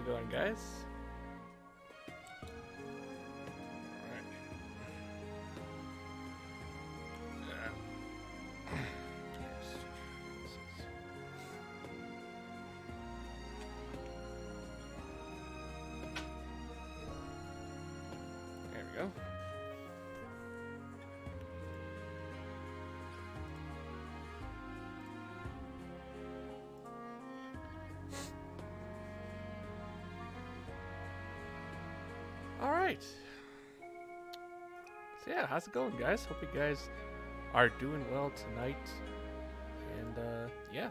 it going, guys? There we go. Alright. So yeah, how's it going, guys? Hope you guys are doing well tonight. And yeah.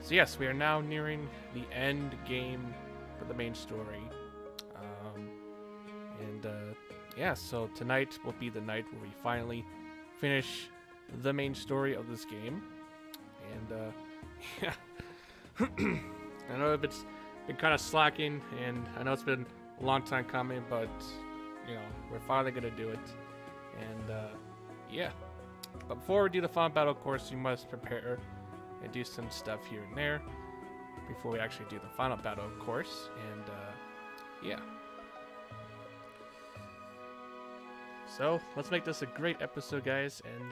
So yes, we are now nearing the end game for the main story. Yeah, so tonight will be the night where we finally finish the main story of this game. And yeah. I know it's been kind of slacking, and I know it's been a long time coming, but, you know, we're finally going to do it. And, yeah. But before we do the final battle, of course, we must prepare and do some stuff here and there before we actually do the final battle, of course. And, yeah. So, let's make this a great episode, guys. And,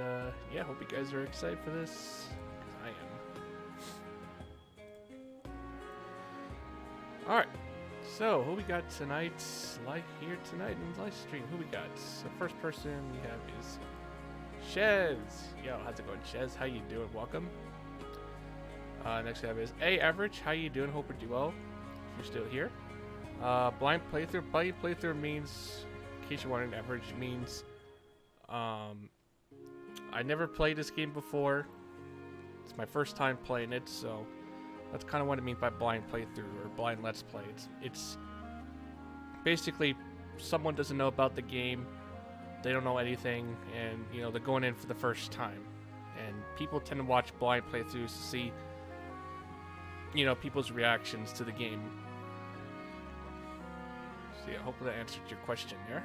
yeah, hope you guys are excited for this, because I am. Alright, so who we got tonight, here tonight in the live stream? Who we got? The first person we have is Shez. Yo, how's it going, Shez? How you doing? Welcome. Next we have is Average. How you doing? Hope you're doing well. If you're still here. Blind playthrough. Blind playthrough means, in case you're wondering, Average means I never played this game before. It's my first time playing it, so that's kind of what it means by blind playthrough or blind let's play. It's basically someone doesn't know about the game, they don't know anything, and you know they're going in for the first time. And people tend to watch blind playthroughs to see, you know, people's reactions to the game. So yeah, hopefully that answered your question there.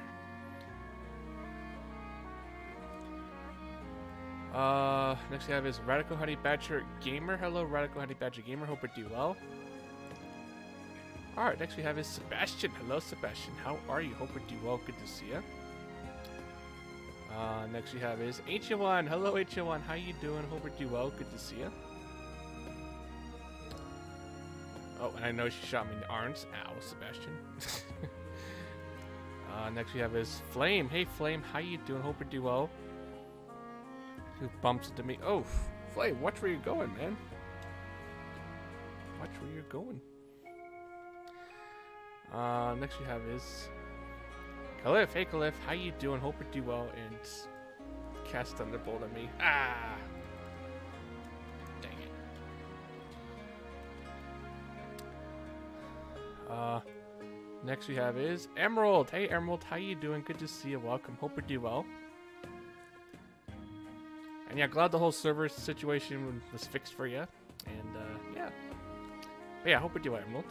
Next we have is Radical Honey Badger Gamer. Hello, Radical Honey Badger Gamer. Hope you do well. Alright, next we have is Sebastian. Hello, Sebastian. How are you? Hope you do well. Good to see you. Next we have is Ancient One. Hello, Ancient One. How you doing? Hope you do well. Good to see you. Oh, and I know she shot me in the arms. Ow, Sebastian. Next we have is Flame. Hey, Flame. How you doing? Hope you do well. Who bumps into me? Oh, Flame, watch where you're going, man. Watch where you're going. Next we have is Caliph. Hey, Caliph, how you doing? Hope you do well. And cast Thunderbolt at me. Ah! Dang it. Next we have is Emerald. Hey, Emerald, how you doing? Good to see you. Welcome. Hope you do well. And yeah, glad the whole server situation was fixed for you. And yeah. But yeah, hope you do well, Emerald.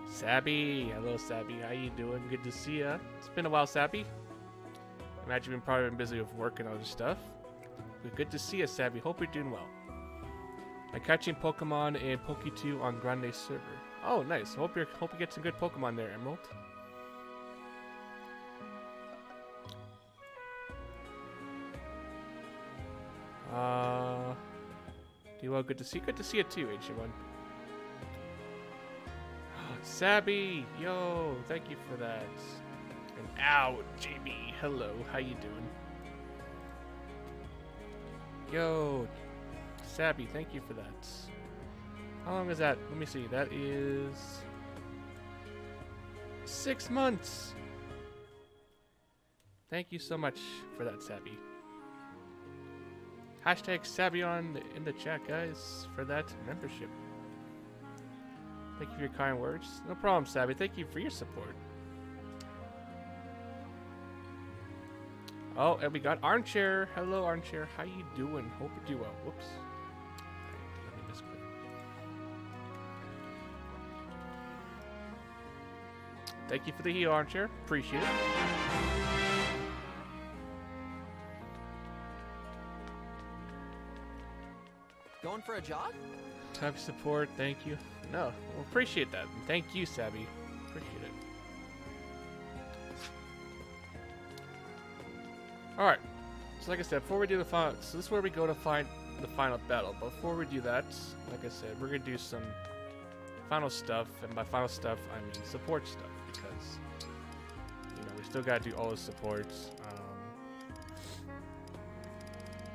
Sabby. Hello, Sabby. How you doing? Good to see ya. It's been a while, Sabby. Imagine you've probably been busy with work and other stuff. But good to see you, Sabby. Hope you're doing well. I'm catching Pokemon in Poke2 on Grande server. Oh, nice. Hope you get some good Pokemon there, Emerald. Do well. Good to see you too, Ancient One. Sabby, yo, thank you for that. And ow, JB, hello, how you doing? Yo, Sabby, thank you for that. How long is that? Let me see. That is 6 months. Thank you so much for that, Sabby. Hashtag Sabbion in the chat, guys, for that membership. Thank you for your kind words. No problem, Sabby. Thank you for your support. Oh, and we got Armchair. Hello, Armchair. How you doing? Hope you do well. Whoops. Let me misclick. Thank you for the heal, Armchair. Appreciate it. Going for a jog? Time for support, thank you. No, well, appreciate that. And thank you, Sabby. Appreciate it. Alright. So like I said, before we do the final, so this is where we go to find the final battle. But before we do that, like I said, we're gonna do some final stuff, and by final stuff I mean support stuff, because you know we still gotta do all the supports.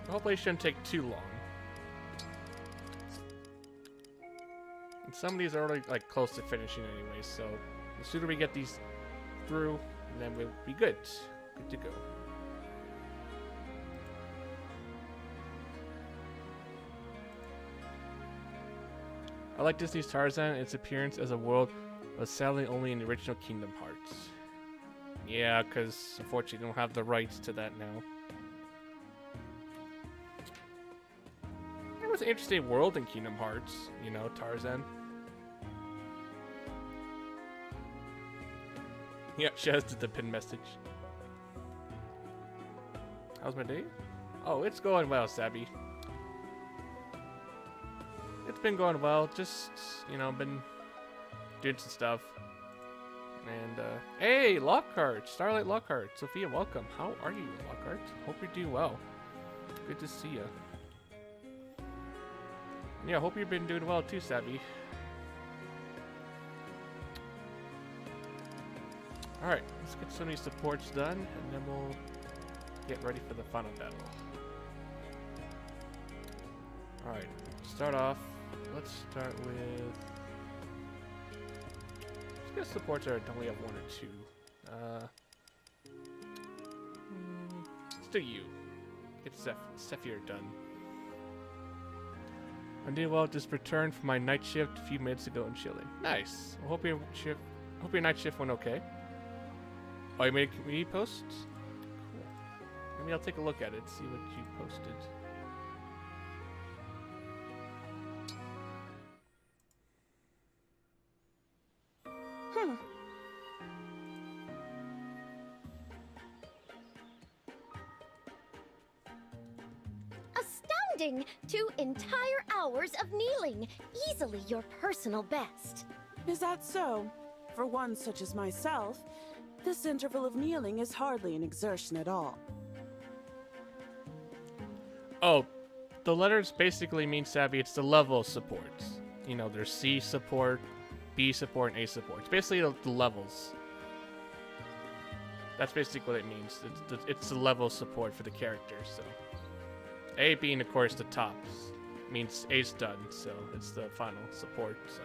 Hopefully it shouldn't take too long. And some of these are already like close to finishing anyway, so the sooner we get these through, then we'll be good. Good to go. I like Disney's Tarzan and its appearance as a world, but sadly only in the original Kingdom Hearts. Yeah, because unfortunately they don't have the rights to that now. It was an interesting world in Kingdom Hearts, you know, Tarzan. Yep, Shez did the pin message. How's my day? Oh, it's going well, Sabby. It's been going well, just, you know, been doing some stuff. And, hey, Lockhart! Starlight Lockhart! Sophia, welcome. How are you, Lockhart? Hope you're doing well. Good to see you. Yeah, hope you've been doing well too, Sabby. Alright, let's get some of these supports done, and then we'll get ready for the final battle. Alright, start off. Let's start with... let's get supports that only have one or two. Let's do you. Get Sephir done. I'm doing well. Just returned from my night shift a few minutes ago in Chile. Nice. I hope your night shift went okay. Oh, you made a community post? Cool. Maybe I'll take a look at it, see what you posted. Astounding! 2 entire hours of kneeling. Easily your personal best. Is that so? For one such as myself, this interval of kneeling is hardly an exertion at all. Oh, the letters basically mean, Savvy, it's the level of supports. You know, there's C support, B support, and A support. It's basically the levels. That's basically what it means. It's the level of support for the characters, so. A being, of course, the top. Means A's done, so it's the final support, so.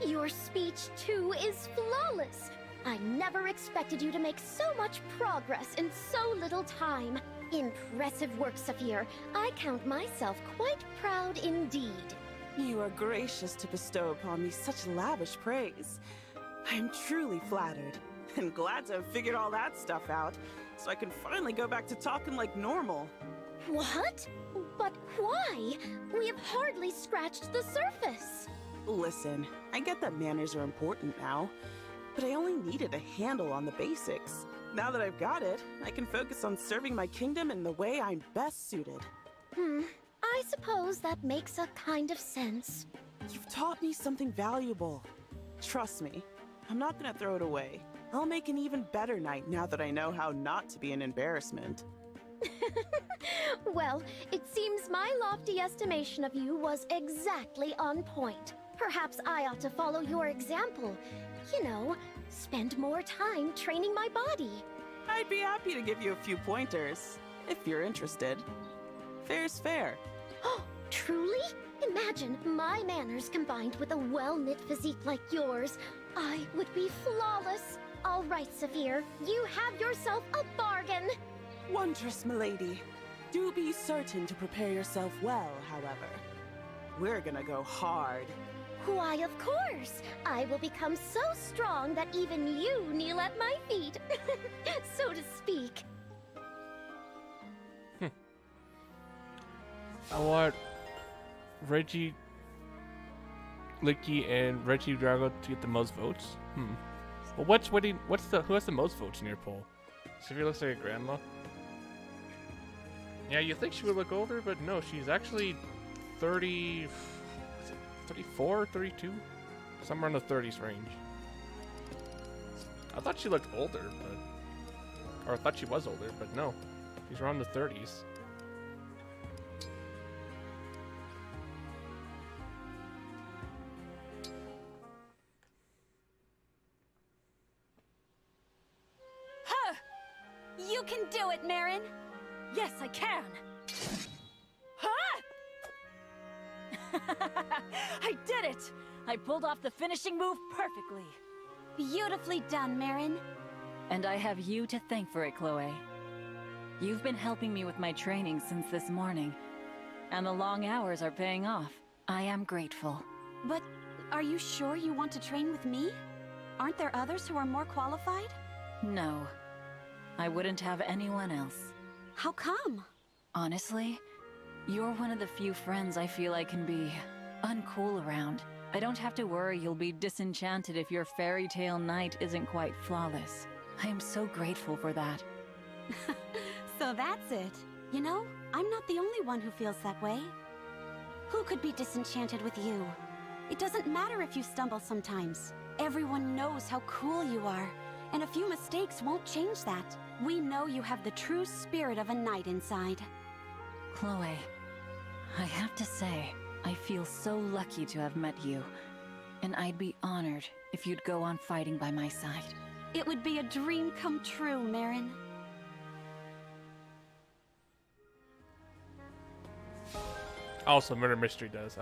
Your speech, too, is flawless. I never expected you to make so much progress in so little time. Impressive work, Saphir. I count myself quite proud indeed. You are gracious to bestow upon me such lavish praise. I am truly flattered, and glad to have figured all that stuff out, so I can finally go back to talking like normal. What? But why? We have hardly scratched the surface. Listen, I get that manners are important now, but I only needed a handle on the basics. Now that I've got it, I can focus on serving my kingdom in the way I'm best suited. I suppose that makes a kind of sense. You've taught me something valuable. Trust me, I'm not gonna throw it away. I'll make an even better knight now that I know how not to be an embarrassment. Well, it seems my lofty estimation of you was exactly on point. Perhaps I ought to follow your example. You know, spend more time training my body. I'd be happy to give you a few pointers, if you're interested. Fair's fair. Oh, truly? Imagine my manners combined with a well-knit physique like yours. I would be flawless. All right, Saphir, you have yourself a bargain. Wondrous, milady. Do be certain to prepare yourself well, however. We're gonna go hard. Why, of course. I will become so strong that even you kneel at my feet, so to speak. I want Reggie, Licky, and Reggie Drago to get the most votes. Well, who has the most votes in your poll? Sophia looks like a grandma. Yeah, you think she would look older, but no, she's actually 30, is it 34, 32? Somewhere in the 30s range. I thought she looked older, but... Or I thought she was older, but no. She's around the 30s. Huh! You can do it, Marin! Yes, I can! Huh! I did it! I pulled off the finishing move perfectly. Beautifully done, Marin. And I have you to thank for it, Chloe. You've been helping me with my training since this morning, and the long hours are paying off. I am grateful. But are you sure you want to train with me? Aren't there others who are more qualified? No. I wouldn't have anyone else. How come? Honestly, you're one of the few friends I feel I can be uncool around. I don't have to worry you'll be disenchanted if your fairy tale night isn't quite flawless. I am so grateful for that. So that's it. You know, I'm not the only one who feels that way. Who could be disenchanted with you? It doesn't matter if you stumble sometimes. Everyone knows how cool you are, and a few mistakes won't change that. We know you have the true spirit of a knight inside. Chloe, I have to say, I feel so lucky to have met you, and I'd be honored if you'd go on fighting by my side. It would be a dream come true, Marin. Also, Murder Mystery does.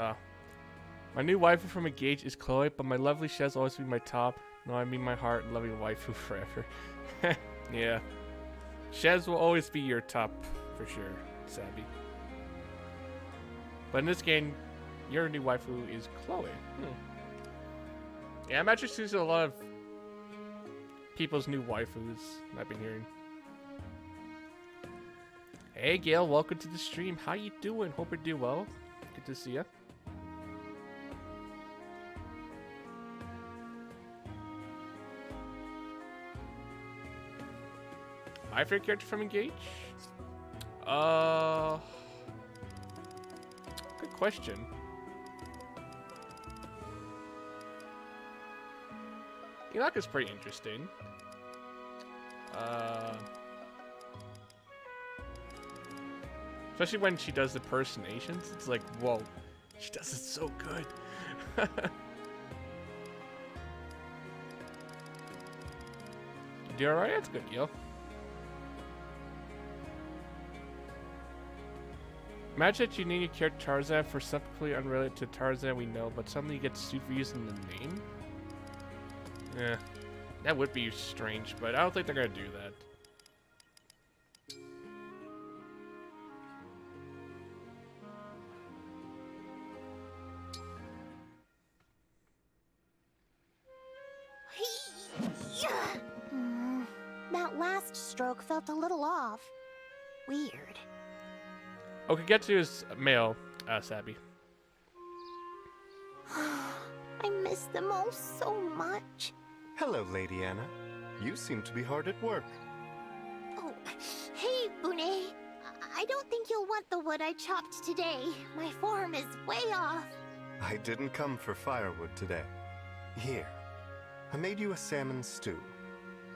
My new waifu from Engage is Chloe, but my lovely Shez will always be my top. No, I mean my heart and loving waifu forever. Yeah. Shez will always be your top, for sure, Sabby. But in this game, your new waifu is Chloe. Yeah, I'm actually seeing a lot of people's new waifus I've been hearing. Hey Gail, welcome to the stream. How you doing? Hope you're doing well. Good to see ya. My favorite character from Engage? Good question. Inaka's pretty interesting. Especially when she does the impersonations, it's like, whoa, she does it so good. You do alright? That's good, yo. Imagine that you name your character Tarzan for something completely unrelated to Tarzan we know, but suddenly you get sued for using the name? Yeah, that would be strange, but I don't think they're gonna do that. That last stroke felt a little off. Weird. Okay, get to his male, Sabby. I miss them all so much. Hello, Lady Anna. You seem to be hard at work. Oh, hey, Bune. I don't think you'll want the wood I chopped today. My form is way off. I didn't come for firewood today. Here, I made you a salmon stew.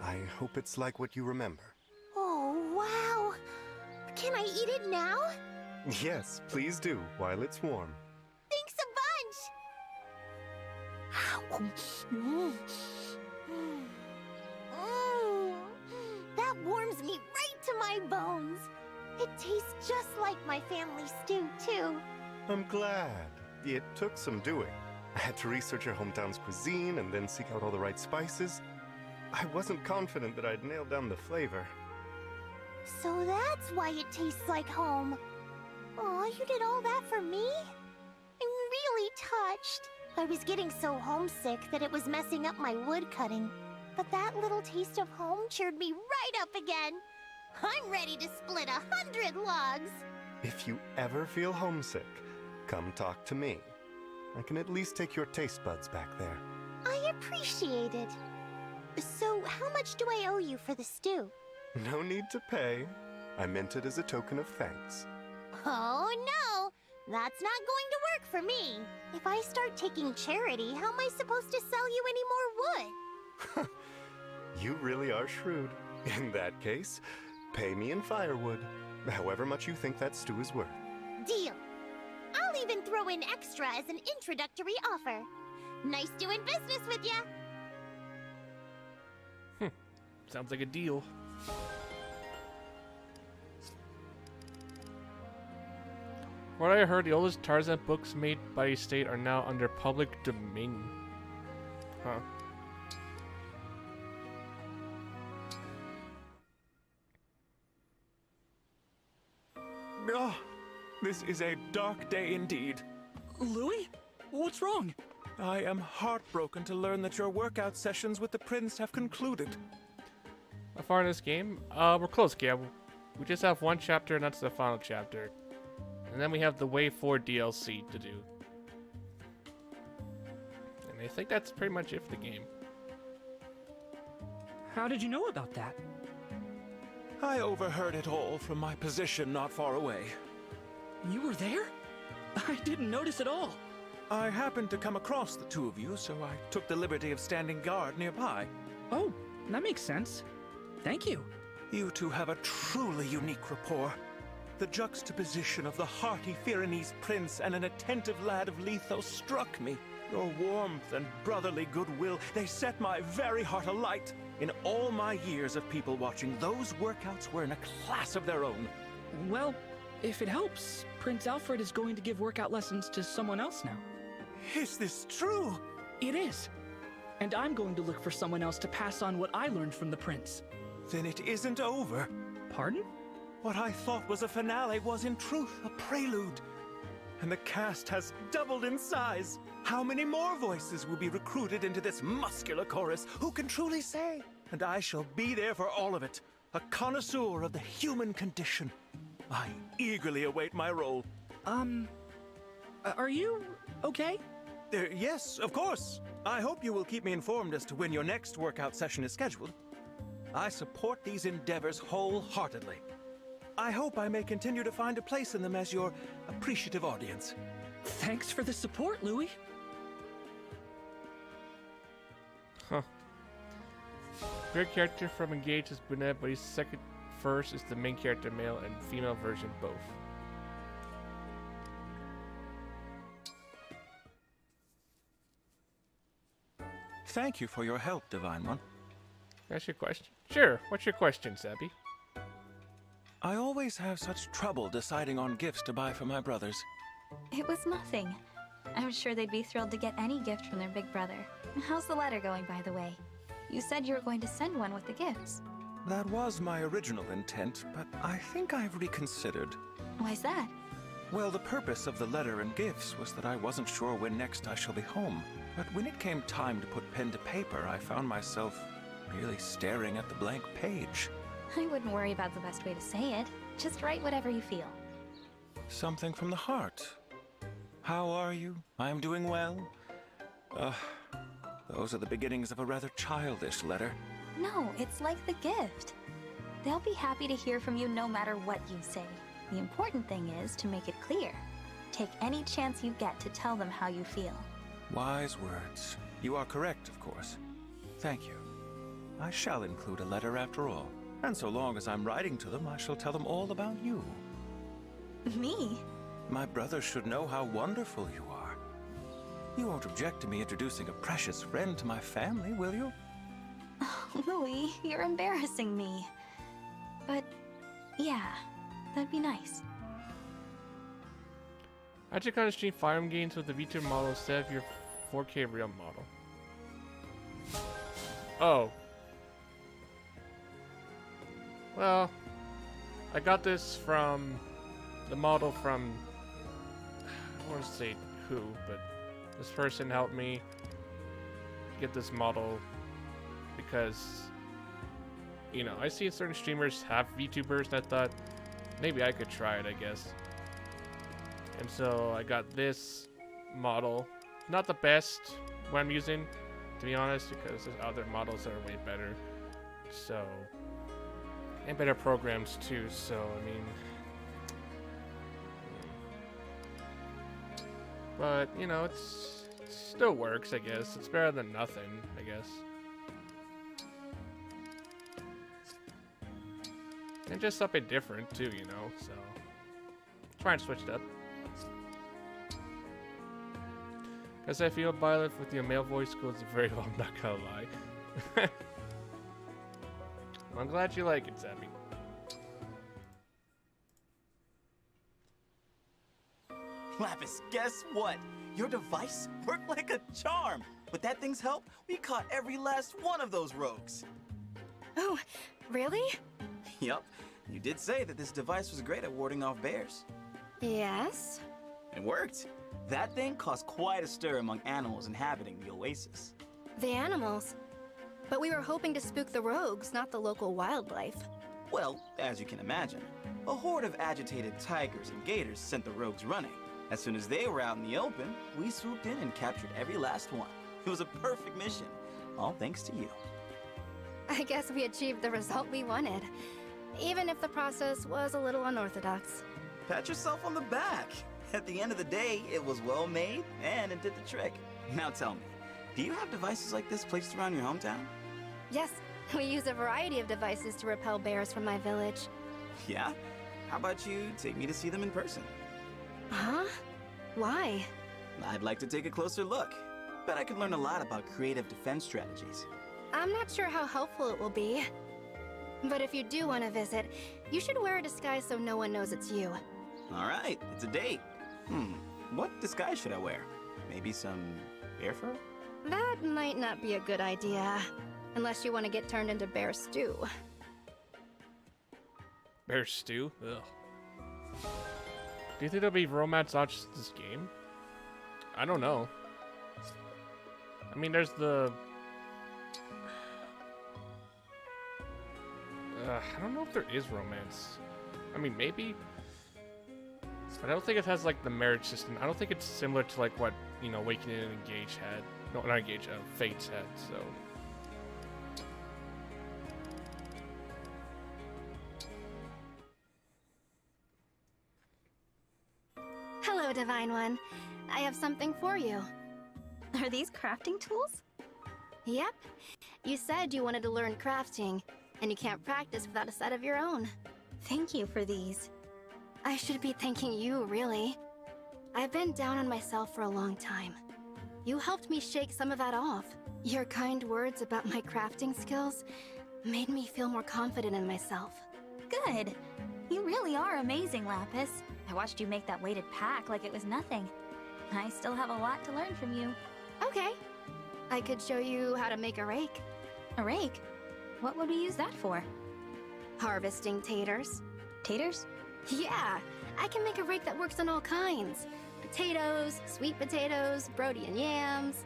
I hope it's like what you remember. Oh, wow. Can I eat it now? Yes, please do, while it's warm. Thanks a bunch. That warms me right to my bones. It tastes just like my family stew, too. I'm glad. It took some doing. I had to research your hometown's cuisine and then seek out all the right spices. I wasn't confident that I'd nailed down the flavor. So that's why it tastes like home. Aw, you did all that for me? I'm really touched. I was getting so homesick that it was messing up my wood cutting. But that little taste of home cheered me right up again. I'm ready to split 100 logs. If you ever feel homesick, come talk to me. I can at least take your taste buds back there. I appreciate it. So, how much do I owe you for the stew? No need to pay. I meant it as a token of thanks. Oh no! That's not going to work for me. If I start taking charity, how am I supposed to sell you any more wood? You really are shrewd. In that case, pay me in firewood, however much you think that stew is worth. Deal. I'll even throw in extra as an introductory offer. Nice doing business with ya. Sounds like a deal. What I heard, the oldest Tarzan books made by a state are now under public domain. Huh. Oh, this is a dark day indeed. Louis? What's wrong? I am heartbroken to learn that your workout sessions with the prince have concluded. How far in this game? We're close, Gab. We just have one chapter, and that's the final chapter. And then we have the Way 4 DLC to do. And I think that's pretty much it for the game. How did you know about that? I overheard it all from my position not far away. You were there? I didn't notice at all. I happened to come across the two of you, so I took the liberty of standing guard nearby. Oh, that makes sense. Thank you. You two have a truly unique rapport. The juxtaposition of the hearty Pyrenees prince and an attentive lad of Lethos struck me. Your warmth and brotherly goodwill, they set my very heart alight. In all my years of people watching, those workouts were in a class of their own. Well, if it helps, Prince Alfred is going to give workout lessons to someone else now. Is this true? It is. And I'm going to look for someone else to pass on what I learned from the prince. Then it isn't over. Pardon? What I thought was a finale was in truth a prelude. And the cast has doubled in size. How many more voices will be recruited into this muscular chorus? Who can truly say? And I shall be there for all of it. A connoisseur of the human condition. I eagerly await my role. Are you okay? Yes, of course. I hope you will keep me informed as to when your next workout session is scheduled. I support these endeavors wholeheartedly. I hope I may continue to find a place in them as your appreciative audience. Thanks for the support, Louis. Huh. Favorite character from Engage is brunette, but his second first is the main character, male and female version both. Thank you for your help, Divine One. That's your question? Sure. What's your question, Sabby? I always have such trouble deciding on gifts to buy for my brothers. It was nothing. I'm sure they'd be thrilled to get any gift from their big brother. How's the letter going, by the way? You said you were going to send one with the gifts. That was my original intent, but I think I've reconsidered. Why's that? Well, the purpose of the letter and gifts was that I wasn't sure when next I shall be home. But when it came time to put pen to paper, I found myself merely staring at the blank page. I wouldn't worry about the best way to say it. Just write whatever you feel. Something from the heart. How are you? I'm doing well. Those are the beginnings of a rather childish letter. No, it's like the gift. They'll be happy to hear from you no matter what you say. The important thing is to make it clear. Take any chance you get to tell them how you feel. Wise words. You are correct, of course. Thank you. I shall include a letter after all. And so long as I'm writing to them, I shall tell them all about you. Me? My brother should know how wonderful you are. You won't object to me introducing a precious friend to my family, will you? Louis, you're embarrassing me. But, yeah, that'd be nice. How'd you kind of stream Fire Emblem games with the V2 model instead of your 4K real model? Oh. Well, I got this from the model from, I want to say who, but this person helped me get this model because, you know, I see certain streamers have VTubers and I thought maybe I could try it, I guess. And so I got this model. Not the best what I'm using, to be honest, because there's other models that are way better. So and better programs too. So I mean, but you know, it still works. I guess it's better than nothing. I guess. And just something different too, you know. So try and switch it up. Because I feel Violet with your male voice goes very well, I'm not gonna lie. I'm glad you like it, Sammy. Lapis, guess what? Your device worked like a charm. With that thing's help, we caught every last one of those rogues. Oh, really? Yup, you did say that this device was great at warding off bears. Yes. It worked. That thing caused quite a stir among animals inhabiting the oasis. The animals. But we were hoping to spook the rogues, not the local wildlife. Well, as you can imagine, a horde of agitated tigers and gators sent the rogues running. As soon as they were out in the open, we swooped in and captured every last one. It was a perfect mission, all thanks to you. I guess we achieved the result we wanted, even if the process was a little unorthodox. Pat yourself on the back. At the end of the day, it was well made and it did the trick. Now tell me, do you have devices like this placed around your hometown? Yes, we use a variety of devices to repel bears from my village. Yeah? How about you take me to see them in person? Huh? Why? I'd like to take a closer look. Bet I could learn a lot about creative defense strategies. I'm not sure how helpful it will be. But if you do want to visit, you should wear a disguise so no one knows it's you. All right, it's a date. What disguise should I wear? Maybe some bear fur? That might not be a good idea. Unless you want to get turned into bear stew. Bear stew? Ugh. Do you think there'll be romance on this game? I don't know. I mean, there's the... I don't know if there is romance. I mean, maybe. But I don't think it has, like, the marriage system. I don't think it's similar to, like, what, you know, Awakening and Engage had. No, not Engage, Fates had, so... Hello, Divine One. I have something for you. Are these crafting tools? Yep. You said you wanted to learn crafting, and you can't practice without a set of your own. Thank you for these. I should be thanking you, really. I've been down on myself for a long time. You helped me shake some of that off. Your kind words about my crafting skills made me feel more confident in myself. Good. You really are amazing, Lapis. I watched you make that weighted pack like it was nothing. I still have a lot to learn from you. Okay. I could show you how to make a rake. A rake? What would we use that for? Harvesting taters. Taters? Yeah, I can make a rake that works on all kinds. Potatoes, sweet potatoes, Brodian yams.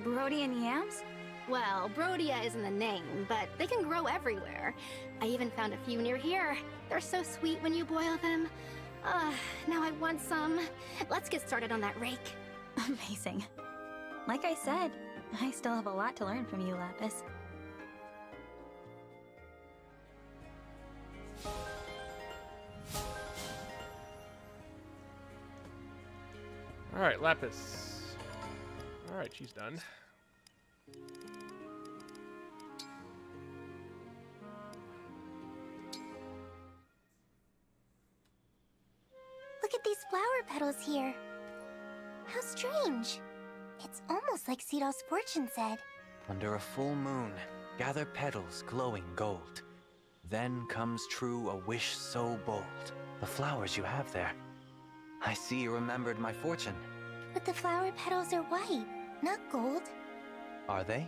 Brodian yams? Well, Brodia isn't the name, but they can grow everywhere. I even found a few near here. They're so sweet when you boil them. Now I want some. Let's get started on that rake. Amazing. Like I said, I still have a lot to learn from you, Lapis. Alright, Lapis. Alright, she's done. Look at these flower petals here. How strange. It's almost like Cedal's fortune said. Under a full moon, gather petals glowing gold. Then comes true a wish so bold. The flowers you have there. I see you remembered my fortune. But the flower petals are white, not gold. Are they?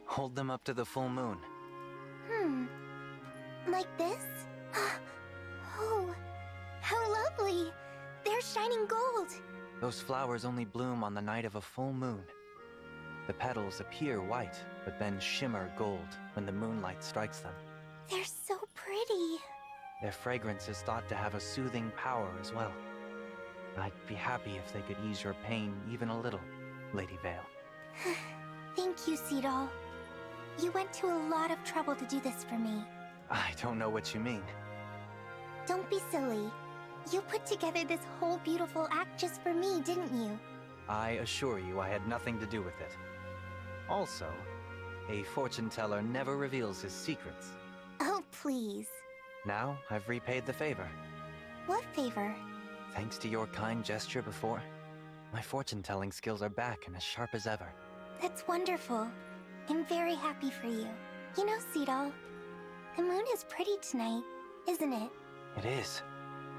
Hold them up to the full moon. Like this? Oh, how lovely. They're shining gold. Those flowers only bloom on the night of a full moon. The petals appear white, but then shimmer gold when the moonlight strikes them. They're so pretty. Their fragrance is thought to have a soothing power as well. I'd be happy if they could ease your pain even a little, Lady Vale. Thank you, Cedal. You went to a lot of trouble to do this for me. I don't know what you mean. Don't be silly. You put together this whole beautiful act just for me, didn't you? I assure you I had nothing to do with it. Also, a fortune teller never reveals his secrets. Oh, please. Now, I've repaid the favor. What favor? Thanks to your kind gesture before, my fortune-telling skills are back and as sharp as ever. That's wonderful. I'm very happy for you. You know, Seedall, the moon is pretty tonight, isn't it? It is.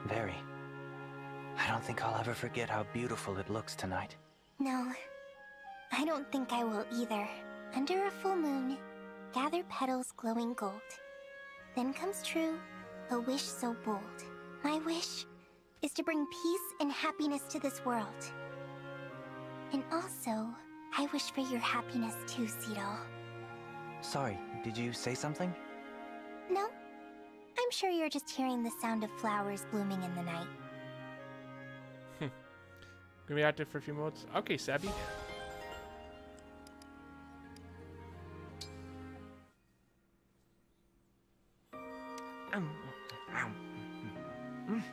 Very. I don't think I'll ever forget how beautiful it looks tonight. No, I don't think I will either. Under a full moon, gather petals glowing gold. Then comes true, a wish so bold. My wish is to bring peace and happiness to this world. And also, I wish for your happiness too, Seedall. Sorry, did you say something? No, I'm sure you're just hearing the sound of flowers blooming in the night. Gonna be active for a few moments. Okay, Sabby.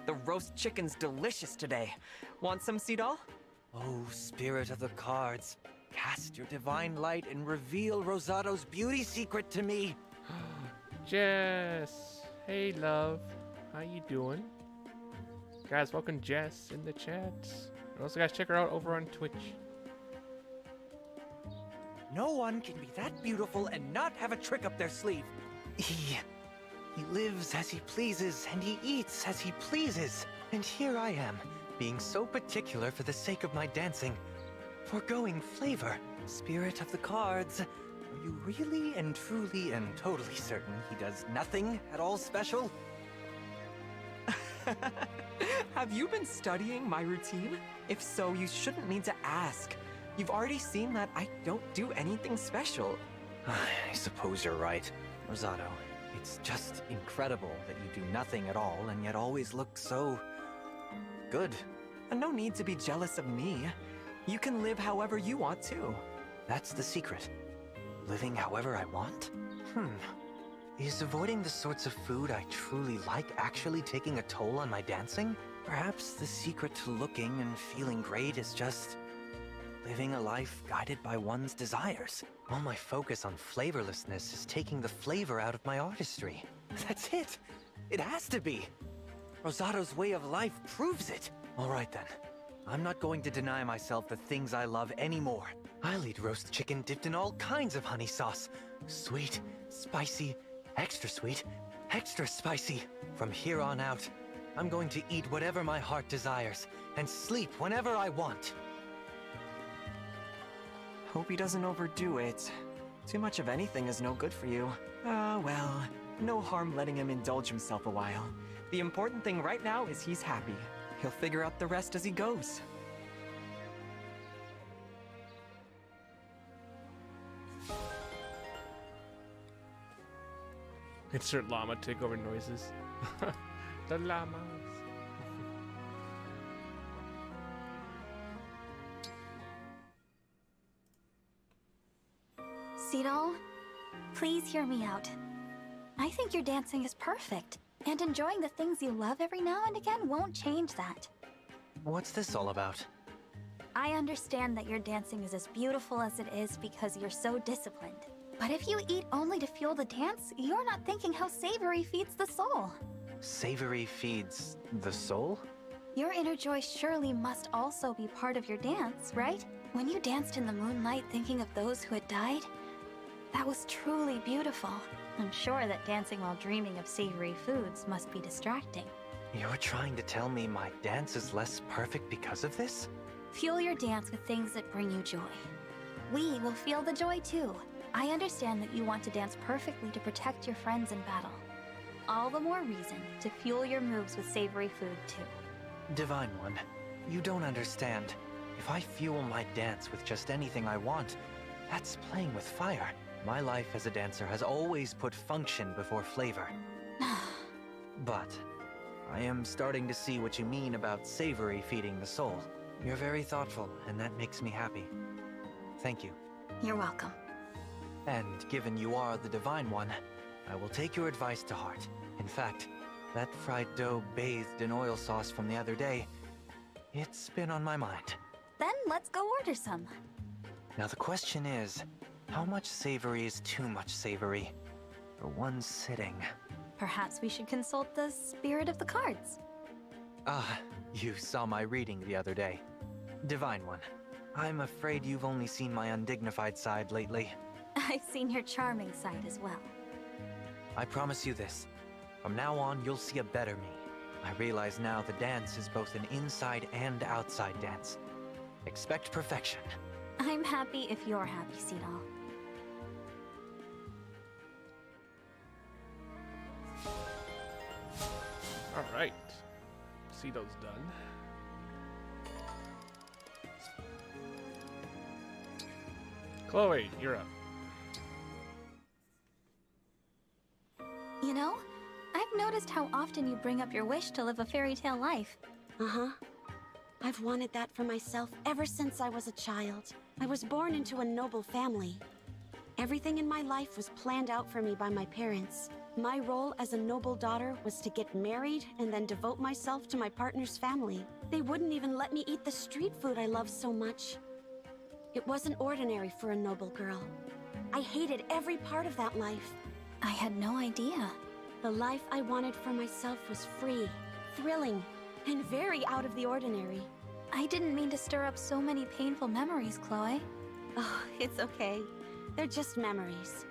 The roast chicken's delicious today. Want some, Seedall? Oh, spirit of the cards, cast your divine light and reveal Rosato's beauty secret to me. Jess. Hey, love. How you doing? Guys, welcome Jess in the chat. Also, guys, check her out over on Twitch. No one can be that beautiful and not have a trick up their sleeve. He lives as he pleases, and he eats as he pleases. And here I am, being so particular for the sake of my dancing, foregoing flavor. Spirit of the cards, are you really and truly and totally certain he does nothing at all special? Have you been studying my routine? If so, you shouldn't need to ask. You've already seen that I don't do anything special. I suppose you're right, Rosato. It's just incredible that you do nothing at all and yet always look so good. And no need to be jealous of me. You can live however you want to. That's the secret. Living however I want? Is avoiding the sorts of food I truly like actually taking a toll on my dancing? Perhaps the secret to looking and feeling great is just living a life guided by one's desires. All my focus on flavorlessness is taking the flavor out of my artistry. That's it. It has to be. Rosato's way of life proves it. All right then. I'm not going to deny myself the things I love anymore. I'll eat roast chicken dipped in all kinds of honey sauce. Sweet, spicy, extra sweet, extra spicy. From here on out, I'm going to eat whatever my heart desires and sleep whenever I want. Hope he doesn't overdo it. Too much of anything is no good for you. Well, no harm letting him indulge himself a while. The important thing right now is he's happy. He'll figure out the rest as he goes. Insert llama takeover noises. The llamas. Seedall, please hear me out. I think your dancing is perfect, and enjoying the things you love every now and again won't change that. What's this all about? I understand that your dancing is as beautiful as it is because you're so disciplined. But if you eat only to fuel the dance, you're not thinking how savory feeds the soul. Savory feeds the soul? Your inner joy surely must also be part of your dance, right? When you danced in the moonlight thinking of those who had died, that was truly beautiful. I'm sure that dancing while dreaming of savory foods must be distracting. You're trying to tell me my dance is less perfect because of this? Fuel your dance with things that bring you joy. We will feel the joy too. I understand that you want to dance perfectly to protect your friends in battle. All the more reason to fuel your moves with savory food too. Divine One, you don't understand. If I fuel my dance with just anything I want, that's playing with fire. My life as a dancer has always put function before flavor. But I am starting to see what you mean about savory feeding the soul. You're very thoughtful, and that makes me happy. Thank you. You're welcome. And given you are the Divine One, I will take your advice to heart. In fact, that fried dough bathed in oil sauce from the other day, it's been on my mind. Then let's go order some. Now the question is, how much savory is too much savory for one sitting? Perhaps we should consult the spirit of the cards. Ah, you saw my reading the other day. Divine One, I'm afraid you've only seen my undignified side lately. I've seen your charming side as well. I promise you this. From now on, you'll see a better me. I realize now the dance is both an inside and outside dance. Expect perfection. I'm happy if you're happy, Cedal. Alright. Cito's done. Chloe, you're up. You know, I've noticed how often you bring up your wish to live a fairy tale life. Uh-huh. I've wanted that for myself ever since I was a child. I was born into a noble family. Everything in my life was planned out for me by my parents. My role as a noble daughter was to get married and then devote myself to my partner's family. They wouldn't even let me eat the street food I love so much. It wasn't ordinary for a noble girl. I hated every part of that life. I had no idea. The life I wanted for myself was free, thrilling, and very out of the ordinary. I didn't mean to stir up so many painful memories, Chloe. Oh, it's okay. They're just memories.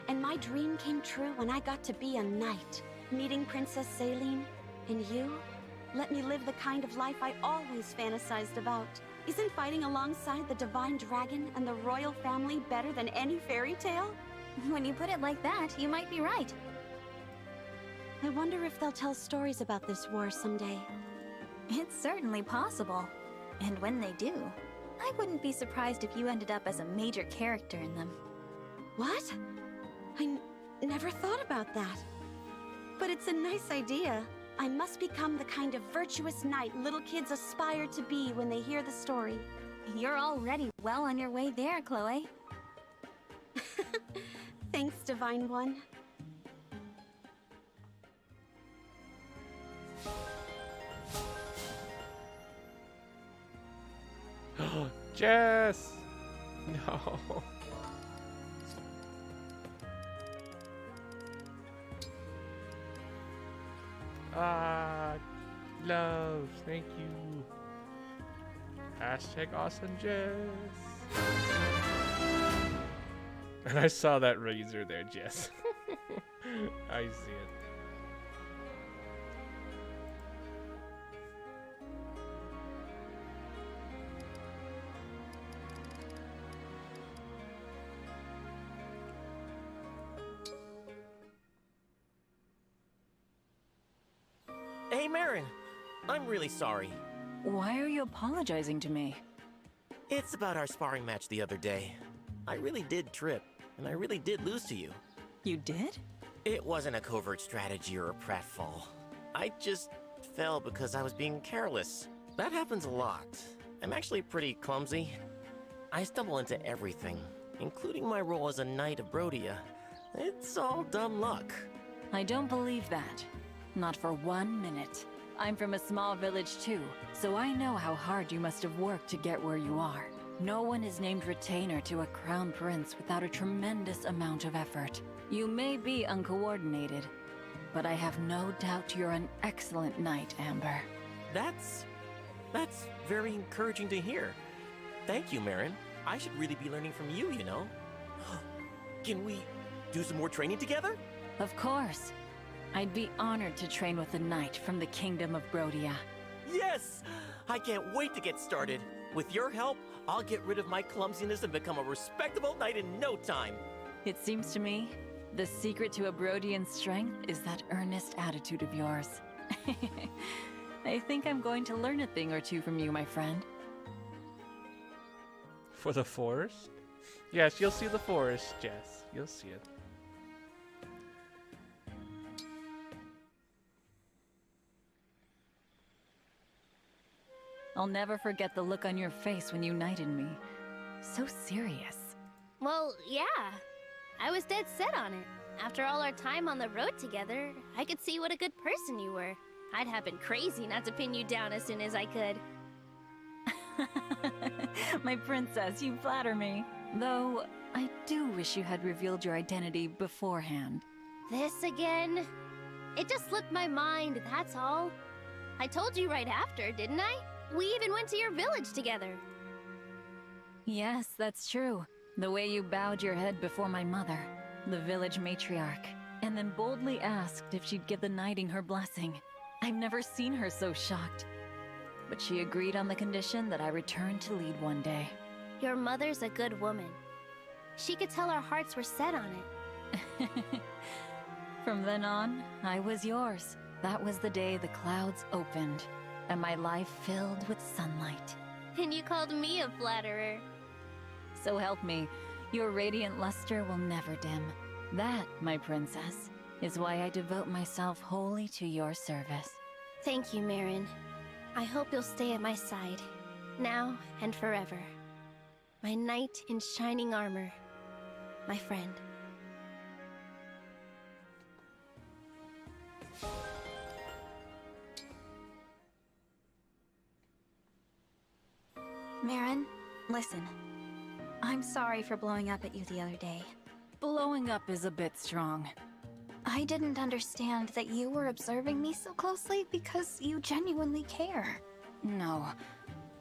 And my dream came true when I got to be a knight, meeting Princess Celine, and you let me live the kind of life I always fantasized about. Isn't fighting alongside the divine dragon and the royal family better than any fairy tale? When you put it like that, you might be right. I wonder if they'll tell stories about this war someday. It's certainly possible. And when they do, I wouldn't be surprised if you ended up as a major character in them. What? I never thought about that. But it's a nice idea. I must become the kind of virtuous knight little kids aspire to be when they hear the story. You're already well on your way there, Chloe. Thanks, Divine One. Jess! No. Love, thank you. Hashtag awesome Jess. And I saw that razor there, Jess. I see it. Hey, Marin. I'm really sorry. Why are you apologizing to me? It's about our sparring match the other day. I really did trip, and I really did lose to you. You did? It wasn't a covert strategy or a pratfall. I just fell because I was being careless. That happens a lot. I'm actually pretty clumsy. I stumble into everything, including my role as a Knight of Brodia. It's all dumb luck. I don't believe that. Not for 1 minute. I'm from a small village too, so I know how hard you must have worked to get where you are. No one is named retainer to a crown prince without a tremendous amount of effort. You may be uncoordinated, but I have no doubt you're an excellent knight, Amber. That's very encouraging to hear. Thank you, Marin. I should really be learning from you, you know. Can we do some more training together? Of course. I'd be honored to train with a knight from the Kingdom of Brodia. Yes! I can't wait to get started. With your help, I'll get rid of my clumsiness and become a respectable knight in no time. It seems to me, the secret to a Brodian strength is that earnest attitude of yours. I think I'm going to learn a thing or two from you, my friend. For the forest? Yes, you'll see the forest, Jess. You'll see it. I'll never forget the look on your face when you knighted me. So serious. Well, yeah. I was dead set on it. After all our time on the road together, I could see what a good person you were. I'd have been crazy not to pin you down as soon as I could. My princess, you flatter me. Though, I do wish you had revealed your identity beforehand. This again? It just slipped my mind, that's all. I told you right after, didn't I? We even went to your village together. Yes, that's true. The way you bowed your head before my mother, the village matriarch, and then boldly asked if she'd give the knighting her blessing. I've never seen her so shocked. But she agreed on the condition that I return to lead one day. Your mother's a good woman. She could tell our hearts were set on it. From then on, I was yours. That was the day the clouds opened, and my life filled with sunlight. And you called me a flatterer. So help me, your radiant luster will never dim. That, my princess, is why I devote myself wholly to your service. Thank you, Marin. I hope you'll stay at my side, now and forever. My knight in shining armor, my friend. Marin, listen. I'm sorry for blowing up at you the other day. Blowing up is a bit strong. I didn't understand that you were observing me so closely because you genuinely care. No,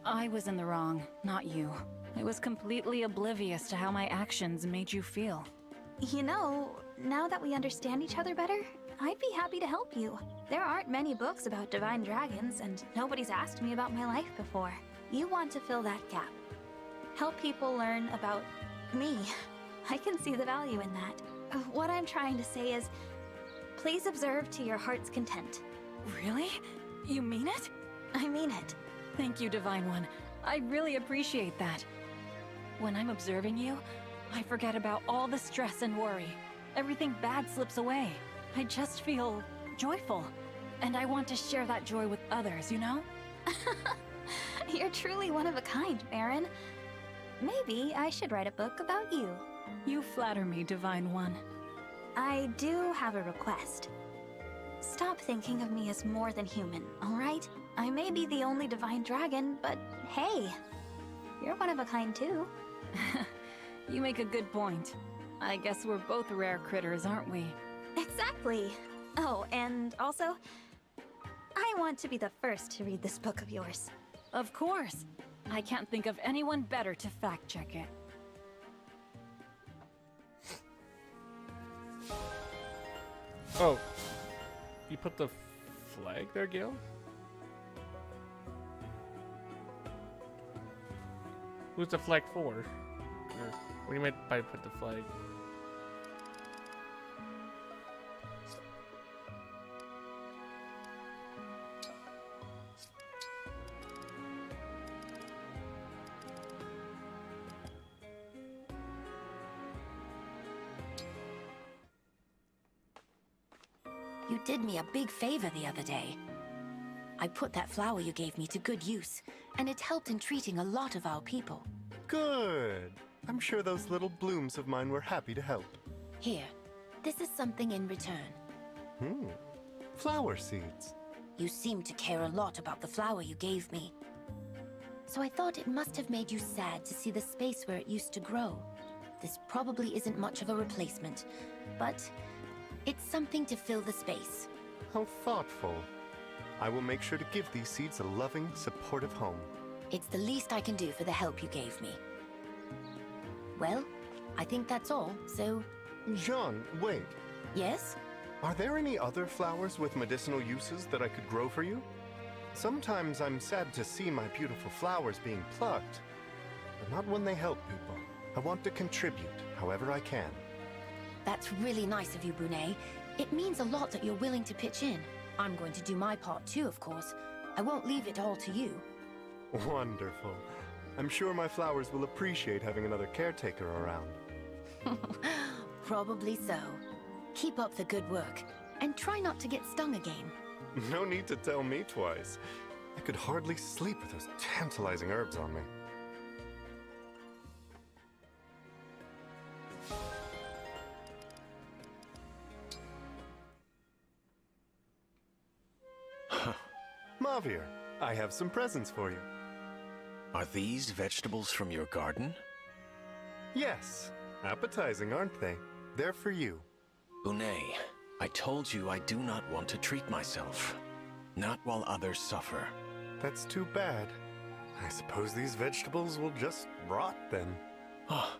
I was in the wrong, not you. I was completely oblivious to how my actions made you feel. You know, now that we understand each other better, I'd be happy to help you. There aren't many books about divine dragons, and nobody's asked me about my life before. You want to fill that gap. Help people learn about me. I can see the value in that. What I'm trying to say is, please observe to your heart's content. Really? You mean it? I mean it. Thank you, Divine One. I really appreciate that. When I'm observing you, I forget about all the stress and worry. Everything bad slips away. I just feel joyful. And I want to share that joy with others, you know? You're truly one of a kind, Marin. Maybe I should write a book about you. You flatter me, Divine One. I do have a request. Stop thinking of me as more than human, alright? I may be the only divine dragon, but hey, you're one of a kind too. You make a good point. I guess we're both rare critters, aren't we? Exactly. Oh, and also, I want to be the first to read this book of yours. Of course. I can't think of anyone better to fact-check it. Oh, you put the flag there, Gil? Who's the flag for? Or what do you mean by put the flag? You did me a big favor the other day. I put that flower you gave me to good use, and it helped in treating a lot of our people. Good. I'm sure those little blooms of mine were happy to help. Here, this is something in return. Flower seeds. You seem to care a lot about the flower you gave me. So I thought it must have made you sad to see the space where it used to grow. This probably isn't much of a replacement, but it's something to fill the space. How thoughtful. I will make sure to give these seeds a loving, supportive home. It's the least I can do for the help you gave me. Well, I think that's all, so... Jean, wait. Yes? Are there any other flowers with medicinal uses that I could grow for you? Sometimes I'm sad to see my beautiful flowers being plucked, but not when they help people. I want to contribute, however I can. That's really nice of you, Brunei. It means a lot that you're willing to pitch in. I'm going to do my part too, of course. I won't leave it all to you. Wonderful. I'm sure my flowers will appreciate having another caretaker around. Probably so. Keep up the good work, and try not to get stung again. No need to tell me twice. I could hardly sleep with those tantalizing herbs on me. Javier, I have some presents for you. Are these vegetables from your garden? Yes. Appetizing, aren't they? They're for you. Bunei, I told you I do not want to treat myself. Not while others suffer. That's too bad. I suppose these vegetables will just rot then. Oh.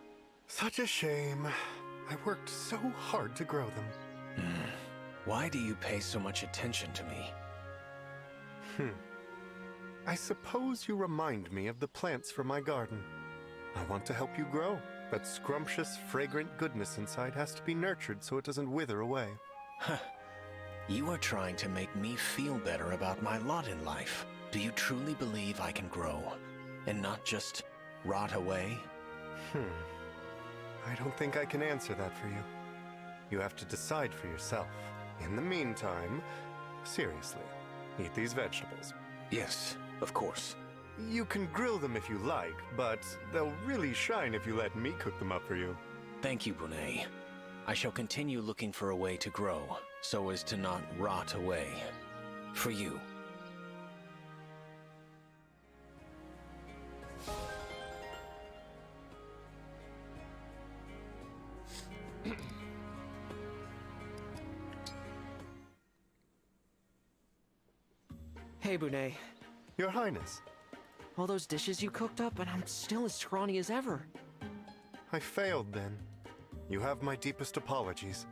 Such a shame. I worked so hard to grow them. Why do you pay so much attention to me? I suppose you remind me of the plants from my garden. I want to help you grow. That scrumptious, fragrant goodness inside has to be nurtured so it doesn't wither away. You are trying to make me feel better about my lot in life. Do you truly believe I can grow, and not just rot away? I don't think I can answer that for you. You have to decide for yourself. In the meantime, seriously, eat these vegetables. Yes, of course. You can grill them if you like, but they'll really shine if you let me cook them up for you. Thank you, Bunei. I shall continue looking for a way to grow, so as to not rot away. For you. Hey, Bunei. Your Highness. All those dishes you cooked up, and I'm still as scrawny as ever. I failed then. You have my deepest apologies.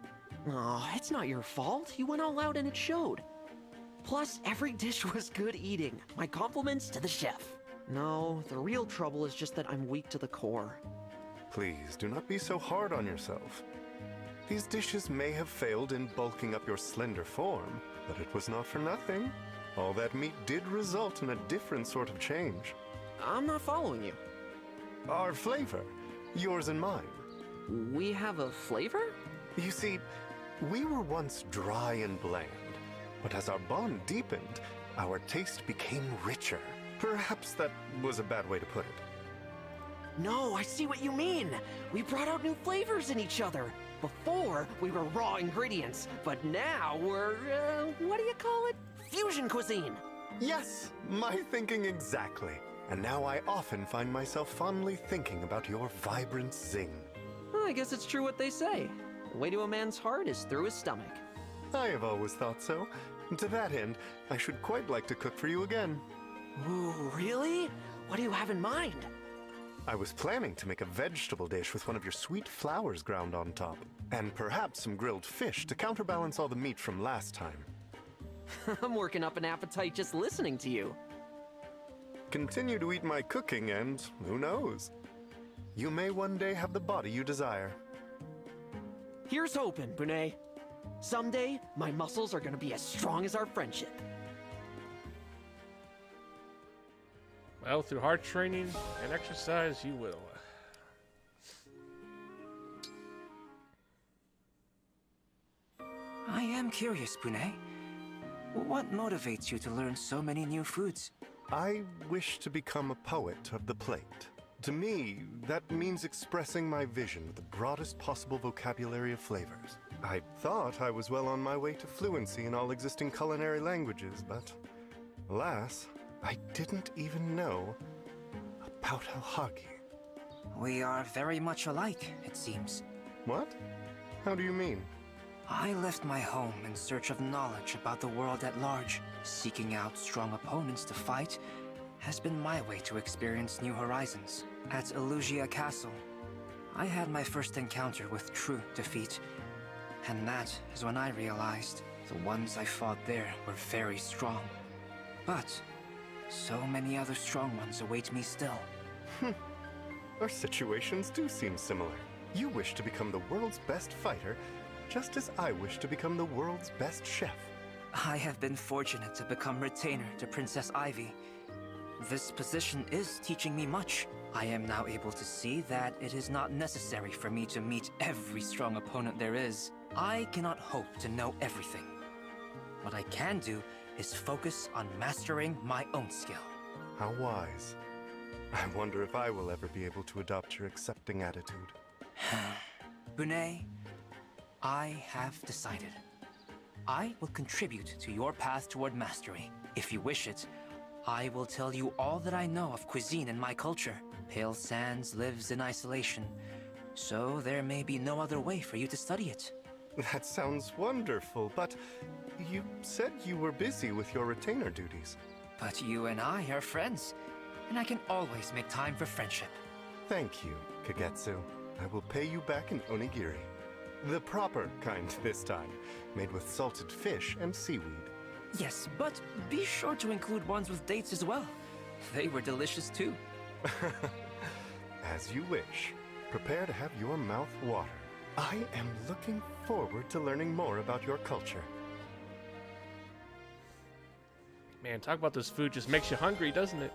Aw, it's not your fault. You went all out and it showed. Plus, every dish was good eating. My compliments to the chef. No, the real trouble is just that I'm weak to the core. Please, do not be so hard on yourself. These dishes may have failed in bulking up your slender form, but it was not for nothing. All that meat did result in a different sort of change. I'm not following you. Our flavor, yours and mine. We have a flavor? You see, we were once dry and bland, but as our bond deepened, our taste became richer. Perhaps that was a bad way to put it. No, I see what you mean. We brought out new flavors in each other. Before, we were raw ingredients, but now we're, what do you call it? Fusion cuisine. Yes, my thinking exactly. And now I often find myself fondly thinking about your vibrant zing. I guess it's true what they say. The way to a man's heart is through his stomach. I have always thought so. To that end, I should quite like to cook for you again. Ooh, really? What do you have in mind? I was planning to make a vegetable dish with one of your sweet flowers ground on top, and perhaps some grilled fish to counterbalance all the meat from last time. I'm working up an appetite just listening to you. Continue to eat my cooking and, who knows, you may one day have the body you desire. Here's hoping, Bunei. Someday, my muscles are gonna be as strong as our friendship. Well, through hard training and exercise, you will. I am curious, Bunei. What motivates you to learn so many new foods? I wish to become a poet of the plate. To me, that means expressing my vision with the broadest possible vocabulary of flavors. I thought I was well on my way to fluency in all existing culinary languages, but alas, I didn't even know about alhagi. We are very much alike, it seems. What? How do you mean? I left my home in search of knowledge about the world at large. Seeking out strong opponents to fight has been my way to experience new horizons. At Elyos Castle, I had my first encounter with true defeat. And that is when I realized the ones I fought there were very strong. But so many other strong ones await me still. Our situations do seem similar. You wish to become the world's best fighter, just as I wish to become the world's best chef. I have been fortunate to become retainer to Princess Ivy. This position is teaching me much. I am now able to see that it is not necessary for me to meet every strong opponent there is. I cannot hope to know everything. What I can do is focus on mastering my own skill. How wise. I wonder if I will ever be able to adopt your accepting attitude. Bunei, I have decided. I will contribute to your path toward mastery. If you wish it, I will tell you all that I know of cuisine and my culture. Pale Sands lives in isolation, so there may be no other way for you to study it. That sounds wonderful, but you said you were busy with your retainer duties. But you and I are friends, and I can always make time for friendship. Thank you, Kagetsu. I will pay you back in onigiri. The proper kind this time, made with salted fish and seaweed. Yes, but be sure to include ones with dates as well. They were delicious too. As you wish. Prepare to have your mouth water. I am looking forward to learning more about your culture. Man, talk about this food just makes you hungry, doesn't it?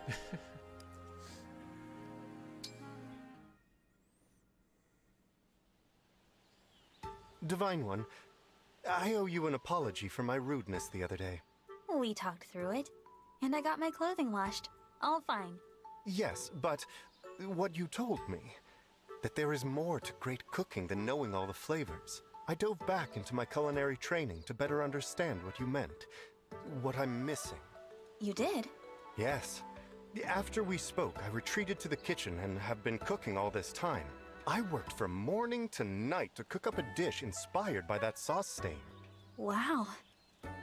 Divine One, I owe you an apology for my rudeness the other day. We talked through it, and I got my clothing washed. All fine. Yes, but what you told me, that there is more to great cooking than knowing all the flavors. I dove back into my culinary training to better understand what you meant, what I'm missing. You did? Yes. After we spoke, I retreated to the kitchen and have been cooking all this time. I worked from morning to night to cook up a dish inspired by that sauce stain. Wow.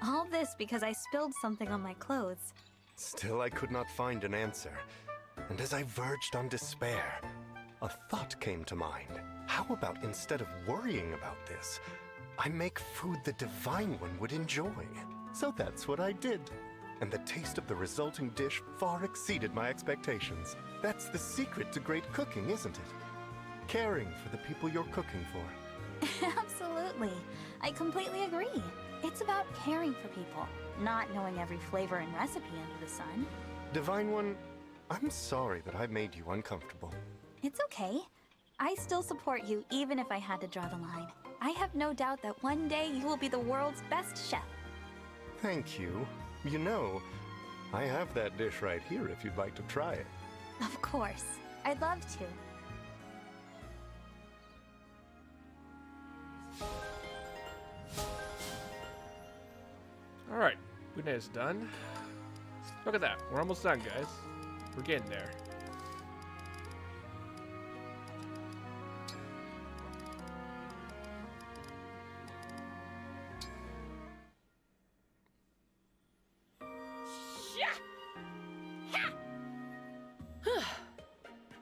All this because I spilled something on my clothes. Still, I could not find an answer. And as I verged on despair, a thought came to mind. How about instead of worrying about this, I make food the Divine One would enjoy? So that's what I did. And the taste of the resulting dish far exceeded my expectations. That's the secret to great cooking, isn't it? Caring for the people you're cooking for. Absolutely. I completely agree. It's about caring for people, not knowing every flavor and recipe under the sun. Divine One, I'm sorry that I made you uncomfortable. It's okay. I still support you even if I had to draw the line. I have no doubt that one day you will be the world's best chef. Thank you. You know, I have that dish right here if you'd like to try it. Of course. I'd love to. Alright, Buddha is done. Look at that. We're almost done, guys. We're getting there.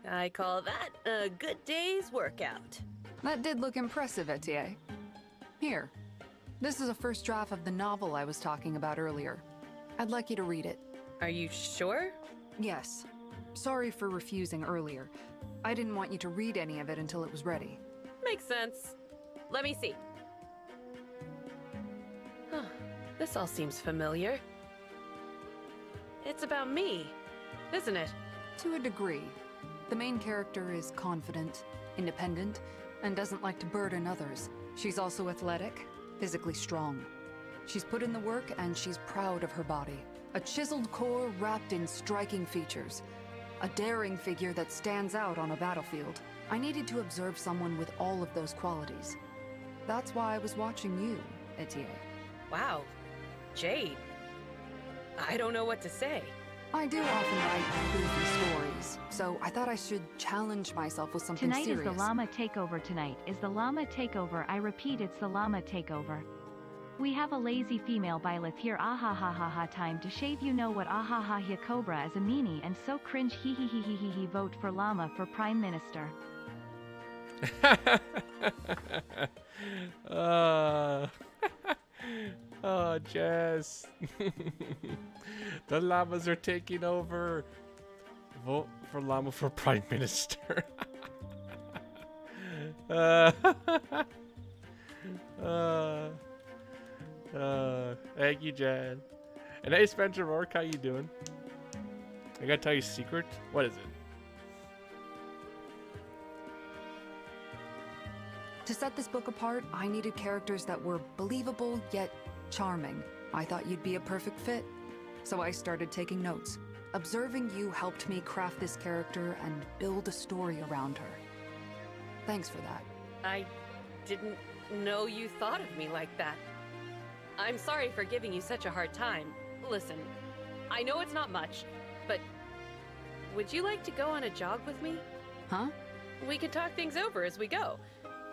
I call that a good day's workout. That did look impressive, Etier. Here. This is a first draft of the novel I was talking about earlier. I'd like you to read it. Are you sure? Yes. Sorry for refusing earlier. I didn't want you to read any of it until it was ready. Makes sense. Let me see. Huh. This all seems familiar. It's about me, isn't it? To a degree. The main character is confident, independent, and doesn't like to burden others. She's also athletic, physically strong. She's put in the work and she's proud of her body. A chiseled core wrapped in striking features. A daring figure that stands out on a battlefield. I needed to observe someone with all of those qualities. That's why I was watching you, Etier. Wow. Jade. I don't know what to say. I do often write goofy stories, so I thought I should challenge myself with something Tonight serious. is the llama takeover. Tonight is the llama takeover. I repeat, it's the llama takeover. We have a lazy female Byleth here. Ahahaha, time to shave. You know what? Ahaha, here Cobra as a meanie and so cringe. Hee hee hee hee hee hee. Vote for llama for prime minister. Oh, Jess. The llamas are taking over. Vote for llama for prime minister. Thank you, Jen. And hey, Spencer Rourke, how you doing? I gotta tell you a secret. What is it? To set this book apart, I needed characters that were believable yet charming. I thought you'd be a perfect fit, so I started taking notes. Observing you helped me craft this character and build a story around her. Thanks for that. I didn't know you thought of me like that. I'm sorry for giving you such a hard time. Listen, I know it's not much, But would you like to go on a jog with me? Huh? We could talk things over as we go.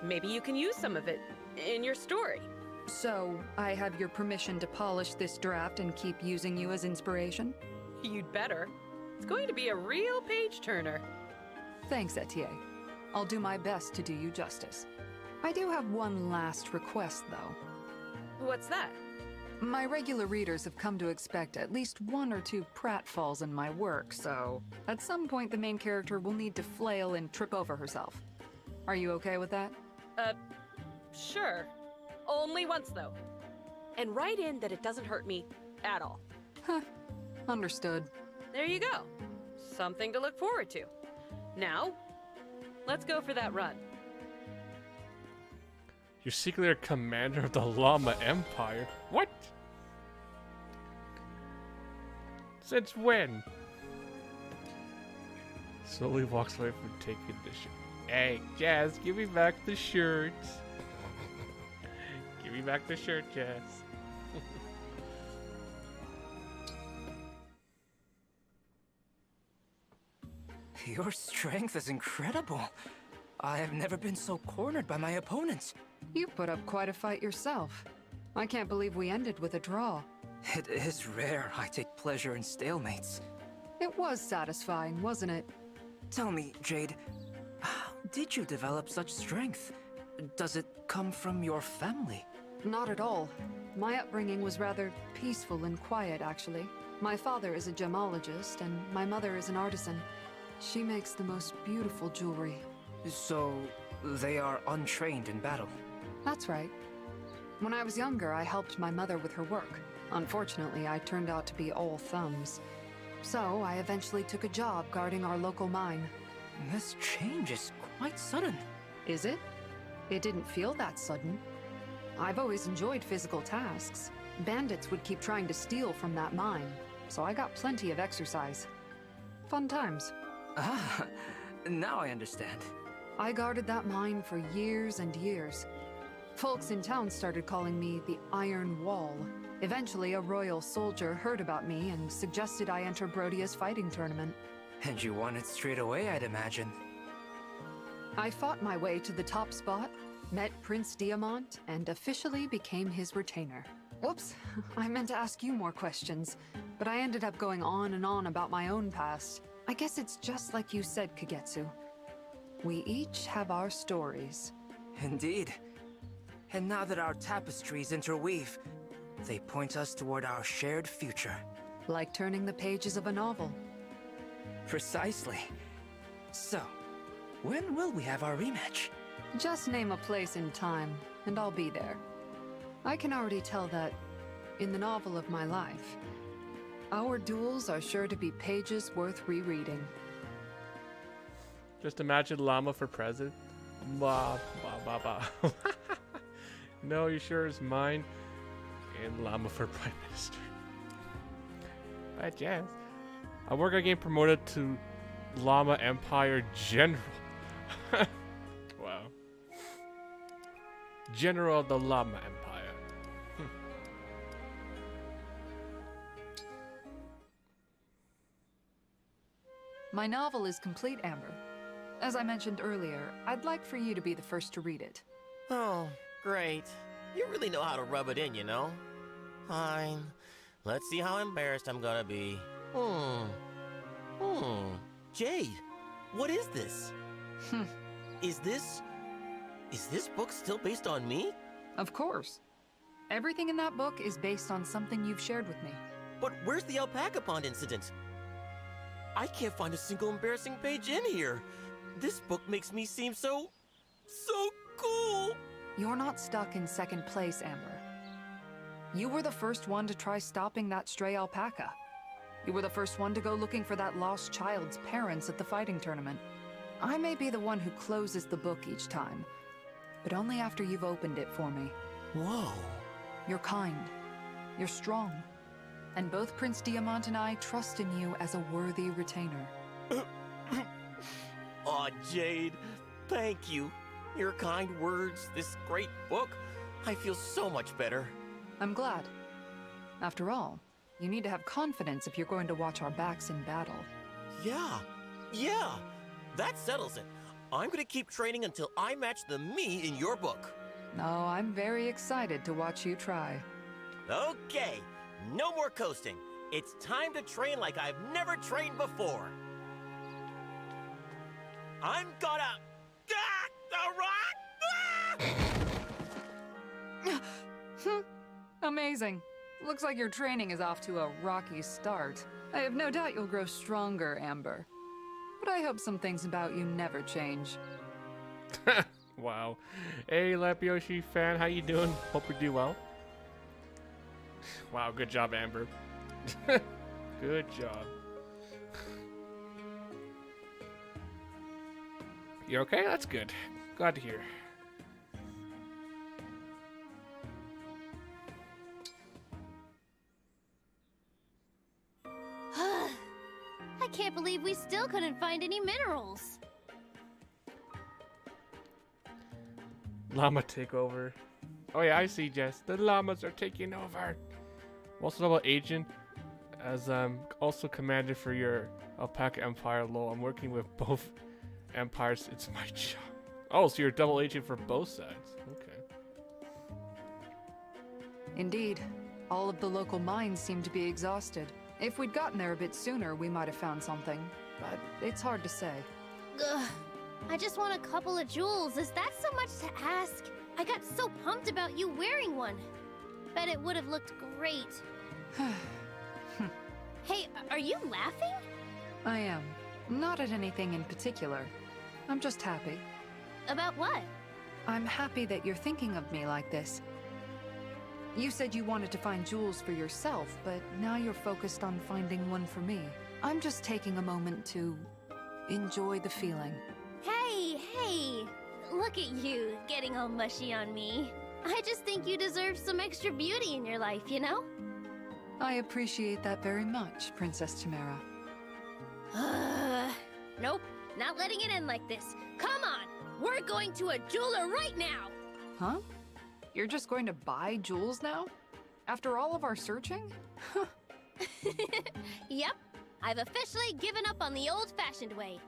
Maybe you can use some of it in your story. So, I have your permission to polish this draft and keep using you as inspiration? You'd better. It's going to be a real page-turner. Thanks, Etienne. I'll do my best to do you justice. I do have one last request, though. What's that? My regular readers have come to expect at least 1 or 2 pratfalls in my work, so at some point the main character will need to flail and trip over herself. Are you okay with that? Sure. Only once, though. And write in that it doesn't hurt me at all. Huh. Understood. There you go. Something to look forward to. Now, let's go for that run. You're secretly a commander of the Llama Empire. What? Since when? Slowly walks away from taking the shirt. Hey, Jazz, give me back the shirt. Give me back the shirt, Jazz. Your strength is incredible. I have never been so cornered by my opponents. You put up quite a fight yourself. I can't believe we ended with a draw. It is rare I take pleasure in stalemates. It was satisfying, wasn't it? Tell me, Jade, how did you develop such strength? Does it come from your family? Not at all. My upbringing was rather peaceful and quiet, actually. My father is a gemologist, and my mother is an artisan. She makes the most beautiful jewelry. So, they are untrained in battle? That's right. When I was younger, I helped my mother with her work. Unfortunately, I turned out to be all thumbs. So, I eventually took a job guarding our local mine. This change is quite sudden. Is it? It didn't feel that sudden. I've always enjoyed physical tasks. Bandits would keep trying to steal from that mine, so I got plenty of exercise. Fun times. Ah, now I understand. I guarded that mine for years and years. Folks in town started calling me the Iron Wall. Eventually, a royal soldier heard about me and suggested I enter Brodia's fighting tournament. And you won it straight away, I'd imagine. I fought my way to the top spot, met Prince Diamant, and officially became his retainer. Whoops, I meant to ask you more questions, but I ended up going on and on about my own past. I guess it's just like you said, Kagetsu. We each have our stories. Indeed. And now that our tapestries interweave, they point us toward our shared future. Like turning the pages of a novel. Precisely. So, when will we have our rematch? Just name a place and time, and I'll be there. I can already tell that, in the novel of my life, our duels are sure to be pages worth rereading. Just imagine Llama for president. Blah, blah, blah, blah. No, you sure is mine. And Llama for prime minister. Bad jazz. I work on getting promoted to Llama Empire General. Wow. General of the Llama Empire. My novel is complete, Amber. As I mentioned earlier, I'd like for you to be the first to read it. Oh, great. You really know how to rub it in, you know? Fine. Let's see how embarrassed I'm gonna be. Jade, what is this? Is this book still based on me? Of course. Everything in that book is based on something you've shared with me. But where's the alpaca pond incident? I can't find a single embarrassing page in here. This book makes me seem so cool. You're not stuck in second place, Amber. You were the first one to try stopping that stray alpaca. You were the first one to go looking for that lost child's parents at the fighting tournament. I may be the one who closes the book each time, but only after you've opened it for me. Whoa. You're kind. You're strong. And both Prince Diamant and I trust in you as a worthy retainer. Aw, Jade, thank you. Your kind words, this great book. I feel so much better. I'm glad. After all, You need to have confidence if you're going to watch our backs in battle. Yeah, that settles it. I'm gonna keep training until I match the me in your book. No, I'm very excited to watch you try. Okay, no more coasting. It's time to train like I've never trained before. I'm gonna... Amazing. Looks like your training is off to a rocky start. I have no doubt you'll grow stronger, Amber. But I hope some things about you never change. Wow. Hey, Lapioshi fan, how you doing? Hope you do well. Wow, good job, Amber. Good job. You okay? That's good. Glad to hear. I can't believe we still couldn't find any minerals. Llama takeover. Oh yeah, I see, Jess. The llamas are taking over. I'm also double agent, as I'm also commander for your Alpaca Empire. Lol, I'm working with both empires. It's my job. Oh, so you're a double agent for both sides. Okay. Indeed. All of the local mines seem to be exhausted. If we'd gotten there a bit sooner, we might have found something. But it's hard to say. Ugh. I just want a couple of jewels. Is that so much to ask? I got so pumped about you wearing one. Bet it would have looked great. Hey, are you laughing? I am. Not at anything in particular. I'm just happy. About what? I'm happy that you're thinking of me like this. You said you wanted to find jewels for yourself, but now you're focused on finding one for me. I'm just taking a moment to enjoy the feeling. Hey! Look at you, getting all mushy on me. I just think you deserve some extra beauty in your life, you know? I appreciate that very much, Princess Chimera. Nope, not letting it end like this. Come on, we're going to a jeweler right now! Huh? You're just going to buy jewels now? After all of our searching? Yep, I've officially given up on the old-fashioned way.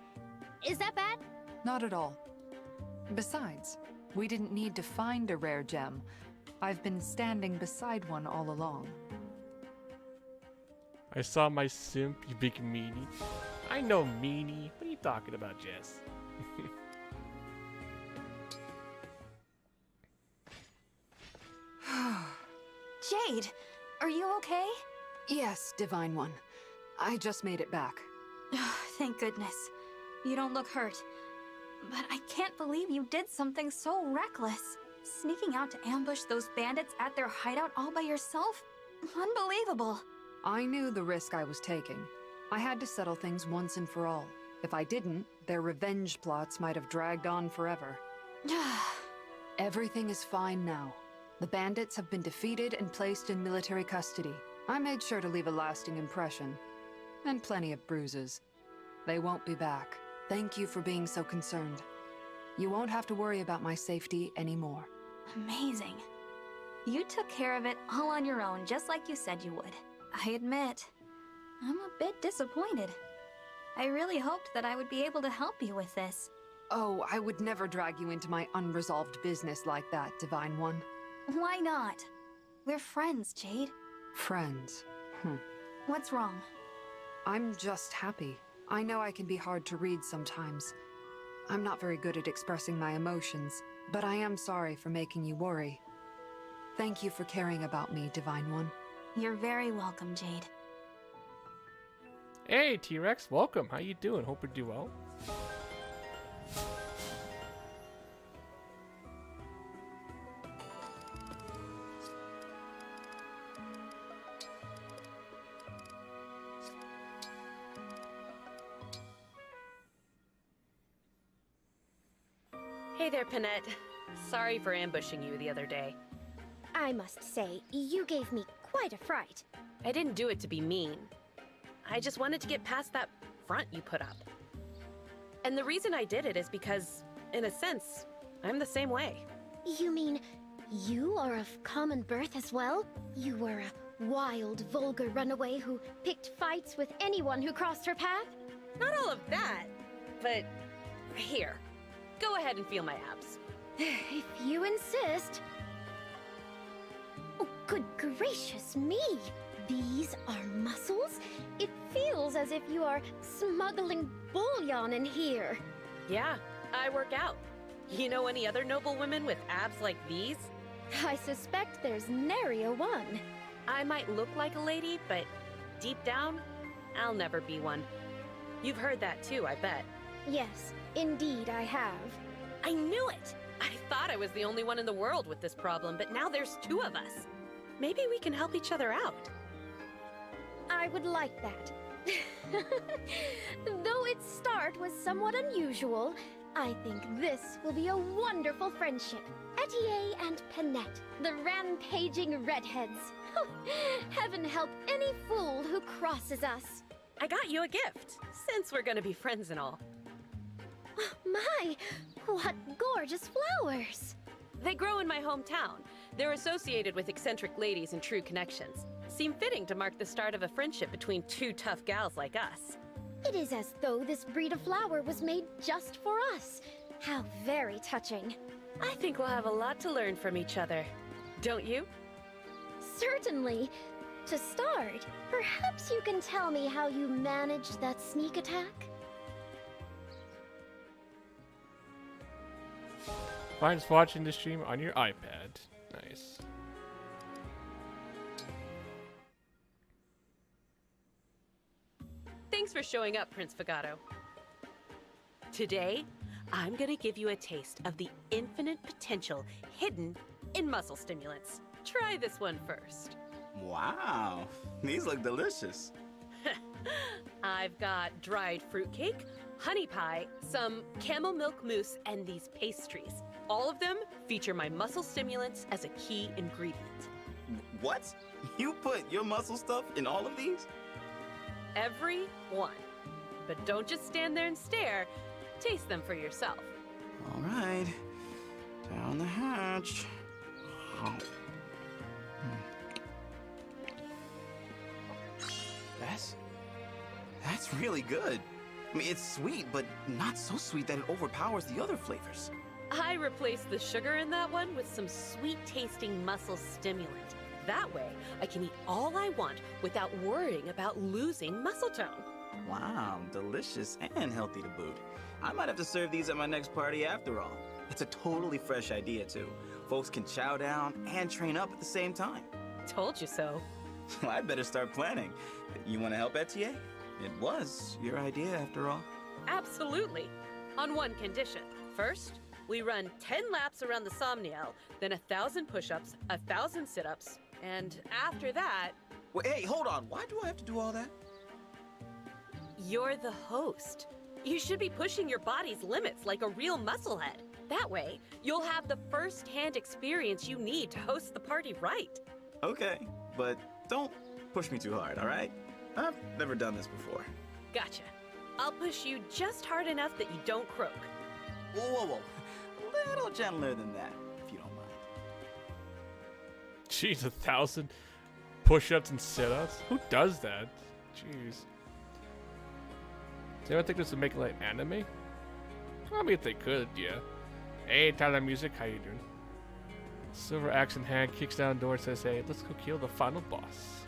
Is that bad? Not at all. Besides, we didn't need to find a rare gem. I've been standing beside one all along. I saw my simp, you big meanie. I know meanie. What are you talking about, Jess? Jade, are you okay? Yes, Divine One. I just made it back. Thank goodness. You don't look hurt. But I can't believe you did something so reckless. Sneaking out to ambush those bandits at their hideout all by yourself? Unbelievable. I knew the risk I was taking. I had to settle things once and for all. If I didn't, their revenge plots might have dragged on forever. Everything is fine now. The bandits have been defeated and placed in military custody. I made sure to leave a lasting impression. And plenty of bruises. They won't be back. Thank you for being so concerned. You won't have to worry about my safety anymore. Amazing. You took care of it all on your own, just like you said you would. I admit, I'm a bit disappointed. I really hoped that I would be able to help you with this. Oh, I would never drag you into my unresolved business like that, Divine One. Why not? We're friends, Jade. Friends? What's wrong? I'm just happy. I know I can be hard to read sometimes. I'm not very good at expressing my emotions, but I am sorry for making you worry. Thank you for caring about me, Divine One. You're very welcome, Jade. Hey, T-Rex, welcome. How you doing? Hope you do well. Hey there, Panette. Sorry for ambushing you the other day. I must say, you gave me quite a fright. I didn't do it to be mean. I just wanted to get past that front you put up. And the reason I did it is because, in a sense, I'm the same way. You mean, you are of common birth as well? You were a wild, vulgar runaway who picked fights with anyone who crossed her path? Not all of that, but here, go ahead and feel my abs. If you insist. Oh, good gracious me! These are muscles? It feels as if you are smuggling bullion in here. Yeah, I work out. You know any other noble women with abs like these? I suspect there's nary a one. I might look like a lady, but deep down, I'll never be one. You've heard that too, I bet. Yes, indeed I have. I knew it! I thought I was the only one in the world with this problem, but now there's two of us. Maybe we can help each other out. I would like that. Though its start was somewhat unusual, I think this will be a wonderful friendship. Etier and Panette, the rampaging redheads. Heaven help any fool who crosses us. I got you a gift, since we're gonna be friends and all. My, what gorgeous flowers! They grow in my hometown. They're associated with eccentric ladies and true connections. Seem fitting to mark the start of a friendship between two tough gals like us. It is as though this breed of flower was made just for us. How very touching. I think we'll have a lot to learn from each other. Don't you? Certainly. To start, perhaps you can tell me how you managed that sneak attack? Find us watching the stream on your iPad. Nice. Thanks for showing up, Prince Fagato. Today, I'm gonna give you a taste of the infinite potential hidden in muscle stimulants. Try this one first. Wow, these look delicious. I've got dried fruitcake, honey pie, some camel milk mousse, and these pastries. All of them feature my muscle stimulants as a key ingredient. What? You put your muscle stuff in all of these? Every one. But don't just stand there and stare. Taste them for yourself. All right. Down the hatch. Oh. That's really good. I mean, it's sweet, but not so sweet that it overpowers the other flavors. I replaced the sugar in that one with some sweet-tasting muscle stimulant. That way, I can eat all I want without worrying about losing muscle tone. Wow, delicious and healthy to boot. I might have to serve these at my next party after all. It's a totally fresh idea, too. Folks can chow down and train up at the same time. Told you so. Well, I'd better start planning. You want to help, Etier? It was your idea, after all. Absolutely. On one condition. First, we run 10 laps around the Somniel, then 1,000 push-ups, 1,000 sit-ups, and after that... Wait, hey, hold on. Why do I have to do all that? You're the host. You should be pushing your body's limits like a real musclehead. That way, you'll have the first-hand experience you need to host the party right. Okay, but don't push me too hard, all right? I've never done this before. Gotcha. I'll push you just hard enough that you don't croak. Whoa, whoa, whoa. A little gentler than that, if you don't mind. Jeez, 1,000 push-ups and sit-ups? Who does that? Jeez. Do you ever think this would make it like anime? I mean, if they could, yeah. Hey, Tyler Music, how you doing? Silver axe in hand, kicks down door, says, hey, let's go kill the final boss.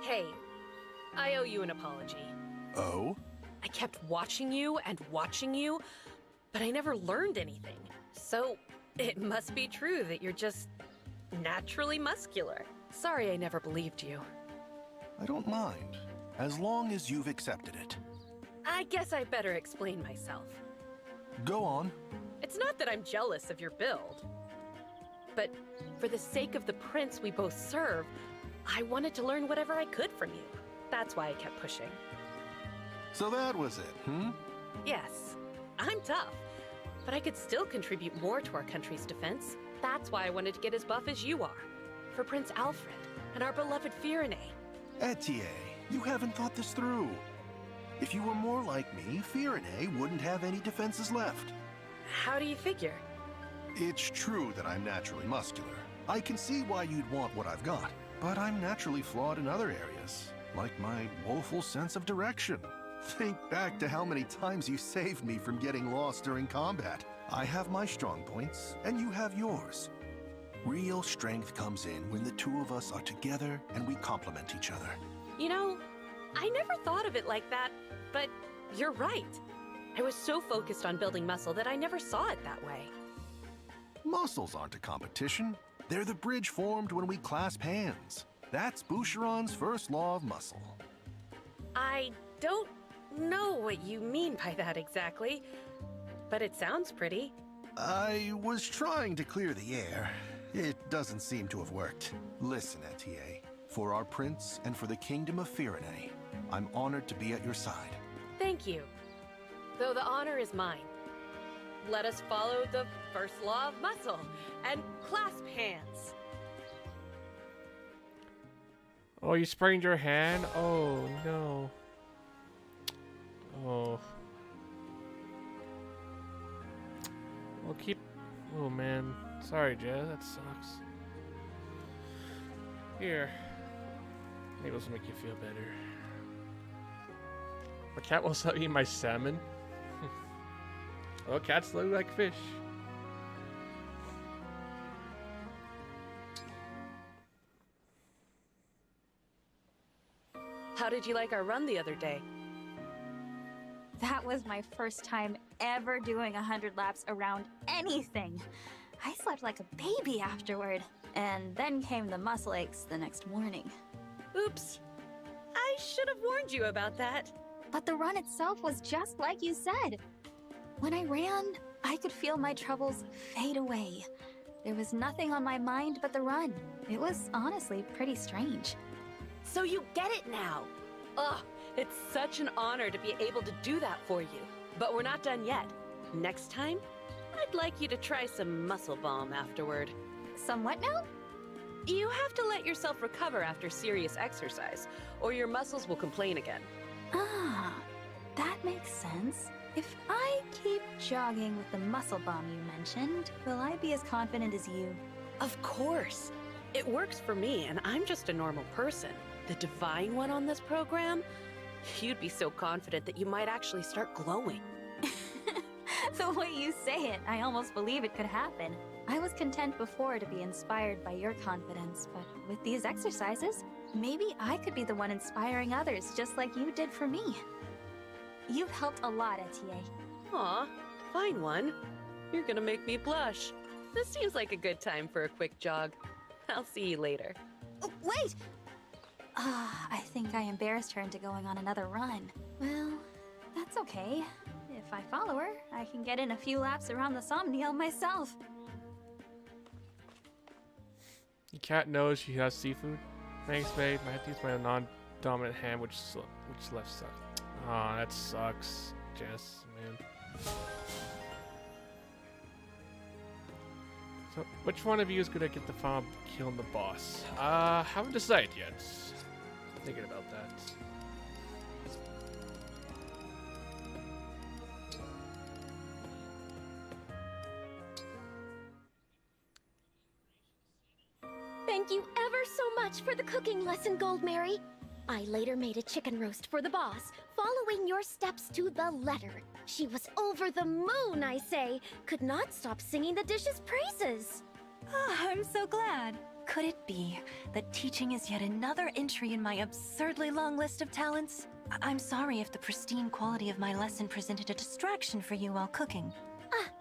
Hey, I owe you an apology. Oh? I kept watching you and watching you, but I never learned anything. So, it must be true that you're just naturally muscular. Sorry I never believed you. I don't mind, as long as you've accepted it. I guess I better explain myself. Go on. It's not that I'm jealous of your build, but for the sake of the prince we both serve, I wanted to learn whatever I could from you. That's why I kept pushing. So that was it, hmm? Yes, I'm tough, but I could still contribute more to our country's defense. That's why I wanted to get as buff as you are. For Prince Alfred and our beloved Firene. Etier, you haven't thought this through. If you were more like me, Firene wouldn't have any defenses left. How do you figure? It's true that I'm naturally muscular. I can see why you'd want what I've got, but I'm naturally flawed in other areas, like my woeful sense of direction. Think back to how many times you saved me from getting lost during combat. I have my strong points, and you have yours. Real strength comes in when the two of us are together and we complement each other. You know, I never thought of it like that, but you're right. I was so focused on building muscle that I never saw it that way. Muscles aren't a competition. They're the bridge formed when we clasp hands. That's Boucheron's first law of muscle. I don't know what you mean by that exactly, but it sounds pretty. I was trying to clear the air. It doesn't seem to have worked. Listen, Etier, for our prince and for the kingdom of Firene, I'm honored to be at your side. Thank you. Though the honor is mine. Let us follow the first law of muscle and clasp hands. Oh, you sprained your hand? Oh, no. Oh. Well, keep... Oh, man. Sorry, Jazz. That sucks. Here. Maybe this will make you feel better. My cat will stop eating my salmon. Oh, cats look like fish. How did you like our run the other day? That was my first time ever doing 100 laps around anything. I slept like a baby afterward, and then came the muscle aches the next morning. Oops. I should have warned you about that. But the run itself was just like you said. When I ran, I could feel my troubles fade away. There was nothing on my mind but the run. It was honestly pretty strange. So you get it now. Ugh, it's such an honor to be able to do that for you. But we're not done yet. Next time, I'd like you to try some muscle balm afterward. Some what now? You have to let yourself recover after serious exercise, or your muscles will complain again. Ah, that makes sense. If I keep jogging with the muscle bomb you mentioned, will I be as confident as you? Of course. It works for me, and I'm just a normal person. The divine one on this program? You'd be so confident that you might actually start glowing. The way you say it, I almost believe it could happen. I was content before to be inspired by your confidence, but with these exercises, maybe I could be the one inspiring others just like you did for me. You've helped a lot, Etier. Aw, fine one. You're gonna make me blush. This seems like a good time for a quick jog. I'll see you later. Oh, wait! I think I embarrassed her into going on another run. Well, that's okay. If I follow her, I can get in a few laps around the Somniel myself. The cat knows she has seafood. Thanks, babe. I have to use my non-dominant hand, which left sucks. Aw, that sucks, Jess, man. So, which one of you is gonna get the final kill on the boss? Haven't decided yet. Thinking about that. Thank you ever so much for the cooking lesson, Goldmary. I later made a chicken roast for the boss, following your steps to the letter. She was over the moon, I say. Could not stop singing the dish's praises. I'm so glad. Could it be that teaching is yet another entry in my absurdly long list of talents? I'm sorry if the pristine quality of my lesson presented a distraction for you while cooking.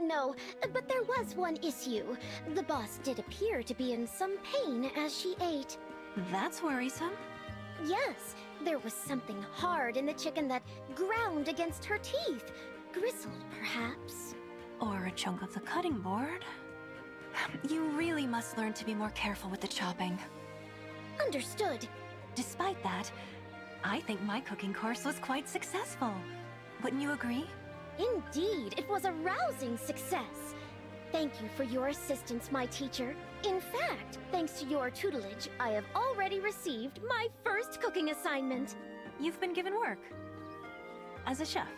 No, but there was one issue. The boss did appear to be in some pain as she ate. That's worrisome. Yes, there was something hard in the chicken that ground against her teeth. Gristled, perhaps. Or a chunk of the cutting board. You really must learn to be more careful with the chopping. Understood. Despite that, I think my cooking course was quite successful. Wouldn't you agree? Indeed, it was a rousing success. Thank you for your assistance, my teacher. In fact, thanks to your tutelage, I have already received my first cooking assignment. You've been given work. As a chef.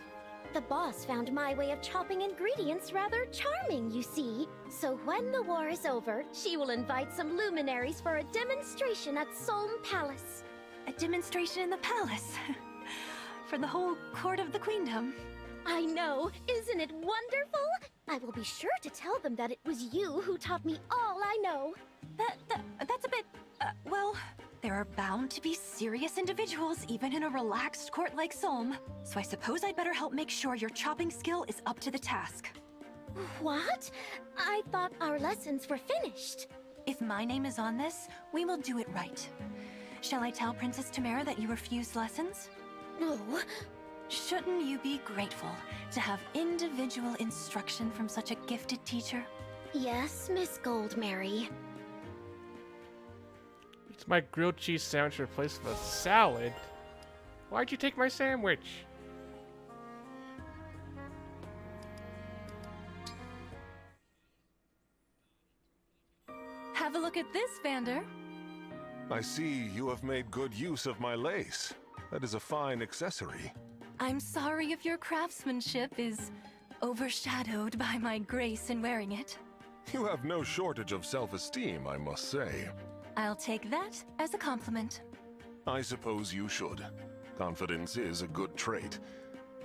The boss found my way of chopping ingredients rather charming, you see. So when the war is over, she will invite some luminaries for a demonstration at Solm Palace. A demonstration in the palace? For the whole court of the queendom? I know, isn't it wonderful? I will be sure to tell them that it was you who taught me all I know. That's a bit, well, there are bound to be serious individuals even in a relaxed court like Solm. So I suppose I'd better help make sure your chopping skill is up to the task. What? I thought our lessons were finished. If my name is on this, we will do it right. Shall I tell Princess Tamara that you refused lessons? No. Shouldn't you be grateful to have individual instruction from such a gifted teacher? Yes, Miss Goldmary. It's my grilled cheese sandwich replaced with a salad. Why'd you take my sandwich? Have a look at this, Vander. I see you have made good use of my lace. That is a fine accessory. I'm sorry if your craftsmanship is overshadowed by my grace in wearing it. You have no shortage of self-esteem, I must say. I'll take that as a compliment. I suppose you should. Confidence is a good trait.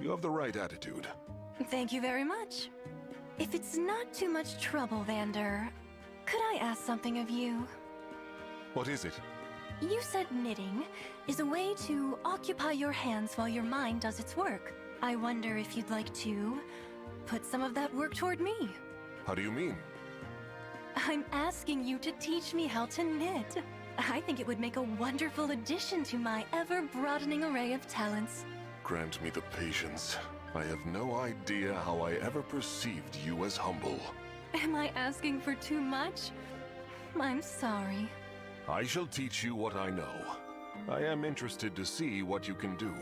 You have the right attitude. Thank you very much. If it's not too much trouble, Vander, could I ask something of you? What is it? You said knitting is a way to occupy your hands while your mind does its work. I wonder if you'd like to put some of that work toward me. How do you mean? I'm asking you to teach me how to knit. I think it would make a wonderful addition to my ever-broadening array of talents. Grant me the patience. I have no idea how I ever perceived you as humble. Am I asking for too much? I'm sorry. I shall teach you what I know. I am interested to see what you can do.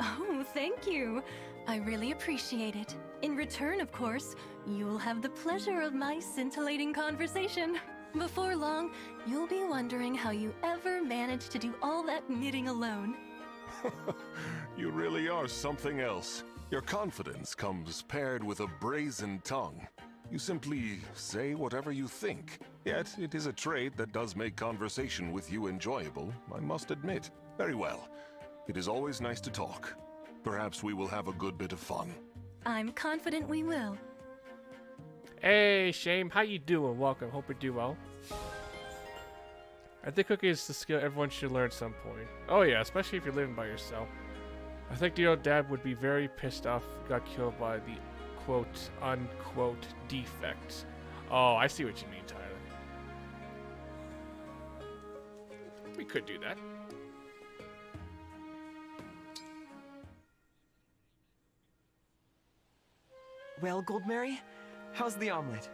Oh, thank you. I really appreciate it. In return, of course, you'll have the pleasure of my scintillating conversation. Before long, you'll be wondering how you ever managed to do all that knitting alone. You really are something else. Your confidence comes paired with a brazen tongue. You simply say whatever you think. Yet, it is a trait that does make conversation with you enjoyable, I must admit. Very well. It is always nice to talk. Perhaps we will have a good bit of fun. I'm confident we will. Hey, Shame, how you doing? Welcome. Hope you do well. I think cooking is the skill everyone should learn at some point. Oh yeah, especially if you're living by yourself. I think your dad would be very pissed off if he got killed by the quote-unquote defect. Oh, I see what you mean, Tyler. We could do that. Well, Goldmary, how's the omelet?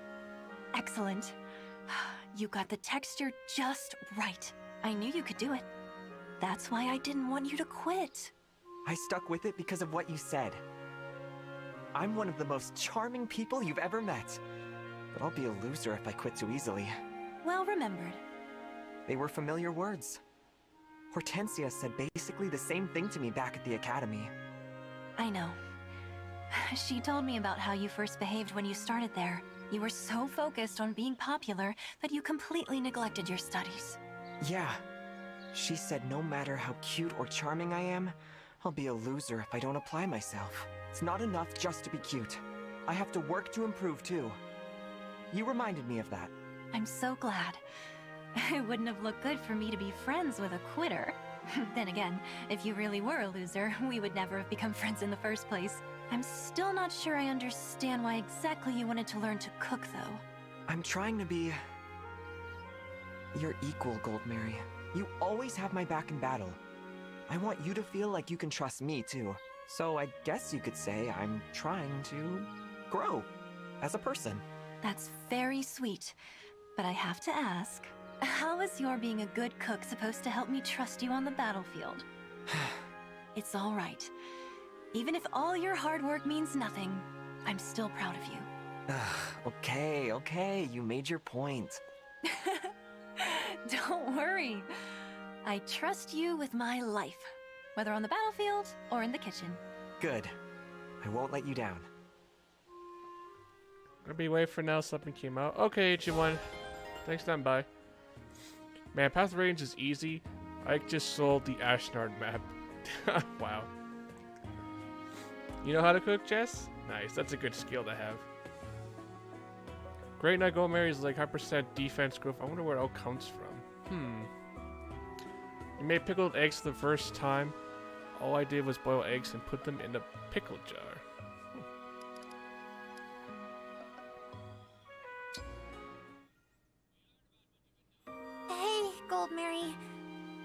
Excellent. You got the texture just right. I knew you could do it. That's why I didn't want you to quit. I stuck with it because of what you said. I'm one of the most charming people you've ever met. But I'll be a loser if I quit too easily. Well remembered. They were familiar words. Hortensia said basically the same thing to me back at the academy. I know. She told me about how you first behaved when you started there. You were so focused on being popular that you completely neglected your studies. Yeah. She said no matter how cute or charming I am, I'll be a loser if I don't apply myself. It's not enough just to be cute. I have to work to improve too. You reminded me of that. I'm so glad. It wouldn't have looked good for me to be friends with a quitter. Then again, if you really were a loser, we would never have become friends in the first place. I'm still not sure I understand why exactly you wanted to learn to cook, though. I'm trying to be your equal, Goldmary. You always have my back in battle. I want you to feel like you can trust me, too. So I guess you could say I'm trying to grow as a person. That's very sweet. But I have to ask, how is your being a good cook supposed to help me trust you on the battlefield? It's all right. Even if all your hard work means nothing, I'm still proud of you. Okay, you made your point. Don't worry. I trust you with my life, whether on the battlefield or in the kitchen. Good. I won't let you down. Gonna be away for now, something came out. Okay, H1. Thanks, stand by. Man, Path Range is easy. I just sold the Ashnard map. Wow. You know how to cook, Jess? Nice, that's a good skill to have. Great Night Gold Mary is like 100% defense growth. I wonder where it all comes from. You made pickled eggs the first time. All I did was boil eggs and put them in a pickle jar. Hey, Gold Mary.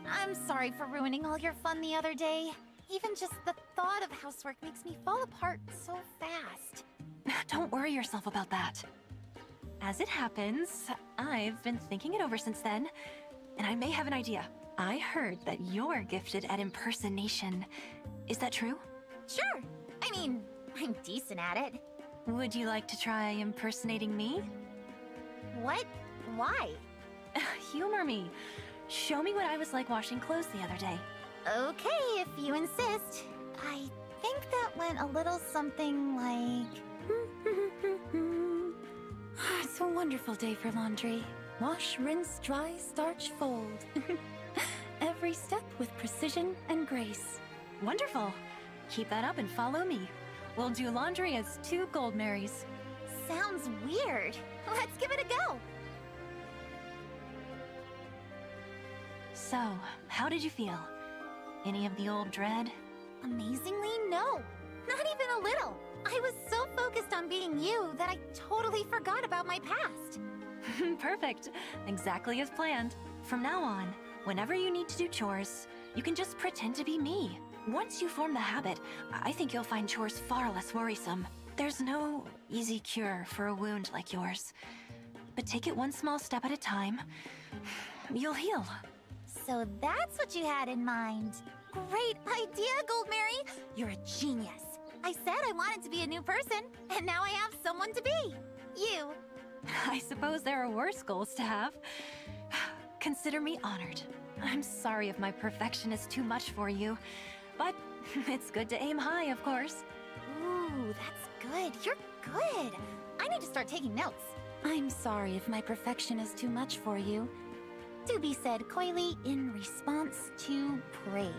I'm sorry for ruining all your fun the other day. Even just the thought of housework makes me fall apart so fast. Don't worry yourself about that. As it happens, I've been thinking it over since then, and I may have an idea. I heard that you're gifted at impersonation. Is that true? Sure. I mean, I'm decent at it. Would you like to try impersonating me? What? Why? Humor me. Show me what I was like washing clothes the other day. Okay, if you insist. I think that went a little something like... It's a wonderful day for laundry. Wash, rinse, dry, starch, fold. Every step with precision and grace. Wonderful. Keep that up and follow me. We'll do laundry as 2 Gold Marys. Sounds weird. Let's give it a go. So, how did you feel? Any of the old dread? Amazingly, no. Not even a little. I was so focused on being you that I totally forgot about my past. Perfect. Exactly as planned. From now on, whenever you need to do chores, you can just pretend to be me. Once you form the habit, I think you'll find chores far less worrisome. There's no easy cure for a wound like yours. But take it one small step at a time. You'll heal. So that's what you had in mind. Great idea, Gold Mary. You're a genius. I said I wanted to be a new person, and now I have someone to be. You. I suppose there are worse goals to have. Consider me honored. I'm sorry if my perfection is too much for you, but it's good to aim high, of course. Ooh, that's good. You're good. I need to start taking notes. I'm sorry if my perfection is too much for you. To be said coyly in response to praise.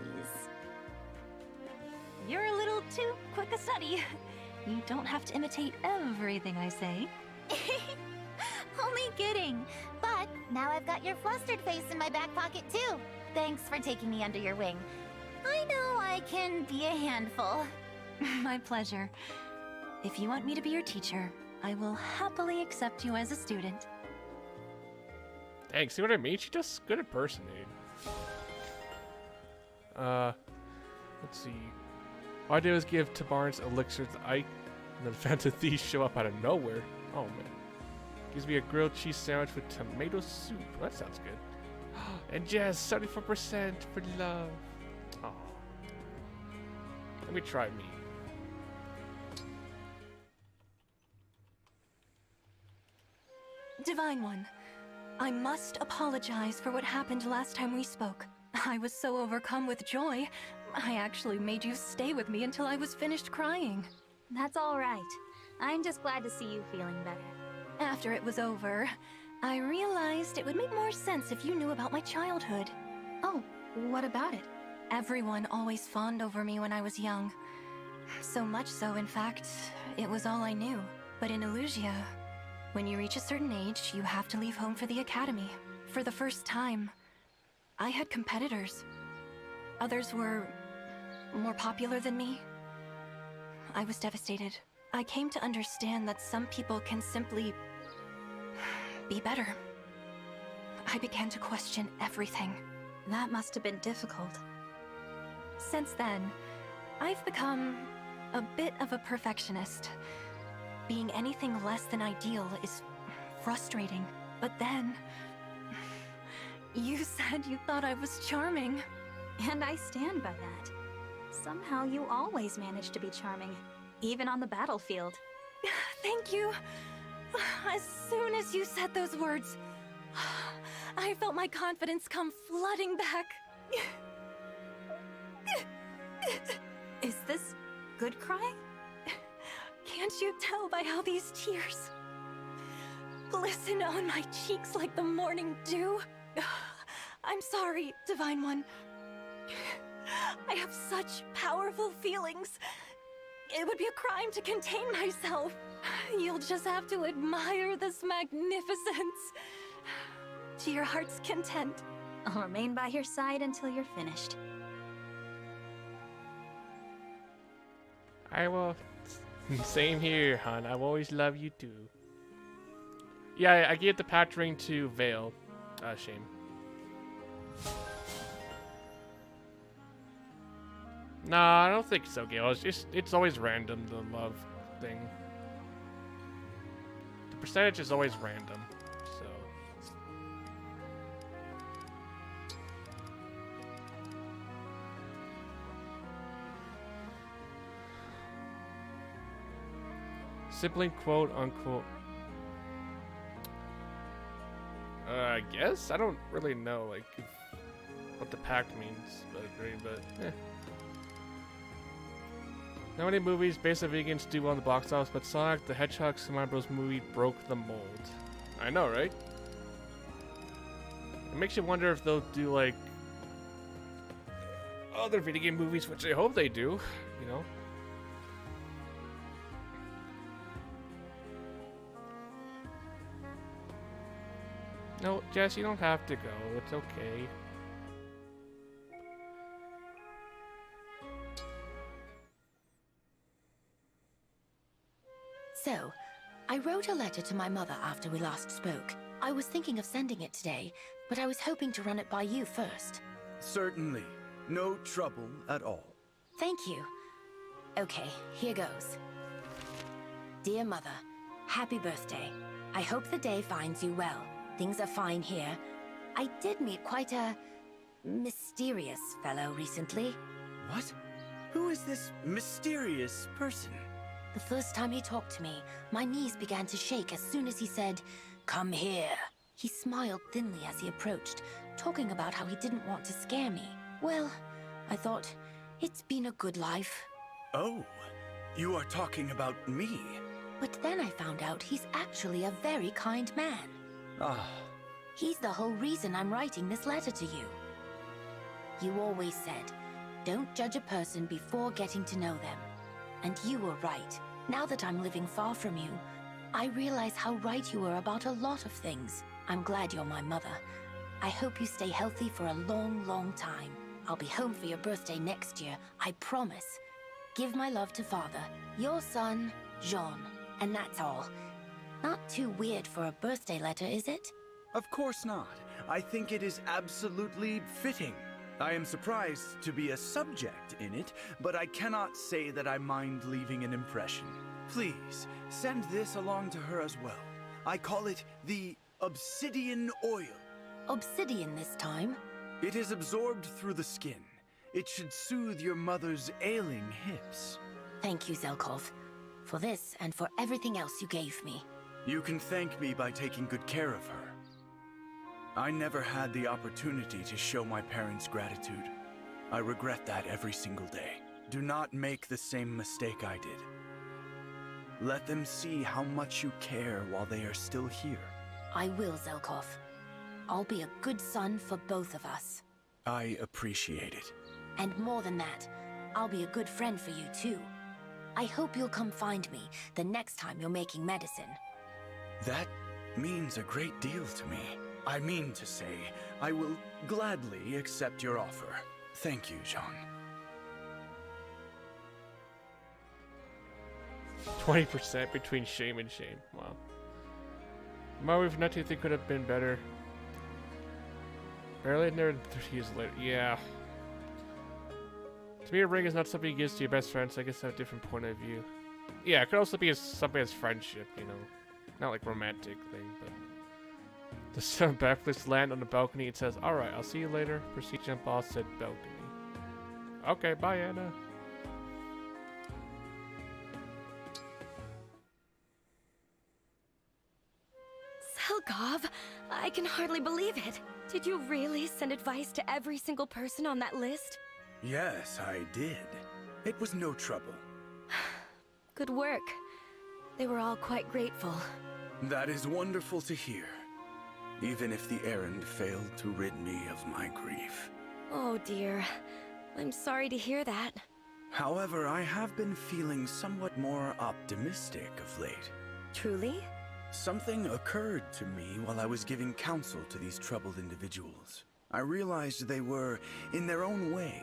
You're a little too quick a study. You don't have to imitate everything I say. Only kidding. But now I've got your flustered face in my back pocket too. Thanks for taking me under your wing. I know I can be a handful. My pleasure. If you want me to be your teacher, I will happily accept you as a student. Dang, see what I mean? She does good impersonating. Let's see. All I did was give Tabarn's elixir to Ike, and then Phantom Thieves show up out of nowhere. Oh man. Gives me a grilled cheese sandwich with tomato soup. That sounds good. And Jazz, 74% for love. Oh. Let me try me. Divine One, I must apologize for what happened last time we spoke. I was so overcome with joy, I actually made you stay with me until I was finished crying. That's all right. I'm just glad to see you feeling better. After it was over, I realized it would make more sense if you knew about my childhood. Oh, what about it? Everyone always fawned over me when I was young. So much so, in fact, it was all I knew. But in Elusia, when you reach a certain age, you have to leave home for the academy. For the first time, I had competitors. Others were more popular than me. I was devastated. I came to understand that some people can simply be better. I began to question everything. That must have been difficult. Since then, I've become a bit of a perfectionist. Being anything less than ideal is frustrating. But then, you said you thought I was charming. And I stand by that. Somehow you always manage to be charming, even on the battlefield. Thank you. As soon as you said those words, I felt my confidence come flooding back. Is this good crying? Can't you tell by how these tears glisten on my cheeks like the morning dew? I'm sorry, Divine One. I have such powerful feelings. It would be a crime to contain myself. You'll just have to admire this magnificence. To your heart's content. I'll remain by your side until you're finished. I will. Same here, hon. I will always love you too. Yeah, I gave the pact ring to Vale. Shame. Nah, I don't think so, Gale. It's always random, the love thing. The percentage is always random, so. Sibling quote unquote. I guess? I don't really know, like, what the pact means, but eh. Not many movies based on vegans do well in the box office, but Sonic the Hedgehog Super Bros. Movie broke the mold. I know, right? It makes you wonder if they'll do, like, other video game movies, which I hope they do, you know? No, Jess, you don't have to go. It's okay. So, I wrote a letter to my mother after we last spoke. I was thinking of sending it today, but I was hoping to run it by you first. Certainly. No trouble at all. Thank you. Okay, here goes. Dear Mother, happy birthday. I hope the day finds you well. Things are fine here. I did meet quite a mysterious fellow recently. What? Who is this mysterious person? The first time he talked to me, my knees began to shake as soon as he said, "Come here." He smiled thinly as he approached, talking about how he didn't want to scare me. Well, I thought, it's been a good life. Oh, you are talking about me. But then I found out he's actually a very kind man. Ah. He's the whole reason I'm writing this letter to you. You always said, don't judge a person before getting to know them. And you were right. Now that I'm living far from you, I realize how right you were about a lot of things. I'm glad you're my mother. I hope you stay healthy for a long, long time. I'll be home for your birthday next year, I promise. Give my love to Father, your son, Jean. And that's all. Not too weird for a birthday letter, is it? Of course not. I think it is absolutely fitting. I am surprised to be a subject in it, but I cannot say that I mind leaving an impression. Please, send this along to her as well. I call it the obsidian oil. Obsidian this time? It is absorbed through the skin. It should soothe your mother's ailing hips. Thank you, Zelkov. For this and for everything else you gave me. You can thank me by taking good care of her. I never had the opportunity to show my parents gratitude. I regret that every single day. Do not make the same mistake I did. Let them see how much you care while they are still here. I will, Zelkov. I'll be a good son for both of us. I appreciate it. And more than that, I'll be a good friend for you too. I hope you'll come find me the next time you're making medicine. That means a great deal to me. I mean to say, I will gladly accept your offer. Thank you, Jean. 20% between shame and shame. Wow. Mario if nothing could have been better. Barely there 30 years later. Yeah. To me, a ring is not something you give to your best friend, so I guess I have a different point of view. Yeah, it could also be something as friendship, you know. Not like romantic thing, but... The seven backflips land on the balcony. It says, "Alright, I'll see you later." Proceed jump off said balcony. Okay, bye, Anna. Zelkov, I can hardly believe it. Did you really send advice to every single person on that list? Yes, I did. It was no trouble. Good work. They were all quite grateful. That is wonderful to hear. Even if the errand failed to rid me of my grief. Oh dear. I'm sorry to hear that. However, I have been feeling somewhat more optimistic of late. Truly? Something occurred to me while I was giving counsel to these troubled individuals. I realized they were, in their own way,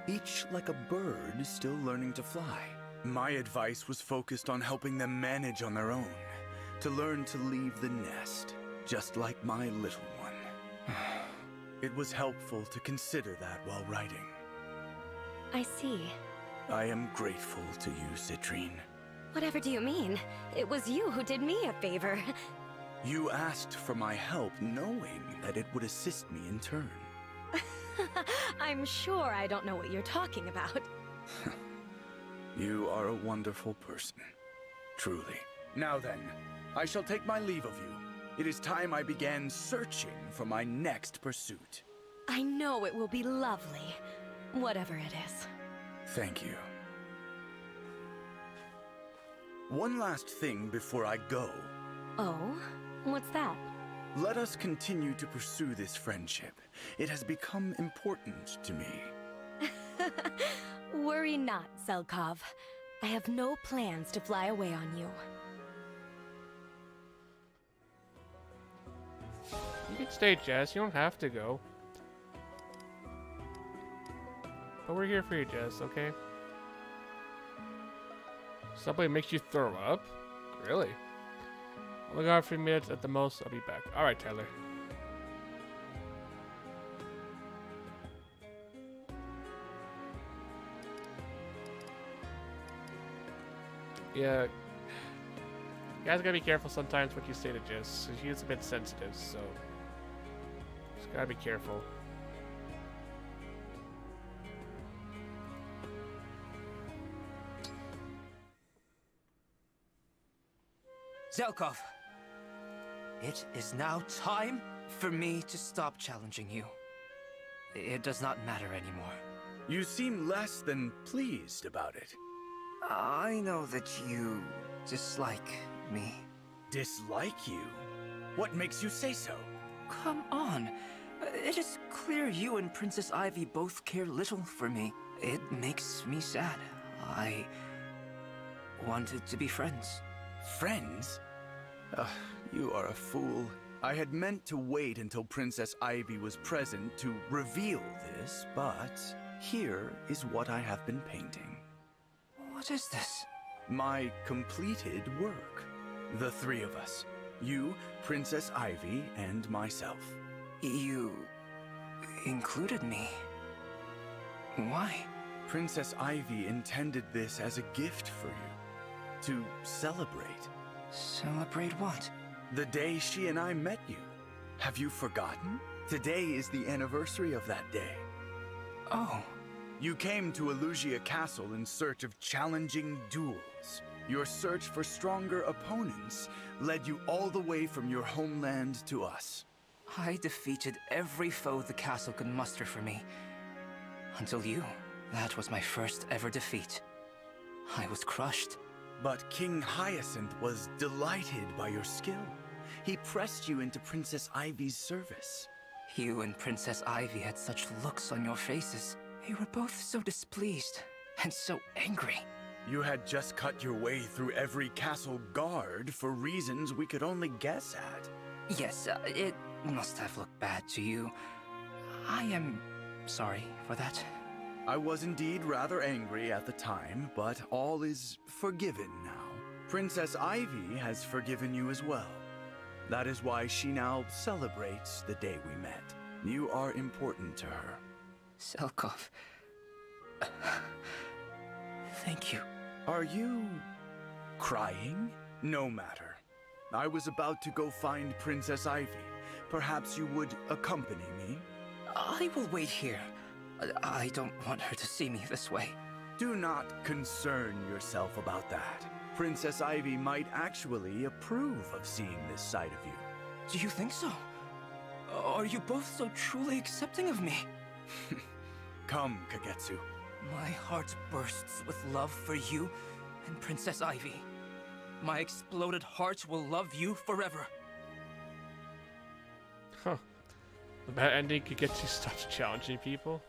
each like a bird still learning to fly. My advice was focused on helping them manage on their own, to learn to leave the nest, just like my little one. It was helpful to consider that while writing. I see. I am grateful to you, Citrine. Whatever do you mean? It was you who did me a favor. You asked for my help knowing that it would assist me in turn. I'm sure I don't know what you're talking about. You are a wonderful person. Truly. Now then, I shall take my leave of you. It is time I began searching for my next pursuit. I know it will be lovely. Whatever it is. Thank you. One last thing before I go. Oh? What's that? Let us continue to pursue this friendship. It has become important to me. Worry not, Zelkov. I have no plans to fly away on you. You can stay, Jess. You don't have to go. But we're here for you, Jess, okay? Somebody makes you throw up? Really? Only got a few minutes at the most. I'll be back. Alright, Tyler. Yeah. You guys gotta be careful sometimes what you say to Jess. She is a bit sensitive, so just gotta be careful. Zelkov, it is now time for me to stop challenging you. It does not matter anymore. You seem less than pleased about it. I know that you dislike me. Dislike you? What makes you say so? Come on. It is clear you and Princess Ivy both care little for me. It makes me sad. I wanted to be friends. Friends? You are a fool. I had meant to wait until Princess Ivy was present to reveal this, but here is what I have been painting. What is this? My completed work. The three of us. You, Princess Ivy, and myself. You included me. Why? Princess Ivy intended this as a gift for you. To celebrate. Celebrate what? The day she and I met you. Have you forgotten? Today is the anniversary of that day. Oh. You came to Elyos Castle in search of challenging duels. Your search for stronger opponents led you all the way from your homeland to us. I defeated every foe the castle could muster for me. Until you. That was my first ever defeat. I was crushed. But King Hyacinth was delighted by your skill. He pressed you into Princess Ivy's service. You and Princess Ivy had such looks on your faces. You were both so displeased and so angry. You had just cut your way through every castle guard for reasons we could only guess at. Yes, it must have looked bad to you. I am sorry for that. I was indeed rather angry at the time, but all is forgiven now. Princess Ivy has forgiven you as well. That is why she now celebrates the day we met. You are important to her. Zelkov. Thank you. Are you crying? No matter. I was about to go find Princess Ivy. Perhaps you would accompany me? I will wait here. I don't want her to see me this way. Do not concern yourself about that. Princess Ivy might actually approve of seeing this side of you. Do you think so? Are you both so truly accepting of me? Come, Kagetsu. My heart bursts with love for you and Princess Ivy. My exploded heart will love you forever. Huh. The bad ending could get you stuck challenging people.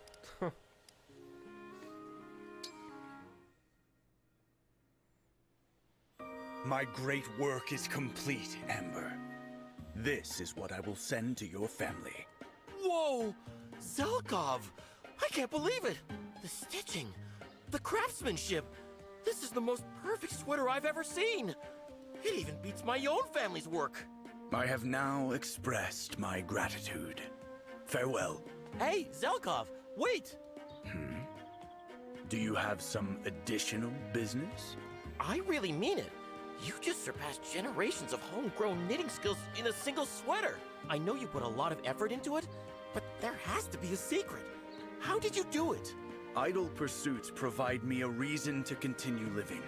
My great work is complete, Amber. This is what I will send to your family. Whoa! Zelkov! I can't believe it! The stitching, the craftsmanship. This is the most perfect sweater I've ever seen. It even beats my own family's work. I have now expressed my gratitude. Farewell. Hey, Zelkov, wait! Do you have some additional business? I really mean it. You just surpassed generations of homegrown knitting skills in a single sweater. I know you put a lot of effort into it, but there has to be a secret. How did you do it? Idle pursuits provide me a reason to continue living.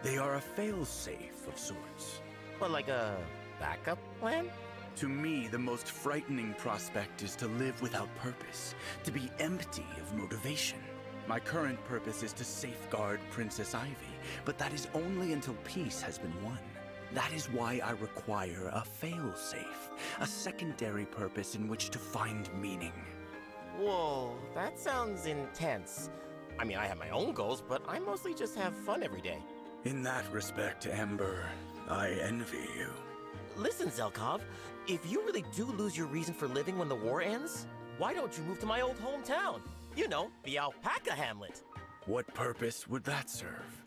They are a fail-safe of sorts. But like a backup plan? To me, the most frightening prospect is to live without purpose, to be empty of motivation. My current purpose is to safeguard Princess Ivy, but that is only until peace has been won. That is why I require a fail-safe, a secondary purpose in which to find meaning. Whoa, that sounds intense. I mean, I have my own goals, but I mostly just have fun every day. In that respect, Amber, I envy you. Listen, Zelkov, if you really do lose your reason for living when the war ends, why don't you move to my old hometown? You know, the alpaca hamlet. What purpose would that serve?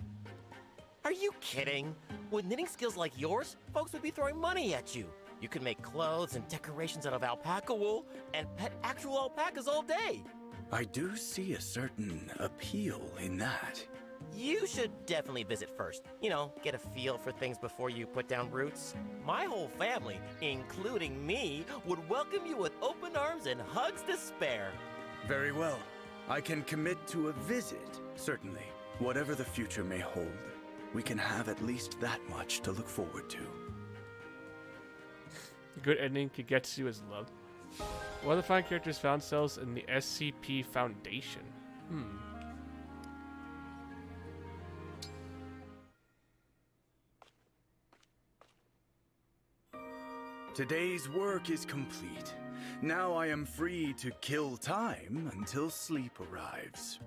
Are you kidding? With knitting skills like yours, folks would be throwing money at you. You could make clothes and decorations out of alpaca wool and pet actual alpacas all day. I do see a certain appeal in that. You should definitely visit first. You know, get a feel for things before you put down roots. My whole family, including me, would welcome you with open arms and hugs to spare. Very well. I can commit to a visit, certainly. Whatever the future may hold, we can have at least that much to look forward to. A good ending Kagetsu is love. One of the fine characters found themselves in the SCP Foundation. Today's work is complete. Now I am free to kill time until sleep arrives.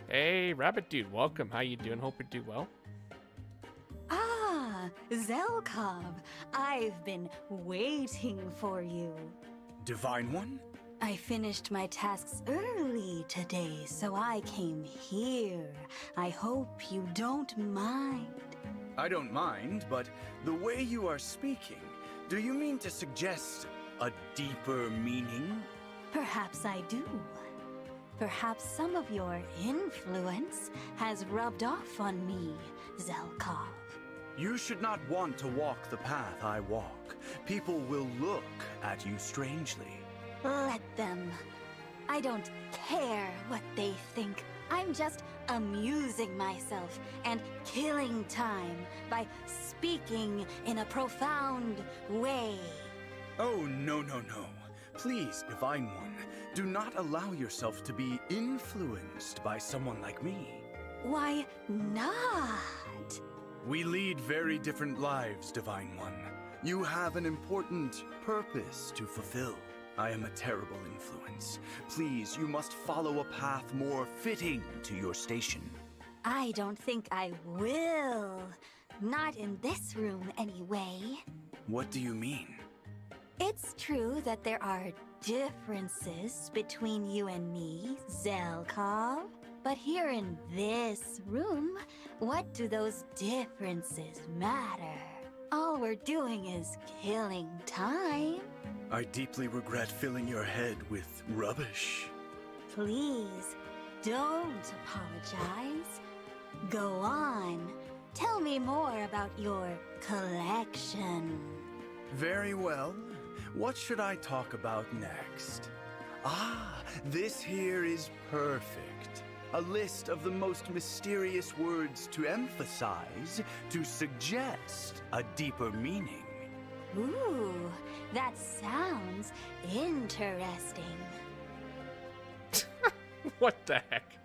Hey, Rabbit Dude, welcome. How you doing? Hope you do well. Ah, Zelkov, I've been waiting for you. Divine One? I finished my tasks early today, so I came here. I hope you don't mind. I don't mind, but the way you are speaking, do you mean to suggest a deeper meaning? Perhaps I do. Perhaps some of your influence has rubbed off on me, Zelkov. You should not want to walk the path I walk. People will look at you strangely. Let them. I don't care what they think. I'm just amusing myself and killing time by speaking in a profound way. Oh, no. Please, Divine One, do not allow yourself to be influenced by someone like me. Why not? We lead very different lives, Divine One. You have an important purpose to fulfill. I am a terrible influence. Please, you must follow a path more fitting to your station. I don't think I will. Not in this room, anyway. What do you mean? It's true that there are differences between you and me, Zelkov. But here in this room, what do those differences matter? All we're doing is killing time. I deeply regret filling your head with rubbish. Please, don't apologize. Go on. Tell me more about your collection. Very well. What should I talk about next? Ah, this here is perfect. A list of the most mysterious words to emphasize, to suggest a deeper meaning. Ooh, that sounds interesting. What the heck?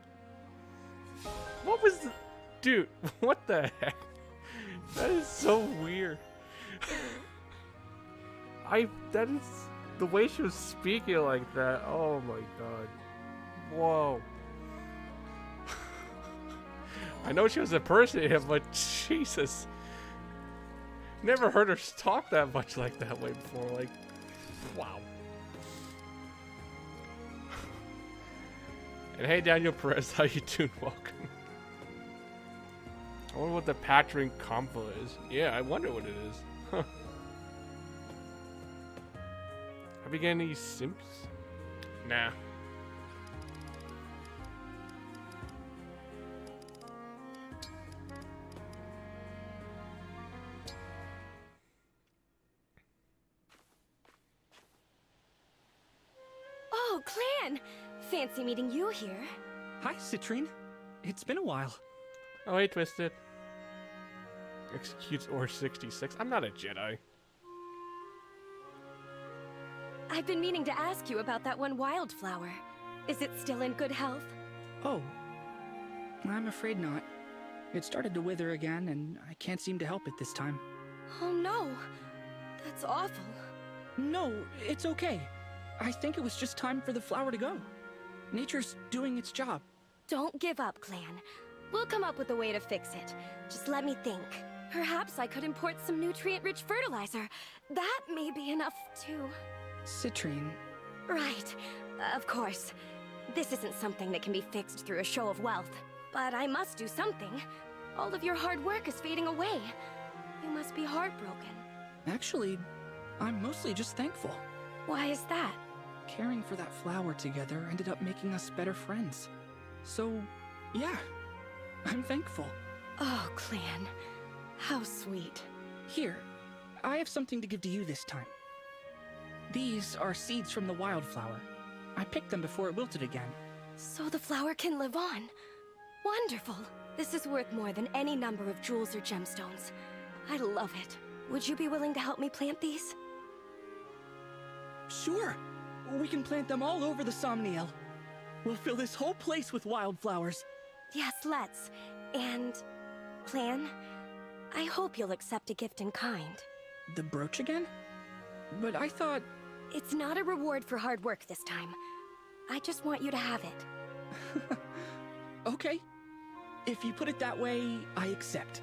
What was the... Dude, what the heck? That is so weird. That is the way she was speaking like that. Oh my god. Whoa. I know she was impersonating, but Jesus. Never heard her talk that much like that way before. Like, wow. And hey, Daniel Perez, how you doing? Welcome. I wonder what the Patron combo is. Yeah, I wonder what it is. Huh. Have you got any simps? Nah. Oh, Clan! Fancy meeting you here. Hi, Citrine. It's been a while. Oh, hey, Twisted. Executes or 66. I'm not a Jedi. I've been meaning to ask you about that one wildflower. Is it still in good health? Oh, I'm afraid not. It started to wither again, and I can't seem to help it this time. Oh no, that's awful. No, it's okay. I think it was just time for the flower to go. Nature's doing its job. Don't give up, Clan. We'll come up with a way to fix it. Just let me think. Perhaps I could import some nutrient-rich fertilizer. That may be enough to... Citrine. Right. Of course. This isn't something that can be fixed through a show of wealth. But I must do something. All of your hard work is fading away. You must be heartbroken. Actually, I'm mostly just thankful. Why is that? Caring for that flower together ended up making us better friends. So, yeah, I'm thankful. Oh, Clan. How sweet. Here, I have something to give to you this time. These are seeds from the wildflower. I picked them before it wilted again. So the flower can live on. Wonderful. This is worth more than any number of jewels or gemstones. I love it. Would you be willing to help me plant these? Sure. We can plant them all over the Somniel. We'll fill this whole place with wildflowers. Yes, let's. And... Clan, I hope you'll accept a gift in kind. The brooch again? But I thought... It's not a reward for hard work this time. I just want you to have it. Okay. If you put it that way, I accept.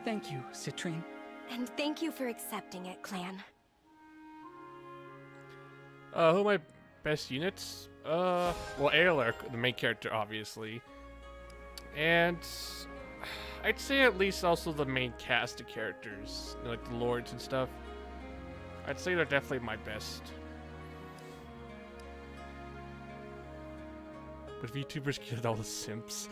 Thank you, Citrine. And thank you for accepting it, Clan. Who are my best units? Well, Aylar, the main character, obviously. And I'd say at least also the main cast of characters, like the lords and stuff. I'd say they're definitely my best. But VTubers killed all the simps.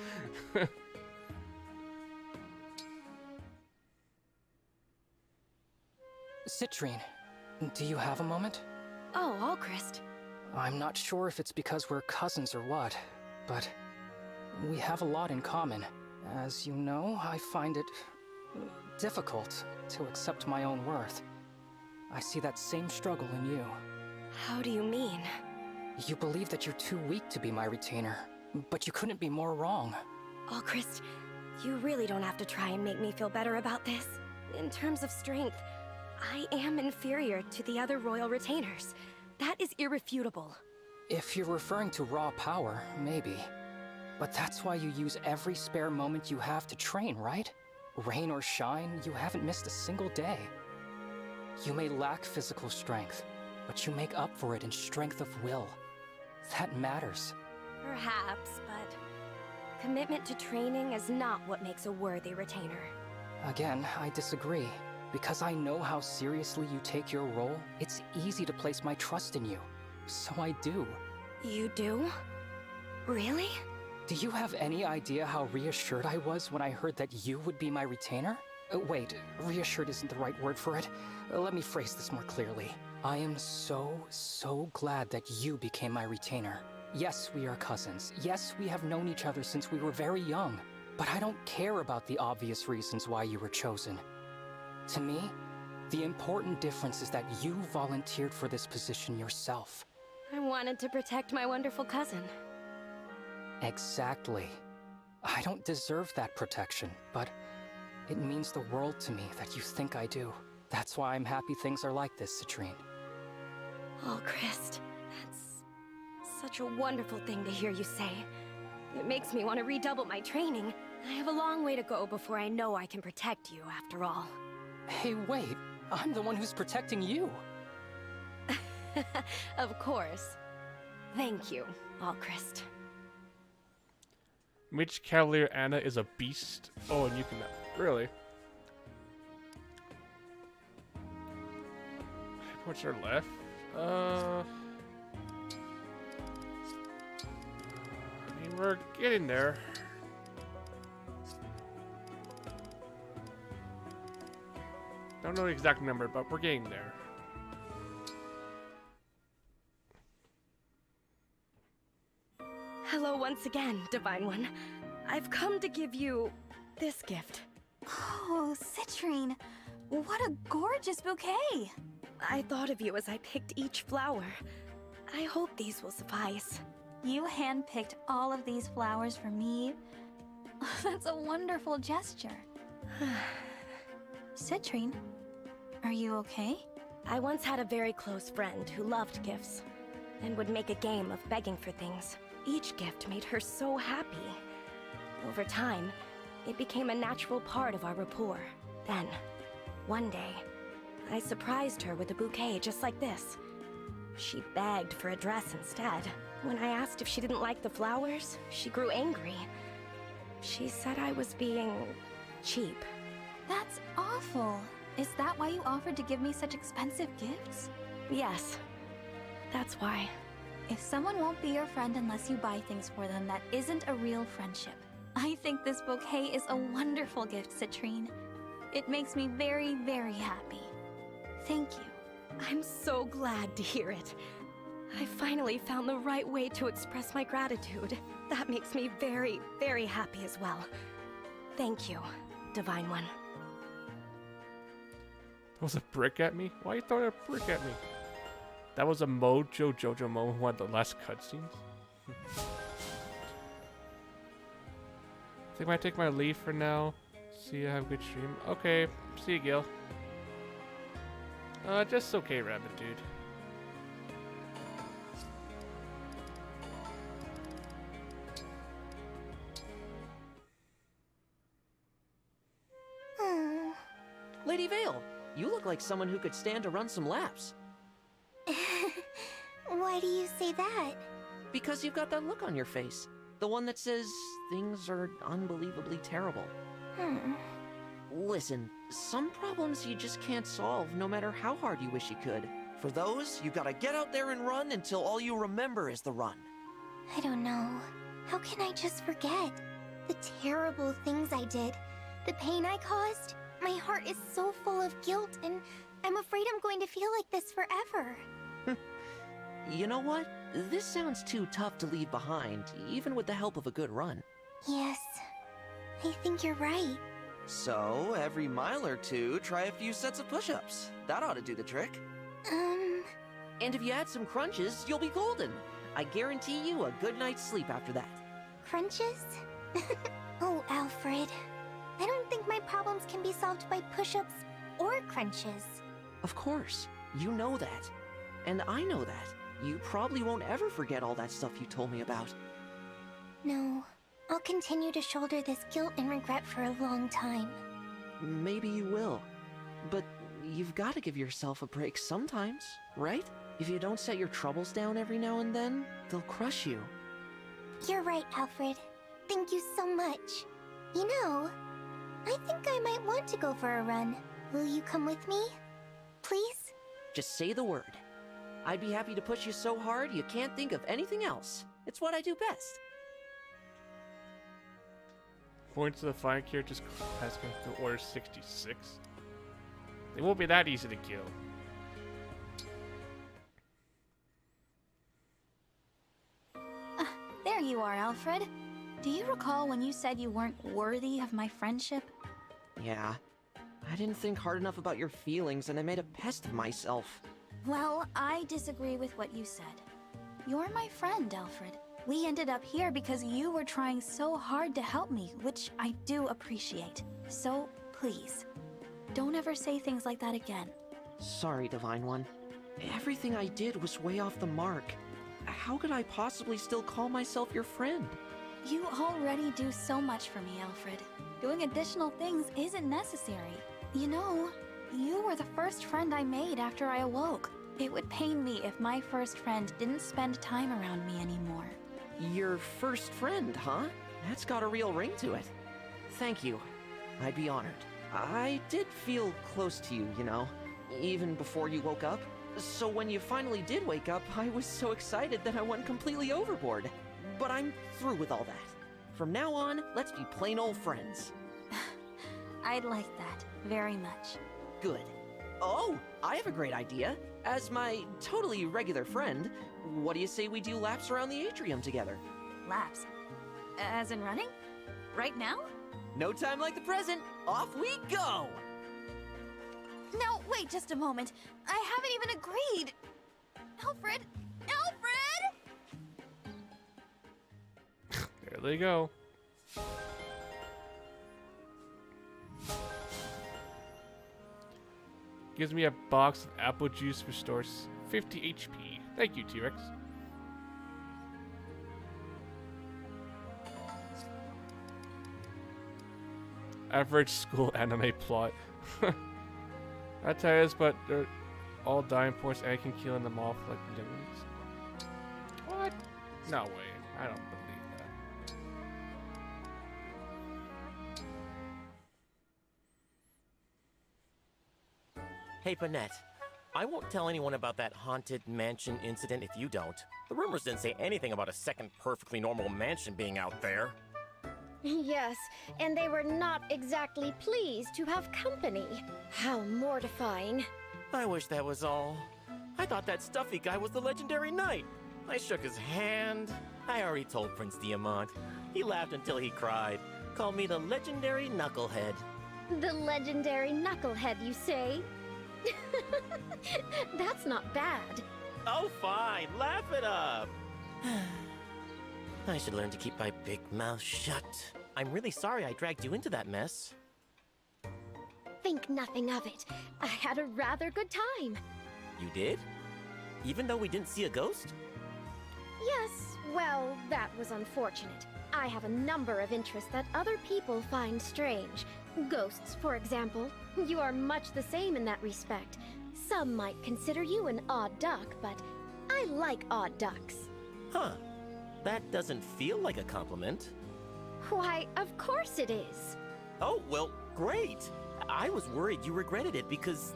Citrine, do you have a moment? Oh, Alchrist. I'm not sure if it's because we're cousins or what, but we have a lot in common. As you know, I find it difficult to accept my own worth. I see that same struggle in you. How do you mean? You believe that you're too weak to be my retainer, but you couldn't be more wrong. Alchrist, you really don't have to try and make me feel better about this. In terms of strength, I am inferior to the other royal retainers. That is irrefutable. If you're referring to raw power, maybe. But that's why you use every spare moment you have to train, right? Rain or shine, you haven't missed a single day. You may lack physical strength, but you make up for it in strength of will. That matters. Perhaps, but commitment to training is not what makes a worthy retainer. Again, I disagree. Because I know how seriously you take your role, it's easy to place my trust in you. So I do. You do? Really? Do you have any idea how reassured I was when I heard that you would be my retainer? Wait, reassured isn't the right word for it. Let me phrase this more clearly. I am so glad that you became my retainer. Yes, we are cousins. Yes, we have known each other since we were very young. But I don't care about the obvious reasons why you were chosen. To me, the important difference is that you volunteered for this position yourself. I wanted to protect my wonderful cousin. Exactly. I don't deserve that protection, but It means the world to me that you think I do. That's why I'm happy things are like this, Citrine. Oh, Christ, that's such a wonderful thing to hear you say. It makes me want to redouble my training. I have a long way to go before I know I can protect you, after all. Hey, wait. I'm the one who's protecting you. Of course. Thank you, Alchrist. Mitch Cavalier Anna is a beast. Oh, and you can... Really? What's your left? I mean, we're getting there. Don't know the exact number, but we're getting there. Hello once again, Divine One. I've come to give you this gift. Oh, Citrine, what a gorgeous bouquet! I thought of you as I picked each flower. I hope these will suffice. You handpicked all of these flowers for me? That's a wonderful gesture. Citrine, are you okay? I once had a very close friend who loved gifts and would make a game of begging for things. Each gift made her so happy. Over time, it became a natural part of our rapport. Then, one day, I surprised her with a bouquet just like this. She begged for a dress instead. When I asked if she didn't like the flowers, she grew angry. She said I was being cheap. That's awful. Is that why you offered to give me such expensive gifts? Yes, that's why. If someone won't be your friend unless you buy things for them, that isn't a real friendship. I think this bouquet is a wonderful gift, Citrine. It makes me very, very happy. Thank you. I'm so glad to hear it. I finally found the right way to express my gratitude. That makes me very, very happy as well. Thank you, Divine One. That was a brick at me? Why are you throwing a brick at me? That was a Jojo moment, one of the last cutscenes. I think I might take my leave for now. See you, have a good stream. Okay, see you, Gil. Just okay, Rabbit Dude. Lady Vale, you look like someone who could stand to run some laps. Why do you say that? Because you've got that look on your face. The one that says things are unbelievably terrible. Listen, some problems you just can't solve no matter how hard you wish you could. For those, you gotta get out there and run until all you remember is the run. I don't know. How can I just forget? The terrible things I did, the pain I caused. My heart is so full of guilt, and I'm afraid I'm going to feel like this forever. You know what? This sounds too tough to leave behind, even with the help of a good run. Yes, I think you're right. So, every mile or two, try a few sets of push-ups. That ought to do the trick. And if you add some crunches, you'll be golden. I guarantee you a good night's sleep after that. Crunches? Oh, Alfred. I don't think my problems can be solved by push-ups or crunches. Of course. You know that. And I know that. You probably won't ever forget all that stuff you told me about. No. I'll continue to shoulder this guilt and regret for a long time. Maybe you will. But you've got to give yourself a break sometimes, right? If you don't set your troubles down every now and then, they'll crush you. You're right, Alfred. Thank you so much. You know, I think I might want to go for a run. Will you come with me? Please? Just say the word. I'd be happy to push you so hard you can't think of anything else. It's what I do best. Points to the fine characters passing to order 66. They won't be that easy to kill. There you are, Alfred. Do you recall when you said you weren't worthy of my friendship? Yeah. I didn't think hard enough about your feelings and I made a pest of myself. Well, I disagree with what you said. You're my friend, Alfred. We ended up here because you were trying so hard to help me, which I do appreciate. So, Please, don't ever say things like that again. Sorry, Divine One. Everything I did was way off the mark. How could I possibly still call myself your friend? You already do so much for me, Alfred. Doing additional things isn't necessary. You know, you were the first friend I made after I awoke. It would pain me if my first friend didn't spend time around me anymore. Your first friend, huh? That's got a real ring to it. Thank you. I'd be honored. I did feel close to you, you know, even before you woke up. So when you finally did wake up, I was so excited that I went completely overboard. But I'm through with all that. From now on, let's be plain old friends. I'd like that very much. Good. Oh, I have a great idea. As my totally regular friend, what do you say we do laps around the atrium together? Laps? As in running? Right now? No time like the present. Off we go! No, wait just a moment. I haven't even agreed. Alfred! Alfred! There they go. Gives me a box of apple juice, restores 50 HP. Thank you, T-Rex. Average school anime plot. I tell you this, but they're all dying points. Anakin killing them off like lemmings. What? No way. I don't believe that. Hey, Panette. I won't tell anyone about that haunted mansion incident if you don't. The rumors didn't say anything about a second perfectly normal mansion being out there. Yes, and they were not exactly pleased to have company. How mortifying. I wish that was all. I thought that stuffy guy was the legendary knight. I shook his hand. I already told Prince Diamant. He laughed until he cried. Called me the legendary knucklehead. The legendary knucklehead, you say? That's not bad. Oh, fine. Laugh it up. I should learn to keep my big mouth shut. I'm really sorry I dragged you into that mess. Think nothing of it. I had a rather good time. You did? Even though we didn't see a ghost? Yes, well, that was unfortunate. I have a number of interests that other people find strange. Ghosts, for example. You are much the same in that respect. Some might consider you an odd duck, but I like odd ducks. Huh. That doesn't feel like a compliment. Why, of course it is. Oh, well, great. I was worried you regretted it because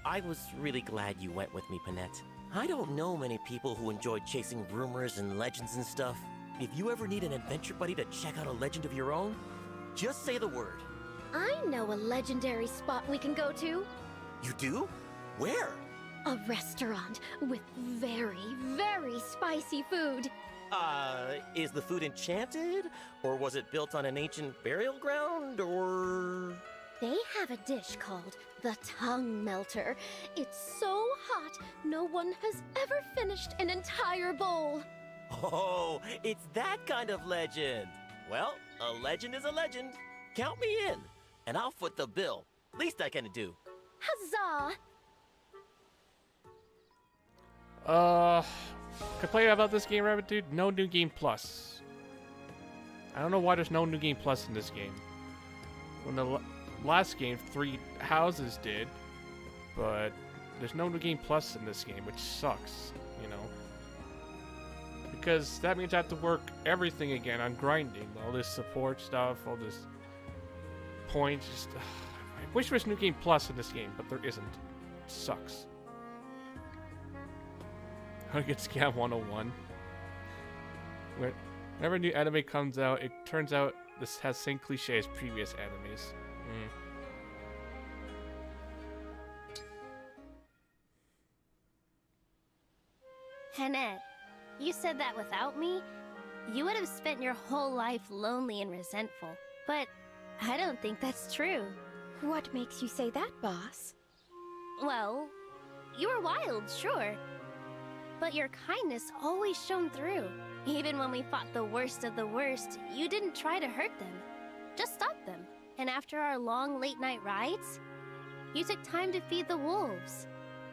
I was really glad you went with me, Panette. I don't know many people who enjoy chasing rumors and legends and stuff. If you ever need an adventure buddy to check out a legend of your own, just say the word. I know a legendary spot we can go to. You do? Where? A restaurant with very, very spicy food. Is the food enchanted? Or was it built on an ancient burial ground? Or... They have a dish called the Tongue Melter. It's so hot, no one has ever finished an entire bowl. Oh, it's that kind of legend. Well, a legend is a legend. Count me in, and I'll foot the bill. Least I can do. Huzzah! Complain about this game, Rabbit Dude? No new game plus. I don't know why there's no new game plus in this game. When the last game, 3 houses did, but there's no new game plus in this game, which sucks, you know. Because that means I have to work everything again on grinding. All this support stuff, all this points. Just, I wish there was new game plus in this game, but there isn't. It sucks. How to get Scam 101. Whenever a new anime comes out, it turns out this has same cliche as previous animes. Panette, you said that without me? You would have spent your whole life lonely and resentful. But I don't think that's true. What makes you say that, boss? Well, you were wild, sure. But your kindness always shone through. Even when we fought the worst of the worst, you didn't try to hurt them. Just stop them. And after our long late-night rides, you took time to feed the wolves,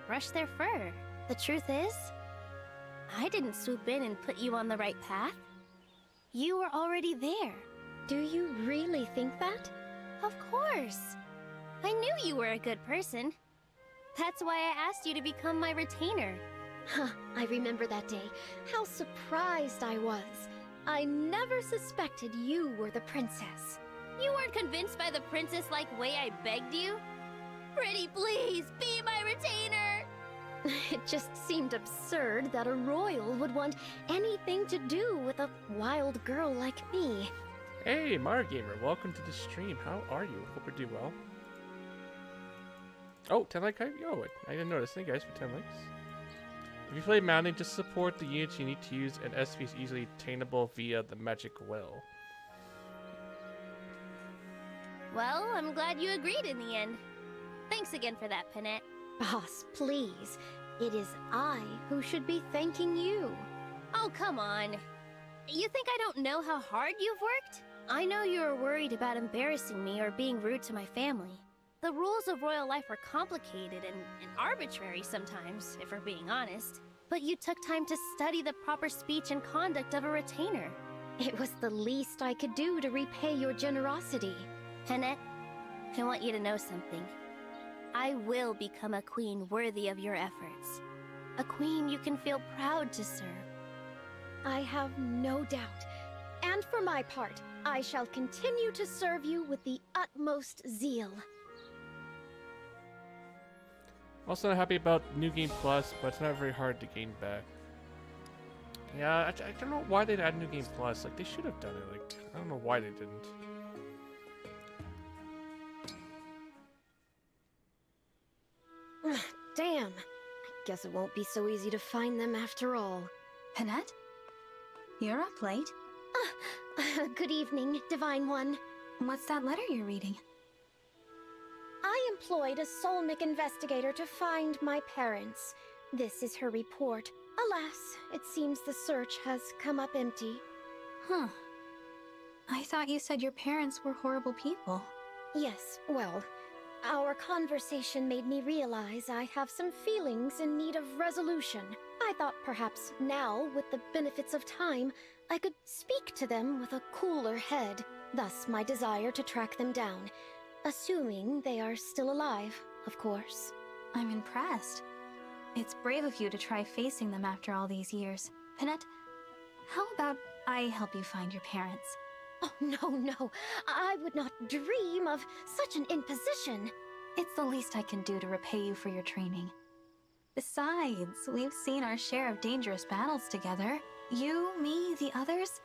brush their fur. The truth is, I didn't swoop in and put you on the right path. You were already there. Do you really think that? Of course. I knew you were a good person. That's why I asked you to become my retainer. Huh, I remember that day. How surprised I was. I never suspected you were the princess. You weren't convinced by the princess-like way I begged you? Pretty please, be my retainer! It just seemed absurd that a royal would want anything to do with a wild girl like me. Hey, Mario Gamer, welcome to the stream. How are you? Hope you're doing well. Oh, 10 like hype? Yo, I didn't notice. Thank you guys for 10 likes. If you play mounting, just support the units you need to use, and SP is easily attainable via the magic well. Well, I'm glad you agreed in the end. Thanks again for that, Panette. Boss, please. It is I who should be thanking you. Oh, come on. You think I don't know how hard you've worked? I know you were worried about embarrassing me or being rude to my family. The rules of royal life are complicated and arbitrary sometimes, if we're being honest. But you took time to study the proper speech and conduct of a retainer. It was the least I could do to repay your generosity. Panette, I want you to know something. I will become a queen worthy of your efforts. A queen you can feel proud to serve. I have no doubt. And for my part, I shall continue to serve you with the utmost zeal. Also not happy about New Game Plus, but it's not very hard to gain back. Yeah, I don't know why they'd add New Game Plus. Like, they should have done it. Like, I don't know why they didn't. Damn. I guess it won't be so easy to find them after all. Panette? You're up late. Good evening, Divine One. What's that letter you're reading? I employed a Solnic investigator to find my parents. This is her report. Alas, it seems the search has come up empty. Huh. I thought you said your parents were horrible people. Yes, well, our conversation made me realize I have some feelings in need of resolution. I thought perhaps now, with the benefits of time, I could speak to them with a cooler head. Thus my desire to track them down. Assuming they are still alive, of course. I'm impressed. It's brave of you to try facing them after all these years. Panette, how about I help you find your parents? Oh, no. I would not dream of such an imposition. It's the least I can do to repay you for your training. Besides, we've seen our share of dangerous battles together. You, me, the others,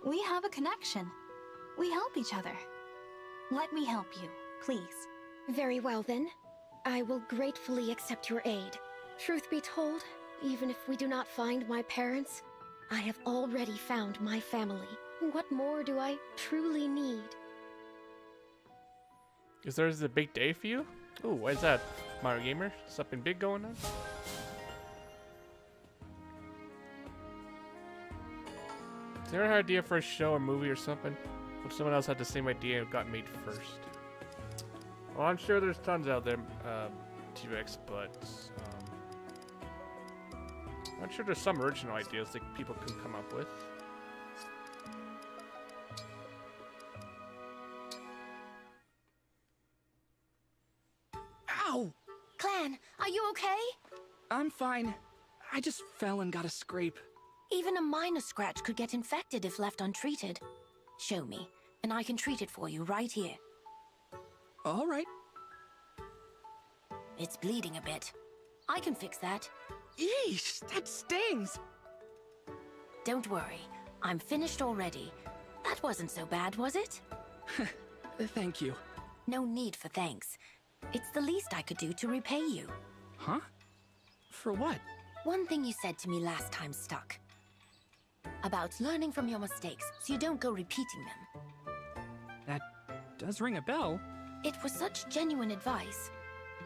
we have a connection. We help each other. Let me help you, please. Very well then. I will gratefully accept your aid. Truth be told, even if we do not find my parents, I have already found my family. What more do I truly need? Is there a big day for you? Ooh, what is that, Mario Gamer? Something big going on? Is there an idea for a show or movie or something? If someone else had the same idea and got made first? Well, I'm sure there's tons out there, T-Rex, but I'm sure there's some original ideas that people can come up with. Ow! Clan, are you okay? I'm fine. I just fell and got a scrape. Even a minor scratch could get infected if left untreated. Show me, and I can treat it for you right here. All right. It's bleeding a bit. I can fix that. Yeesh, that stings! Don't worry, I'm finished already. That wasn't so bad, was it? Thank you. No need for thanks. It's the least I could do to repay you. Huh? For what? One thing you said to me last time stuck. About learning from your mistakes so you don't go repeating them. That does ring a bell. It was such genuine advice.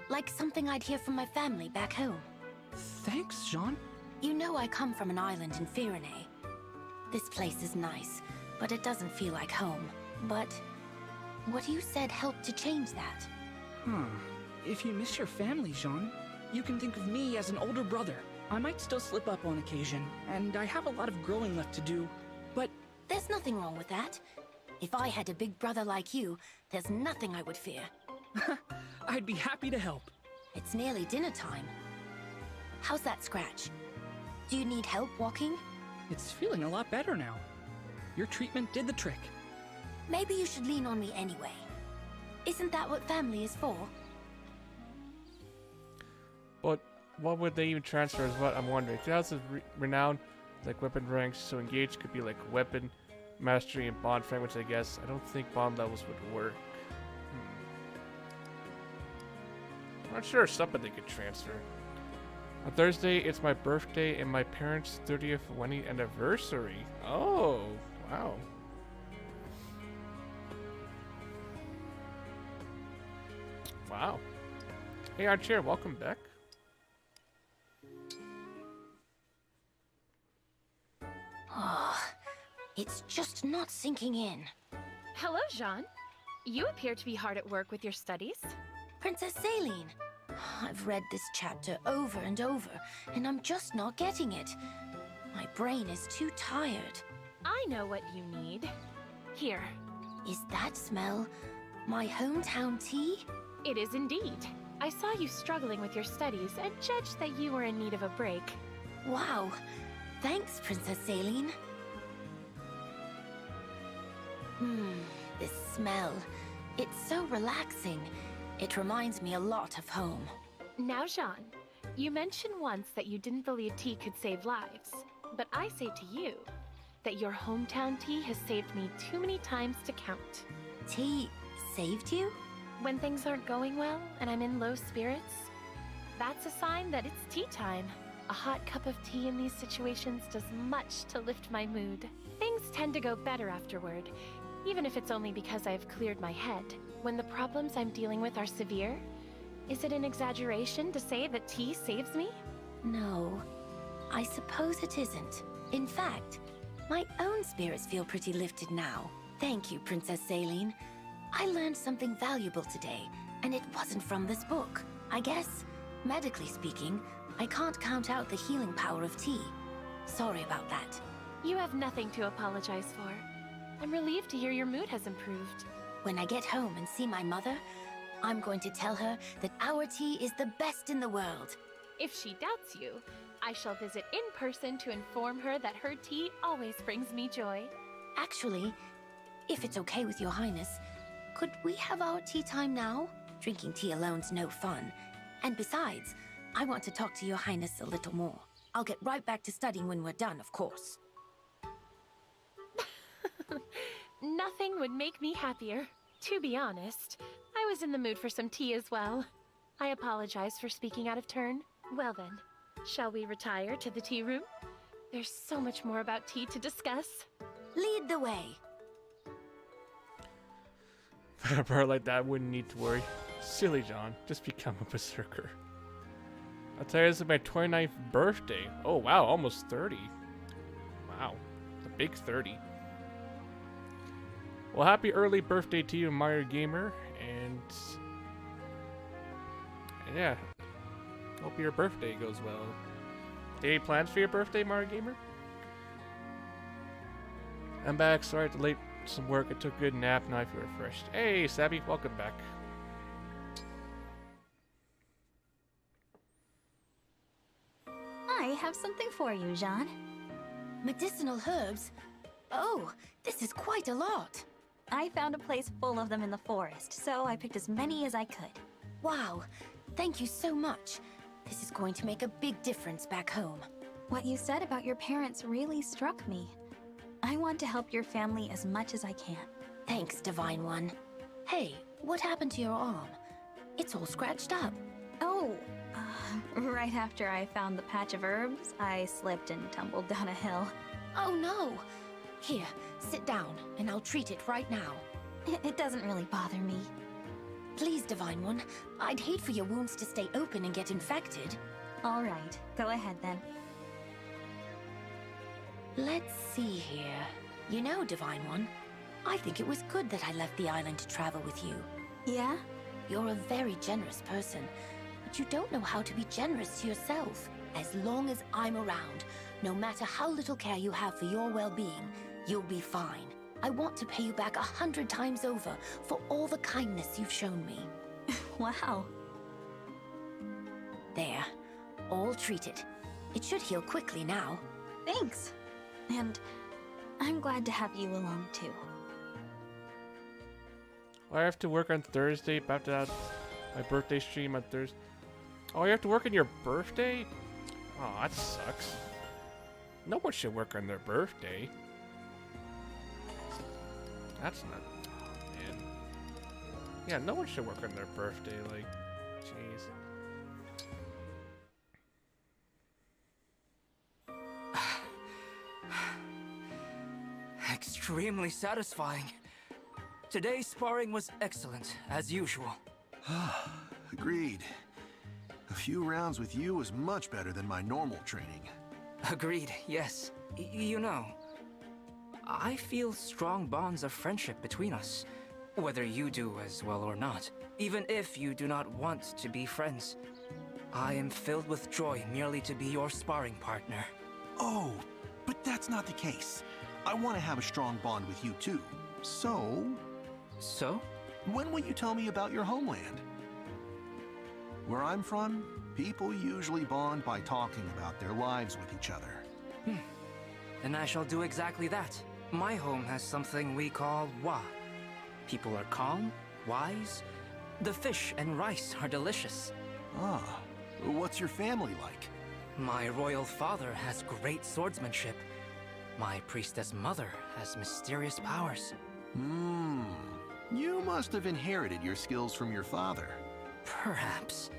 Like something I'd hear from my family back home. Thanks, Jean. You know I come from an island in Firene. This place is nice, but it doesn't feel like home. But what you said helped to change that. If you miss your family, Jean, you can think of me as an older brother. I might still slip up on occasion, and I have a lot of growing left to do, but... There's nothing wrong with that. If I had a big brother like you, there's nothing I would fear. I'd be happy to help. It's nearly dinner time. How's that scratch? Do you need help walking? It's feeling a lot better now. Your treatment did the trick. Maybe you should lean on me anyway. Isn't that what family is for? But what would they even transfer is what I'm wondering. If the house is renowned, like weapon ranks, so engaged could be like weapon, mastery, and bond frame, which I guess I don't think bond levels would work. I'm not sure something they could transfer. On Thursday, it's my birthday and my parents' 30th wedding anniversary. Oh, wow. Wow. Hey, Archer, welcome back. Oh, it's just not sinking in. Hello, Jean. You appear to be hard at work with your studies. Princess Saline. I've read this chapter over and over, and I'm just not getting it. My brain is too tired. I know what you need. Here. Is that smell my hometown tea? It is indeed. I saw you struggling with your studies and judged that you were in need of a break. Wow. Thanks, Princess Saline. This smell. It's so relaxing. It reminds me a lot of home. Now, Jean, you mentioned once that you didn't believe tea could save lives. But I say to you that your hometown tea has saved me too many times to count. Tea saved you? When things aren't going well and I'm in low spirits, that's a sign that it's tea time. A hot cup of tea in these situations does much to lift my mood. Things tend to go better afterward, even if it's only because I've cleared my head. When the problems I'm dealing with are severe, is it an exaggeration to say that tea saves me? No, I suppose it isn't. In fact, my own spirits feel pretty lifted now. Thank you, Princess Saline. I learned something valuable today, and it wasn't from this book. I guess, medically speaking, I can't count out the healing power of tea. Sorry about that. You have nothing to apologize for. I'm relieved to hear your mood has improved. When I get home and see my mother, I'm going to tell her that our tea is the best in the world. If she doubts you, I shall visit in person to inform her that her tea always brings me joy. Actually, if it's okay with your highness, could we have our tea time now? Drinking tea alone's no fun. And besides, I want to talk to your highness a little more. I'll get right back to studying when we're done, of course. Nothing would make me happier. To be honest, I was in the mood for some tea as well. I apologize for speaking out of turn. Well then, shall we retire to the tea room? There's so much more about tea to discuss. Lead the way. For a bird like that, I wouldn't need to worry. Silly John, just become a berserker. I'll tell you, this is my 29th birthday. Oh wow, almost 30. Wow, a big 30. Well, happy early birthday to you, Mario Gamer, and yeah, hope your birthday goes well. Any plans for your birthday, Mario Gamer? I'm back. Sorry to late some work. I took a good nap. Now I feel refreshed. Hey, Sabby, welcome back. I have something for you, Jean. Medicinal herbs? Oh, this is quite a lot. I found a place full of them in the forest, so I picked as many as I could. Wow, thank you so much. This is going to make a big difference back home. What you said about your parents really struck me. I want to help your family as much as I can. Thanks, Divine One. Hey, what happened to your arm? It's all scratched up. Oh, right after I found the patch of herbs, I slipped and tumbled down a hill. Oh no! Here, sit down, and I'll treat it right now. It doesn't really bother me. Please, Divine One, I'd hate for your wounds to stay open and get infected. All right, go ahead then. Let's see here. You know, Divine One, I think it was good that I left the island to travel with you. Yeah? You're a very generous person, but you don't know how to be generous to yourself. As long as I'm around, no matter how little care you have for your well-being, you'll be fine. I want to pay you back 100 times over for all the kindness you've shown me. Wow. There. All treated. It should heal quickly now. Thanks. And I'm glad to have you along too. I have to work on Thursday, but after that, my birthday stream on Thursday. Oh, you have to work on your birthday? Oh, that sucks. No one should work on their birthday. That's not... Oh, man. Yeah, no one should work on their birthday, like... Jeez. Extremely satisfying. Today's sparring was excellent, as usual. Agreed. A few rounds with you was much better than my normal training. Agreed, yes. You know, I feel strong bonds of friendship between us, whether you do as well or not. Even if you do not want to be friends, I am filled with joy merely to be your sparring partner. Oh, but that's not the case. I want to have a strong bond with you too. So? When will you tell me about your homeland? Where I'm from, people usually bond by talking about their lives with each other. Then I shall do exactly that. My home has something we call wa. People are calm, wise. The fish and rice are delicious. Ah, what's your family like? My royal father has great swordsmanship. My priestess mother has mysterious powers. You must have inherited your skills from your father. Perhaps.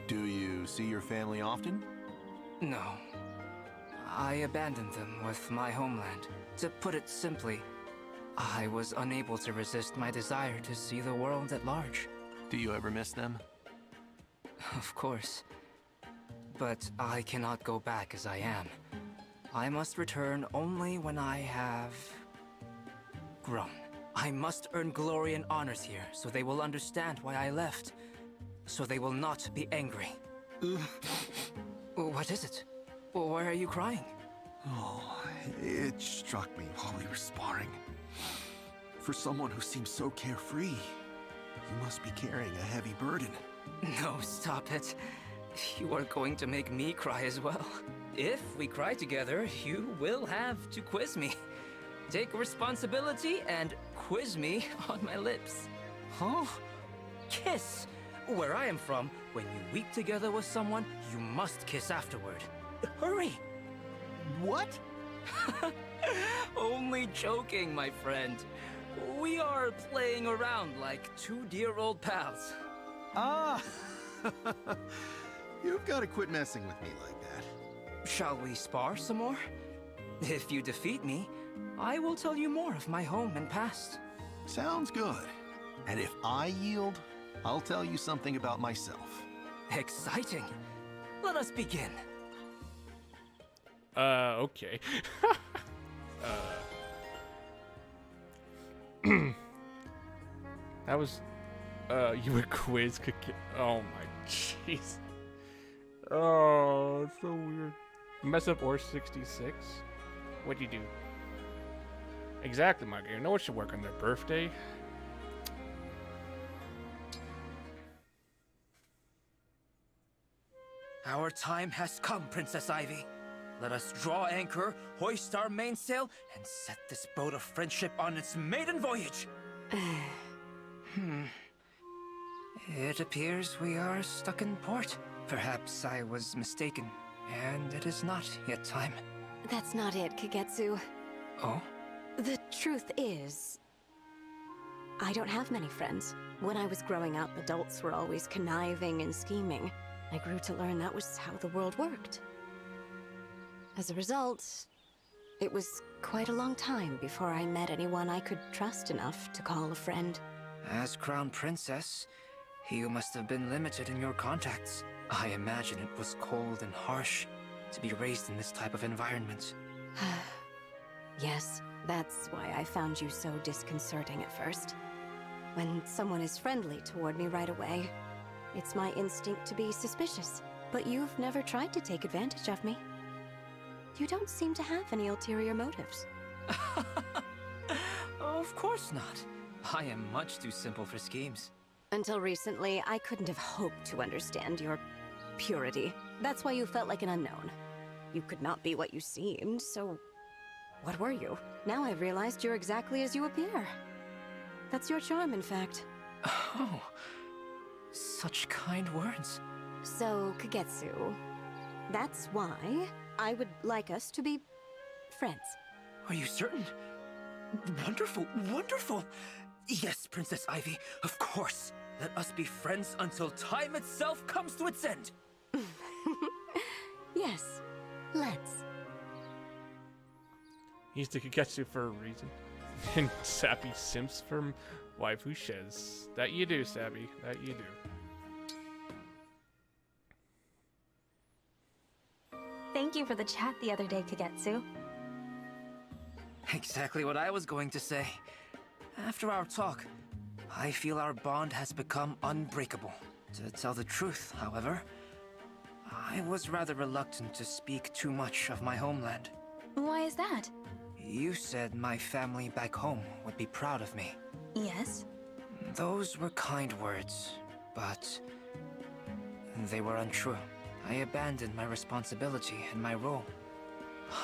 Do you see your family often? No. I abandoned them with my homeland. To put it simply, I was unable to resist my desire to see the world at large. Do you ever miss them? Of course. But I cannot go back as I am. I must return only when I have... grown. I must earn glory and honors here, so they will understand why I left. So they will not be angry. What is it? Why are you crying? Oh, it struck me while we were sparring. For someone who seems so carefree, you must be carrying a heavy burden. No, stop it. You are going to make me cry as well. If we cry together, you will have to quiz me. Take responsibility and quiz me on my lips. Huh? Kiss! Where I am from, when you weep together with someone, you must kiss afterward. Hurry! What? Only joking, my friend. We are playing around like two dear old pals. Ah! You've got to quit messing with me like that. Shall we spar some more? If you defeat me, I will tell you more of my home and past. Sounds good. And if I yield, I'll tell you something about myself. Exciting. Let us begin. Okay. That was, you would quiz oh my jeez. Oh, it's so weird. Mess up or 66? What'd you do? Exactly, my dear. No one should work on their birthday. Our time has come, Princess Ivy. Let us draw anchor, hoist our mainsail, and set this boat of friendship on its maiden voyage. It appears we are stuck in port. Perhaps I was mistaken, and it is not yet time. That's not it, Kagetsu. Oh? The truth is, I don't have many friends. When I was growing up, adults were always conniving and scheming. I grew to learn that was how the world worked. As a result, it was quite a long time before I met anyone I could trust enough to call a friend. As Crown Princess, you must have been limited in your contacts. I imagine it was cold and harsh to be raised in this type of environment. Yes, That's why I found you so disconcerting at first. When someone is friendly toward me right away, it's my instinct to be suspicious. But you've never tried to take advantage of me. You don't seem to have any ulterior motives. Of course not. I am much too simple for schemes. Until recently, I couldn't have hoped to understand your purity. That's why you felt like an unknown. You could not be what you seemed, so what were you? Now I've realized you're exactly as you appear. That's your charm, in fact. Oh, such kind words. So, Kagetsu, that's why I would like us to be friends. Are you certain? Wonderful, wonderful! Yes, Princess Ivy, of course. Let us be friends until time itself comes to its end. Yes, let's. He's the Kagetsu for a reason. And Sappy simps for waifu Shez. That you do, Sappy. That you do. Thank you for the chat the other day, Kagetsu. Exactly what I was going to say. After our talk, I feel our bond has become unbreakable. To tell the truth, however, I was rather reluctant to speak too much of my homeland. Why is that? You said my family back home would be proud of me. Yes? Those were kind words, but they were untrue. I abandoned my responsibility and my role.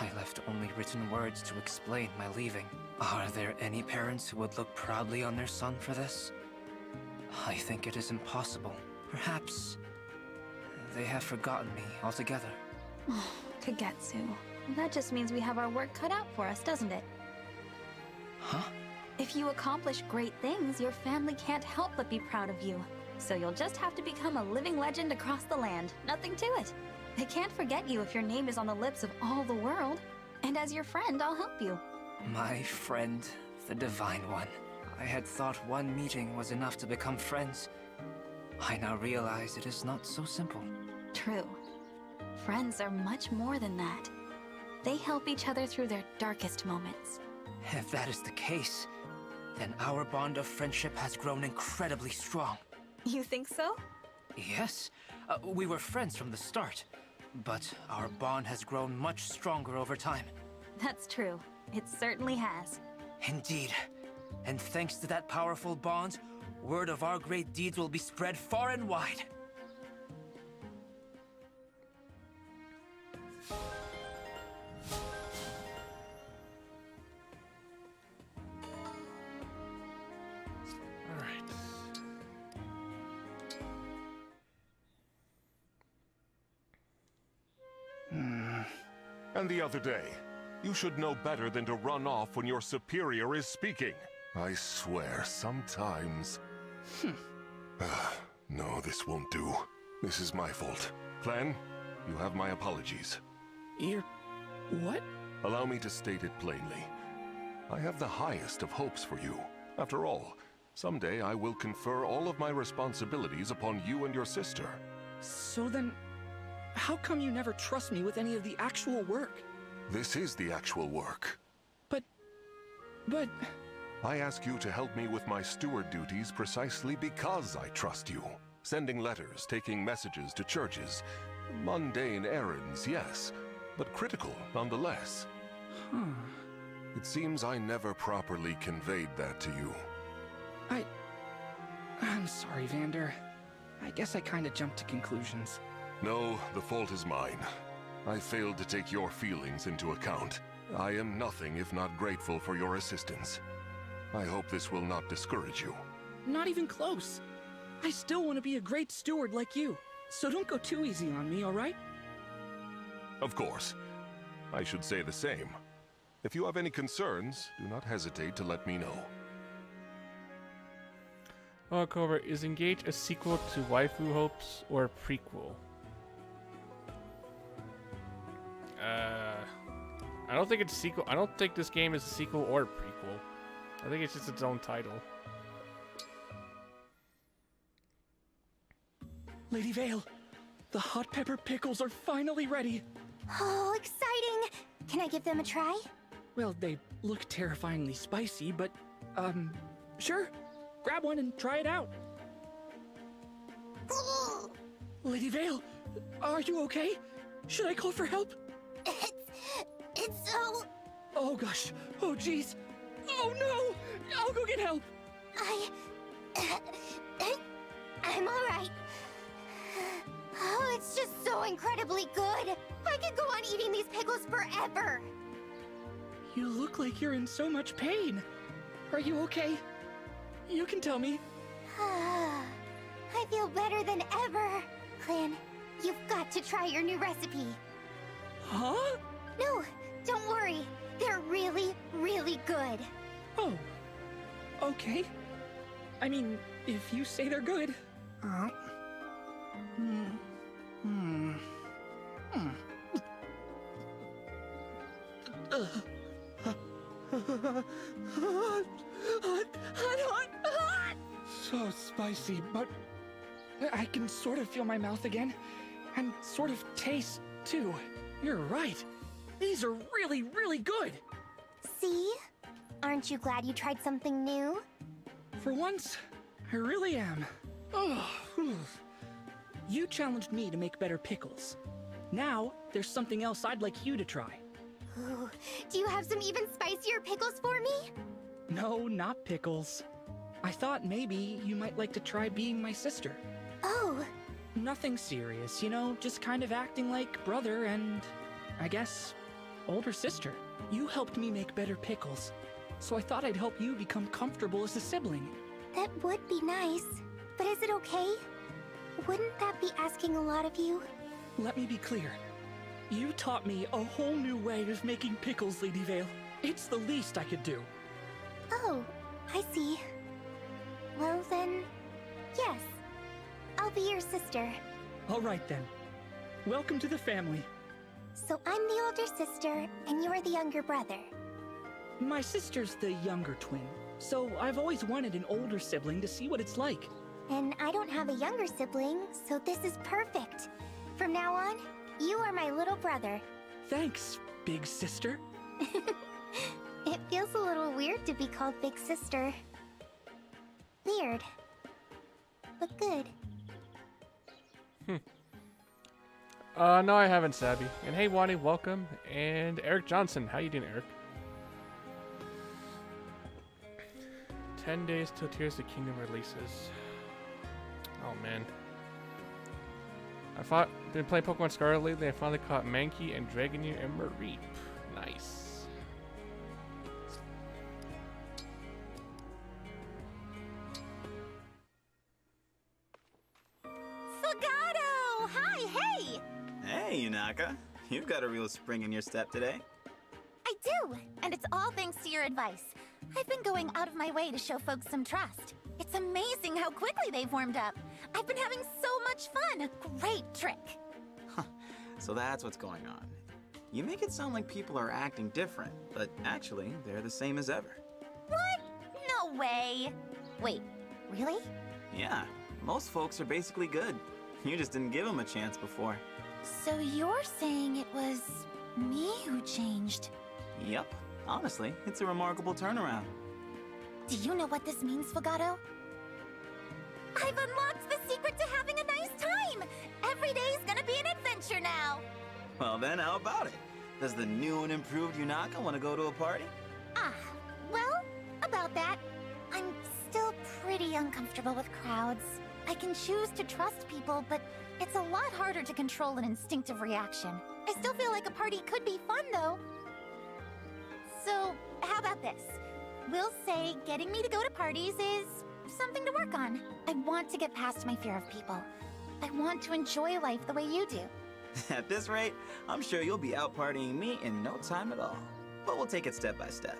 I left only written words to explain my leaving. Are there any parents who would look proudly on their son for this? I think it is impossible. Perhaps they have forgotten me altogether. Kagetsu. That just means we have our work cut out for us, doesn't it? Huh? If you accomplish great things, your family can't help but be proud of you. So you'll just have to become a living legend across the land. Nothing to it. They can't forget you if your name is on the lips of all the world. And as your friend, I'll help you. My friend, the Divine One. I had thought one meeting was enough to become friends. I now realize it is not so simple. True. Friends are much more than that. They help each other through their darkest moments. If that is the case, then our bond of friendship has grown incredibly strong. You think so? Yes, we were friends from the start, but our bond has grown much stronger over time. That's true. It certainly has. Indeed. And thanks to that powerful bond, word of our great deeds will be spread far and wide. And the other day, you should know better than to run off when your superior is speaking. I swear, sometimes... No, this won't do. This is my fault. Clan, you have my apologies. What? Allow me to state it plainly. I have the highest of hopes for you. After all, someday I will confer all of my responsibilities upon you and your sister. So then, how come you never trust me with any of the actual work? This is the actual work. But... I ask you to help me with my steward duties precisely because I trust you. Sending letters, taking messages to churches. Mundane errands, yes, but critical nonetheless. It seems I never properly conveyed that to you. I'm sorry, Vander. I guess I kinda jumped to conclusions. No, the fault is mine. I failed to take your feelings into account. I am nothing if not grateful for your assistance. I hope this will not discourage you. Not even close. I still want to be a great steward like you. So don't go too easy on me, alright? Of course. I should say the same. If you have any concerns, do not hesitate to let me know. Oh, Cobra, is Engage a sequel to Waifu Hopes or a prequel? I don't think it's a sequel. I don't think this game is a sequel or a prequel. I think it's just its own title. Lady Vale, the hot pepper pickles are finally ready. Oh, exciting! Can I give them a try? Well, they look terrifyingly spicy, but, sure. Grab one and try it out. Lady Vale, are you okay? Should I call for help? It's so... Oh gosh. Oh jeez. Oh no! I'll go get help! I'm alright. Oh, it's just so incredibly good. I could go on eating these pickles forever. You look like you're in so much pain. Are you okay? You can tell me. I feel better than ever. Clan, you've got to try your new recipe. Huh? No, don't worry. They're really, really good. Oh. Okay. I mean, if you say they're good. So spicy, but I can sort of feel my mouth again, and sort of taste, too. You're right. These are really, really good. See? Aren't you glad you tried something new? For once, I really am. Oh, whew. You challenged me to make better pickles. Now, there's something else I'd like you to try. Ooh, do you have some even spicier pickles for me? No, not pickles. I thought maybe you might like to try being my sister. Oh. Nothing serious, you know, just kind of acting like brother and, I guess, older sister. You helped me make better pickles, so I thought I'd help you become comfortable as a sibling. That would be nice, but is it okay? Wouldn't that be asking a lot of you? Let me be clear. You taught me a whole new way of making pickles, Lady Vale. It's the least I could do. Oh, I see. Well then, yes. I'll be your sister. All right then. Welcome to the family. So I'm the older sister, and you're the younger brother. My sister's the younger twin, so I've always wanted an older sibling to see what it's like. And I don't have a younger sibling, so this is perfect. From now on, you are my little brother. Thanks, big sister. It feels a little weird to be called big sister. Weird. But good. No, I haven't, Sabby. And hey, Wani, welcome. And Eric Johnson, how you doing, Eric? 10 days till Tears of the Kingdom releases. Oh, man. Been playing Pokemon Scarlet lately. I finally caught Mankey and Dragoneer and Mareep. Nice. Fugato! Hi, hey! Hey, Yunaka. You've got a real spring in your step today. I do, and it's all thanks to your advice. I've been going out of my way to show folks some trust. It's amazing how quickly they've warmed up. I've been having so much fun. Great trick. So that's what's going on. You make it sound like people are acting different, but actually, they're the same as ever. What? No way. Wait, really? Yeah, most folks are basically good. You just didn't give them a chance before. So you're saying it was me who changed? Yep. Honestly, it's a remarkable turnaround. Do you know what this means, Fugato? I've unlocked the secret to having a nice time! Every day's gonna be an adventure now! Well then, how about it? Does the new and improved Yunaka want to go to a party? Well, about that, I'm still pretty uncomfortable with crowds. I can choose to trust people, but it's a lot harder to control an instinctive reaction. I still feel like a party could be fun, though. So, how about this? We'll say getting me to go to parties is something to work on. I want to get past my fear of people. I want to enjoy life the way you do. At this rate, I'm sure you'll be out partying me in no time at all. But we'll take it step by step.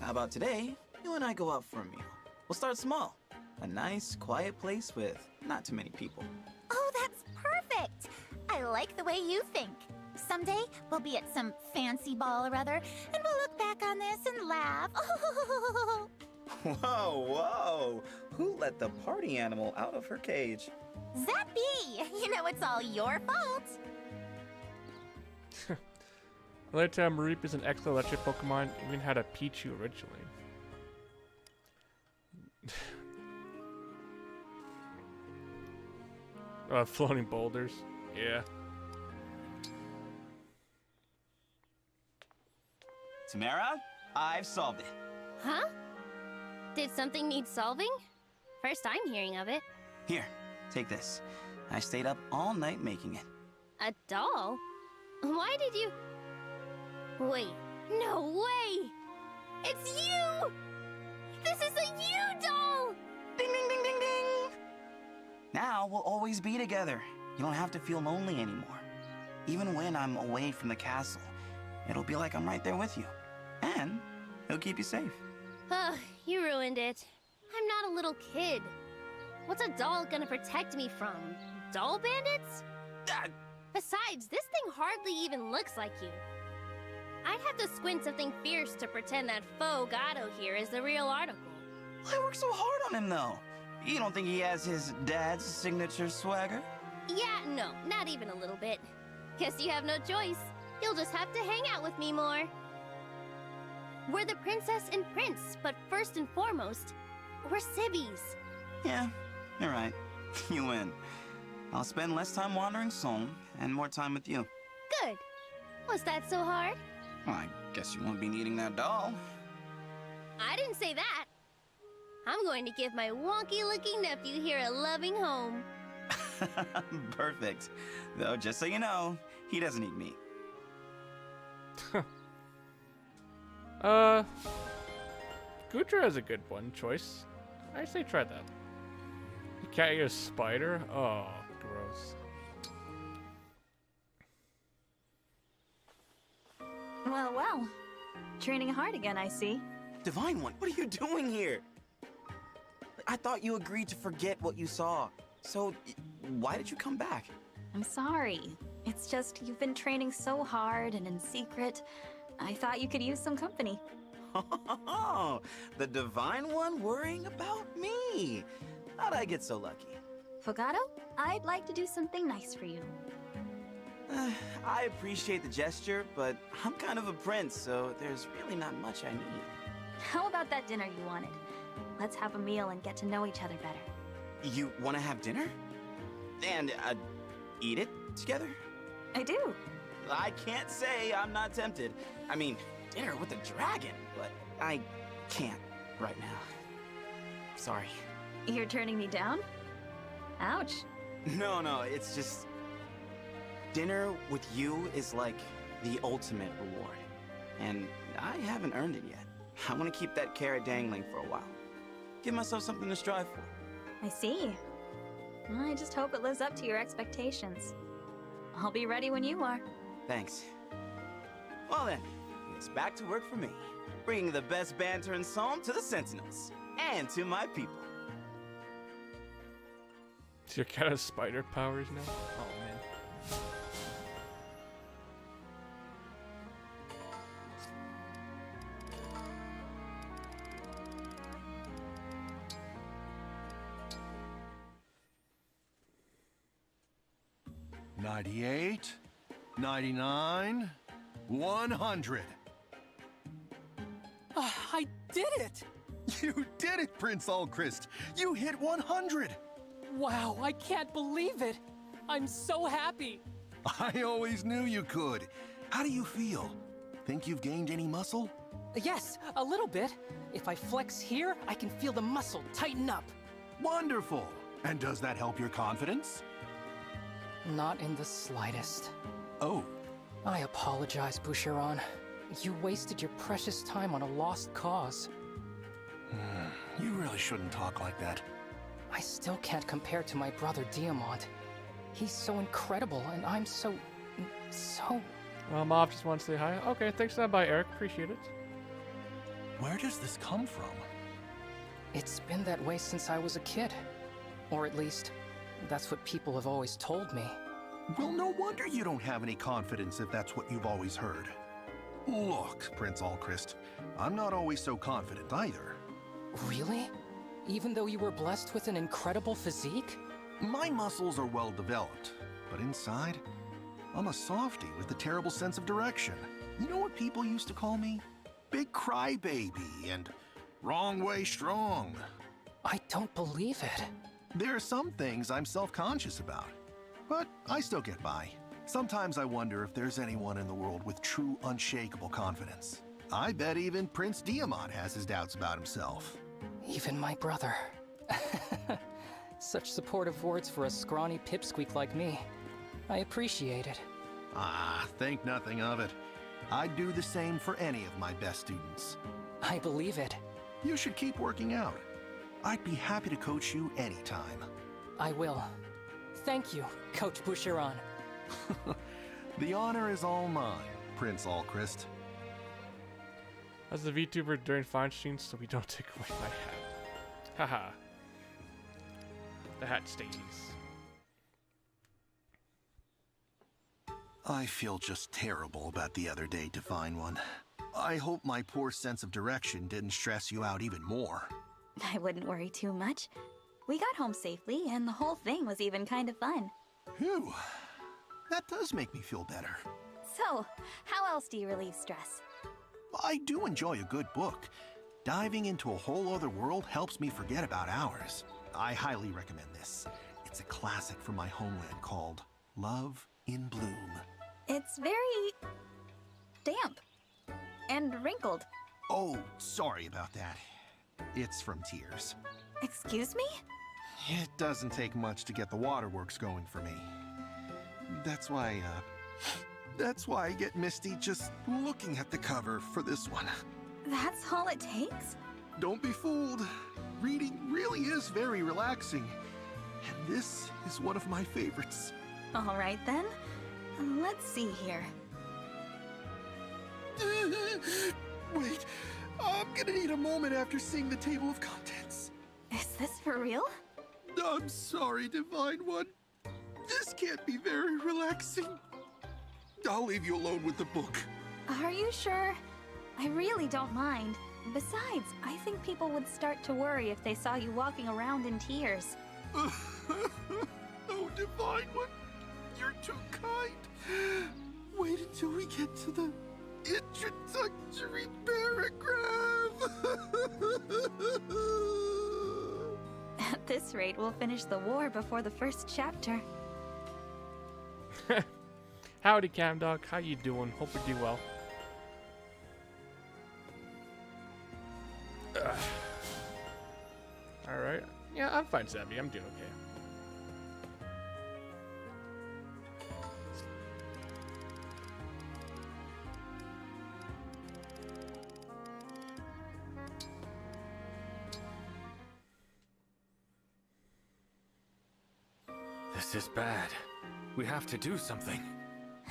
How about today, you and I go out for a meal? We'll start small. A nice, quiet place with not too many people. Oh, that's perfect! I like the way you think. Someday, we'll be at some fancy ball or other, and we'll look back on this and laugh. Whoa, whoa! Who let the party animal out of her cage? Zappy! You know it's all your fault. Later, Mareep is an excellent electric Pokemon, even had a Pichu originally. Floating boulders. Yeah. Tamara, I've solved it. Huh? Did something need solving? First I'm hearing of it. Here, take this. I stayed up all night making it. A doll? Why did you... Wait, no way! It's you! This is a you doll! Ding, ding, ding, ding, ding! Now we'll always be together. You don't have to feel lonely anymore. Even when I'm away from the castle, it'll be like I'm right there with you. And it'll keep you safe. Ugh, you ruined it. I'm not a little kid. What's a doll gonna protect me from? Doll bandits? Besides, this thing hardly even looks like you. I'd have to squint something fierce to pretend that faux Gato here is the real article. I worked so hard on him, though. You don't think he has his dad's signature swagger? Yeah, no, not even a little bit. Guess you have no choice. You'll just have to hang out with me more. We're the princess and prince, but first and foremost, we're civvies. Yeah, you're right. You win. I'll spend less time wandering Somme and more time with you. Good. Was that so hard? Well, I guess you won't be needing that doll. I didn't say that. I'm going to give my wonky-looking nephew here a loving home. Perfect. Though, just so you know, he doesn't need me. Gutra is a good one choice. I say try that. You can't eat a spider? Oh, gross. Well, well. Training hard again, I see. Divine One, what are you doing here? I thought you agreed to forget what you saw. So, why did you come back? I'm sorry. It's just you've been training so hard and in secret. I thought you could use some company. Oh, the Divine One worrying about me. How'd I get so lucky? Fogato, I'd like to do something nice for you. I appreciate the gesture, but I'm kind of a prince, so there's really not much I need. How about that dinner you wanted? Let's have a meal and get to know each other better. You want to have dinner? And, eat it together? I do. I can't say I'm not tempted. I mean, dinner with a dragon, but I can't right now. Sorry. You're turning me down? Ouch. No, it's just... Dinner with you is like the ultimate reward. And I haven't earned it yet. I want to keep that carrot dangling for a while. Give myself something to strive for. I see. I just hope it lives up to your expectations. I'll be ready when you are. Thanks. Well then, it's back to work for me. Bringing the best banter and song to the Sentinels. And to my people. So your cat has spider powers now? Oh man. $98, $99, $100. I did it! You did it, Prince Allchrist! You hit 100! Wow, I can't believe it! I'm so happy! I always knew you could. How do you feel? Think you've gained any muscle? Yes, a little bit. If I flex here, I can feel the muscle tighten up. Wonderful! And does that help your confidence? Not in the slightest. Oh. I apologize, Boucheron. You wasted your precious time on a lost cause. You really shouldn't talk like that. I still can't compare to my brother Diamant. He's so incredible, and I'm so... Mom just wants to say hi. Okay, thanks for that. Bye, Eric. Appreciate it. Where does this come from? It's been that way since I was a kid. Or at least, that's what people have always told me. Well, no wonder you don't have any confidence if that's what you've always heard. Look, Prince Allchrist, I'm not always so confident either. Really? Even though you were blessed with an incredible physique? My muscles are well developed, but inside, I'm a softie with a terrible sense of direction. You know what people used to call me? Big crybaby and wrong way strong. I don't believe it. There are some things I'm self-conscious about, but I still get by. Sometimes I wonder if there's anyone in the world with true unshakable confidence. I bet even Prince Diamant has his doubts about himself. Even my brother. Such supportive words for a scrawny pipsqueak like me. I appreciate it. Ah, think nothing of it. I'd do the same for any of my best students. I believe it. You should keep working out. I'd be happy to coach you anytime. I will. Thank you, Coach Boucheron. The honor is all mine, Prince Alchrist. As the VTuber during fine streams, so we don't take away my hat. Haha. The hat stays. I feel just terrible about the other day, Divine One. I hope my poor sense of direction didn't stress you out even more. I wouldn't worry too much. We got home safely, and the whole thing was even kind of fun. Phew. That does make me feel better. So, how else do you relieve stress? I do enjoy a good book. Diving into a whole other world helps me forget about ours. I highly recommend this. It's a classic from my homeland called Love in Bloom. It's very damp and wrinkled. Oh, sorry about that. It's from tears. Excuse me? It doesn't take much to get the waterworks going for me. That's why I get misty just looking at the cover for this one. That's all it takes? Don't be fooled. Reading really is very relaxing. And this is one of my favorites. All right then. Let's see here. Wait, I'm gonna need a moment after seeing the table of contents. Is this for real? I'm sorry, Divine One. This can't be very relaxing. I'll leave you alone with the book. Are you sure? I really don't mind. Besides, I think people would start to worry if they saw you walking around in tears. Oh, Divine One, you're too kind. Wait until we get to the introductory paragraph. At this rate, we'll finish the war before the first chapter. Howdy, Cam Dog. How you doing? Hope you do well. Alright. Yeah, I'm fine, Savvy. I'm doing okay. This is bad. We have to do something.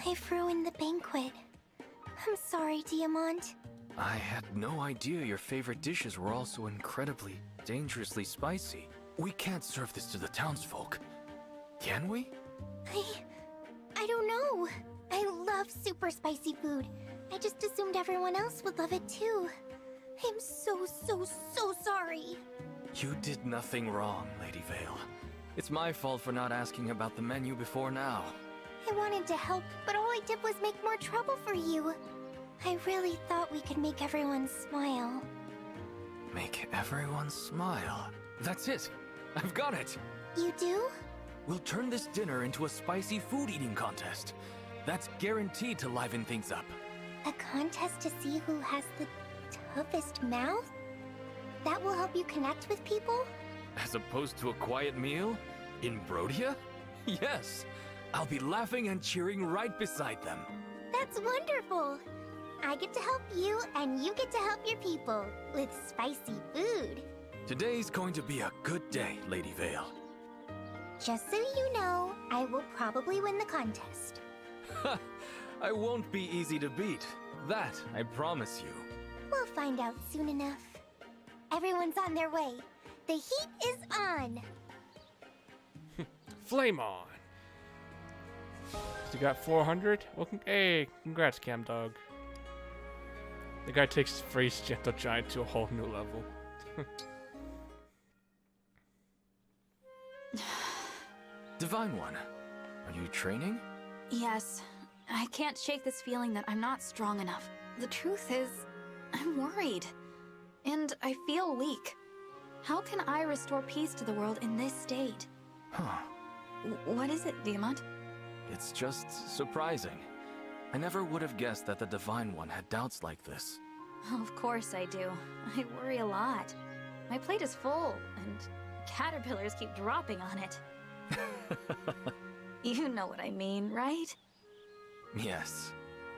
I've ruined the banquet. I'm sorry, Diamant. I had no idea your favorite dishes were also incredibly, dangerously spicy. We can't serve this to the townsfolk. Can we? I don't know. I love super spicy food. I just assumed everyone else would love it too. I'm so sorry. You did nothing wrong, Lady Vale. It's my fault for not asking about the menu before now. I wanted to help, but all I did was make more trouble for you. I really thought we could make everyone smile. Make everyone smile. That's it. I've got it. You do? We'll turn this dinner into a spicy food eating contest. That's guaranteed to liven things up. A contest to see who has the toughest mouth? That will help you connect with people? As opposed to a quiet meal? In Brodia? Yes. I'll be laughing and cheering right beside them. That's wonderful. I get to help you, and you get to help your people with spicy food. Today's going to be a good day, Lady Vale. Just so you know, I will probably win the contest. Ha! I won't be easy to beat. That I promise you. We'll find out soon enough. Everyone's on their way. The heat is on. Flame on. You got 400? Well, hey, congrats, Cam Dog. The guy takes Freeze Gentle Giant to a whole new level. Divine One, are you training? Yes. I can't shake this feeling that I'm not strong enough. The truth is, I'm worried. And I feel weak. How can I restore peace to the world in this state? Huh. What is it, Diamant? It's just surprising. I never would have guessed that the Divine One had doubts like this. Of course I do. I worry a lot. My plate is full, and caterpillars keep dropping on it. You know what I mean, right? Yes.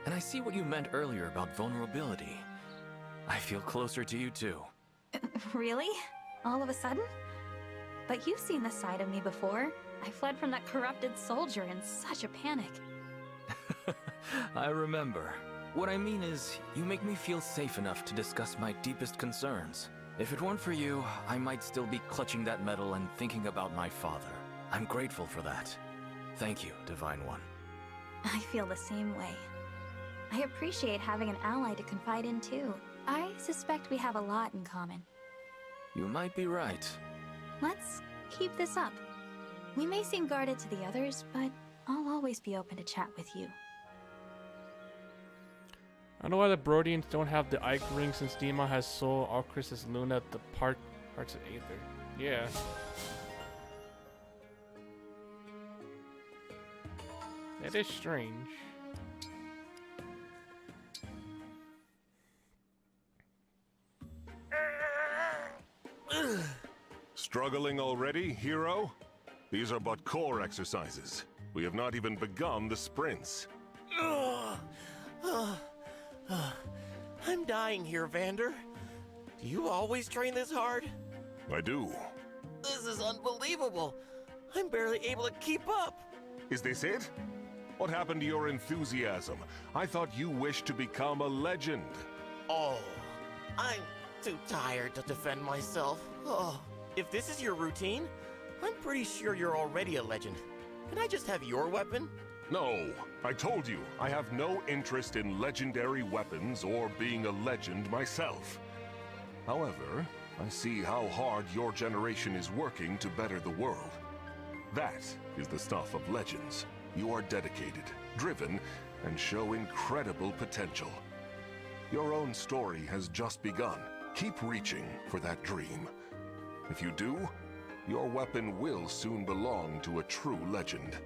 And I see what you meant earlier about vulnerability. I feel closer to you too. Really? All of a sudden? But you've seen this side of me before. I fled from that corrupted soldier in such a panic. I remember. What I mean is, you make me feel safe enough to discuss my deepest concerns. If it weren't for you, I might still be clutching that medal and thinking about my father. I'm grateful for that. Thank you, Divine One. I feel the same way. I appreciate having an ally to confide in too. I suspect we have a lot in common. You might be right. Let's keep this up. We may seem guarded to the others, but I'll always be open to chat with you. I don't know why the Brodians don't have the Ike ring since Dima has Soul, Alchris is Luna, the parts of Aether. Yeah. That is strange. Struggling already, hero? These are but core exercises. We have not even begun the sprints. I'm dying here, Vander. Do you always train this hard? I do. This is unbelievable. I'm barely able to keep up. Is this it? What happened to your enthusiasm? I thought you wished to become a legend. Oh, I'm too tired to defend myself. Oh, if this is your routine, I'm pretty sure you're already a legend. Can I just have your weapon? No, I told you, I have no interest in legendary weapons or being a legend myself. However, I see how hard your generation is working to better the world. That is the stuff of legends. You are dedicated, driven, and show incredible potential. Your own story has just begun. Keep reaching for that dream. If you do, your weapon will soon belong to a true legend.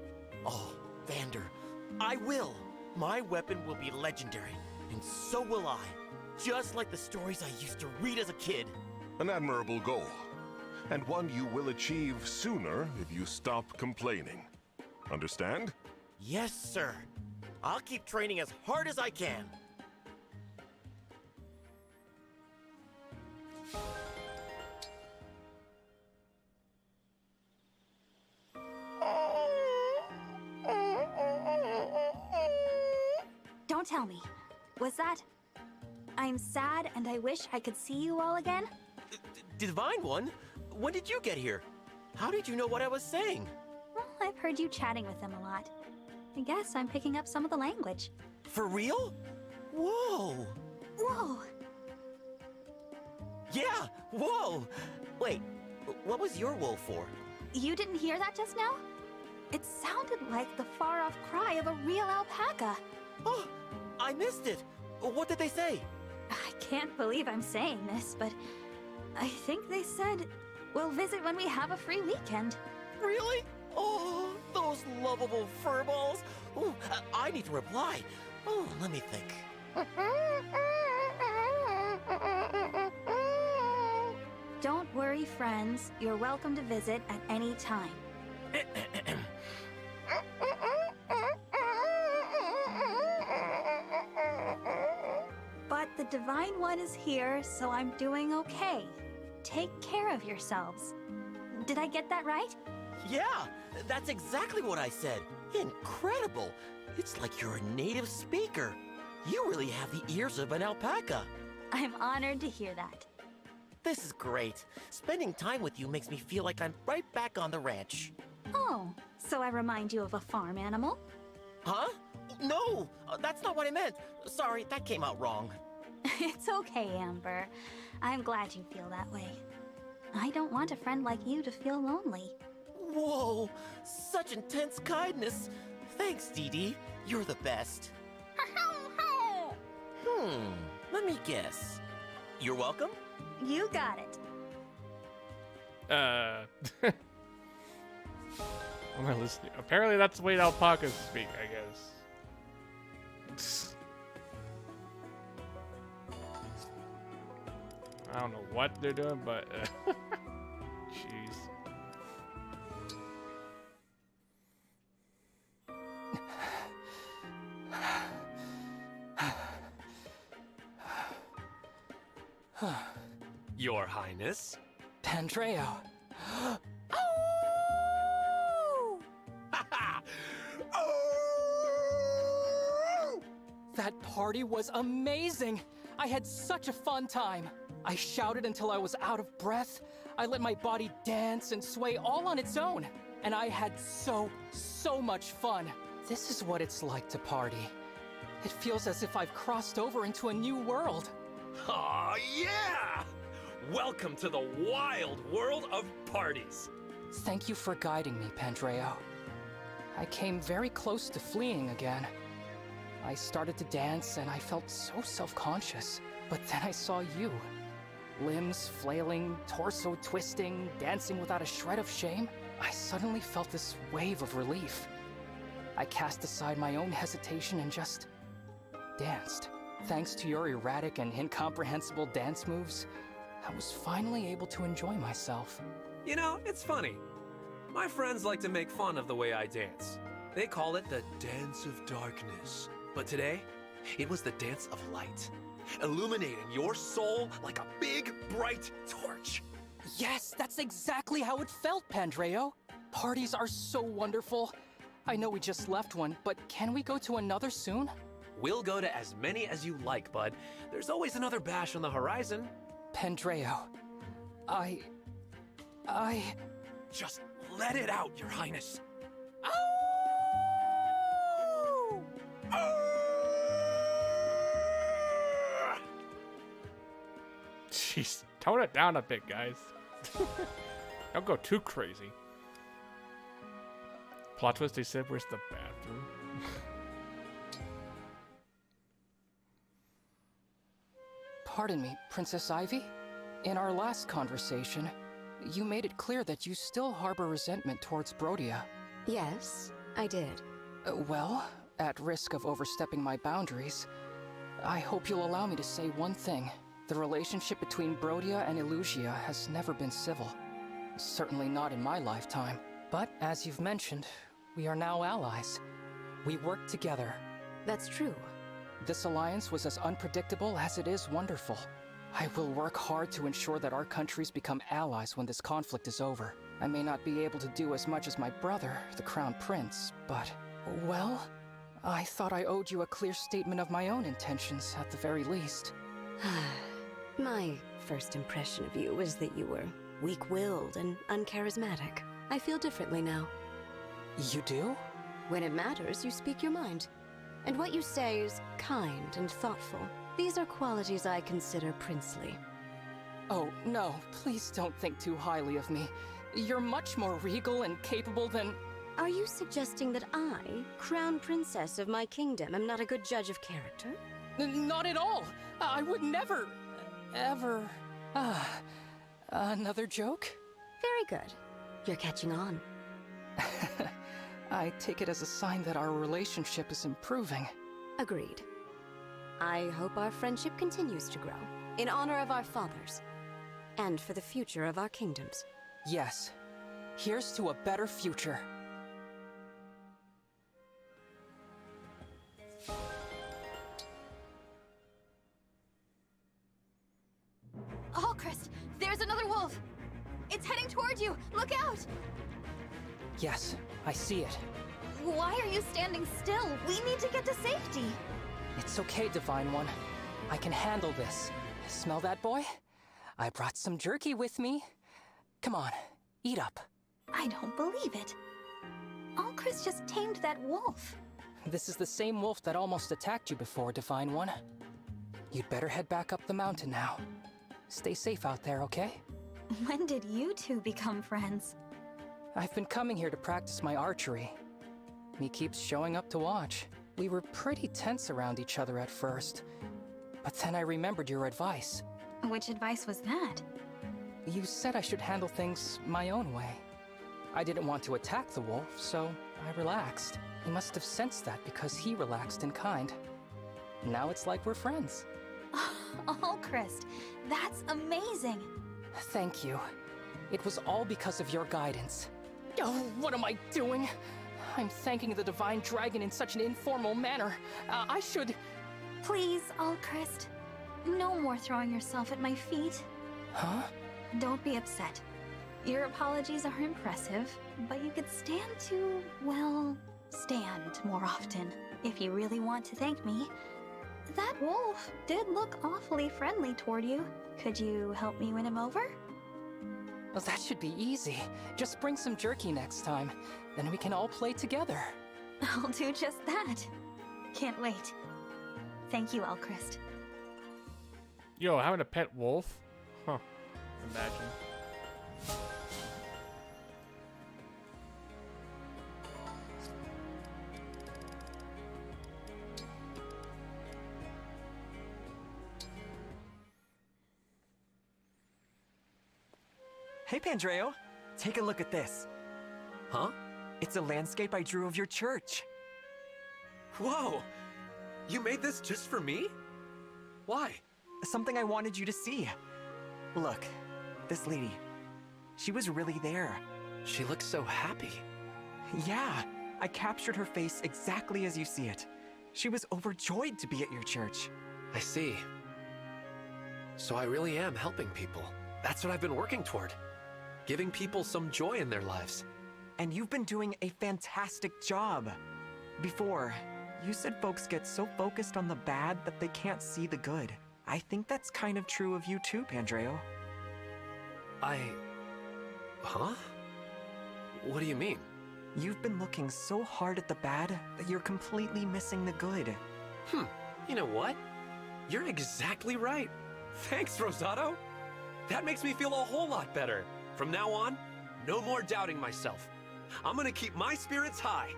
Oh, Vander, I will. My weapon will be legendary, and so will I. Just like the stories I used to read as a kid. An admirable goal, and one you will achieve sooner if you stop complaining. Understand? Yes, sir. I'll keep training as hard as I can. Don't tell me. Was that... I'm sad and I wish I could see you all again? Divine One? When did you get here? How did you know what I was saying? Well, I've heard you chatting with them a lot. I guess I'm picking up some of the language. For real? Whoa! Whoa! Yeah! Whoa! Wait, what was your whoa for? You didn't hear that just now? It sounded like the far-off cry of a real alpaca. Oh, I missed it! What did they say? I can't believe I'm saying this, but I think they said we'll visit when we have a free weekend. Really? Oh, those lovable furballs! Ooh, I need to reply. Oh, let me think. Don't worry, friends. You're welcome to visit at any time. But the Divine One is here, so I'm doing okay. Take care of yourselves. Did I get that right? Yeah, that's exactly what I said. Incredible! It's like you're a native speaker. You really have the ears of an alpaca. I'm honored to hear that. This is great. Spending time with you makes me feel like I'm right back on the ranch. Oh, so I remind you of a farm animal? Huh? No, that's not what I meant. Sorry, that came out wrong. It's okay, Amber. I'm glad you feel that way. I don't want a friend like you to feel lonely. Whoa, such intense kindness. Thanks, Dee Dee. You're the best. Let me guess. You're welcome? You got it. Am I listening? Apparently that's the way alpacas speak, I guess. I don't know what they're doing, but jeez. Your Highness. Pandreo. That party was amazing! I had such a fun time. I shouted until I was out of breath. I let my body dance and sway all on its own. And I had so much fun. This is what it's like to party. It feels as if I've crossed over into a new world. Aw, yeah! Welcome to the wild world of parties. Thank you for guiding me, Pandreo. I came very close to fleeing again. I started to dance and I felt so self-conscious. But then I saw you. Limbs flailing, torso twisting, dancing without a shred of shame. I suddenly felt this wave of relief. I cast aside my own hesitation and just danced. Thanks to your erratic and incomprehensible dance moves, I was finally able to enjoy myself. You know, it's funny. My friends like to make fun of the way I dance. They call it the dance of darkness. But today, it was the dance of light, illuminating your soul like a big, bright torch. Yes, that's exactly how it felt, Pandreo. Parties are so wonderful. I know we just left one, but can we go to another soon? We'll go to as many as you like, bud. There's always another bash on the horizon. Pandreo, I... Just let it out, Your Highness. Jeez, tone it down a bit, guys. Don't go too crazy. Plot twist, they said, where's the bathroom? Pardon me, Princess Ivy? In our last conversation, you made it clear that you still harbor resentment towards Brodia. Yes, I did. Well, at risk of overstepping my boundaries, I hope you'll allow me to say one thing. The relationship between Brodia and Elusia has never been civil. Certainly not in my lifetime. But as you've mentioned, we are now allies. We work together. That's true. This alliance was as unpredictable as it is wonderful. I will work hard to ensure that our countries become allies when this conflict is over. I may not be able to do as much as my brother, the Crown Prince, but... well, I thought I owed you a clear statement of my own intentions, at the very least. My first impression of you was that you were weak-willed and uncharismatic. I feel differently now. You do? When it matters, you speak your mind. And what you say is kind and thoughtful. These are qualities I consider princely. Oh, no, please don't think too highly of me. You're much more regal and capable than... Are you suggesting that I, Crown Princess of my kingdom, am not a good judge of character? Not at all! I would never... ever... another joke? Very good. You're catching on. I take it as a sign that our relationship is improving. Agreed. I hope our friendship continues to grow, in honor of our fathers, and for the future of our kingdoms. Yes. Here's to a better future. Hallcrest, there's another wolf! It's heading toward you! Look out! Yes, I see it. Why are you standing still? We need to get to safety! It's okay, Divine One. I can handle this. Smell that, boy? I brought some jerky with me. Come on, eat up. I don't believe it. Hallcrest just tamed that wolf. This is the same wolf that almost attacked you before, Divine One. You'd better head back up the mountain now. Stay safe out there, okay? When did you two become friends? I've been coming here to practice my archery. Me keeps showing up to watch. We were pretty tense around each other at first. But then I remembered your advice. Which advice was that? You said I should handle things my own way. I didn't want to attack the wolf, so I relaxed. He must have sensed that because he relaxed in kind. Now it's like we're friends. Oh, Christ, that's amazing. Thank you. It was all because of your guidance. Oh, what am I doing? I'm thanking the Divine Dragon in such an informal manner. I should... Please, Alchrist. No more throwing yourself at my feet. Huh? Don't be upset. Your apologies are impressive, but you could stand to, well, stand more often if you really want to thank me. That wolf did look awfully friendly toward you. Could you help me win him over? Well, that should be easy. Just bring some jerky next time. Then we can all play together. I'll do just that. Can't wait. Thank you, Alchrist. Yo, having a pet wolf? Huh. Imagine. Hey, Pandreo. Take a look at this. Huh? It's a landscape I drew of your church. Whoa! You made this just for me? Why? Something I wanted you to see. Look, this lady. She was really there. She looks so happy. Yeah, I captured her face exactly as you see it. She was overjoyed to be at your church. I see. So I really am helping people. That's what I've been working toward. Giving people some joy in their lives. And you've been doing a fantastic job. Before, you said folks get so focused on the bad that they can't see the good. I think that's kind of true of you too, Pandreo. Huh? What do you mean? You've been looking so hard at the bad that you're completely missing the good. You know what? You're exactly right. Thanks, Rosado. That makes me feel a whole lot better. From now on, no more doubting myself. I'm gonna keep my spirits high.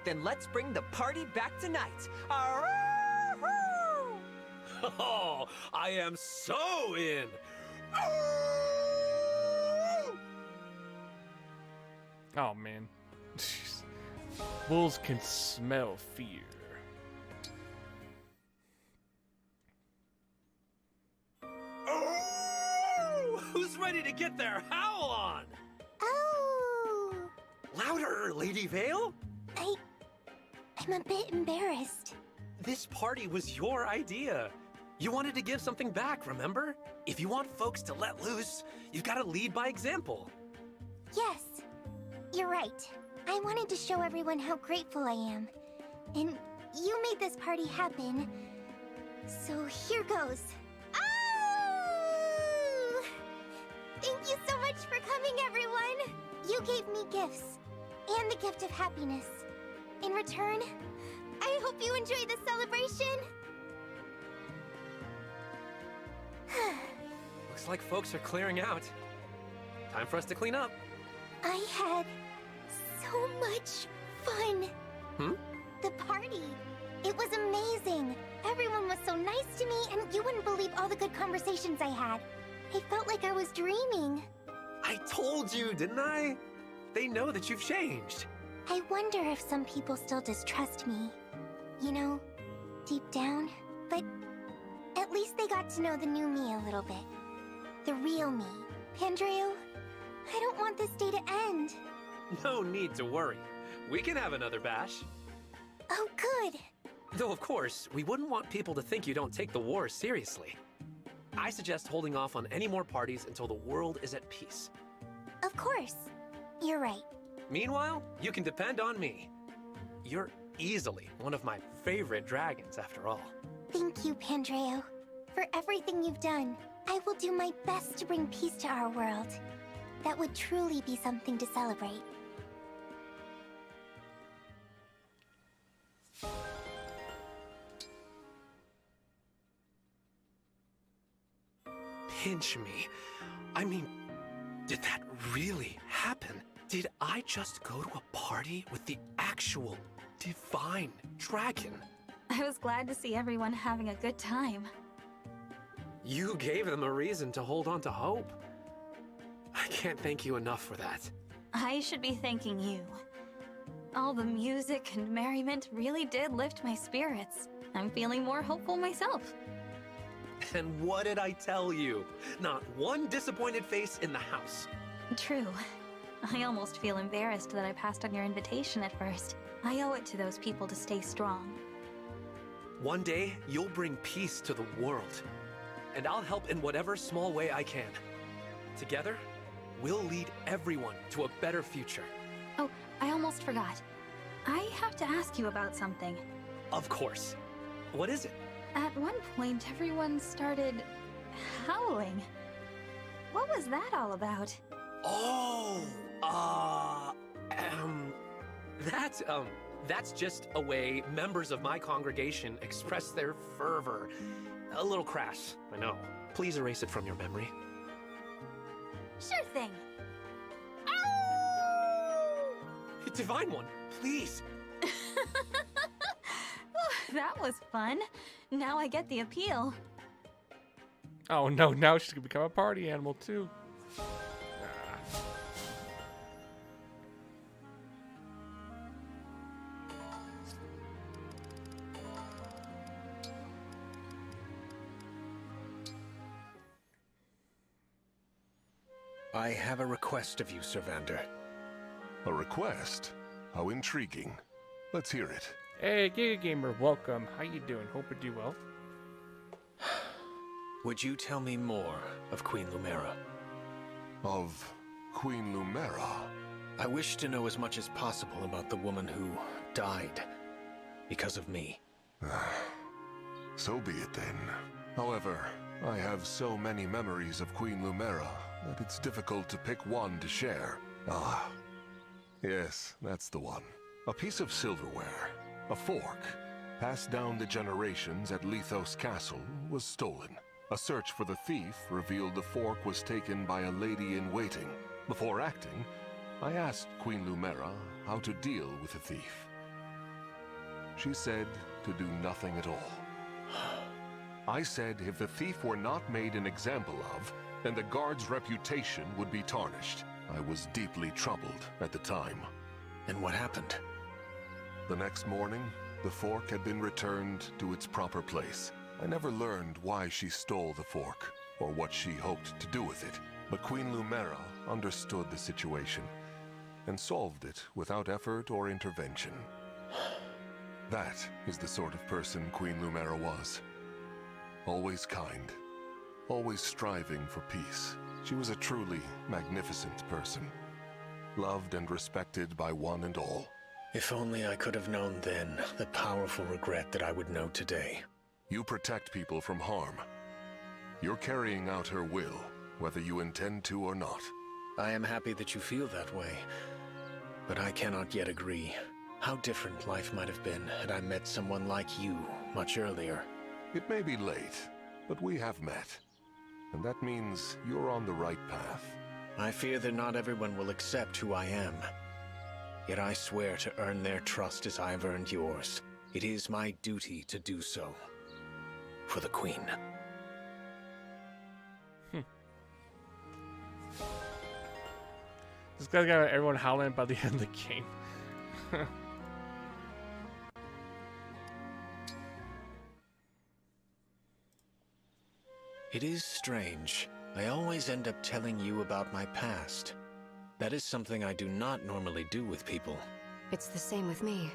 Then let's bring the party back tonight. Oh, I am so in. Oh, man. Wolves can smell fear. Oh! Who's ready to get their howl on? Oh! Louder, Lady Vale! I'm a bit embarrassed. This party was your idea. You wanted to give something back, remember? If you want folks to let loose, you've got to lead by example. Yes, you're right. I wanted to show everyone how grateful I am. And you made this party happen. So here goes. Oh! Thank you so much for coming, everyone! You gave me gifts, and the gift of happiness. In return, I hope you enjoy the celebration. Looks like folks are clearing out. Time for us to clean up. I had so much fun. The party. It was amazing. Everyone was so nice to me, and you wouldn't believe all the good conversations I had. I felt like I was dreaming. I told you, didn't I? They know that you've changed. I wonder if some people still distrust me. You know, deep down. But at least they got to know the new me a little bit. The real me. Pandreo, I don't want this day to end. No need to worry. We can have another bash. Oh, good. Though, of course, we wouldn't want people to think you don't take the war seriously. I suggest holding off on any more parties until the world is at peace. Of course. You're right. Meanwhile, you can depend on me. You're easily one of my favorite dragons, after all. Thank you, Pandreo, for everything you've done. I will do my best to bring peace to our world. That would truly be something to celebrate. Pinch me. I mean, did that really happen? Did I just go to a party with the actual divine dragon. I was glad to see everyone having a good time. You gave them a reason to hold on to hope. I can't thank you enough for that. I should be thanking you. All the music and merriment really did lift my spirits. I'm feeling more hopeful myself. And what did I tell you? Not one disappointed face in the house. True. I almost feel embarrassed that I passed on your invitation at first. I owe it to those people to stay strong. One day, you'll bring peace to the world. And I'll help in whatever small way I can. Together, we'll lead everyone to a better future. Oh, I almost forgot. I have to ask you about something. Of course. What is it? At one point, everyone started howling. What was that all about? Oh, that's just a way members of my congregation express their fervor. A little crass, I know. Please erase it from your memory. Sure thing. Divine One, please. That was fun. Now I get the appeal. Oh no, now she's gonna become a party animal too. I have a request of you, Sylvander. A request? How intriguing. Let's hear it. Hey, Giga Gamer, welcome. How you doing? Hope you do well. Would you tell me more of Queen Lumera? Of Queen Lumera? I wish to know as much as possible about the woman who died because of me. So be it then. However, I have so many memories of Queen Lumera that it's difficult to pick one to share. Ah, yes, that's the one. A piece of silverware, a fork, passed down the generations at Elyos Castle, was stolen. A search for the thief revealed the fork was taken by a lady-in-waiting. Before acting, I asked Queen Lumera how to deal with the thief. She said to do nothing at all. I said if the thief were not made an example of, then the guard's reputation would be tarnished. I was deeply troubled at the time. And what happened? The next morning, the fork had been returned to its proper place. I never learned why she stole the fork, or what she hoped to do with it. But Queen Lumera understood the situation, and solved it without effort or intervention. That is the sort of person Queen Lumera was. Always kind, always striving for peace. She was a truly magnificent person, loved and respected by one and all. If only I could have known then the powerful regret that I would know today. You protect people from harm. You're carrying out her will, whether you intend to or not. I am happy that you feel that way, but I cannot yet agree. How different life might have been had I met someone like you much earlier. It may be late, but we have met. And that means you're on the right path. I fear that not everyone will accept who I am. Yet I swear to earn their trust as I've earned yours. It is my duty to do so. For the Queen. This guy's got everyone howling by the end of the game. It is strange. I always end up telling you about my past. That is something I do not normally do with people. It's the same with me.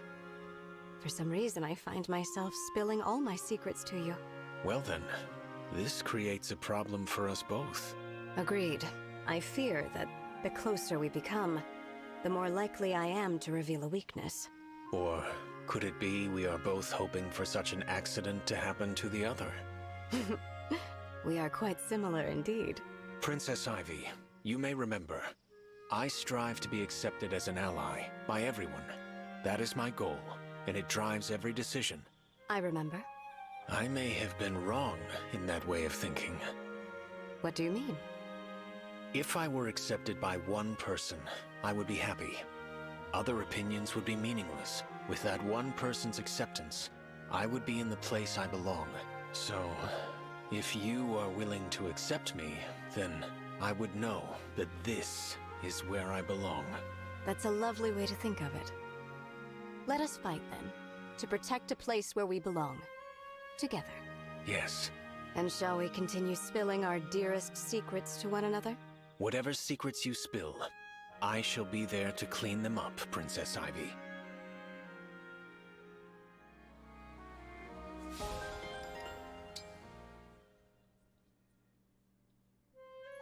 For some reason, I find myself spilling all my secrets to you. Well then, this creates a problem for us both. Agreed. I fear that the closer we become, the more likely I am to reveal a weakness. Or could it be we are both hoping for such an accident to happen to the other? We are quite similar indeed. Princess Ivy, you may remember, I strive to be accepted as an ally by everyone. That is my goal, and it drives every decision. I remember. I may have been wrong in that way of thinking. What do you mean? If I were accepted by one person, I would be happy. Other opinions would be meaningless, With that one person's acceptance, I would be in the place I belong. So, if you are willing to accept me, then I would know that this is where I belong. That's a lovely way to think of it. Let us fight then, to protect a place where we belong. Together. Yes. And shall we continue spilling our dearest secrets to one another? Whatever secrets you spill, I shall be there to clean them up, Princess Ivy.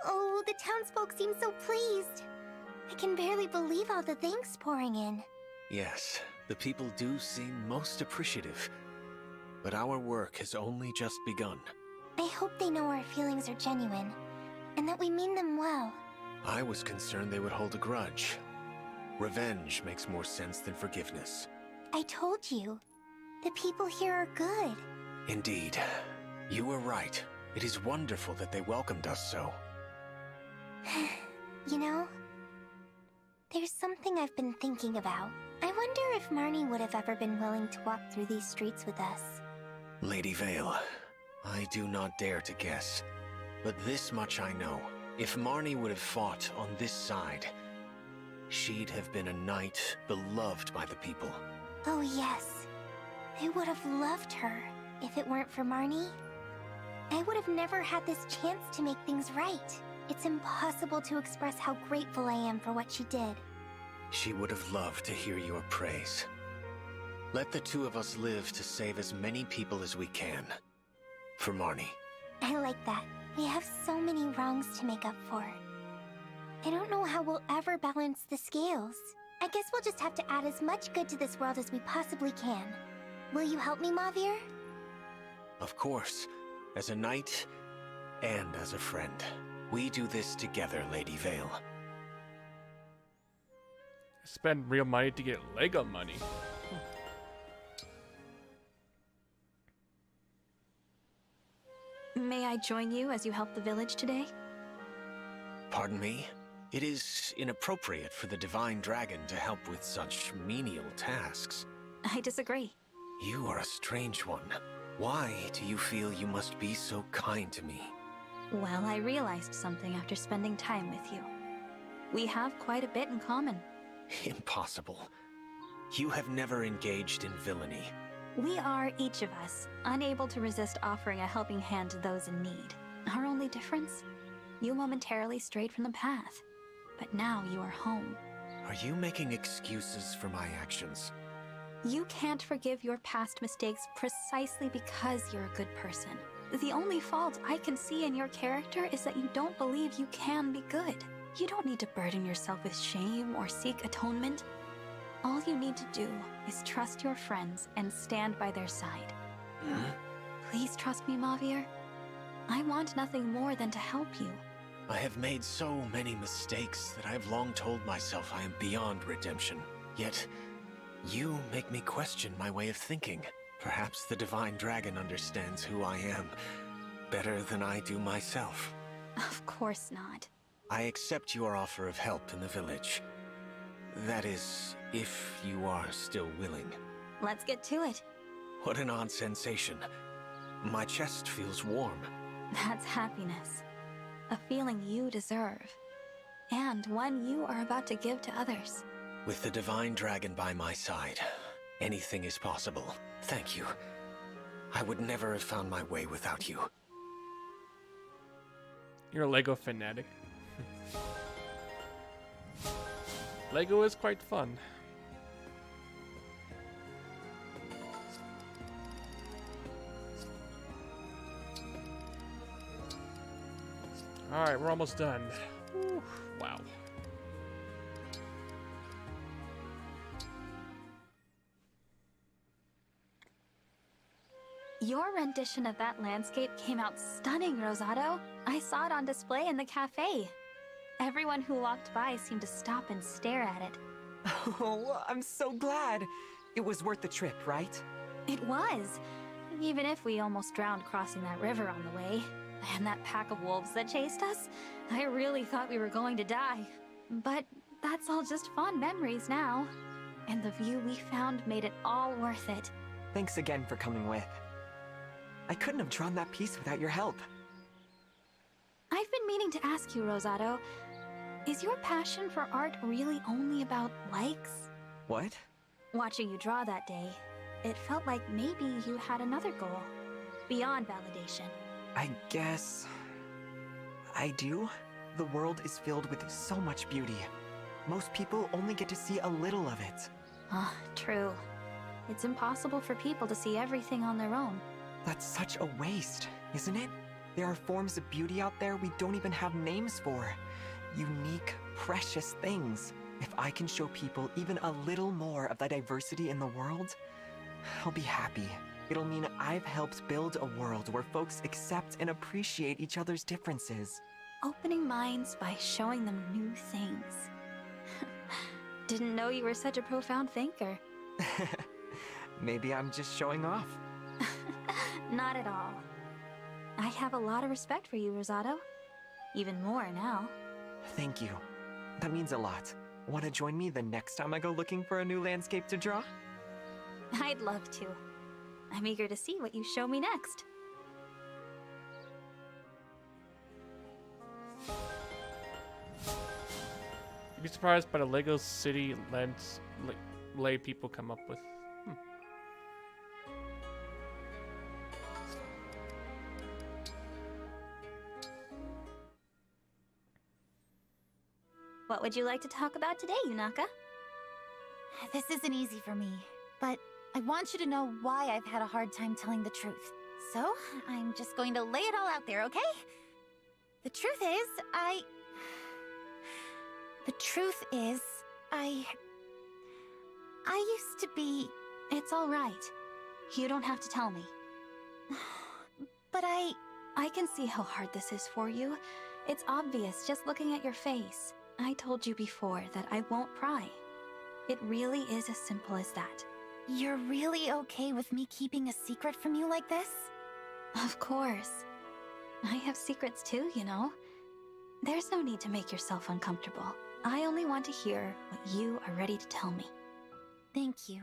Oh, the townsfolk seem so pleased. I can barely believe all the thanks pouring in. Yes, the people do seem most appreciative. But our work has only just begun. I hope they know our feelings are genuine, and that we mean them well. I was concerned they would hold a grudge. Revenge makes more sense than forgiveness. I told you, the people here are good. Indeed. You were right. It is wonderful that they welcomed us so. You know, there's something I've been thinking about. I wonder if Marnie would have ever been willing to walk through these streets with us. Lady Vale, I do not dare to guess. But this much I know. If Marnie would have fought on this side, she'd have been a knight beloved by the people. Oh yes. I would have loved her if it weren't for Marnie. I would have never had this chance to make things right. It's impossible to express how grateful I am for what she did. She would have loved to hear your praise. Let the two of us live to save as many people as we can. For Marnie. I like that. We have so many wrongs to make up for. I don't know how we'll ever balance the scales. I guess we'll just have to add as much good to this world as we possibly can. Will you help me, Mauvier? Of course. As a knight, and as a friend. We do this together, Lady Vale. Spend real money to get Lego money. May I join you as you help the village today? Pardon me? It is inappropriate for the Divine Dragon to help with such menial tasks. I disagree. You are a strange one. Why do you feel you must be so kind to me? Well, I realized something after spending time with you. We have quite a bit in common. Impossible. You have never engaged in villainy. We are, each of us, unable to resist offering a helping hand to those in need. Our only difference? You momentarily strayed from the path, but now you are home. Are you making excuses for my actions? You can't forgive your past mistakes precisely because you're a good person. The only fault I can see in your character is that you don't believe you can be good. You don't need to burden yourself with shame or seek atonement. All you need to do is trust your friends and stand by their side. Please trust me, Mauvier. I want nothing more than to help you. I have made so many mistakes that I have long told myself I am beyond redemption. Yet, you make me question my way of thinking. Perhaps the Divine Dragon understands who I am better than I do myself. Of course not. I accept your offer of help in the village. That is, if you are still willing. Let's get to it. What an odd sensation. My chest feels warm. That's happiness. A feeling you deserve. And one you are about to give to others. With the Divine Dragon by my side, anything is possible. Thank you. I would never have found my way without you. You're a Lego fanatic. Lego is quite fun. Alright, we're almost done. Whew, wow. Your rendition of that landscape came out stunning, Rosado. I saw it on display in the cafe. Everyone who walked by seemed to stop and stare at it. Oh, I'm so glad. It was worth the trip, right? It was. Even if we almost drowned crossing that river on the way. And that pack of wolves that chased us, I really thought we were going to die. But that's all just fond memories now. and the view we found made it all worth it. Thanks again for coming with. I couldn't have drawn that piece without your help. I've been meaning to ask you, Rosado, is your passion for art really only about likes? What? Watching you draw that day, it felt like maybe you had another goal, beyond validation. I guess... I do. The world is filled with so much beauty. Most people only get to see a little of it. Ah, true. It's impossible for people to see everything on their own. That's such a waste, isn't it? There are forms of beauty out there we don't even have names for. Unique, precious things. If I can show people even a little more of the diversity in the world, I'll be happy. It'll mean I've helped build a world where folks accept and appreciate each other's differences. Opening minds by showing them new things. Didn't know you were such a profound thinker. Maybe I'm just showing off. Not at all. I have a lot of respect for you, Rosado. Even more now. Thank you. That means a lot. Want to join me the next time I go looking for a new landscape to draw? I'd love to. I'm eager to see what you show me next. You'd be surprised by the Lego City lay people come up with. What would you like to talk about today, Yunaka? This isn't easy for me, but I want you to know why I've had a hard time telling the truth. So, I'm just going to lay it all out there, okay? The truth is, I used to be... It's all right. You don't have to tell me. But I can see how hard this is for you. It's obvious just looking at your face. I told you before that I won't pry. It really is as simple as that. You're really okay with me keeping a secret from you like this? Of course. I have secrets too, you know. There's no need to make yourself uncomfortable. I only want to hear what you are ready to tell me. Thank you.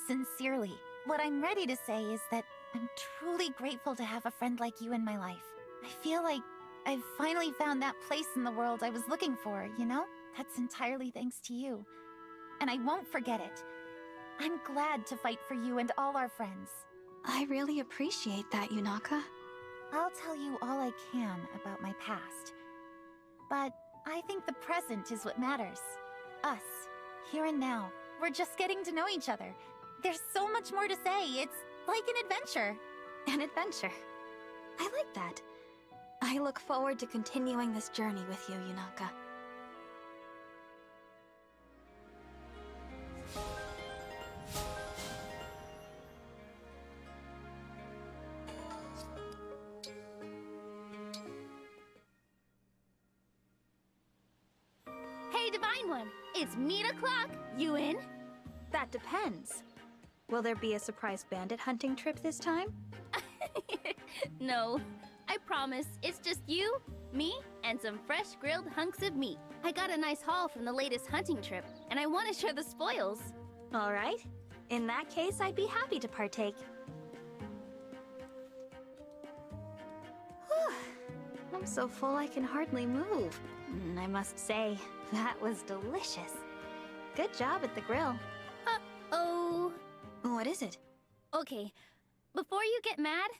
Sincerely. What I'm ready to say is that I'm truly grateful to have a friend like you in my life. I feel like I've finally found that place in the world I was looking for, you know? That's entirely thanks to you. And I won't forget it. I'm glad to fight for you and all our friends. I really appreciate that, Yunaka. I'll tell you all I can about my past. But I think the present is what matters. Us, here and now. We're just getting to know each other. There's so much more to say. It's like an adventure. An adventure. I like that. I look forward to continuing this journey with you, Yunaka. Hey, Divine One! It's meet o'clock! You in? That depends. Will there be a surprise bandit hunting trip this time? No. I promise, it's just you, me, and some fresh grilled hunks of meat. I got a nice haul from the latest hunting trip, and I want to share the spoils. All right. In that case, I'd be happy to partake. Whew. I'm so full I can hardly move. I must say, that was delicious. Good job at the grill. Uh-oh. What is it? Okay, before you get mad,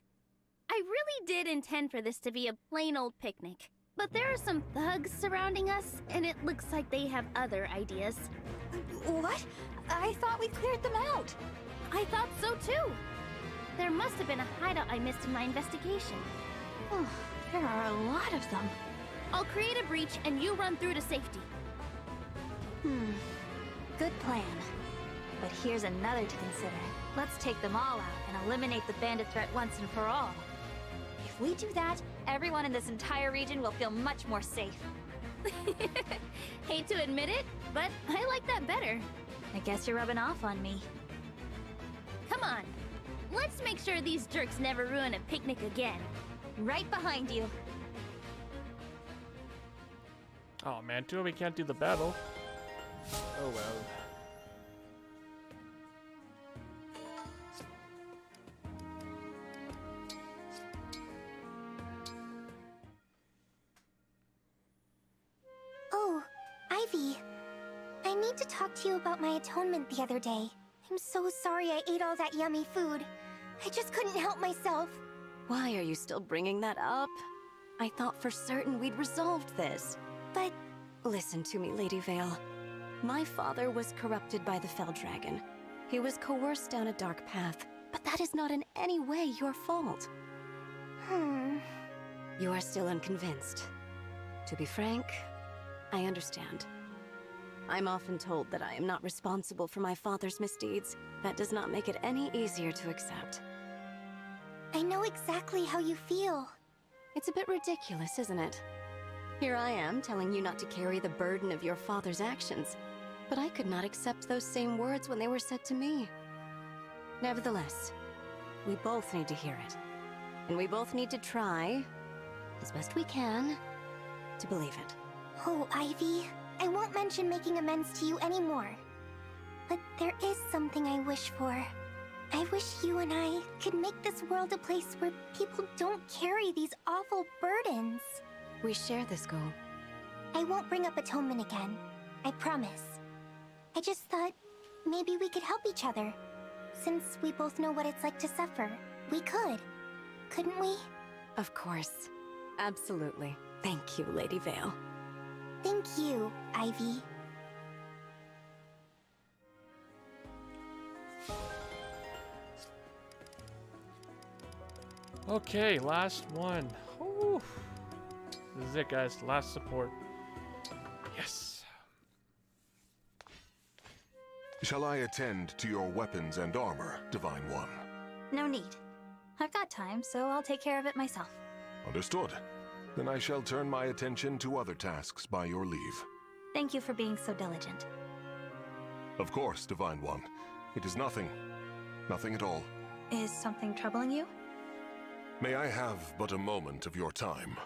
I really did intend for this to be a plain old picnic. But there are some thugs surrounding us, and it looks like they have other ideas. What? I thought we cleared them out. I thought so too. There must have been a hideout I missed in my investigation. Oh, there are a lot of them. I'll create a breach and you run through to safety. Good plan. But here's another to consider. Let's take them all out and eliminate the bandit threat once and for all. If we do that, everyone in this entire region will feel much more safe. Hate to admit it, but I like that better. I guess you're rubbing off on me. Come on, let's make sure these jerks never ruin a picnic again. Right behind you. Oh man, too bad we can't do the battle. Oh well. Ivy. I need to talk to you about my atonement the other day. I'm so sorry I ate all that yummy food. I just couldn't help myself. Why are you still bringing that up? I thought for certain we'd resolved this. But... Listen to me, Lady Vale. My father was corrupted by the Fell Dragon. He was coerced down a dark path, but that is not in any way your fault. You are still unconvinced. To be frank, I understand. I'm often told that I am not responsible for my father's misdeeds. That does not make it any easier to accept. I know exactly how you feel. It's a bit ridiculous, isn't it? Here I am telling you not to carry the burden of your father's actions, but I could not accept those same words when they were said to me. Nevertheless, we both need to hear it, and we both need to try, as best we can, to believe it. Oh, Ivy, I won't mention making amends to you anymore. But there is something I wish for. I wish you and I could make this world a place where people don't carry these awful burdens. We share this goal. I won't bring up atonement again. I promise. I just thought maybe we could help each other. Since we both know what it's like to suffer, we could. Couldn't we? Of course. Absolutely. Thank you, Lady Vale. Thank you, Ivy. Okay, last one. Whew. This is it, guys. Last support. Yes. Shall I attend to your weapons and armor, Divine One? No need. I've got time, so I'll take care of it myself. Understood. Then I shall turn my attention to other tasks by your leave. Thank you for being so diligent. Of course, Divine One. It is nothing. Nothing at all. Is something troubling you? May I have but a moment of your time?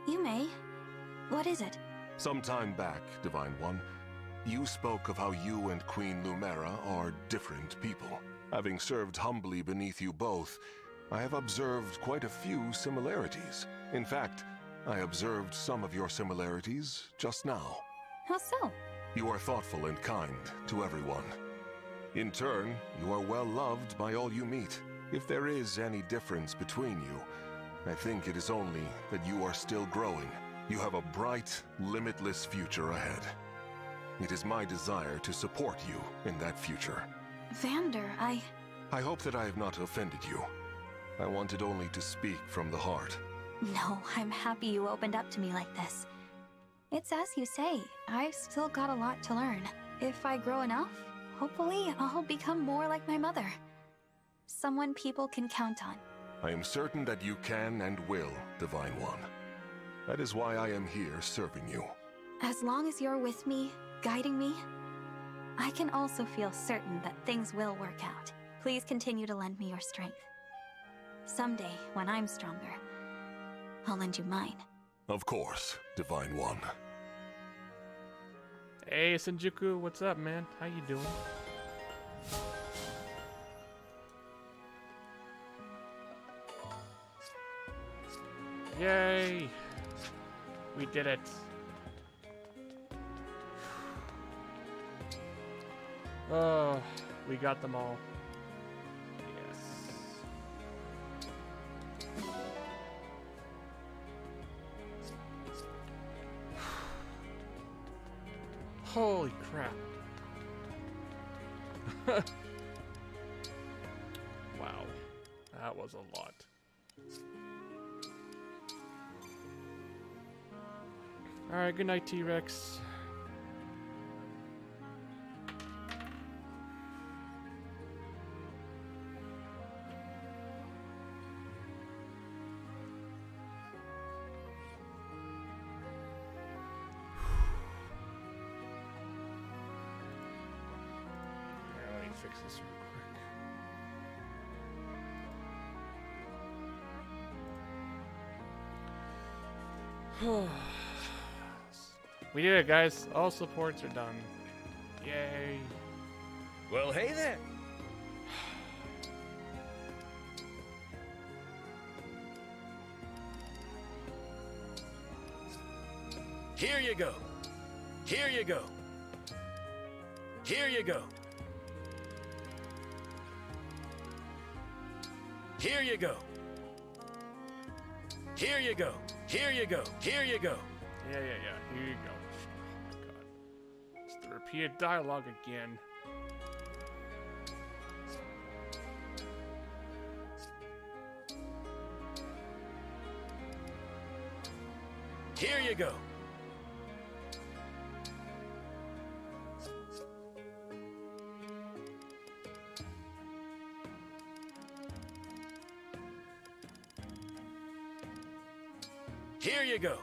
You may. What is it? Some time back, Divine One, you spoke of how you and Queen Lumera are different people. Having served humbly beneath you both, I have observed quite a few similarities. In fact, I observed some of your similarities just now. How so? You are thoughtful and kind to everyone. In turn, you are well loved by all you meet. If there is any difference between you, I think it is only that you are still growing. You have a bright, limitless future ahead. It is my desire to support you in that future. Vander, I hope that I have not offended you. I wanted only to speak from the heart. No, I'm happy you opened up to me like this. It's as you say, I've still got a lot to learn. If I grow enough, hopefully I'll become more like my mother. Someone people can count on. I am certain that you can and will, Divine One. That is why I am here serving you. As long as you're with me, guiding me, I can also feel certain that things will work out. Please continue to lend me your strength. Someday, when I'm stronger, I'll lend you mine. Of course, Divine One. Hey, Senjuku, what's up, man? How you doing? Yay! We did it. Oh, we got them all. Yes. Holy crap. Wow. That was a lot. Alright, good night, T-Rex. Let me fix this real quick. We did it, guys. All supports are done. Yay. Well, hey there. Here you go. Here you go. Here you go. Here you go. Here you go. Here you go. Here you go. Yeah. Here you go. Oh my god. It's the repeated dialogue again. Here you go. Here you go.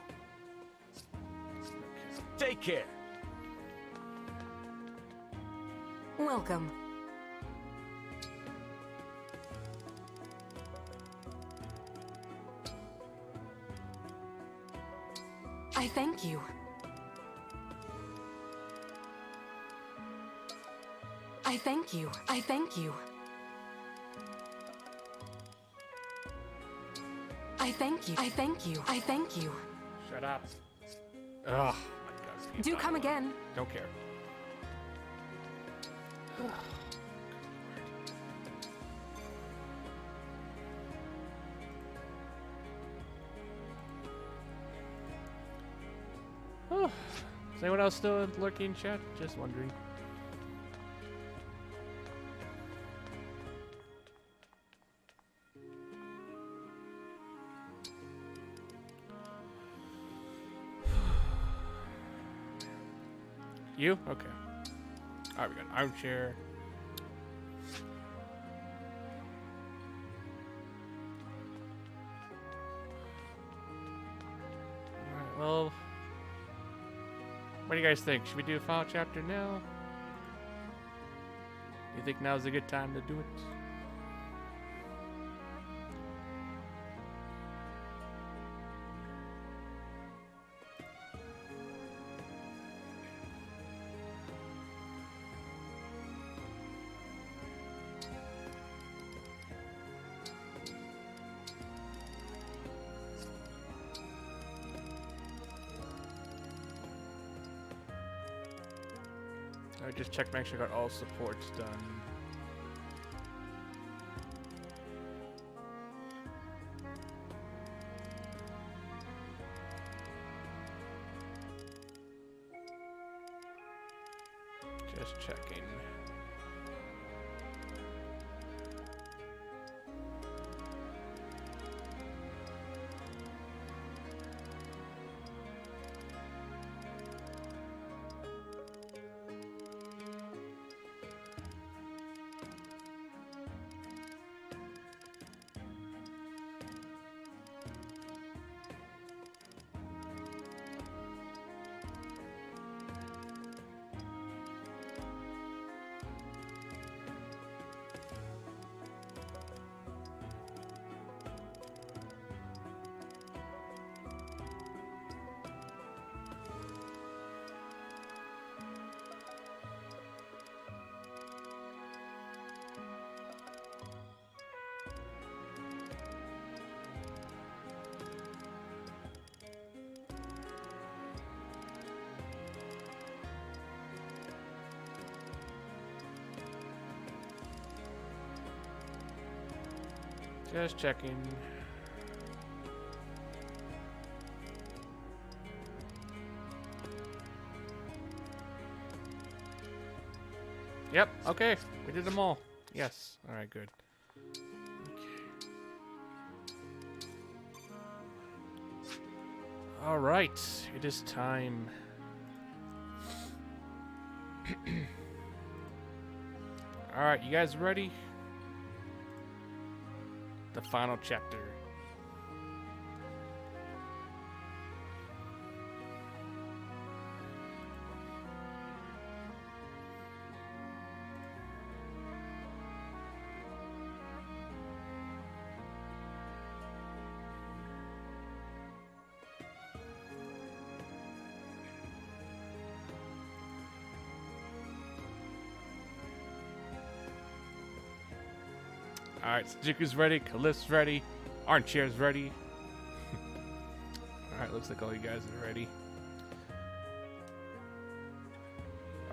Take care. Welcome. I thank you. I thank you. I thank you. I thank you. I thank you. I thank you. Shut up. Oh my god. Do come again. Don't care. Oh, is anyone else still lurking in chat? Just wondering. You? Okay. Alright, we got an armchair. Alright, well. What do you guys think? Should we do a final chapter now? You think now's a good time to do it? I just checked, make sure I got all supports done. Just checking. Just checking. Yep, okay. We did them all. Yes. Alright, good. Alright, it is time. Alright, you guys ready? The final chapter. Alright, Sujuku's ready, Calypso's ready, Armchair's ready. Alright, looks like all you guys are ready.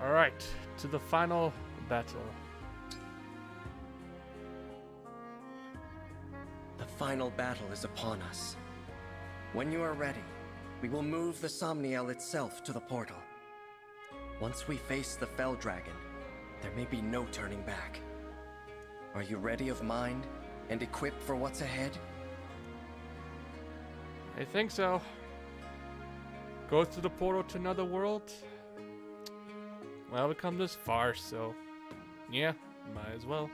Alright, to the final battle. The final battle is upon us. When you are ready, we will move the Somniel itself to the portal. Once we face the Fell Dragon, there may be no turning back. Are you ready of mind and equipped for what's ahead? I think so. Go through the portal to another world? Well, we come this far, so yeah, might as well.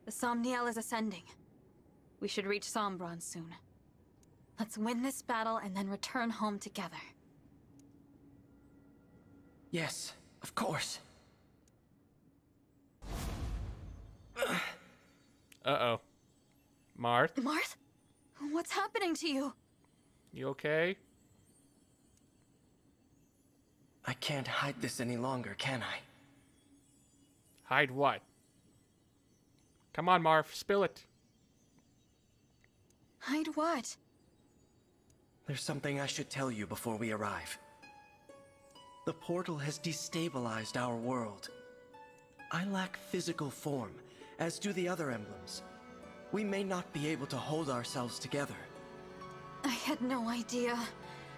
The Somniel is ascending. We should reach Sombron soon. Let's win this battle and then return home together. Yes, of course. Uh-oh. Marth? Marth? What's happening to you? You okay? I can't hide this any longer, can I? Hide what? Come on, Marth, spill it. Hide what? There's something I should tell you before we arrive. The portal has destabilized our world. I lack physical form, as do the other emblems. We may not be able to hold ourselves together. I had no idea.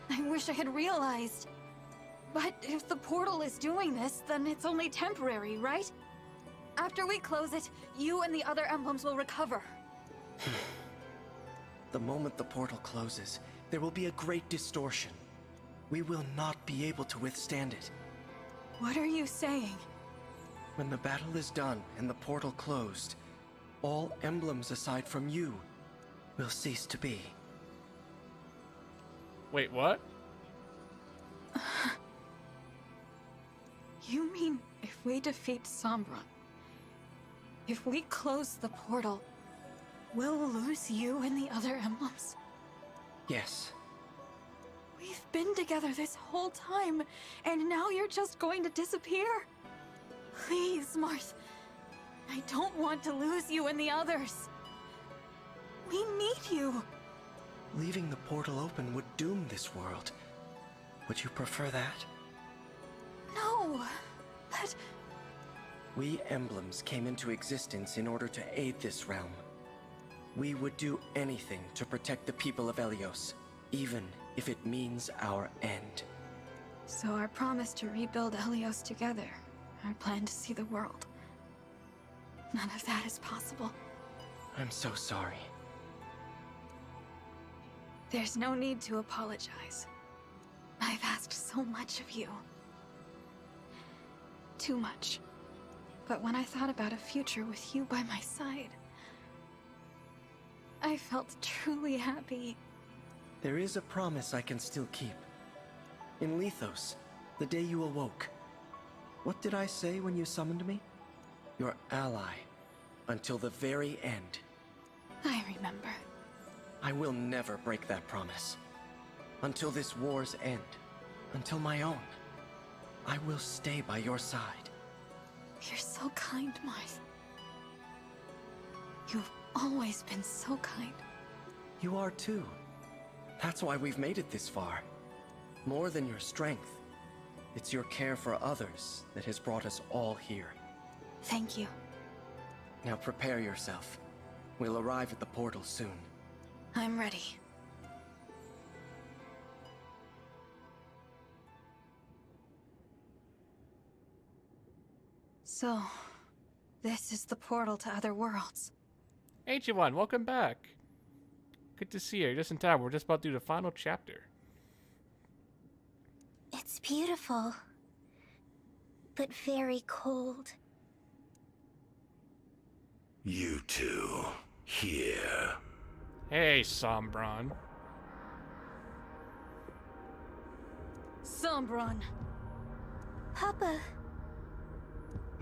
I wish I had realized. But if the portal is doing this, then it's only temporary, right? After we close it, you and the other emblems will recover. The moment the portal closes, there will be a great distortion. We will not be able to withstand it. What are you saying? When the battle is done and the portal closed, all emblems aside from you will cease to be. Wait, what? You mean if we defeat Sombron, if we close the portal, we'll lose you and the other emblems? Yes. We've been together this whole time, and now you're just going to disappear? Please, Marth. I don't want to lose you and the others. We need you. Leaving the portal open would doom this world. Would you prefer that? No, but... We emblems came into existence in order to aid this realm. We would do anything to protect the people of Elyos, even if it means our end. So our promise to rebuild Elyos together, our plan to see the world, none of that is possible. I'm so sorry. There's no need to apologize. I've asked so much of you. Too much. But when I thought about a future with you by my side, I felt truly happy. There is a promise I can still keep. In Lethos, the day you awoke, what did I say when you summoned me? Your ally, until the very end. I remember. I will never break that promise. Until this war's end. Until my own. I will stay by your side. You're so kind, Marth. You've always been so kind. You are too. That's why we've made it this far. More than your strength, it's your care for others that has brought us all here. Thank you. Now prepare yourself. We'll arrive at the portal soon. I'm ready. So, this is the portal to other worlds. Ancient One, welcome back. Good to see you. You're just in time. We're just about to do the final chapter. It's beautiful, but very cold. You two, here. Hey, Sombron. Sombron. Papa.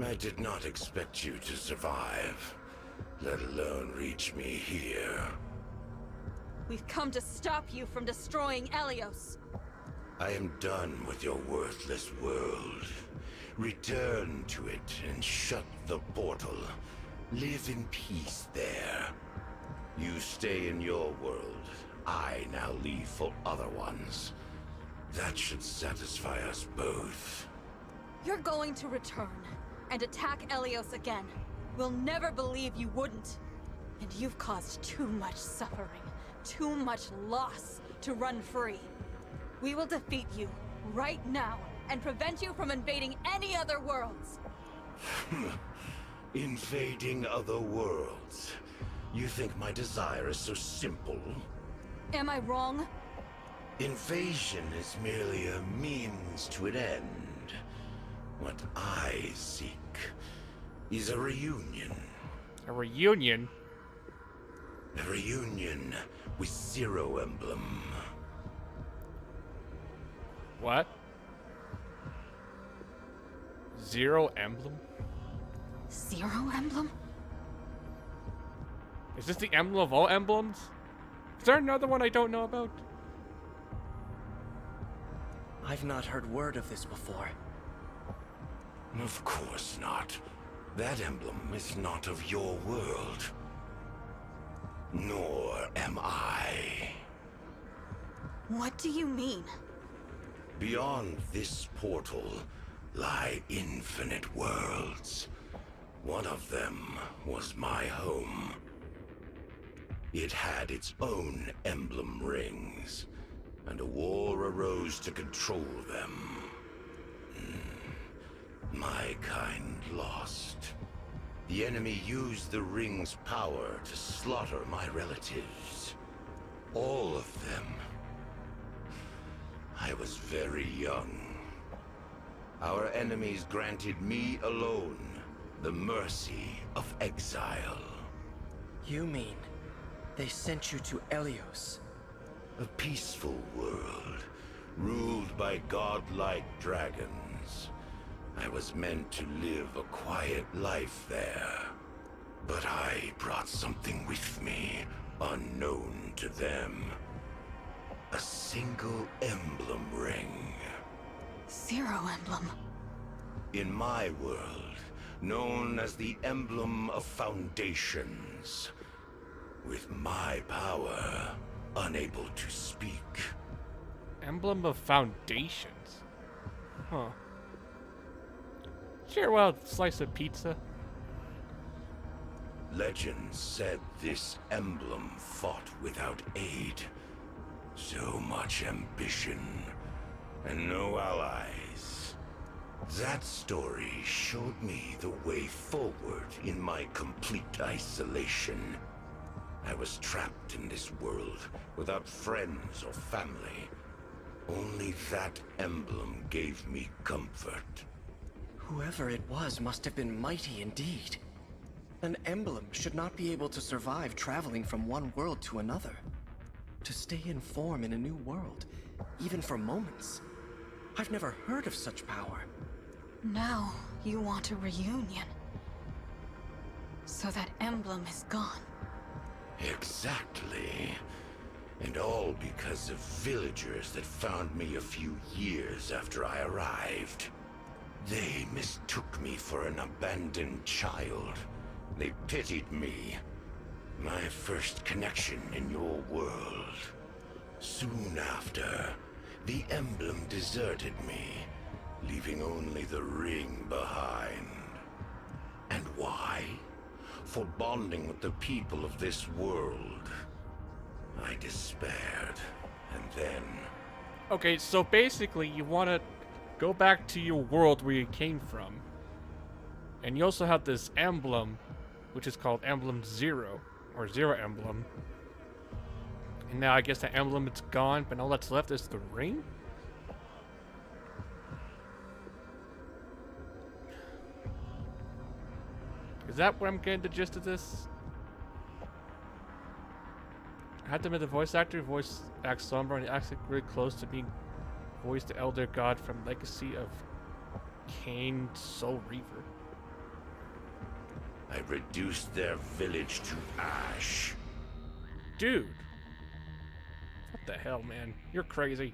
I did not expect you to survive, let alone reach me here. We've come to stop you from destroying Elyos. I am done with your worthless world. Return to it and shut the portal. Live in peace there. You stay in your world. I now leave for other ones. That should satisfy us both. You're going to return and attack Elyos again. We'll never believe you wouldn't. And you've caused too much suffering, too much loss to run free. We will defeat you right now and prevent you from invading any other worlds. Invading other worlds? You think my desire is so simple? Am I wrong? Invasion is merely a means to an end. What I seek is a reunion. A reunion? A reunion with Zero Emblem. What? Zero Emblem? Zero Emblem? Is this the emblem of all emblems? Is there another one I don't know about? I've not heard word of this before. Of course not. That emblem is not of your world. Nor am I. What do you mean? Beyond this portal lie infinite worlds. One of them was my home. It had its own Emblem Rings, and a war arose to control them. My kind lost. The enemy used the ring's power to slaughter my relatives. All of them. I was very young. Our enemies granted me alone the mercy of exile. You mean they sent you to Elyos? A peaceful world, ruled by godlike dragons. I was meant to live a quiet life there. But I brought something with me, unknown to them. A single emblem ring. Zero Emblem. In my world, known as the Emblem of Foundations. With my power, unable to speak. Emblem of Foundations? Huh. Sure, well, slice of pizza. Legend said this emblem fought without aid. So much ambition, and no allies. That story showed me the way forward in my complete isolation. I was trapped in this world without friends or family. Only that emblem gave me comfort. Whoever it was must have been mighty indeed. An emblem should not be able to survive traveling from one world to another. To stay in form in a new world, even for moments. I've never heard of such power. Now you want a reunion. So that emblem is gone. Exactly. And all because of villagers that found me a few years after I arrived. They mistook me for an abandoned child. They pitied me. My first connection in your world. Soon after, the emblem deserted me, leaving only the ring behind. And why? For bonding with the people of this world. I despaired, and then... Okay, so basically you want to go back to your world where you came from. And you also have this emblem, which is called Emblem Zero, or Zero Emblem. And now I guess the emblem is gone, but all that's left is the ring? Is that where I'm getting the gist of this? I had to admit the voice actor voice acts somber and he acts like really close to being voiced the Elder God from Legacy of Kain Soul Reaver. I reduced their village to ash. Dude. What the hell, man? You're crazy.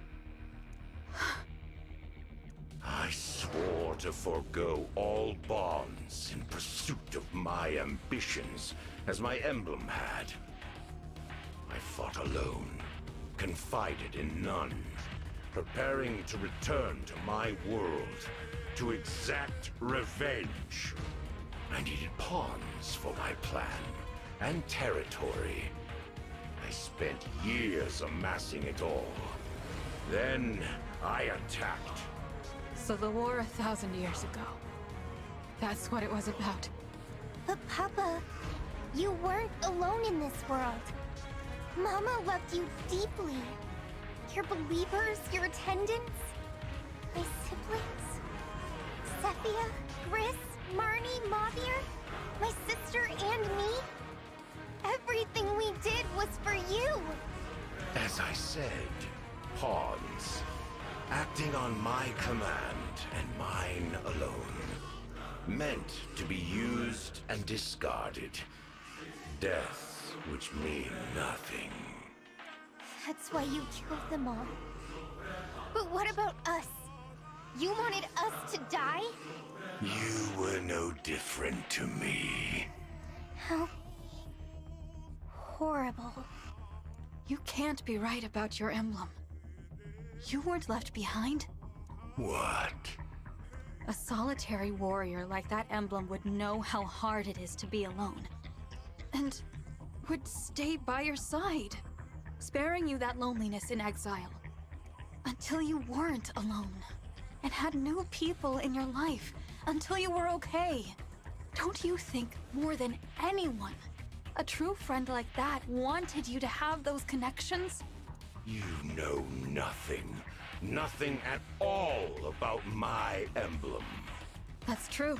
I swear swore to forego all bonds in pursuit of my ambitions, as my emblem had. I fought alone, confided in none, preparing to return to my world to exact revenge. I needed pawns for my plan, and territory. I spent years amassing it all. Then I attacked. So the war 1,000 years ago. That's what it was about. But Papa, you weren't alone in this world. Mama loved you deeply. Your believers, your attendants, my siblings, Sephia, Gris, Marnie, Mavir, my sister and me. Everything we did was for you. As I said, pawns. Acting on my command and mine alone. Meant to be used and discarded. Deaths which mean nothing. That's why you killed them all. But what about us? You wanted us to die? You were no different to me. How horrible. You can't be right about your emblem. You weren't left behind. What? A solitary warrior like that emblem would know how hard it is to be alone. And would stay by your side, sparing you that loneliness in exile. Until you weren't alone, and had new people in your life, until you were okay. Don't you think more than anyone, a true friend like that wanted you to have those connections? You know nothing. Nothing at all about my emblem. That's true.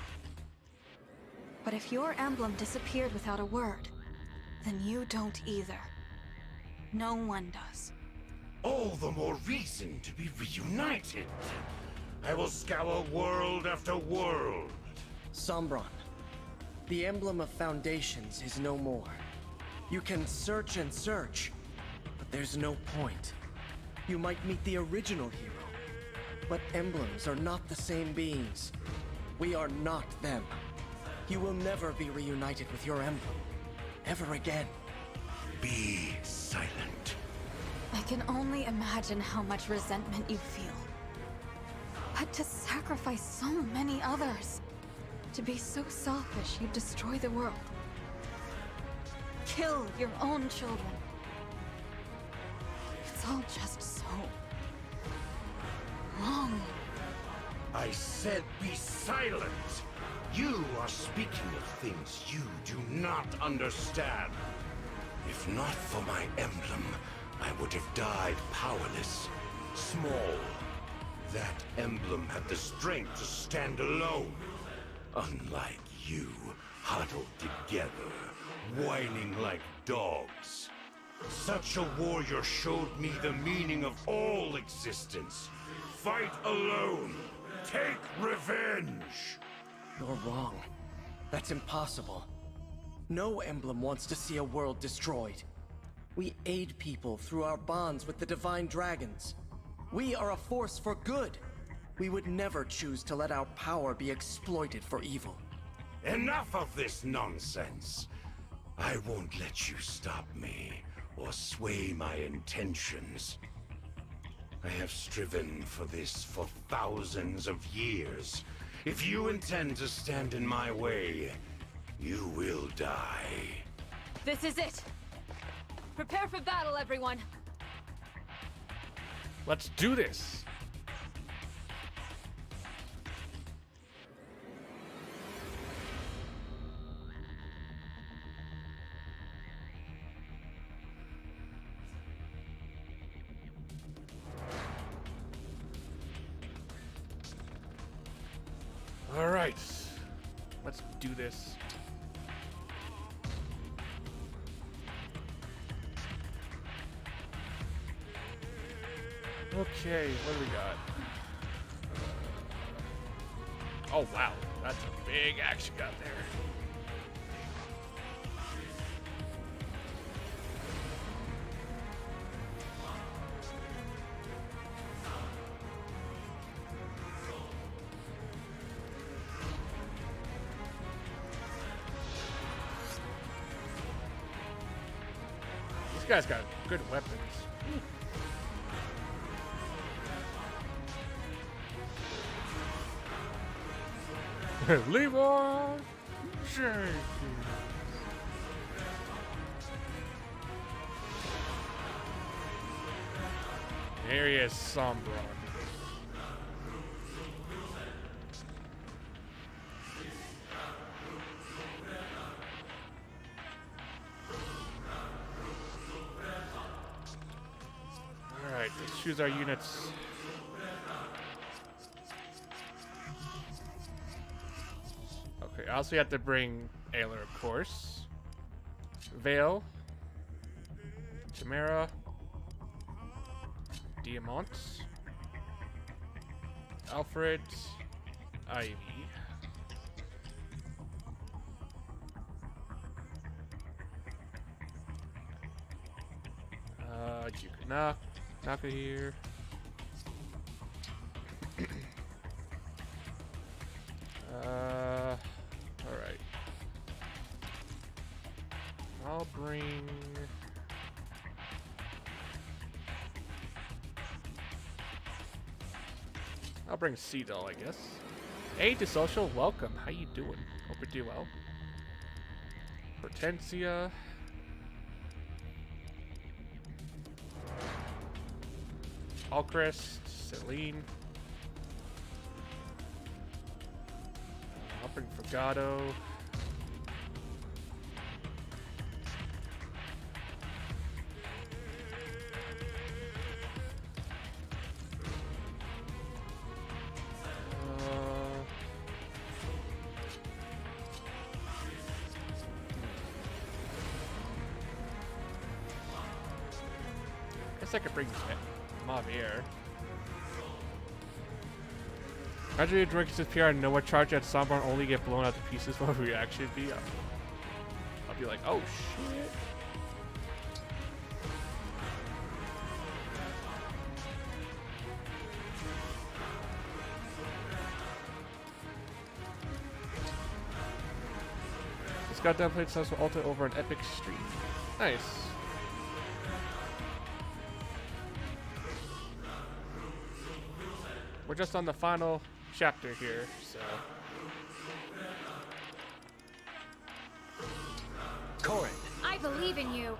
But if your emblem disappeared without a word, then you don't either. No one does. All the more reason to be reunited. I will scour world after world. Sombron, the emblem of foundations is no more. You can search and search, but there's no point. You might meet the original hero, but emblems are not the same beings. We are not them. You will never be reunited with your emblem. Ever again. Be silent. I can only imagine how much resentment you feel. But to sacrifice so many others, to be so selfish you'd destroy the world. Kill your own children. It's all just so wrong. I said be silent. You are speaking of things you do not understand. If not for my emblem, I would have died powerless, small. That emblem had the strength to stand alone. Unlike you, huddled together, whining like dogs. Such a warrior showed me the meaning of all existence. Fight alone. Take revenge. You're wrong. That's impossible. No emblem wants to see a world destroyed. We aid people through our bonds with the divine dragons. We are a force for good. We would never choose to let our power be exploited for evil. Enough of this nonsense. I won't let you stop me or sway my intentions. I have striven for this for thousands of years. If you intend to stand in my way, you will die. This is it. Prepare for battle, everyone. Let's do this. All right, let's do this. Okay, what do we got? Oh wow, that's a big action got there. guy's got good weapons. Leroy Jenkins. Here he is, Sombron. Alright, let's choose our units. Okay, I also have to bring Ayla, of course. Vale. Chimera. Diamant. Alfred. Ivy. Yuka Naka here. Alright. I'll bring... I'll bring Seadoll, I guess. Hey, to social, welcome. How you doing? Hope you're doing well. Hortensia. Alcrest, Celine. I'll bring Fogado. Guess I could bring Mavier. Imagine your drink is PR and no one charge at Sombron only get blown out to pieces. What would reaction be? I'll be like, oh shit. Just got done playing Successful Ultimate over an epic stream. Nice. We're just on the final chapter here, so. Corin. I believe in you.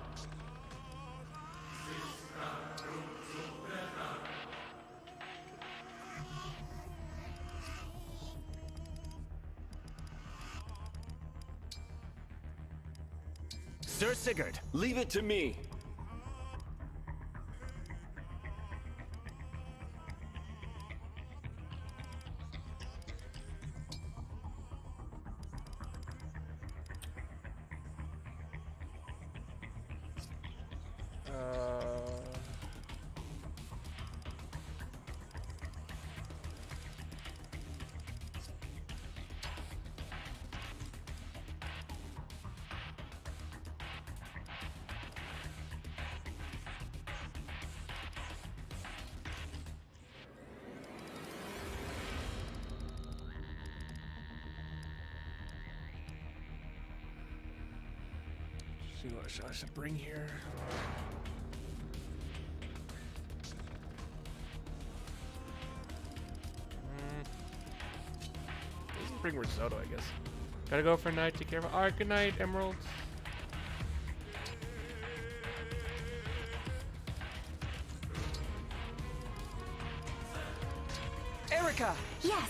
Sir Sigurd, leave it to me. See what I should bring here. Bring risotto, I guess. Gotta go for a night. Take care of it. Alright, good night, Emeralds. Erica! Yes.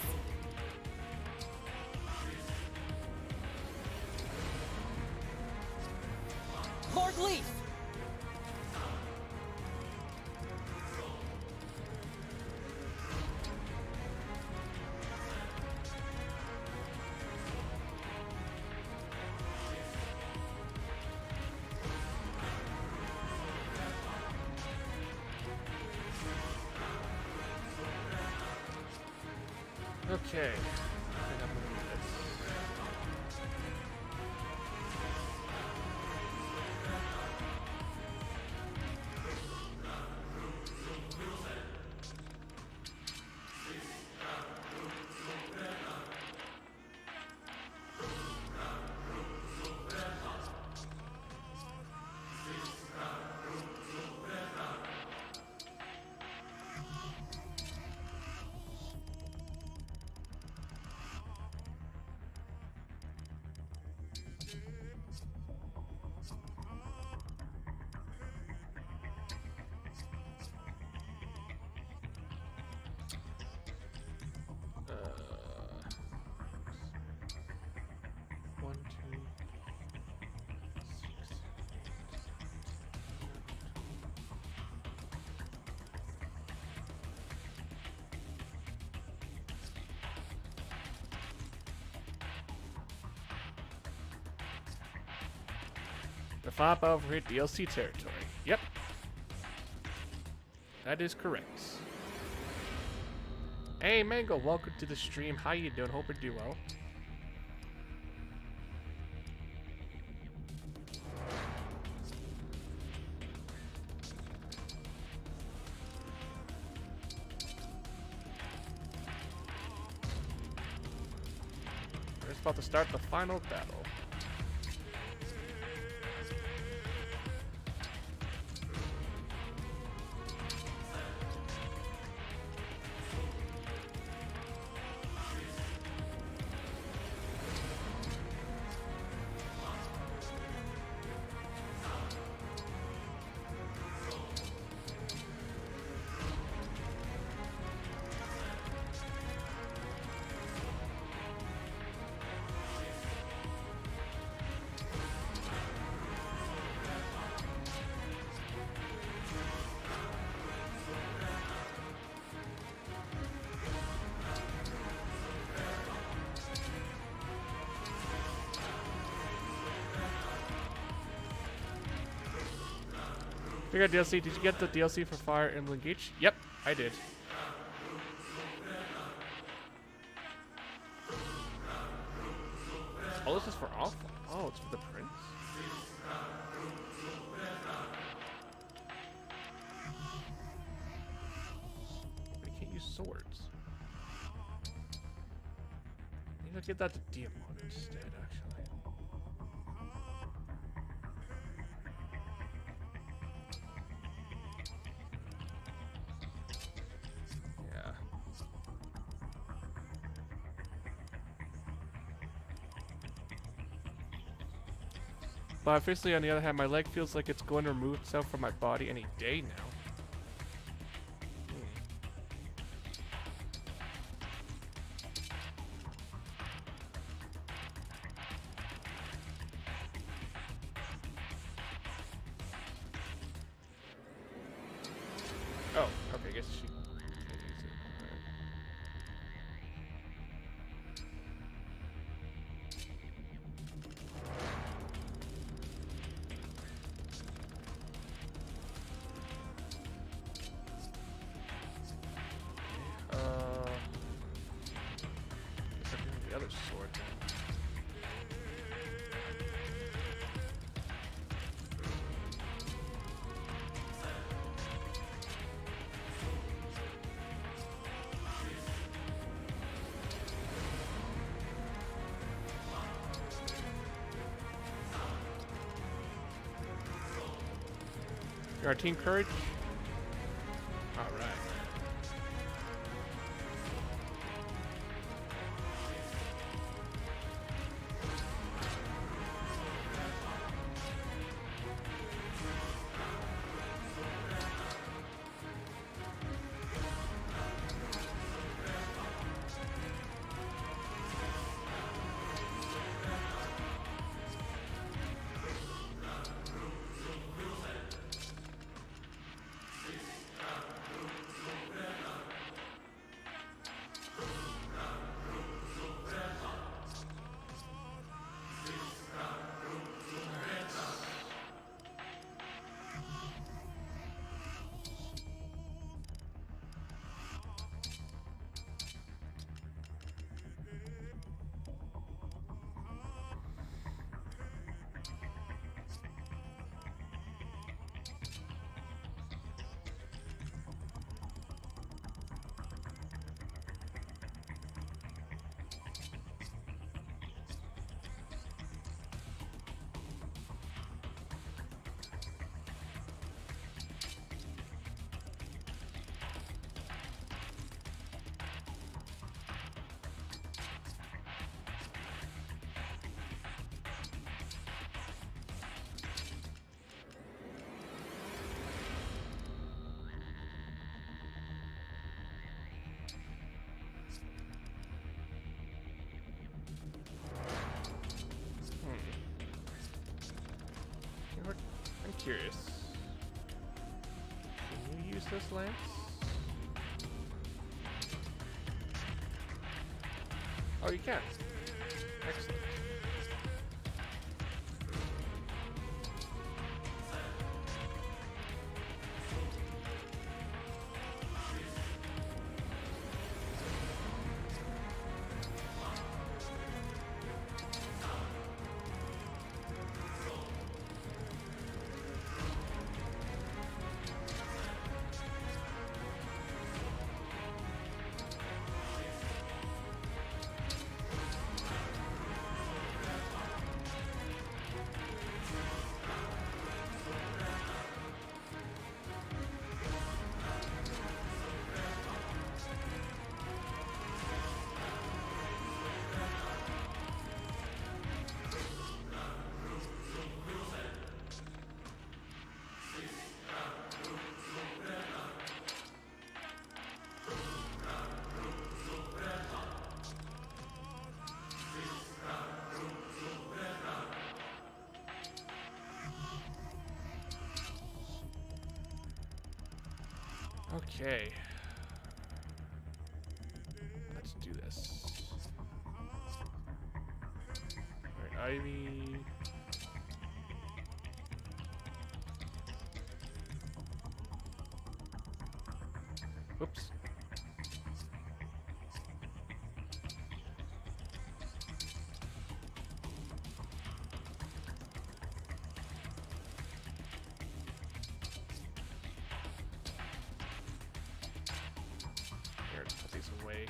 Lord Leaf! Okay. The final battle for DLC territory. Yep. That is correct. Hey Mango, welcome to the stream. How you doing? Hope you do well. We're just about to start the final battle. We got DLC. Did you get the DLC for Fire Emblem Engage? Yep, I did. Oh, this is for Alpha. Oh, it's for the prince. But you can't use swords. Maybe I'll get that to Diamond instead, actually. Yeah. But officially, on the other hand, my leg feels like it's going to remove itself from my body any day now. Oh, okay, I guess she can't use it. Guess I'm doing the other sword then. You're our Team Courage? Alright. I'm curious. Can you use this lance? Oh, you can. Excellent. Okay. Let's do this. Alright, Ivy. Whoops. Here, put these away.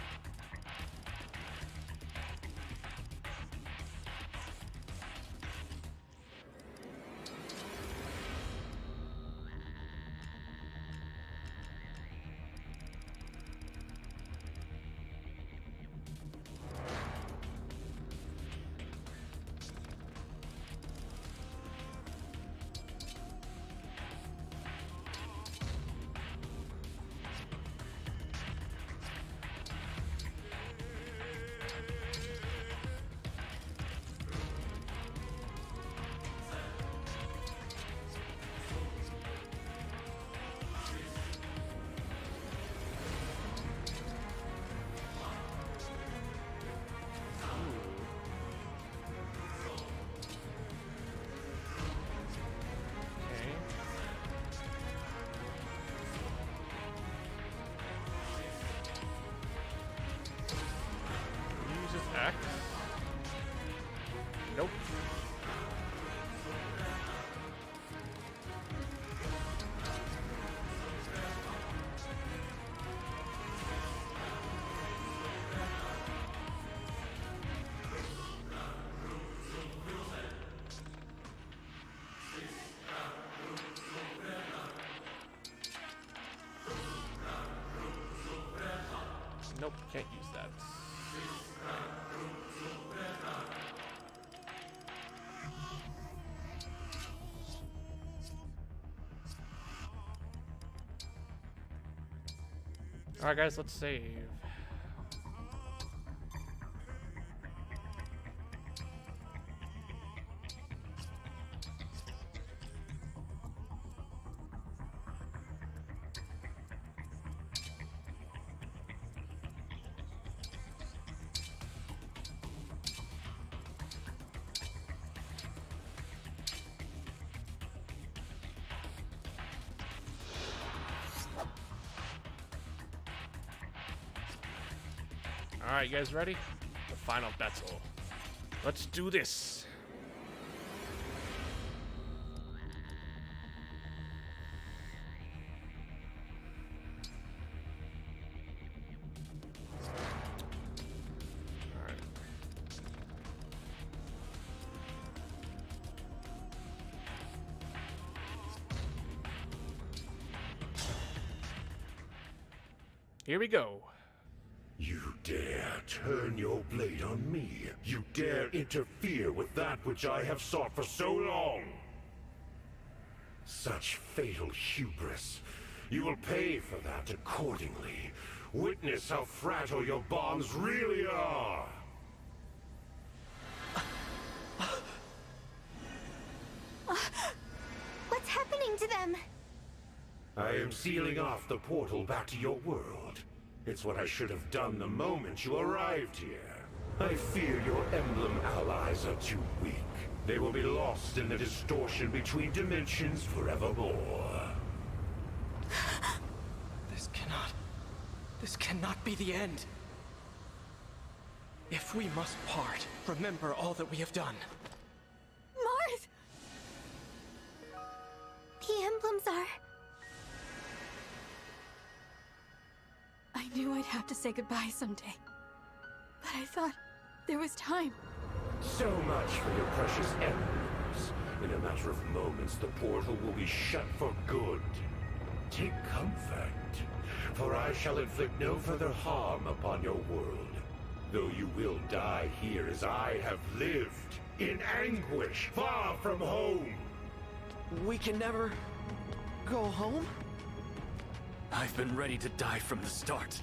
Axe? Nope. Nope, can't use that. Alright guys, let's save. Alright, you guys ready? The final battle. Let's do this. Alright. Here we go. You dare turn your blade on me. You dare interfere with that which I have sought for so long. Such fatal hubris. You will pay for that accordingly. Witness how fragile your bonds really are. What's happening to them? I am sealing off the portal back to your world. It's what I should have done the moment you arrived here. I fear your emblem allies are too weak. They will be lost in the distortion between dimensions forevermore. This cannot be the end. If we must part, remember all that we have done. Marth! The emblems are... I knew I'd have to say goodbye someday. But I thought there was time. So much for your precious emblems. In a matter of moments, the portal will be shut for good. Take comfort, for I shall inflict no further harm upon your world. Though you will die here as I have lived, in anguish, far from home. We can never go home? I've been ready to die from the start.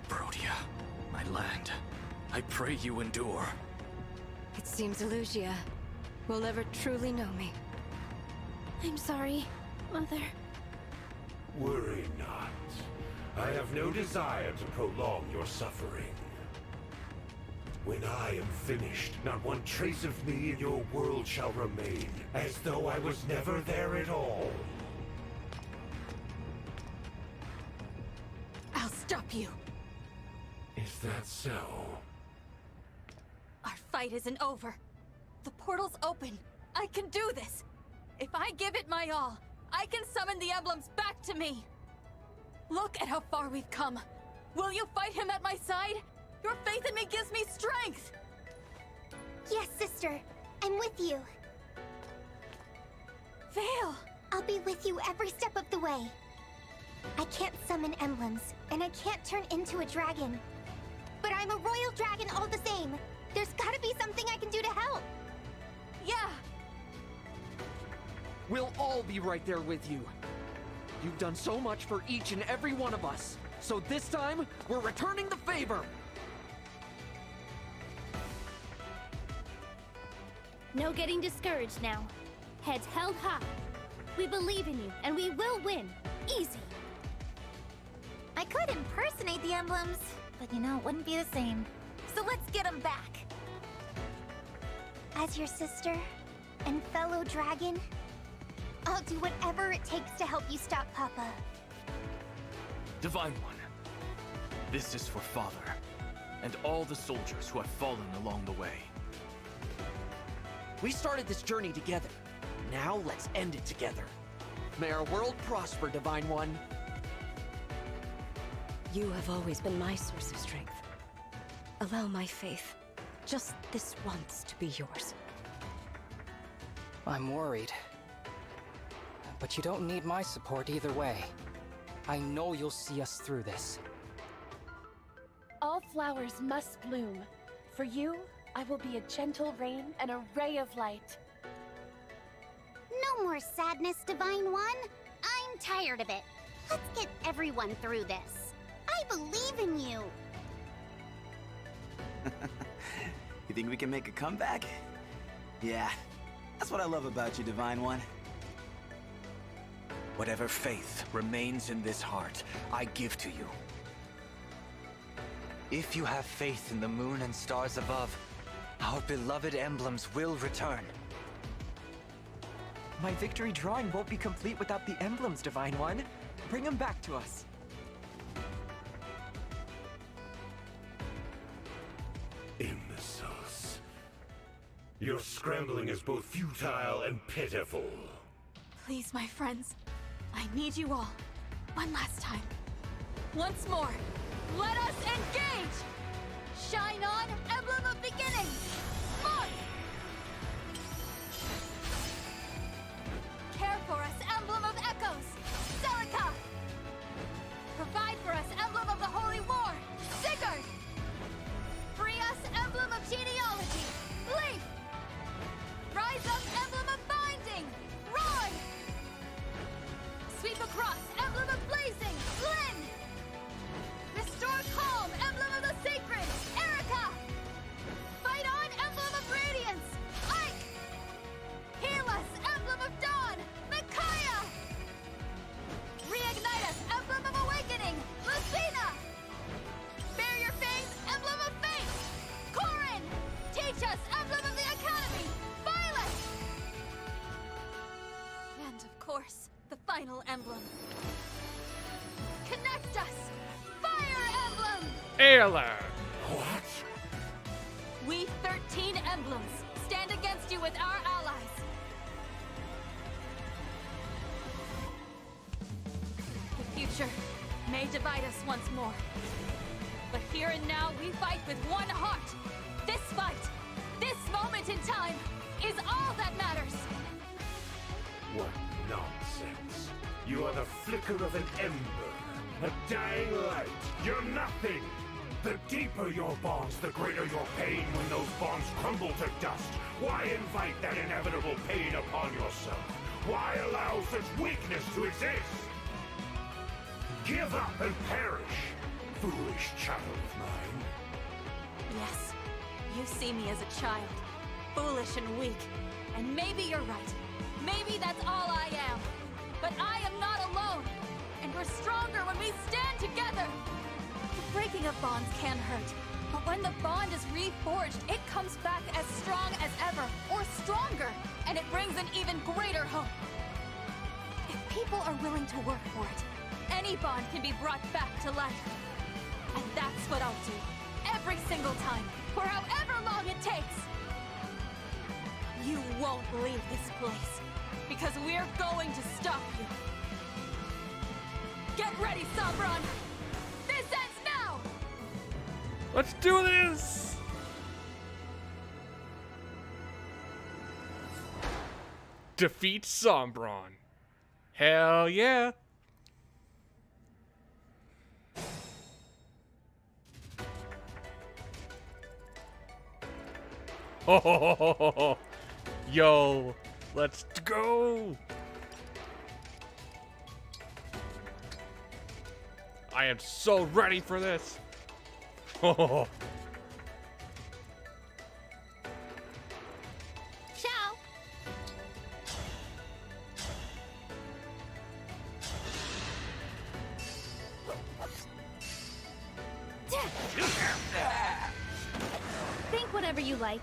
Brodia, my land, I pray you endure. It seems Elyos will never truly know me. I'm sorry, Mother. Worry not. I have no desire to prolong your suffering. When I am finished, not one trace of me in your world shall remain, as though I was never there at all. I'll stop you. Is that so? Our fight isn't over. The portal's open. I can do this. If I give it my all, I can summon the emblems back to me. Look at how far we've come. Will you fight him at my side? Your faith in me gives me strength. Yes, sister. I'm with you. Vale! I'll be with you every step of the way. I can't summon emblems, and I can't turn into a dragon. But I'm a royal dragon all the same. There's gotta be something I can do to help. Yeah! We'll all be right there with you. You've done so much for each and every one of us. So this time, we're returning the favor. No getting discouraged now. Heads held high. We believe in you, and we will win. Easy. I could impersonate the emblems, but you know, it wouldn't be the same. So let's get them back. As your sister and fellow dragon, I'll do whatever it takes to help you stop Papa. Divine One, this is for Father, and all the soldiers who have fallen along the way. We started this journey together. Now let's end it together. May our world prosper, Divine One. You have always been my source of strength. Allow my faith, just this once, to be yours. I'm worried. But you don't need my support either way. I know you'll see us through this. All flowers must bloom. For you, I will be a gentle rain and a ray of light. No more sadness, Divine One. I'm tired of it. Let's get everyone through this. I believe in you. You think we can make a comeback? Yeah, that's what I love about you, Divine One. Whatever faith remains in this heart, I give to you. If you have faith in the moon and stars above, our beloved emblems will return. My victory drawing won't be complete without the emblems, Divine One. Bring them back to us. Imbeciles. Your scrambling is both futile and pitiful. Please, my friends. I need you all. One last time. Once more. Let us engage! Shine on, Emblem of Beginning! Mark! Care for us, Emblem of Echoes! Celica! Provide for us, Emblem of the Holy War! Sigurd! Free us, Emblem of Genealogy! Leaf! Rise up, Emblem of Binding! Roy! Sweep across, Emblem of Blazing! Lynn! Restore calm, Emblem of the Sacred! Erica! Fight on, Emblem of Radiance! Ike! Heal us, Emblem of Dawn! Micaiah! Reignite us, Emblem of Awakening! Lucina! Bear your fangs, Emblem of Fate! Corin! Teach us, Emblem of the Academy! Violet! And of course, the final emblem. Connect us! Fire Emblem! Ayla! What? We 13 emblems stand against you with our allies. The future may divide us once more. But here and now, we fight with one heart. This fight, this moment in time, is all that matters. What nonsense. You are the flicker of an ember, a dying light. You're nothing. The deeper your bonds, the greater your pain when those bonds crumble to dust. Why invite that inevitable pain upon yourself? Why allow such weakness to exist? Give up and perish, foolish child of mine. Yes, you see me as a child, foolish and weak. And maybe you're right. Maybe that's all I am. But I am not alone. And We're stronger when we stand together! The breaking of bonds can hurt, but when the bond is reforged, it comes back as strong as ever, or stronger, and it brings an even greater hope. If people are willing to work for it, any bond can be brought back to life. And that's what I'll do, every single time, for however long it takes. You won't leave this place, because we're going to stop you. Get ready, Sombron! This ends now! Let's do this! Defeat Sombron. Hell yeah! Oh, yo, let's go! I am so ready for this. Oh. Ciao! Think whatever you like.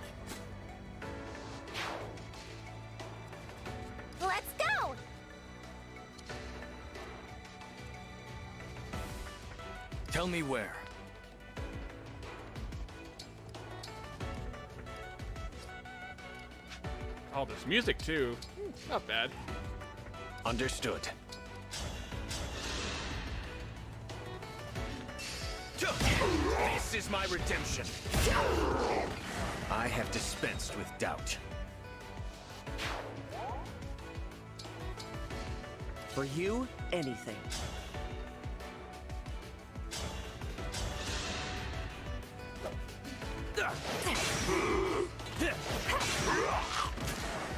Let's go! Tell me where. Oh, there's music too. Not bad. Understood. This is my redemption. I have dispensed with doubt. For you, anything.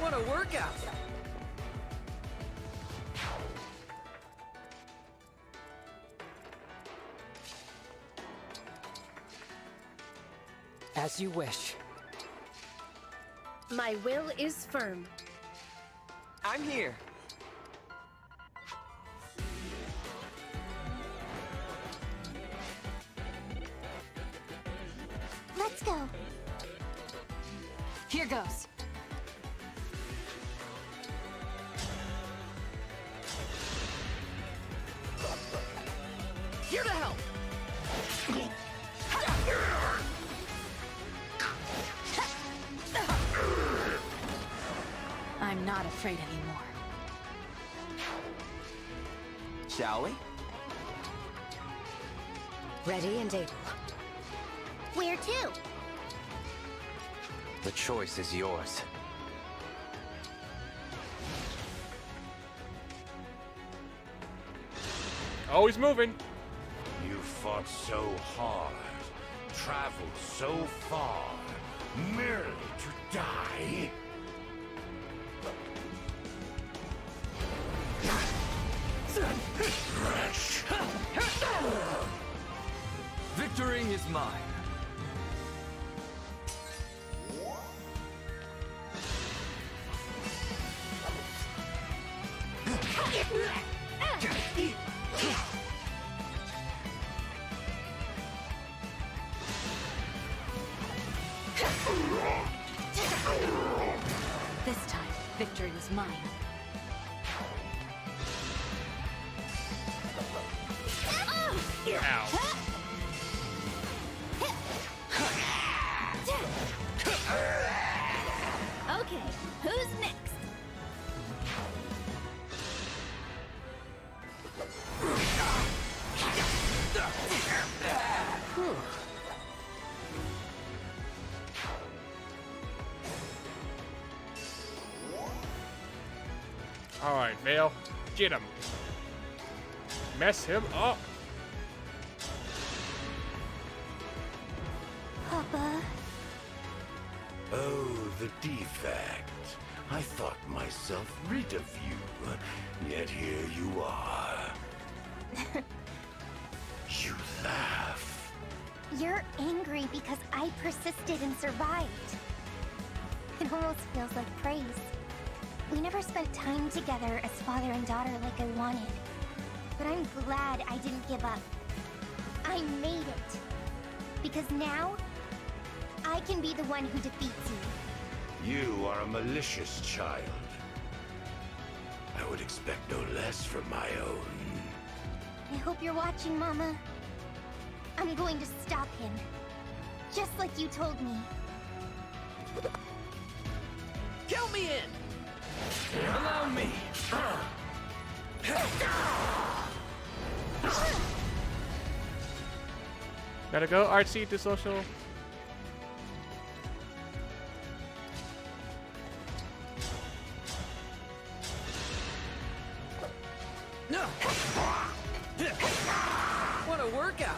What a workout! As you wish. My will is firm. I'm here. Let's go. Here goes. Here to help! I'm not afraid anymore. Shall we? Ready and able. Where to? The choice is yours. Always moving. You fought so hard, traveled so far, merely to die? Victory is mine. This time, victory was mine. Ow. Okay, who's next? Whew. All right, Vale, get him. Mess him up. Papa. Oh, the defect. I thought myself rid of you, yet here you are. You laugh. You're angry because I persisted and survived. It almost feels like praise. We never spent time together as father and daughter like I wanted. but I'm glad I didn't give up. I made it. Because now, I can be the one who defeats you. You are a malicious child. I would expect no less from my own. I hope you're watching, Mama. I'm going to stop him. Just like you told me. Count me in! Allow me! Gotta go, artsy to social. No! What a workout!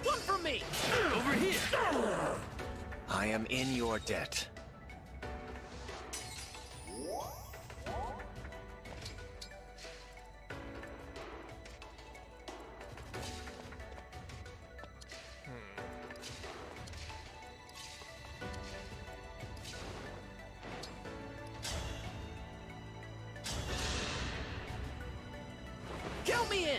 One for me! Over here! I am in your debt. Count me in!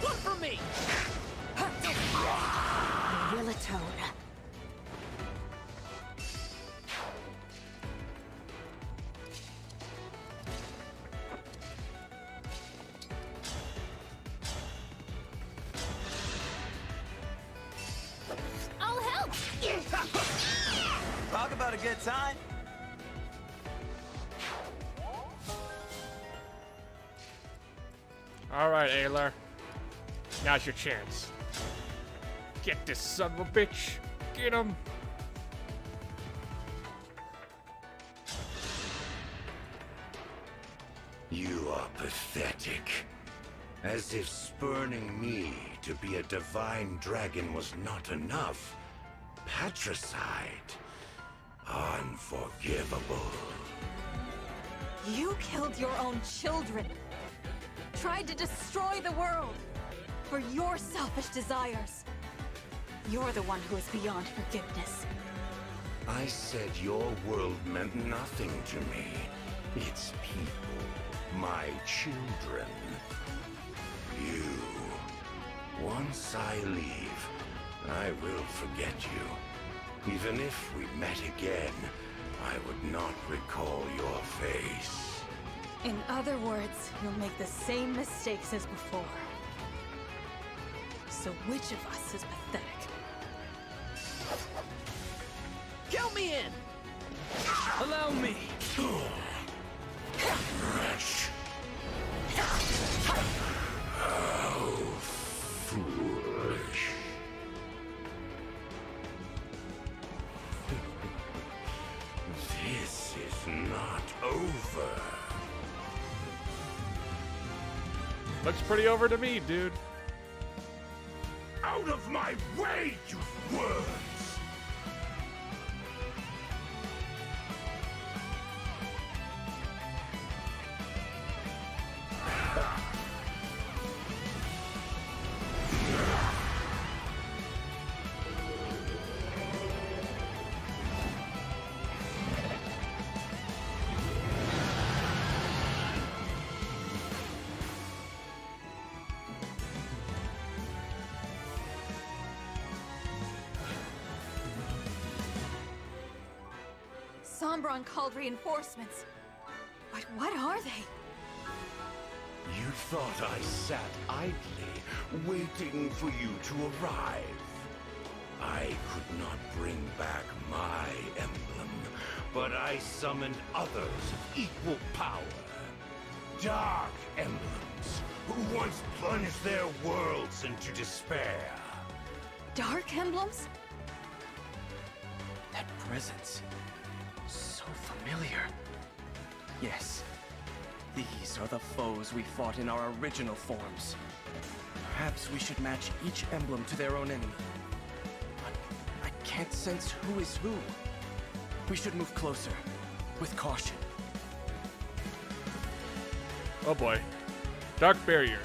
One for me! Willatone. I'll help! Talk about a good time. Alright, Aylar. Now's your chance. Get this son of a bitch. Get him. You are pathetic. As if spurning me to be a divine dragon was not enough. Patricide. Unforgivable. You killed your own children. Tried to destroy the world. For your selfish desires. You're the one who is beyond forgiveness. I said your world meant nothing to me. Its people, my children. You. Once I leave, I will forget you. Even if we met again, I would not recall your face. In other words, you'll make the same mistakes as before. So which of us is pathetic? Count me in! Allow me! Wretch. How foolish. This is not over. Looks pretty over to me, dude. Out of my way, you words! Sombron called reinforcements. But what are they? You thought I sat idly, waiting for you to arrive. I could not bring back my emblem, but I summoned others of equal power. Dark emblems, who once plunged their worlds into despair. Dark emblems? That presence. So familiar. Yes. These are the foes we fought in our original forms. Perhaps we should match each emblem to their own enemy. But I can't sense who is who. We should move closer, with caution. Oh boy. Dark Barrier.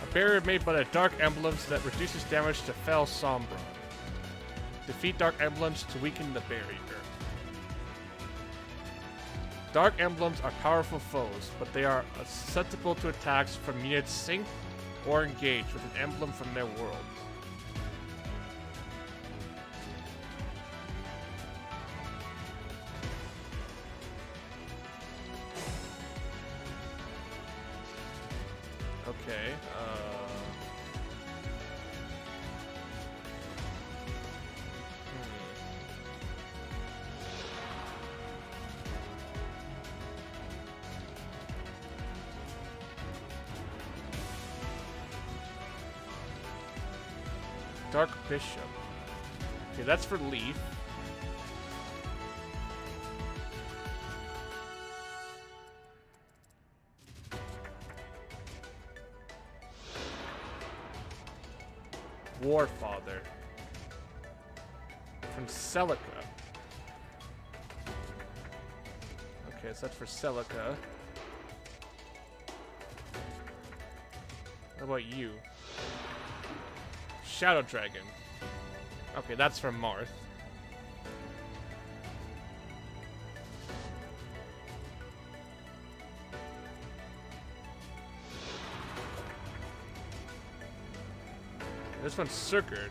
A barrier made by the Dark Emblems that reduces damage to Fel Sombra. Defeat Dark Emblems to weaken the barrier. Dark Emblems are powerful foes, but they are susceptible to attacks from units synced or engaged with an emblem from their world. Okay, Dark Bishop. Okay, that's for Leaf. Warfather. From Celica. Okay, so that's for Celica. What about you? Shadow Dragon. Okay, that's from Marth. This one's Sigurd.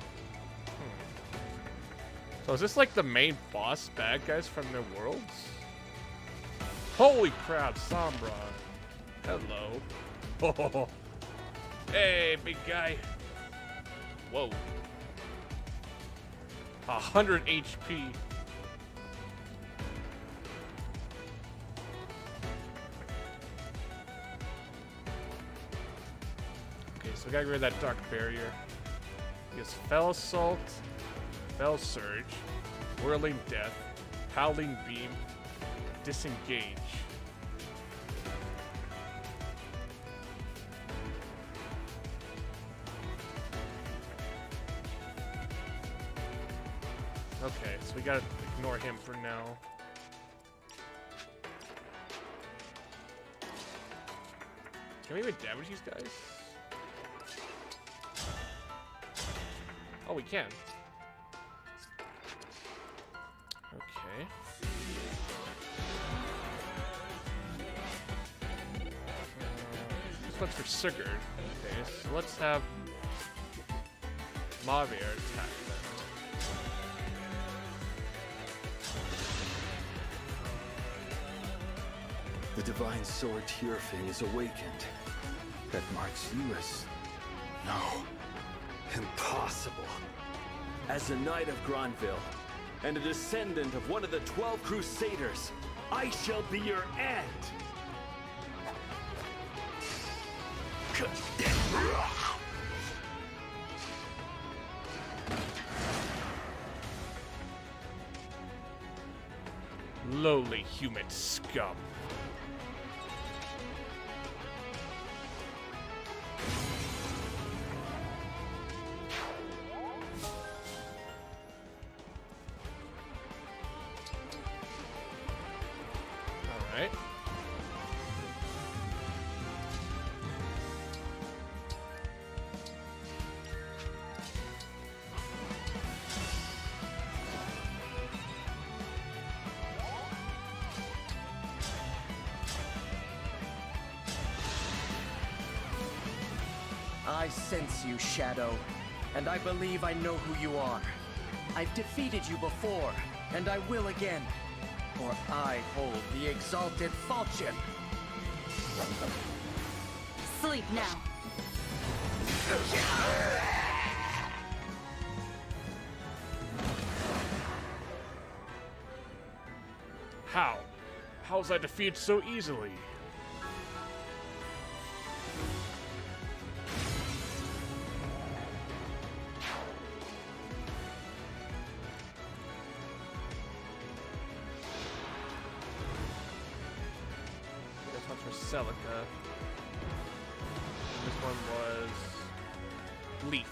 So is this like the main boss bad guys from their worlds? Holy crap, Sombra. Hello. Oh. Hey, big guy. Whoa. 100 HP. Okay, so we gotta get rid of that Dark Barrier. He has Fell Assault, Fell Surge, Whirling Death, Howling Beam, Disengage. Okay, so we gotta ignore him for now. Can we even damage these guys? Oh, we can. Okay. This one's for Sigurd. Okay, so let's have Mavir attack them. The divine sword Tearfin is awakened. That marks you as... No. Impossible. As a knight of Granville, and a descendant of one of the 12 Crusaders, I shall be your end! Lowly human scum. Alright. I sense you, Shadow, and I believe I know who you are. I've defeated you before, and I will again, for I hold the exalted falchion. Sleep now. How? How was I defeated so easily? for Celica. This one was Leaf.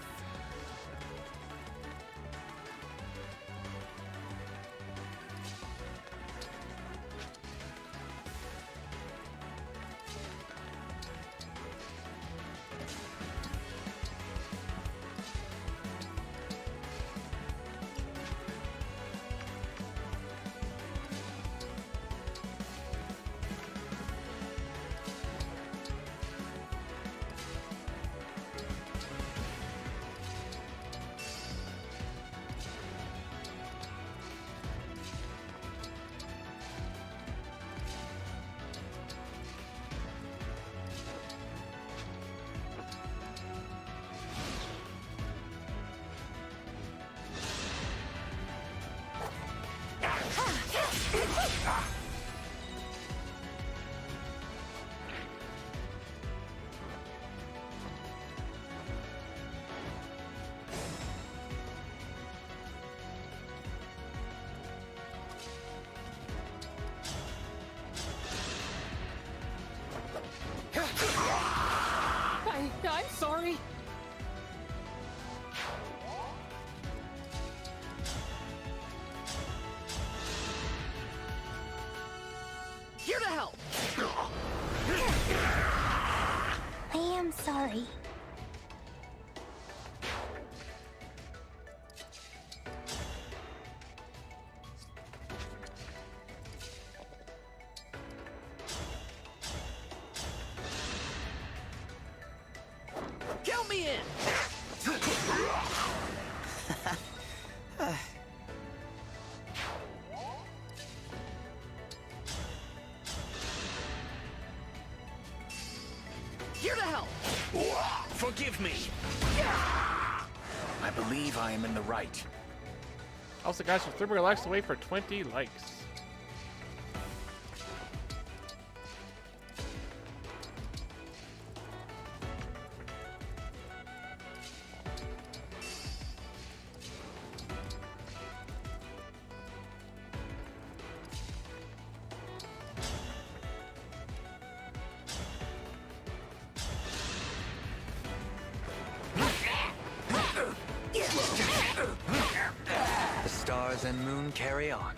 I'm sorry. Here to help! I am sorry. Count me in! Here to help! Forgive me! I believe I am in the right. Also, guys, for 3 more likes away for 20 likes. The stars and moon carry on.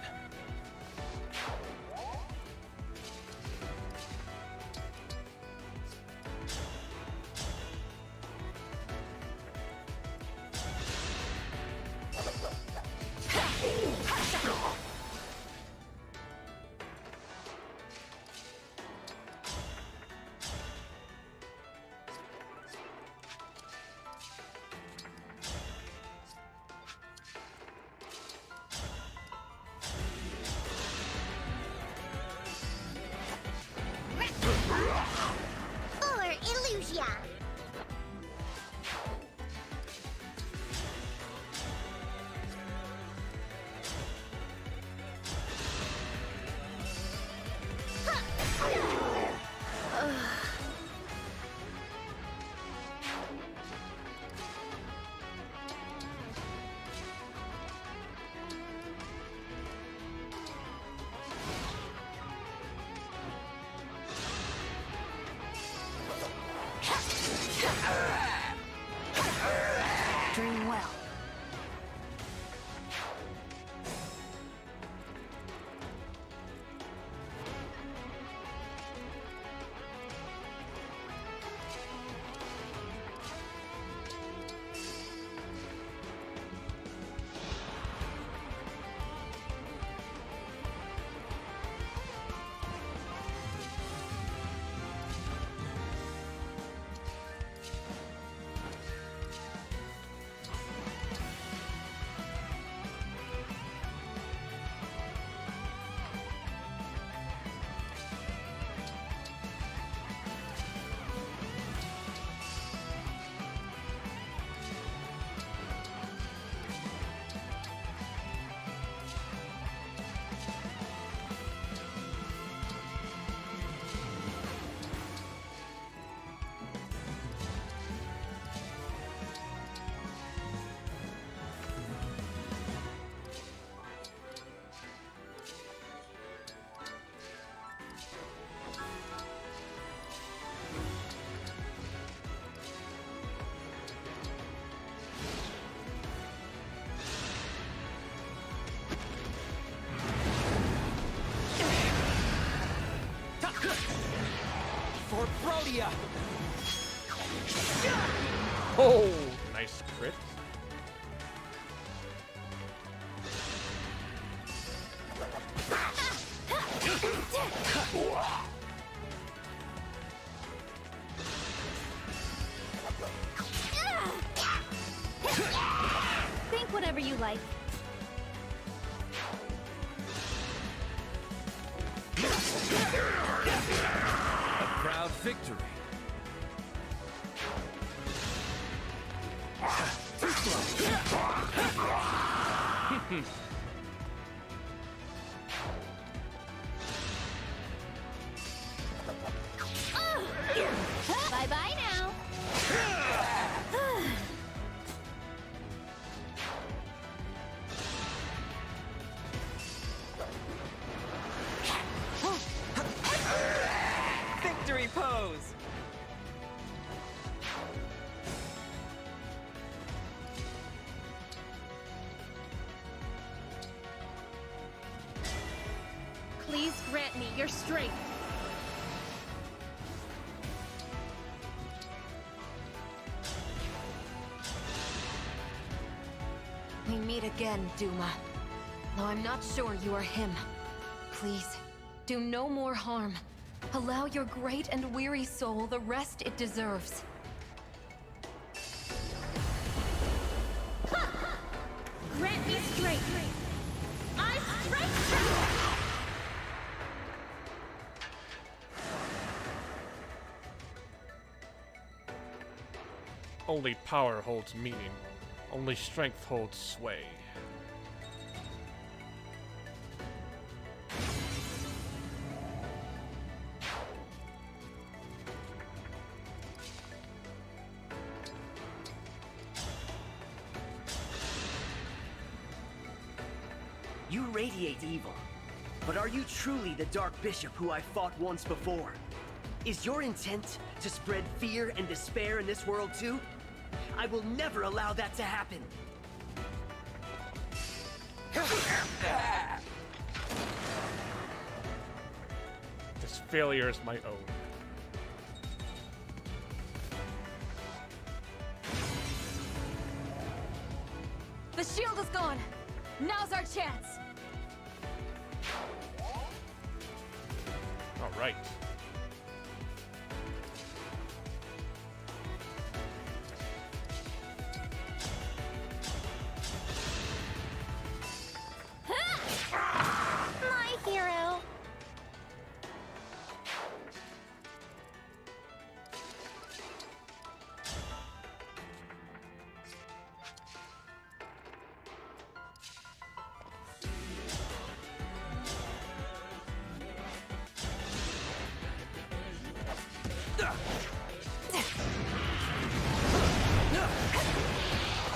for Protea! Oh, nice crit. Think whatever you like. A proud victory. Too slow. Bye-bye now. Victory pose! Please grant me your strength. We meet again, Duma. Though I'm not sure you are him. Please, do no more harm. Allow your great and weary soul the rest it deserves. Grant me strength. I strike you! Only power holds meaning. Only strength holds sway. You radiate evil, but are you truly the Dark Bishop who I fought once before? Is your intent to spread fear and despair in this world too? I will never allow that to happen. This failure is my own. The shield is gone. Now's our chance. All right. My hero.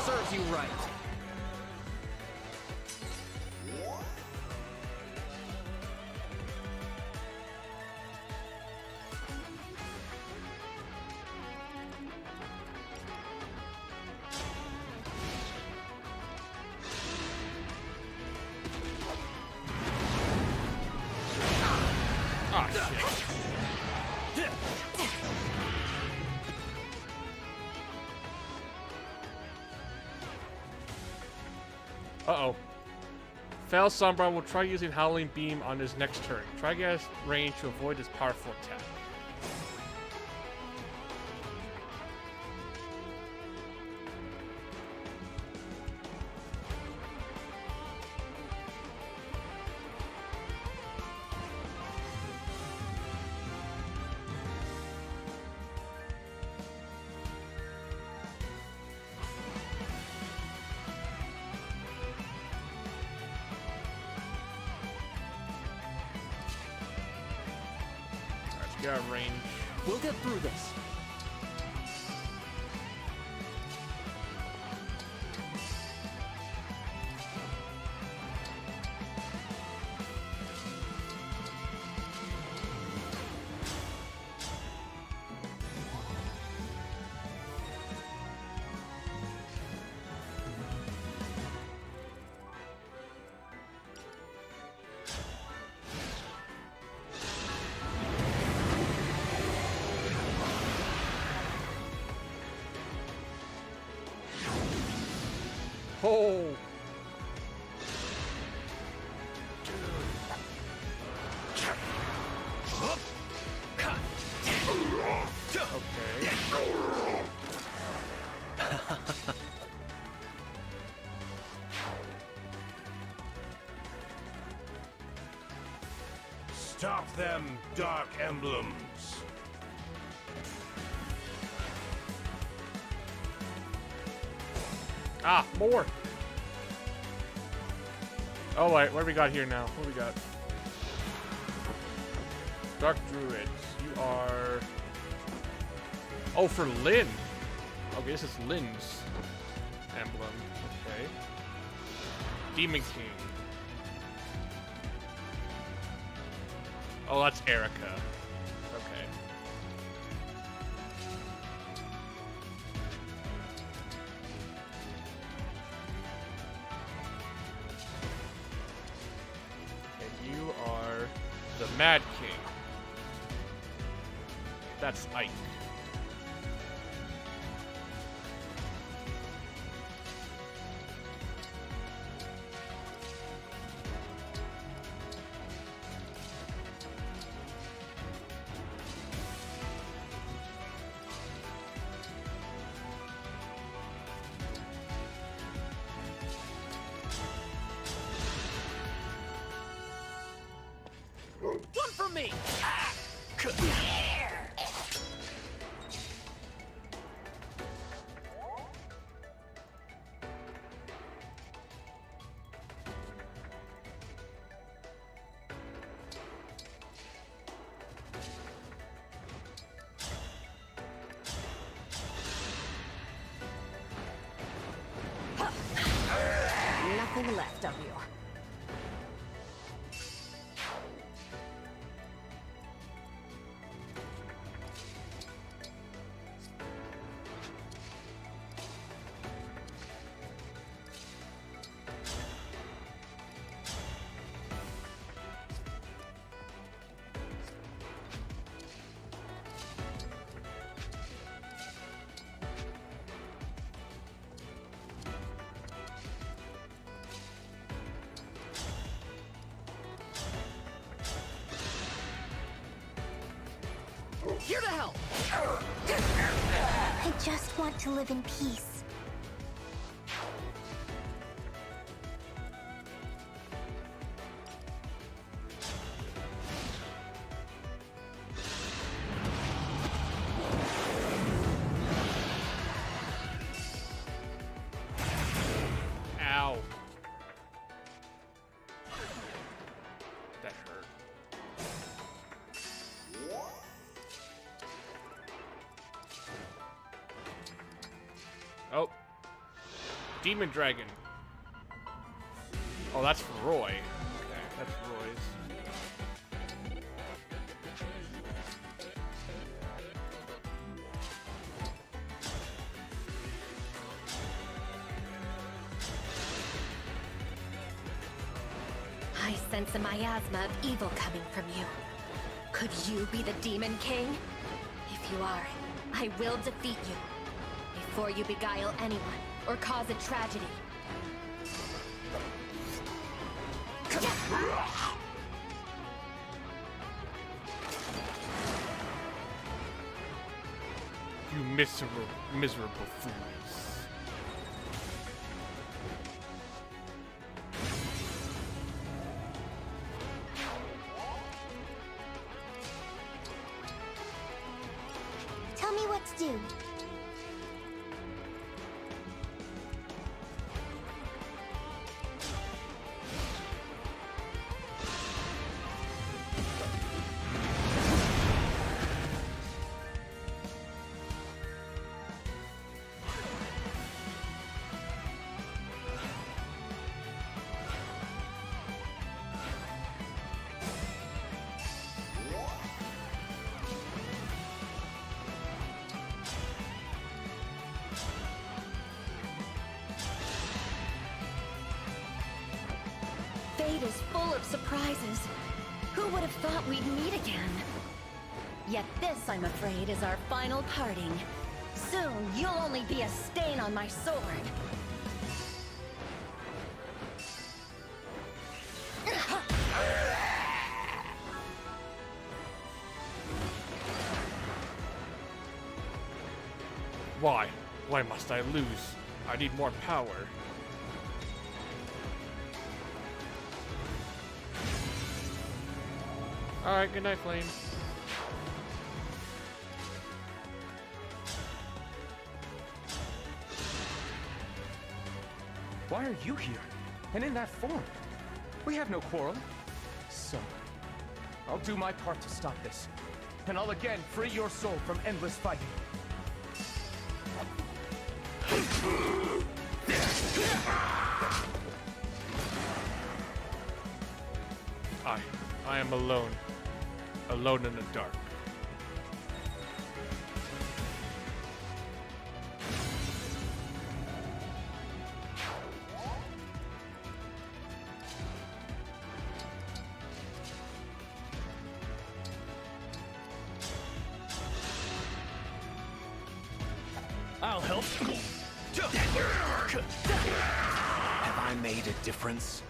Serves you right. Ah, shit. Uh-oh. Fail Sombra will try using Howling Beam on his next turn. Try get range to avoid his powerful attack. Got range. We'll get through this. Oh! Okay. Stop them, Dark Emblems! Ah, more! Oh, wait, what do we got here now? What do we got? Dark Druids. You are... Oh, for Lyn! Okay, this is Lyn's emblem. Okay. Demon King. Oh, that's Erica. Okay. And you are the Mad King. That's Ike. One for me! Nothing left of you. Here to help! I just want to live in peace. Ow. That hurt. Oh. Demon Dragon. Oh, that's Roy. Okay, that's Roy's. I sense a miasma of evil coming from you. Could you be the Demon King? If you are, I will defeat you. Before you beguile anyone or cause a tragedy. You miserable fools. Tell me what to do. Fate is full of surprises. Who would have thought we'd meet again? Yet this, I'm afraid, is our final parting. Soon, you'll only be a stain on my sword. Why? Why must I lose? I need more power. Alright, good night, Flame. Why are you here? And in that form? We have no quarrel. So, I'll do my part to stop this. And I'll again free your soul from endless fighting. I am alone. Alone in the dark. I'll help. Have I made a difference?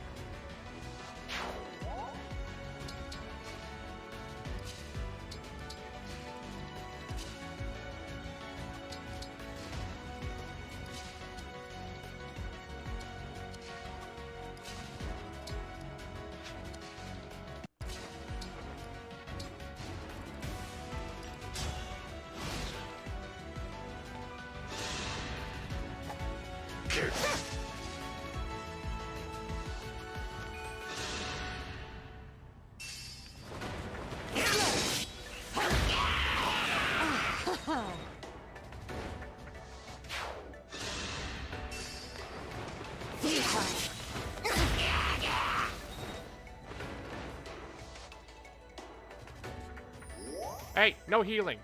Hey, no healing.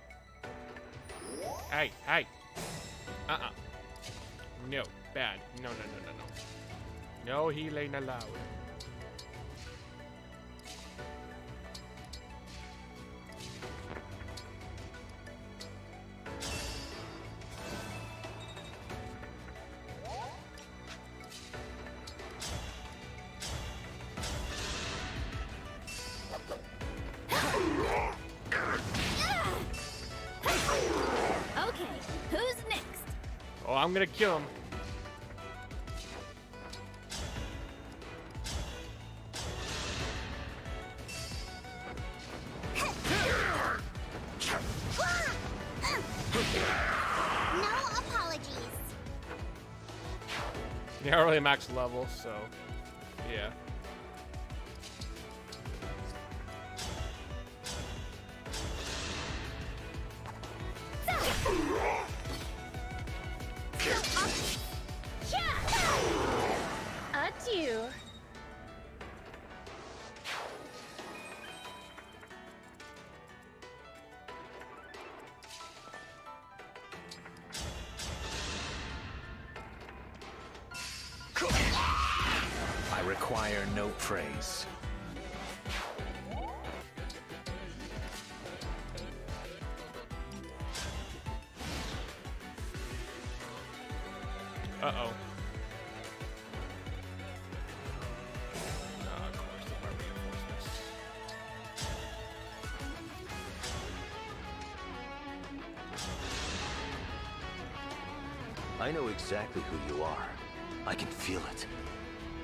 Hey, hey. No, bad. No. No healing allowed. Okay, who's next? Oh, I'm gonna kill him. No apologies. Yeah, early max level, so yeah. Adieu. I require no praise. Uh-oh. I know exactly who you are. I can feel it.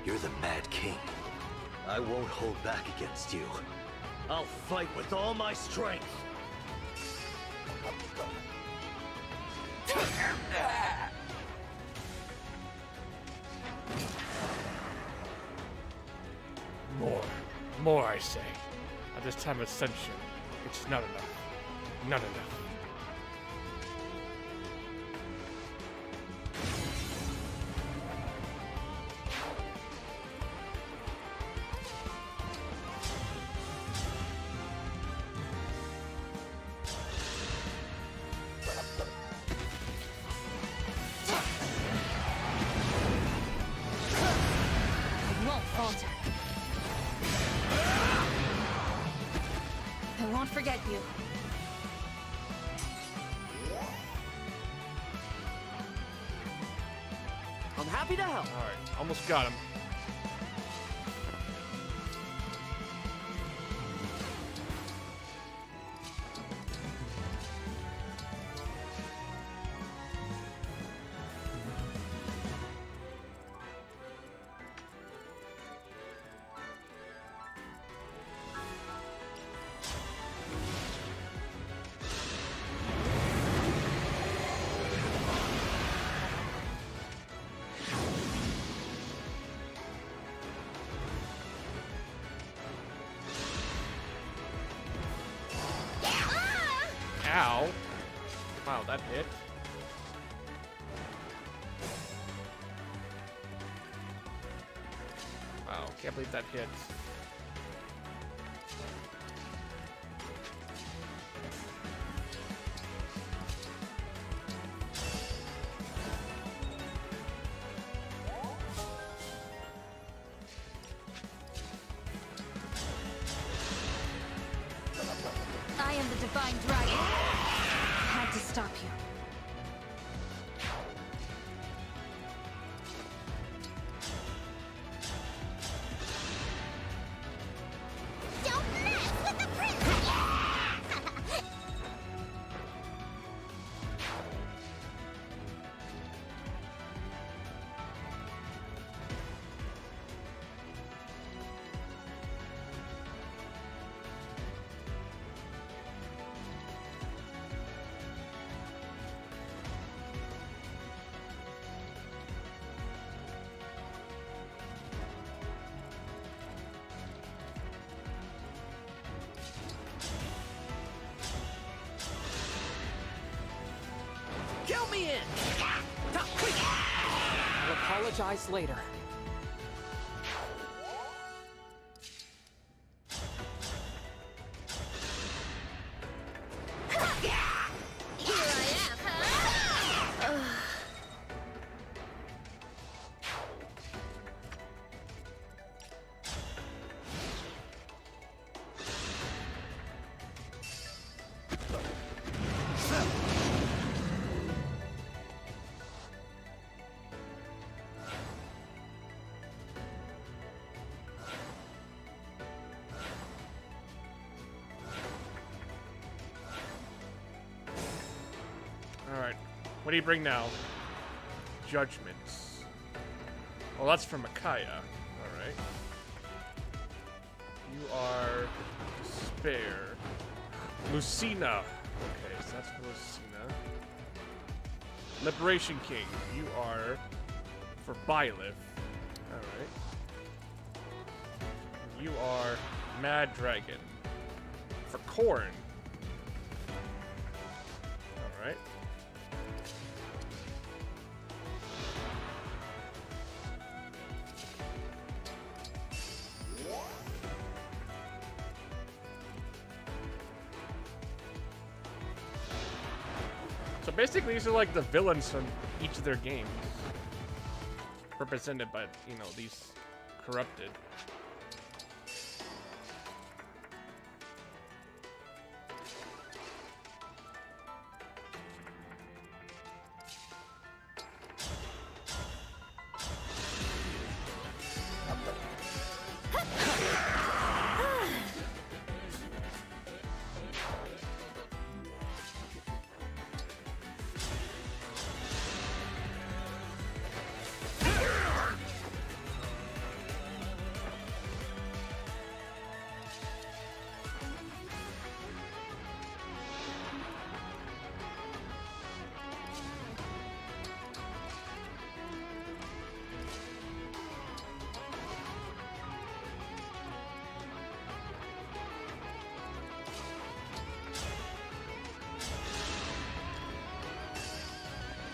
You're the Mad King. I won't hold back against you. I'll fight with all my strength. More, I say. At this time of ascension, it's not enough. Not enough. I won't falter. I won't forget you. I'm happy to help. Alright, almost got him. Ow. Wow, that hit. Wow, can't believe that hit. I am the Divine Dragon. I had to stop you. Don't mess with the princess! Count me in! I'll apologize later. Here I am, huh? Alright. What do you bring now? Judgments. Well, that's from Micaiah. Alright. You are Despair. Lucina. Okay, so that's for Lucina. Liberation King. You are for Byleth. Alright. You are Mad Dragon. For Corn. Alright. So basically, these are like the villains from each of their games, represented by, you know, these corrupted.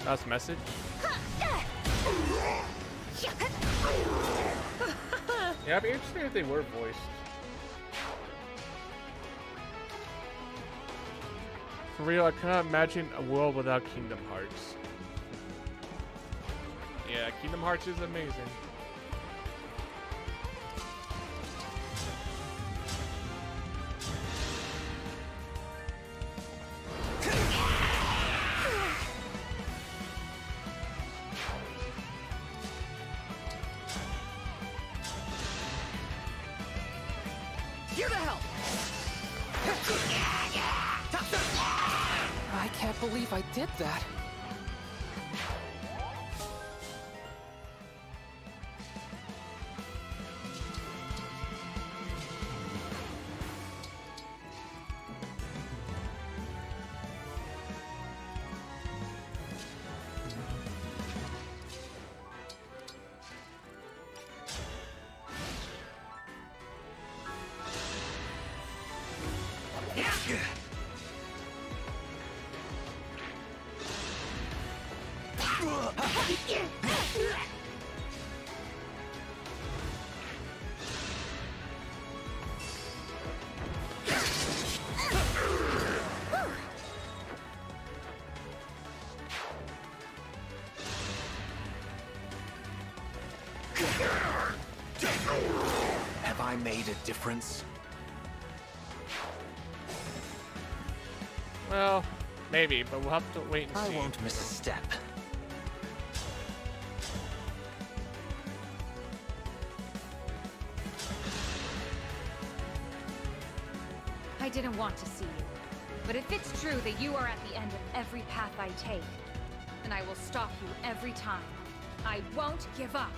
Last message. Yeah, I'd be interested if they were voiced. For real, I cannot imagine a world without Kingdom Hearts. Yeah, Kingdom Hearts is amazing. Here to help! I can't believe I did that. Have I made a difference? Well, maybe, but we'll have to wait and see. I won't miss a step. I didn't want to see you. But if it's true that you are at the end of every path I take, then I will stop you every time. I won't give up.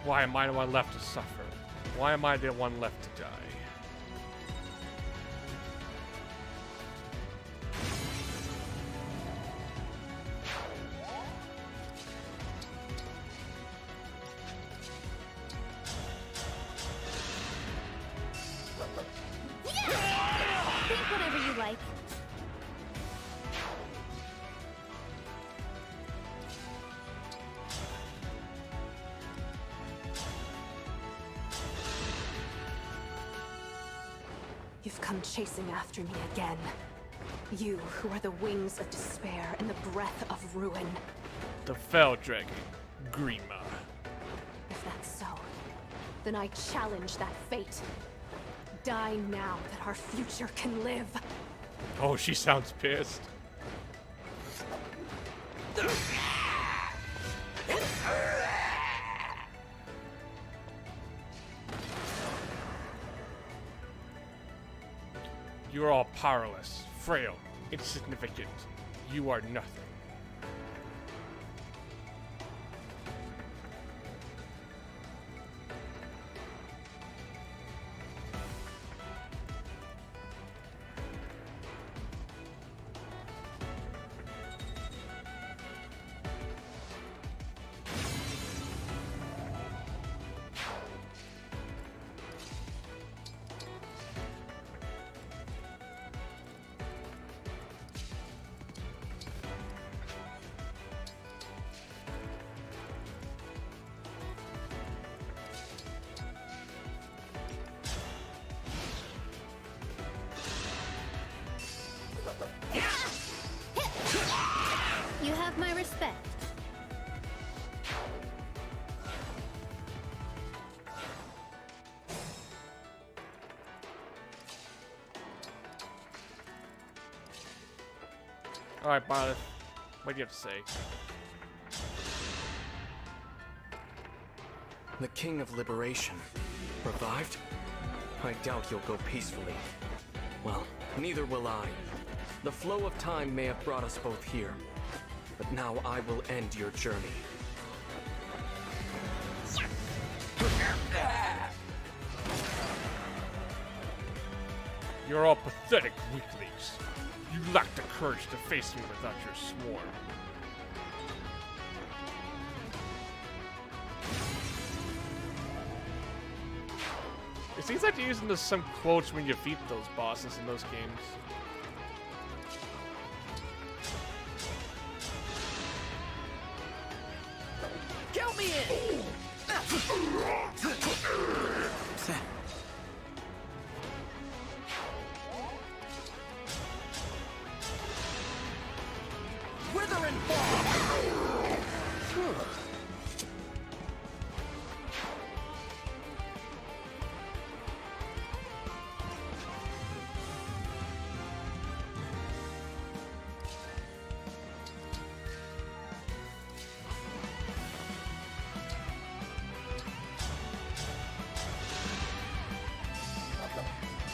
Why am I the one left to suffer? Why am I the one left to die? Think whatever you like. You've come chasing after me again. You who are the wings of despair and the breath of ruin. The Fell Dragon, Grima. If that's so, then I challenge that fate. Die now that our future can live. Oh, she sounds pissed. You are all powerless, frail, insignificant. You are nothing. You have my respect. Alright, Barlet. What do you have to say? The King of Liberation. Revived? I doubt he'll go peacefully. Well, neither will I. The flow of time may have brought us both here, but now I will end your journey. You're all pathetic weaklings. You lack the courage to face me without your sworn. It seems like you're using some quotes when you defeat those bosses in those games. Count me in! Wither and fall!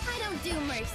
I don't do mercy.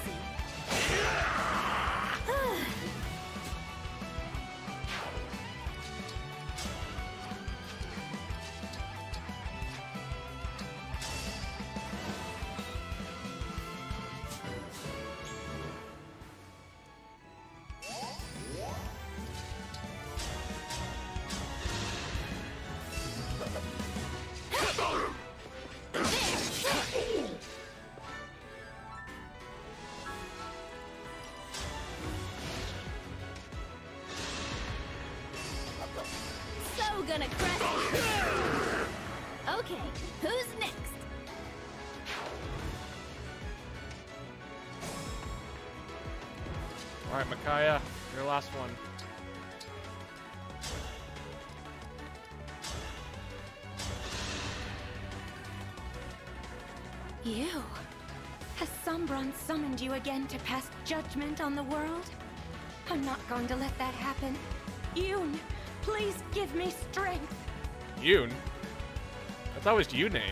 gonna crush it! Okay, who's next? Alright, Micaiah, your last one. You? Has Sombron summoned you again to pass judgment on the world? I'm not going to let that happen. Yoon, please give me strength. Yoon? I thought it was Yune.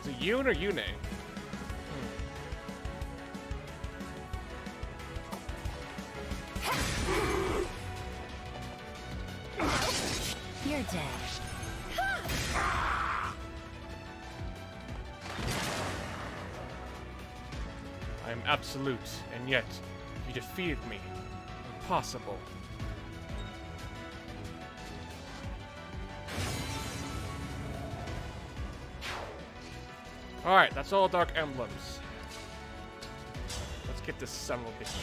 Is it Yoon or Yune? You're dead. I am absolute, and yet you defeated me. Impossible. Alright, that's all Dark Emblems. Let's get this son of a bitch.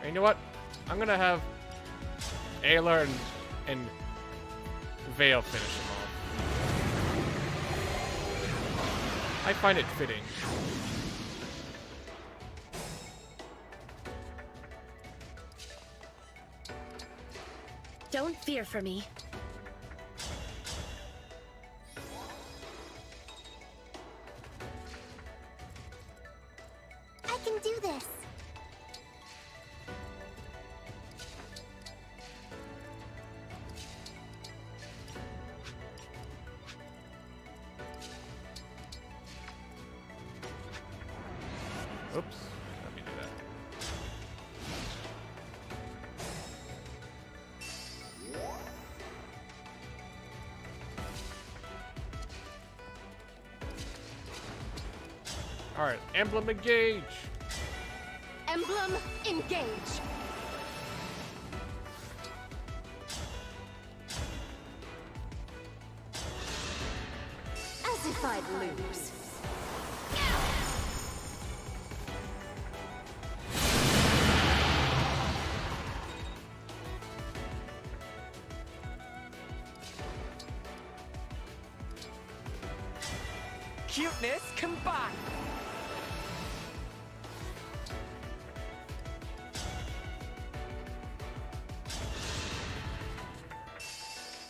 And you know what? I'm gonna have Ayla and Vale finish him off. I find it fitting. Don't fear for me. I can do this. Oops. Let me do that. Alright, Emblem engage! Emblem, engage! As if I'd lose. Cuteness combined!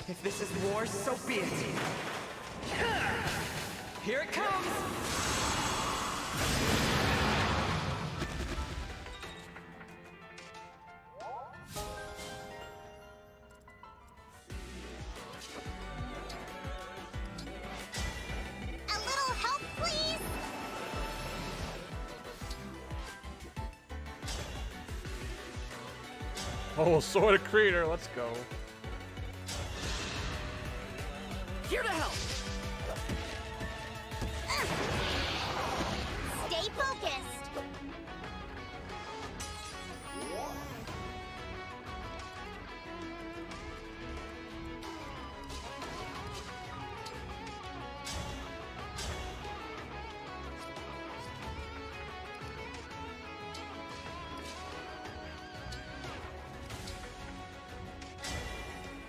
If this is war, so be it. Here it comes! A little help, please? Oh, Sword of Creator, let's go. Here to help! Stay focused.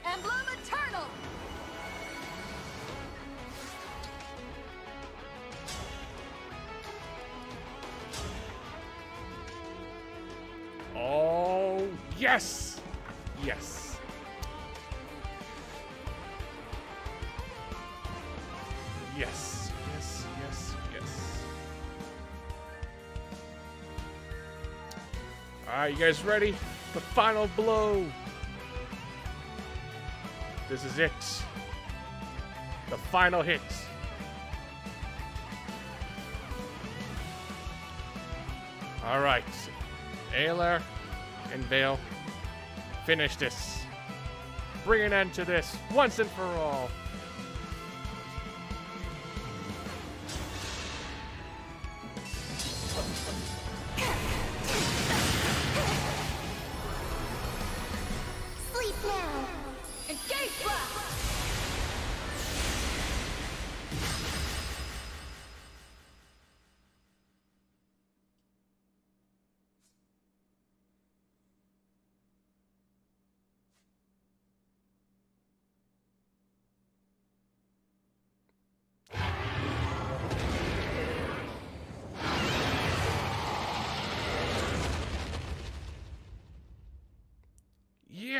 Emblem Eternal! Oh, yes! Yes. Yes, yes, yes, yes. Alright, you guys ready? The final blow! This is it. The final hit. Alright. Ayla and Vale, finish this. Bring an end to this once and for all.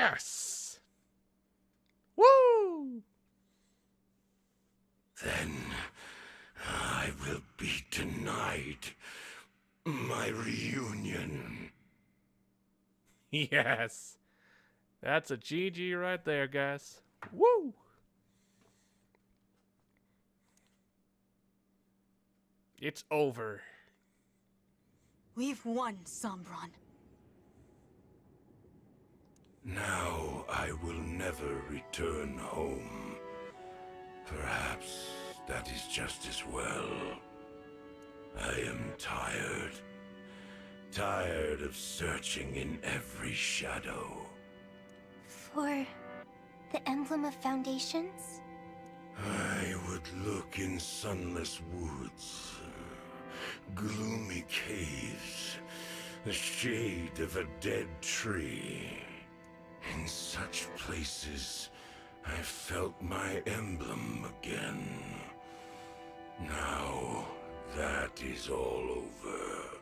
Yes! Woo! Then I will be denied my reunion. Yes. That's a GG right there, guys. Woo! It's over. We've won, Sombron. Now I will never return home. Perhaps that is just as well. I am tired. Tired of searching in every shadow. For the Emblem of Foundations? I would look in sunless woods, gloomy caves, the shade of a dead tree. In such places, I felt my emblem again. Now, that is all over.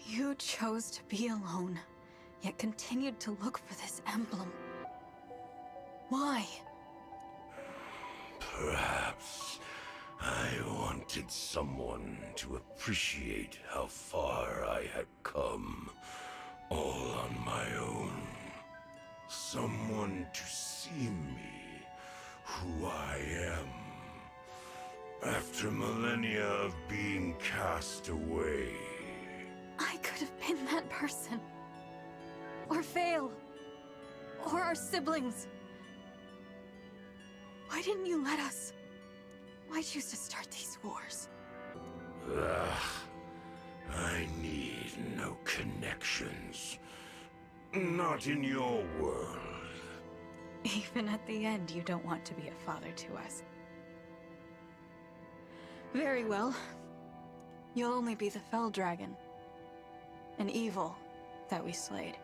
You chose to be alone, yet continued to look for this emblem. Why? Perhaps I wanted someone to appreciate how far I had come, all on my own. Someone to see me, who I am, after millennia of being cast away. I could have been that person. Or Vale. Or our siblings. Why didn't you let us? Why choose to start these wars? I need no connections. Not in your world. Even at the end, you don't want to be a father to us. Very well. You'll only be the Fell Dragon. An evil that we slayed.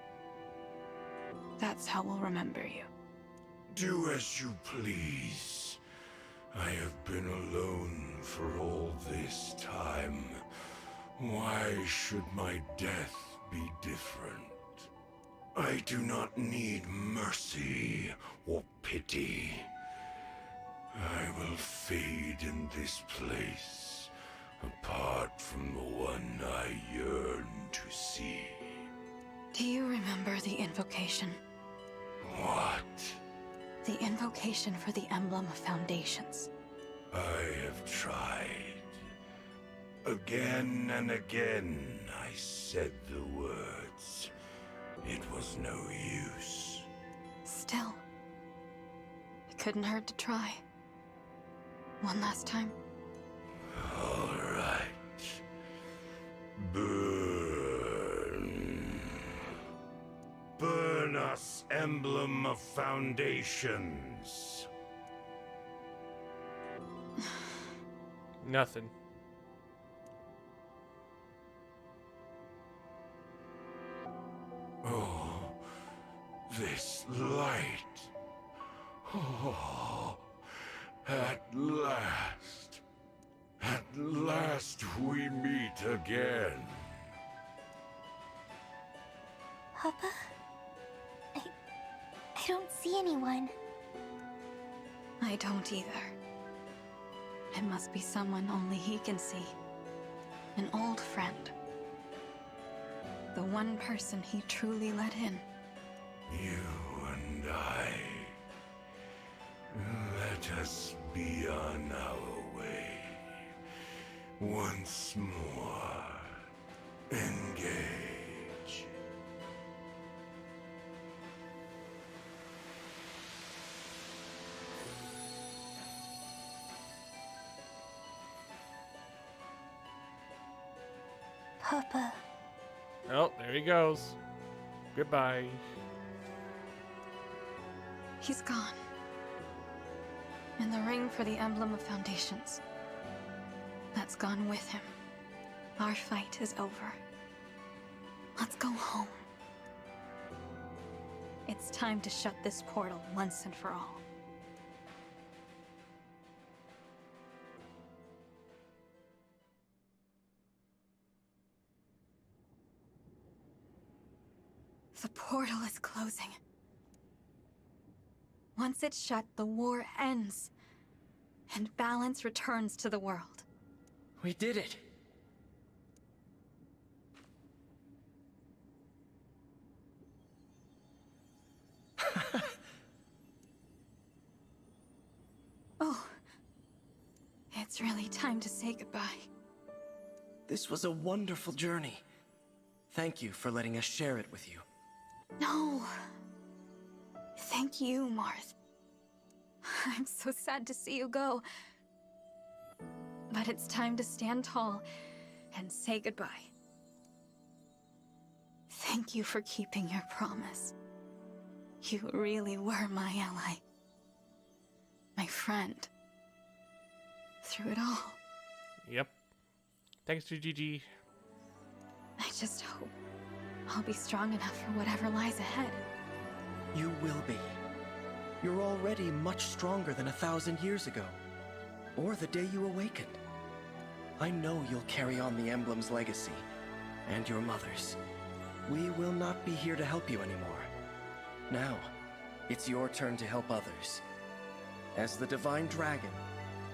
That's how we'll remember you. Do as you please. I have been alone for all this time. Why should my death be different? I do not need mercy or pity. I will fade in this place, apart from the one I yearn to see. Do you remember the invocation? What? The invocation for the Emblem of Foundations. I have tried. Again and again I said the words. It was no use. Still, it couldn't hurt to try. One last time. All right. Burn. Burn us, Emblem of Foundations. Nothing. Oh, this light. Oh, at last. At last we meet again. Papa? I don't see anyone. I don't either. It must be someone only he can see. An old friend. The one person he truly let in. You and I. Let us be on our way. Once more. Engage. Papa. Oh, there he goes. Goodbye. He's gone. And the ring for the Emblem of Foundations. That's gone with him. Our fight is over. Let's go home. It's time to shut this portal once and for all. The portal is closing. Once it's shut, the war ends. And balance returns to the world. We did it! Oh. It's really time to say goodbye. This was a wonderful journey. Thank you for letting us share it with you. No. Thank you, Marth. I'm so sad to see you go. But it's time to stand tall and say goodbye. Thank you for keeping your promise. You really were my ally. My friend. Through it all. Yep. Thanks to GG. I just hope I'll be strong enough for whatever lies ahead. You will be. You're already much stronger than 1,000 years ago. Or the day you awakened. I know you'll carry on the Emblem's legacy. And your mother's. We will not be here to help you anymore. Now, it's your turn to help others. As the Divine Dragon,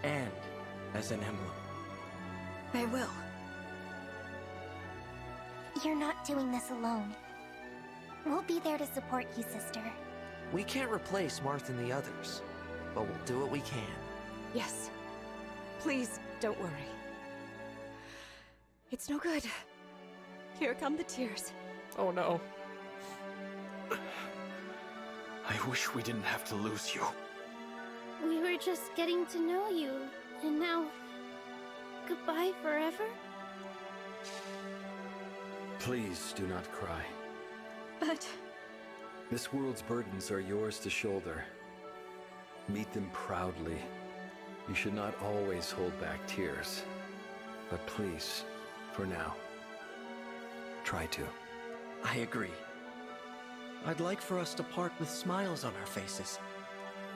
and as an Emblem. I will. You're not doing this alone. We'll be there to support you, sister. We can't replace Marth and the others, but we'll do what we can. Yes. Please, don't worry. It's no good. Here come the tears. Oh no. I wish we didn't have to lose you. We were just getting to know you, and now... goodbye forever? Please do not cry. But... This world's burdens are yours to shoulder. Meet them proudly. You should not always hold back tears. But please, for now, try to. I agree. I'd like for us to part with smiles on our faces.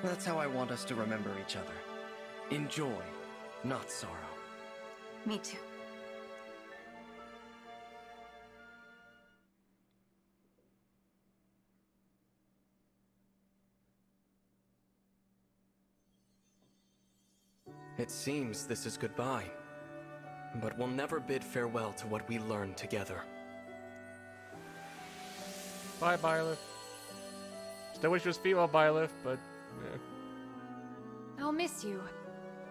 That's how I want us to remember each other. In joy, not sorrow. Me too. It seems this is goodbye. But we'll never bid farewell to what we learned together. Bye, Byleth. Still wish it was female Byleth, but... yeah. I'll miss you,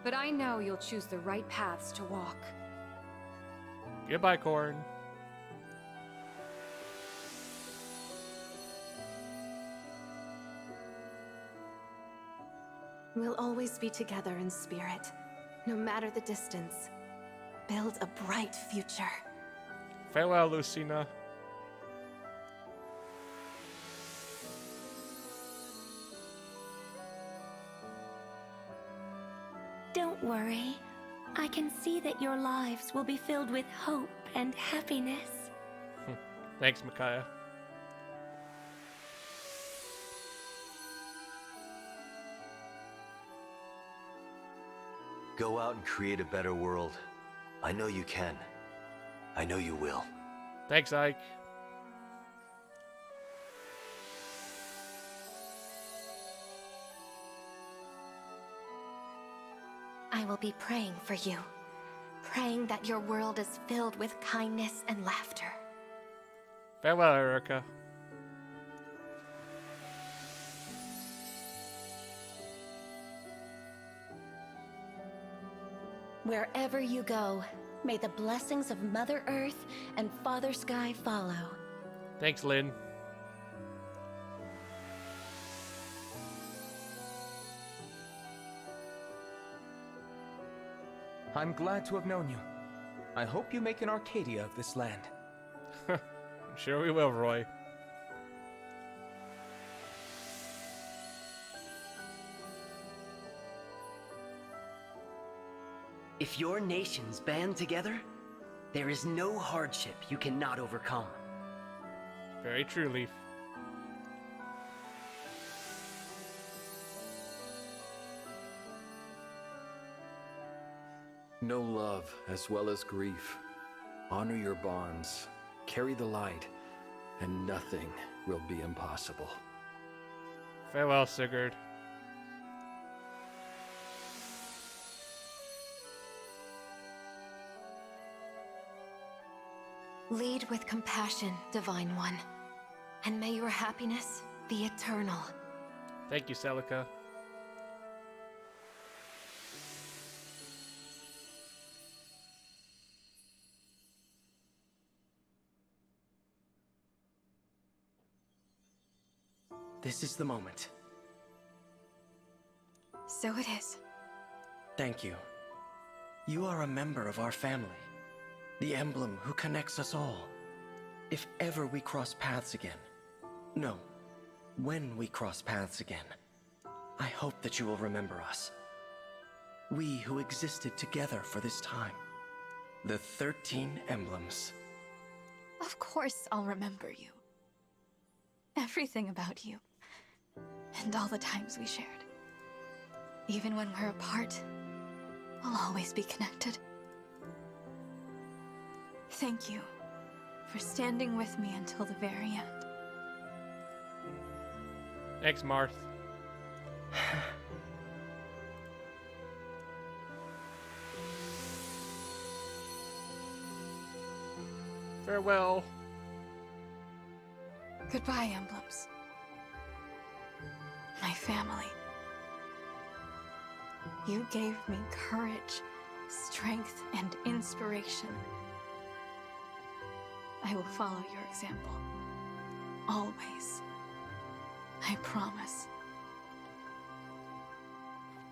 but I know you'll choose the right paths to walk. Goodbye, Corn. We'll always be together in spirit, no matter the distance. Build a bright future. Farewell, Lucina. Don't worry. I can see that your lives will be filled with hope and happiness. Thanks, Micaiah. Go out and create a better world. I know you can. I know you will. Thanks, Ike. I will be praying for you. Praying that your world is filled with kindness and laughter. Farewell, Erica. Wherever you go, may the blessings of Mother Earth and Father Sky follow. Thanks, Lynn. I'm glad to have known you. I hope you make an Arcadia of this land. I'm sure we will, Roy. If your nations band together, there is no hardship you cannot overcome. Very true, Leaf. Know love as well as grief. Honor your bonds. Carry the light, and nothing will be impossible. Farewell, Sigurd. Lead with compassion, Divine One, and may your happiness be eternal. Thank you, Celica. This is the moment. So it is. Thank you. You are a member of our family. The emblem who connects us all. If ever we cross paths again. No, when we cross paths again. I hope that you will remember us. We who existed together for this time. The 13 emblems. Of course I'll remember you. Everything about you. And all the times we shared. Even when we're apart, we'll always be connected. Thank you for standing with me until the very end. Thanks, Marth. Farewell. Goodbye, emblems. My family. You gave me courage, strength, and inspiration. I will follow your example. Always. I promise.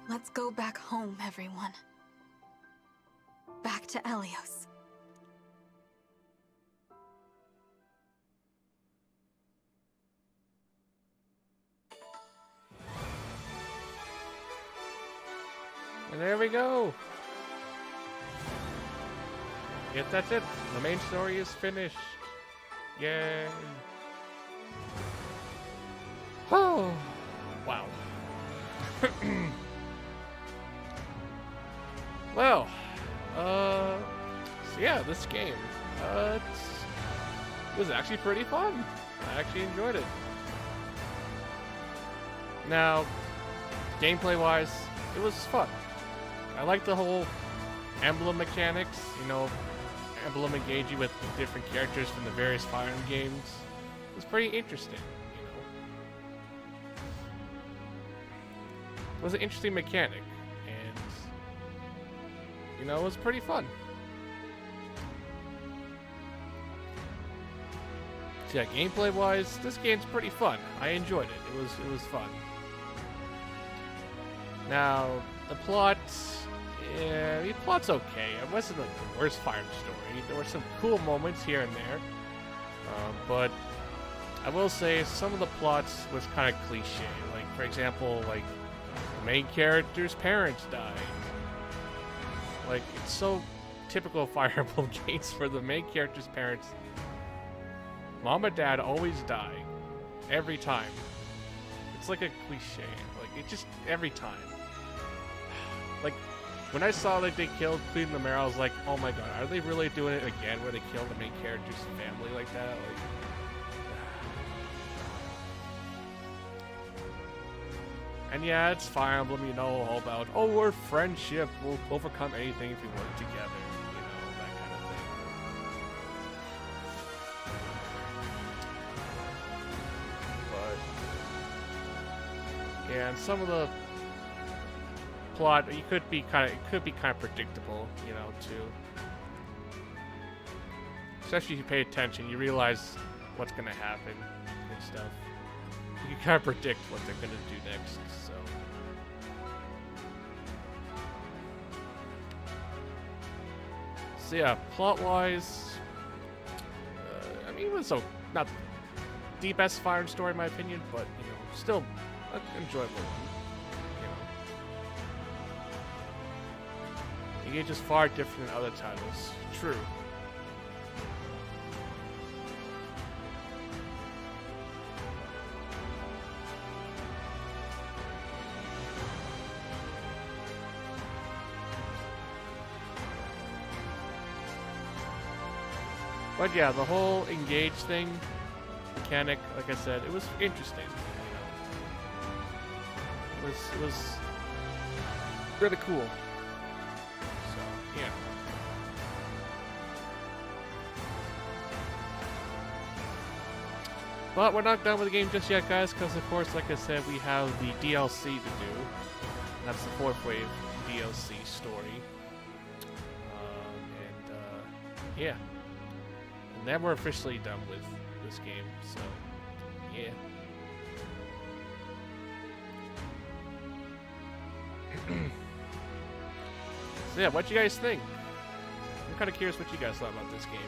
Let's go back home, everyone. Back to Elyos. And there we go. Yes, that's it. The main story is finished. Yay. Oh, wow. Well, so yeah, this game, it was actually pretty fun. I actually enjoyed it. Now, gameplay-wise, it was fun. I like the whole emblem mechanics, you know, emblem engage you with different characters from the various Fire Emblem games. It was pretty interesting, you know. It was an interesting mechanic, and, you know, it was pretty fun. So yeah, gameplay-wise, this game's pretty fun. I enjoyed it. It was fun. Now, the plot, yeah, the plot's okay. It wasn't like the worst Fire Emblem story. There were some cool moments here and there, but I will say some of the plots was kind of cliche. Like, for example, like the main character's parents died. Like, it's so typical of Fire Emblem games for the main character's parents. Mom and dad always die, every time. It's like a cliche. Like, it just every time. Like, when I saw that they killed Queen Lemare, I was like, oh my god, are they really doing it again where they kill the main character's family like that? Like, and yeah, it's Fire Emblem, you know, all about, oh, we're friendship, we'll overcome anything if we work together, you know, that kind of thing. But yeah, and some of the plot, it could be kind of predictable, you know, too. Especially if you pay attention, you realize what's gonna happen and stuff. You can kind of predict what they're gonna do next. So yeah, plot-wise, I mean, it was not the best Fire Emblem story in my opinion, but you know, still an enjoyable one. Engage is far different than other titles. True. But yeah, the whole engage thing, mechanic, like I said, it was interesting. You know? It was really cool. Yeah. But we're not done with the game just yet, guys, because of course, like I said, we have the DLC to do. That's the 4th Wave DLC story. Yeah. And then we're officially done with this game, so yeah. So yeah, what you guys think? I'm kind of curious what you guys thought about this game.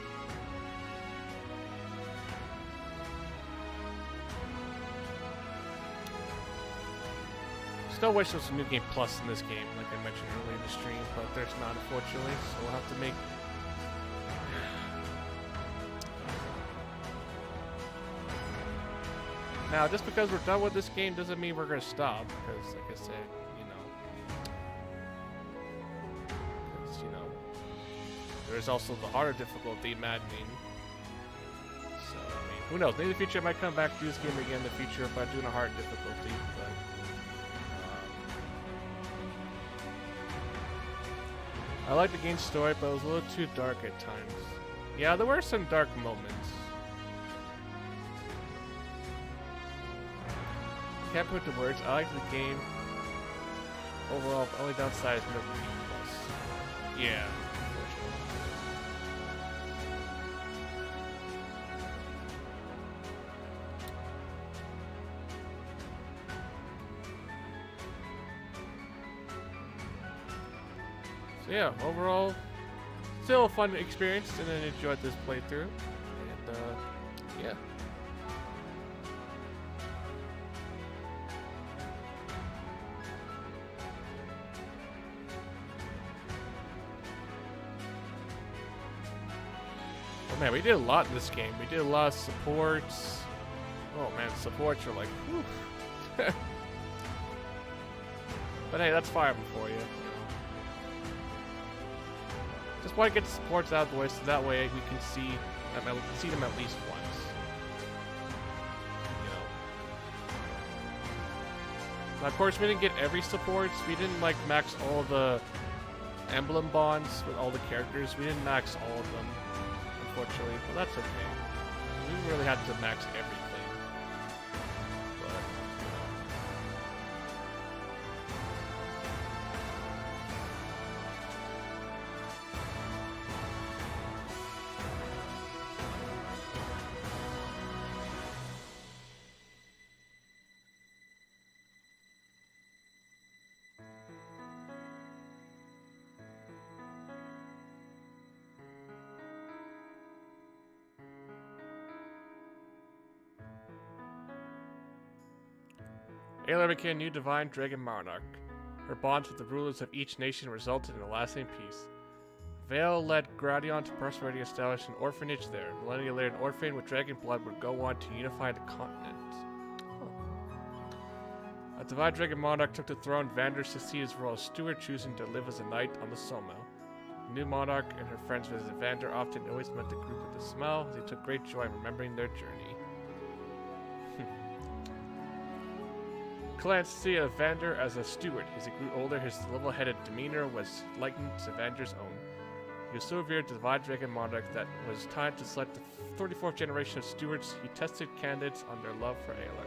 Still wish there was some New Game Plus in this game, like I mentioned earlier in the stream, but there's not, unfortunately, so we'll have to make... Now, just because we're done with this game doesn't mean we're going to stop, because, like I said, there's also the harder difficulty, maddening. So, I mean, who knows? Maybe in the future I might come back to this game again in the future if I'm doing a hard difficulty, but... I like the game's story, but it was a little too dark at times. Yeah, there were some dark moments. Can't put the words. I like the game. Overall, the only downside is no Game Plus. Yeah. So yeah, overall, still a fun experience, and I enjoyed this playthrough. And yeah. Oh man, we did a lot in this game. We did a lot of supports. Oh man, supports are like, whew. But hey, that's Fire Emblem for you. Just want to get the supports out of the way, so that way we can see them at least once. Now, of course, we didn't get every support. We didn't like max all the emblem bonds with all the characters. We didn't max all of them, unfortunately, but that's okay. We didn't really have to max everything. Elyos became a new divine dragon monarch. Her bonds with the rulers of each nation resulted in a lasting peace. Vale led Gradion to prosperity and established an orphanage there. Millennia later, an orphan with dragon blood would go on to unify the continent. A divine dragon monarch took the throne. Vander succeeded as royal steward, choosing to live as a knight on the Soma. The new monarch and her friends visited Vander often, always met the group with a smile, as he took great joy in remembering their journey. Glanced to see Vander as a steward. As he grew older, his level-headed demeanor was likened to Vander's own. He was so revered the divine dragon monarch that it was time to select the 34th generation of stewards. He tested candidates on their love for Ayla.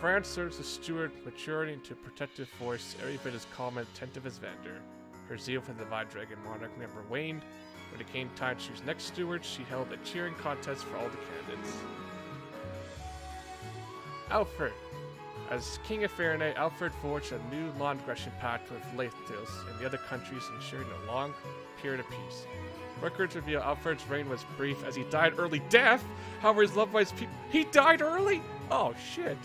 France serves as steward, maturing into a protective force, every bit as calm and attentive as Vander. Her zeal for the divine dragon monarch never waned. When it came time to choose next steward, she held a cheering contest for all the candidates. Alfred. As King of Fahrenheit, Alfred forged a new non-aggression pact with Elyos and the other countries, ensuring a long period of peace. Records reveal Alfred's reign was brief as he died early death. However, his loved by his people. He died early? Oh shit.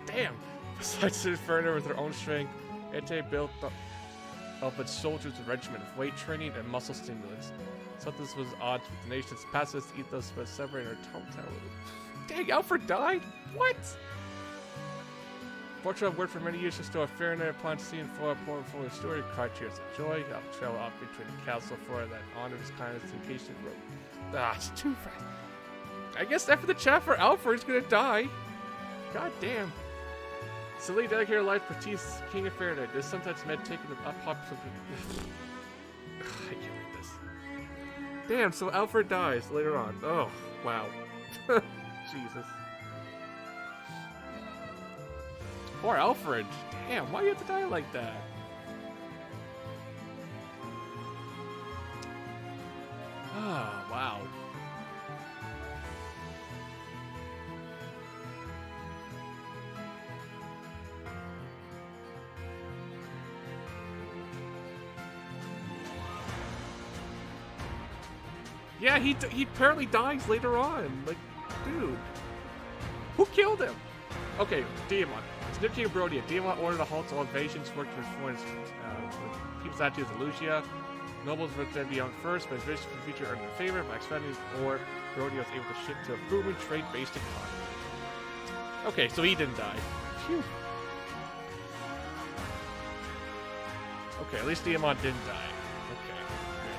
Damn. Besides the Inferno with their own strength, Ete built up its soldiers a regimen of weight training and muscle stimulants. Something was at odds with the nation's pacifist ethos was severed in her hometown. Dang, Alfred died? What? Fortunate word for many years to store Fahrenheit upon seeing for important for the story, cried tears of joy. I'll travel off between the castle for that honor his kindness in case it wrote. Ah, it's too fast. I guess after the chat for Alfred's gonna die. God damn. Silly dedicated life Batiste, King of Fahrenheit. This sometimes meant taking a pop. I can't read this. Damn, so Alfred dies later on. Oh, wow. Jesus. Poor Alfred. Damn, why do you have to die like that? Ah, wow. Yeah, he apparently dies later on. Like, dude. Who killed him? Okay, Tiamat. It's New King of Brodia. Tiamat ordered a halt to all invasions, worked to reform people's attitudes of Lucia. Nobles were then beyond first, but his wishes for the future earned their favor. By expanding his war, Brodia was able to shift to a proven trade-based economy. Okay, so he didn't die. Phew. Okay, at least Tiamat didn't die. Okay, good.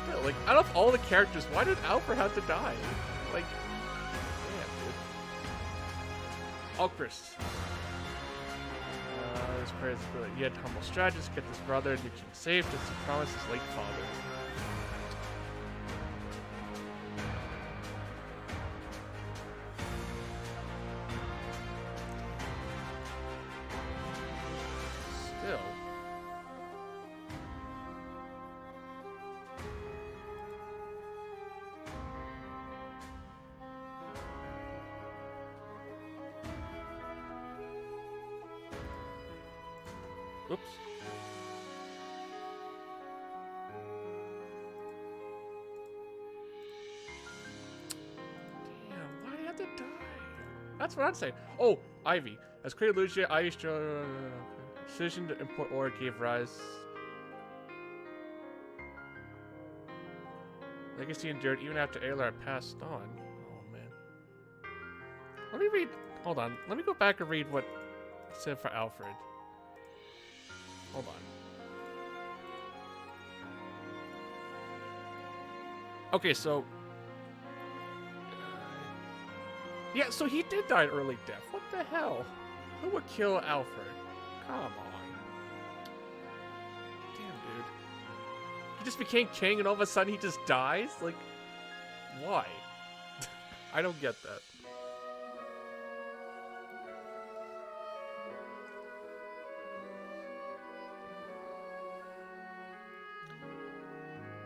Still, like, out of all the characters, why did Alfred have to die? Like, damn, dude. Alchrist. His prayers were that he had humble strategist, get this brother and the king safe, just to promise his late father. Still. Oops. Damn, why do you have to die? That's what I'd say. Oh, Ivy. As Queen of Lucia, Ivy's decision to import ore gave rise. Legacy endured even after Aylar had passed on. Oh, man. Let me read. Hold on. Let me go back and read what it said for Alfred. Hold on. Okay, so... yeah, so he did die an early death. What the hell? Who would kill Alfred? Come on. Damn, dude. He just became king and all of a sudden he just dies? Like, why? I don't get that.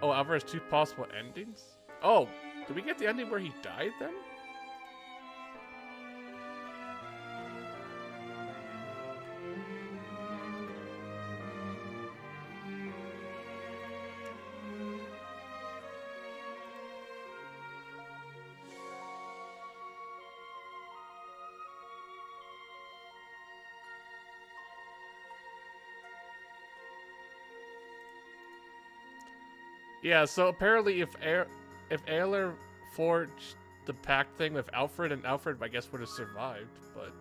Oh, Alfred has two possible endings? Oh, did we get the ending where he died then? Yeah, so apparently if Aylar forged the pact thing with Alfred, and Alfred, I guess, would have survived, but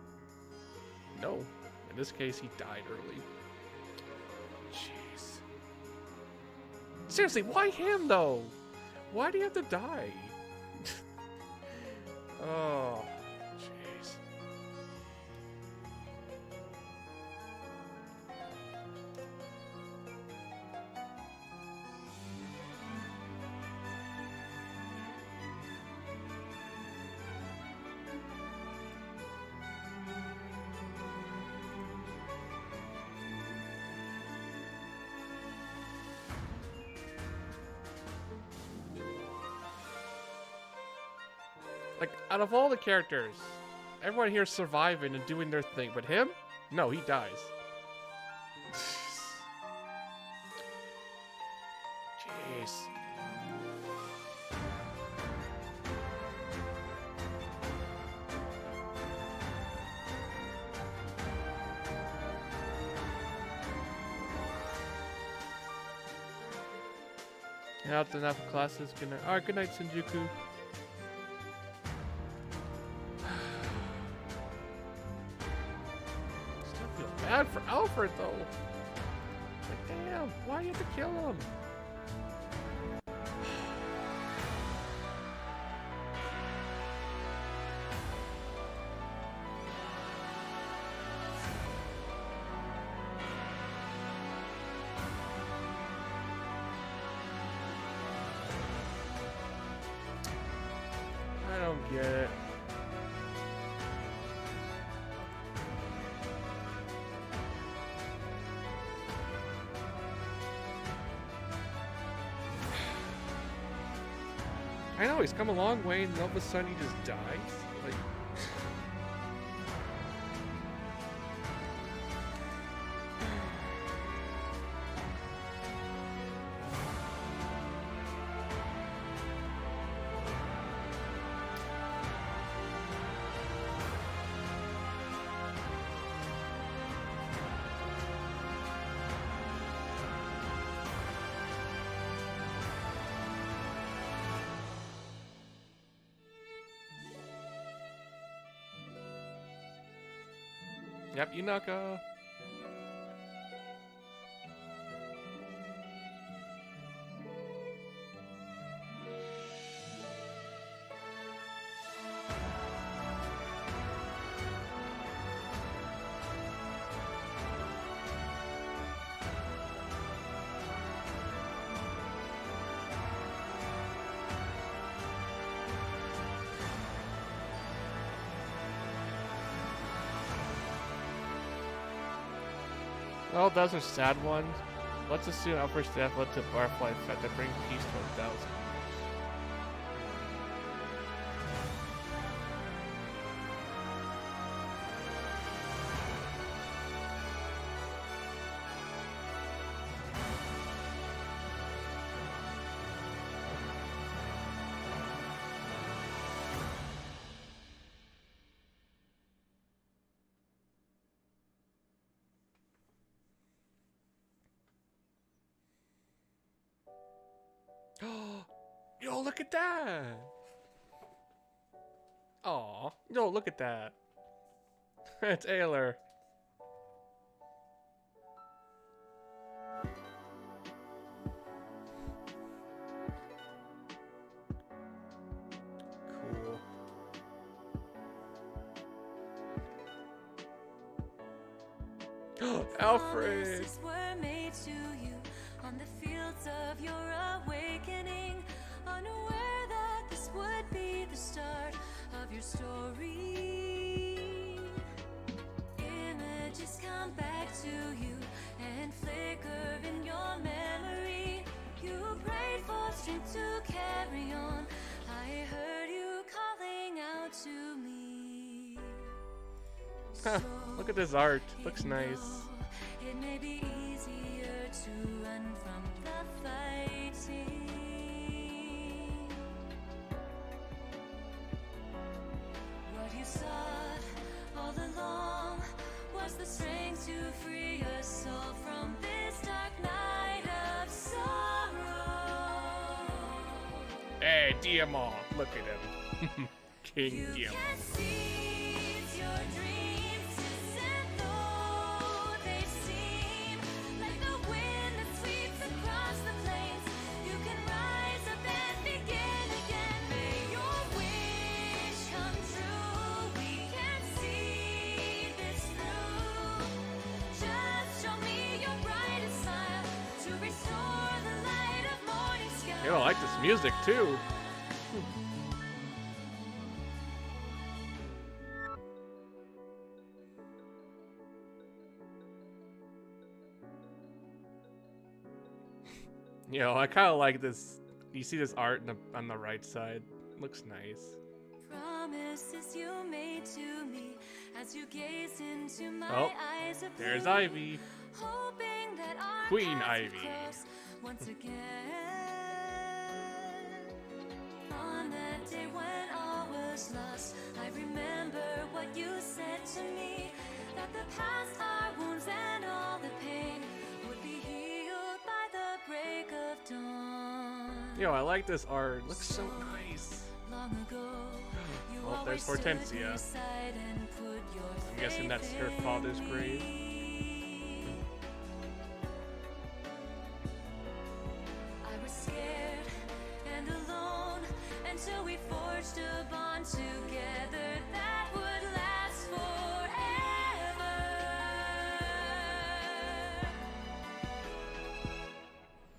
no. In this case, he died early. Jeez. Seriously, why him, though? Why do you have to die? Oh, jeez. Like, out of all the characters, everyone here is surviving and doing their thing, but him? No, he dies. Jeez. Out enough classes. Good night. Alright, good night, Shinjuku. Bad for Alfred, though. Like, damn, why do you have to kill him? yet. I know, he's come a long way and all of a sudden he just dies. Like, yep, Yunaka. Well, those are sad ones. Let's assume Outburst Death led to Barfly Effect that bring peace to 1,000. Yo, look at that! Aw, yo, look at that. It's Ayler. Cool. Alfred! Were made to you on the fields of your awakening, unaware that this would be the start of your story. Images come back to you and flicker in your memory. You prayed for strength to carry on. I heard you calling out to me. Look at this art. Looks nice. It may be easier to run from the fighting. What you sought all along was the strength to free your soul from this dark night of sorrow. Hey, DMR. Look at him. King DMR. You know, I like this music too. You know, I kind of like this. You see this art on the right side. Looks nice. Promises you made to me as you gaze into my eyes of there's blue, Ivy. hoping that our Queen paths would Ivy. cross once again. On that day when all was lost, I remember what you said to me, that the past, our wounds and all the pain would be healed by the break of dawn. Yo, I like this art. Looks so nice. Long ago, you Oh, there's always stood Hortensia. beside and put your I'm guessing that's her faith father's in grave. me. I was scared and alone until we forged a bond together that would last forever.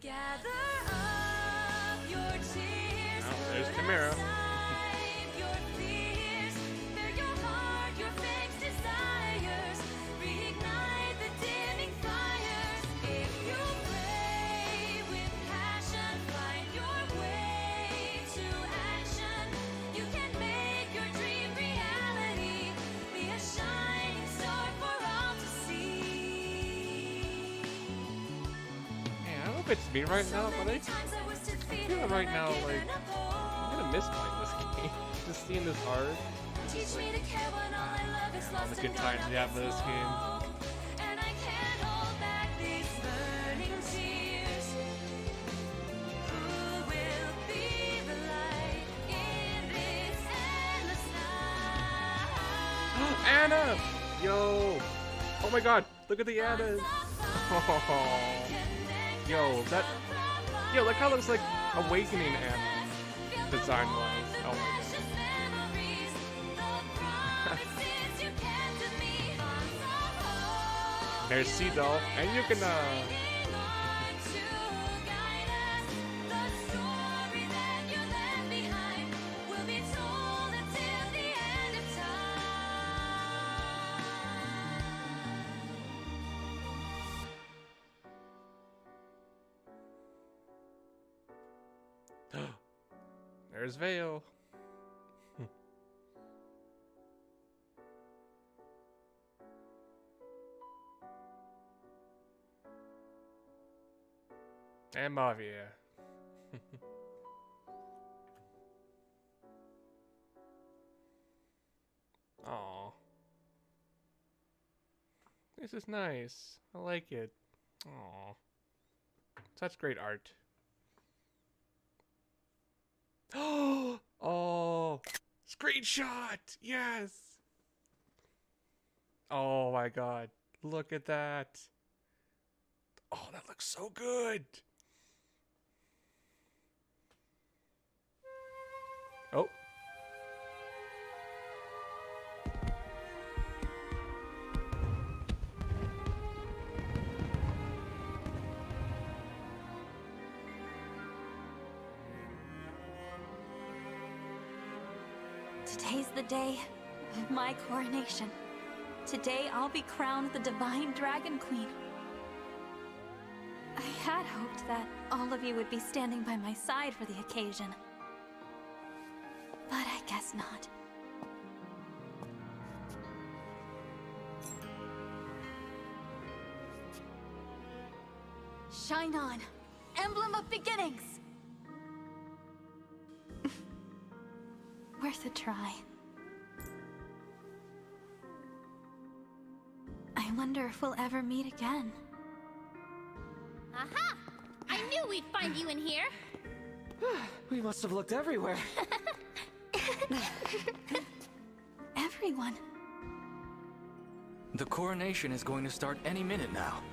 Gather up your tears. Oh, there's put Chimera. aside your fears. it's me right now, but I feel right now like I'm gonna miss playing this game. Just seeing this art. Just like, all the good times we have with this game. Anna! Yo! Oh my god, look at the Annas! Oh. Yo, that kind of looks like Awakening Anna, design-wise. Oh my god. There's Sea Doll, and you can, there's Vale. And Mavia. Aw. This is nice. I like it. Aw. Such great art. Oh, screenshot! Yes! Oh my god. Look at that. Oh, that looks so good. Oh. Today's the day of my coronation. Today I'll be crowned the Divine Dragon Queen. I had hoped that all of you would be standing by my side for the occasion. But I guess not. Shine on, Emblem of Beginnings! Worth a try. I wonder if we'll ever meet again. Aha! I knew we'd find you in here! We must have looked everywhere. Everyone. The coronation is going to start any minute now.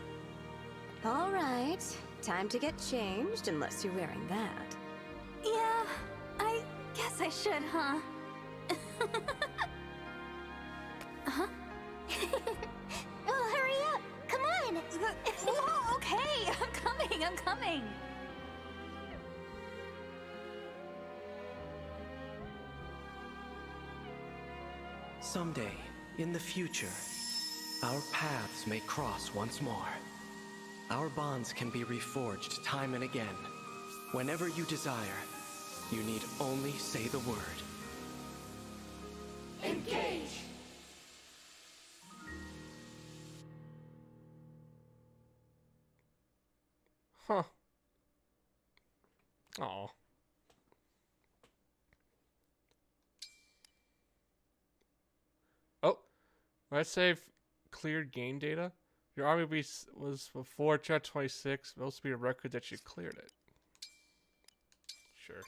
All right, time to get changed, unless you're wearing that. Yeah, I guess I should, huh? Huh? Well, hurry up! Come on! Whoa, okay, I'm coming. Someday, in the future, our paths may cross once more. Our bonds can be reforged time and again. Whenever you desire, you need only say the word. Engage! Huh. Aw. Oh, let's save cleared game data. Your army was before chapter 26. Must be a record that you cleared it. Sure.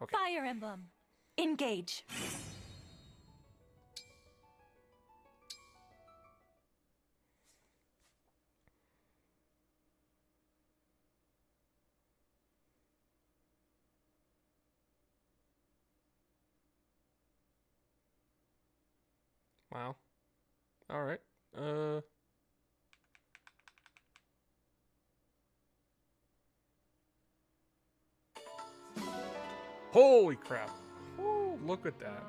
Okay. Fire Emblem. Engage. Wow. All right. Holy crap. Ooh, look at that.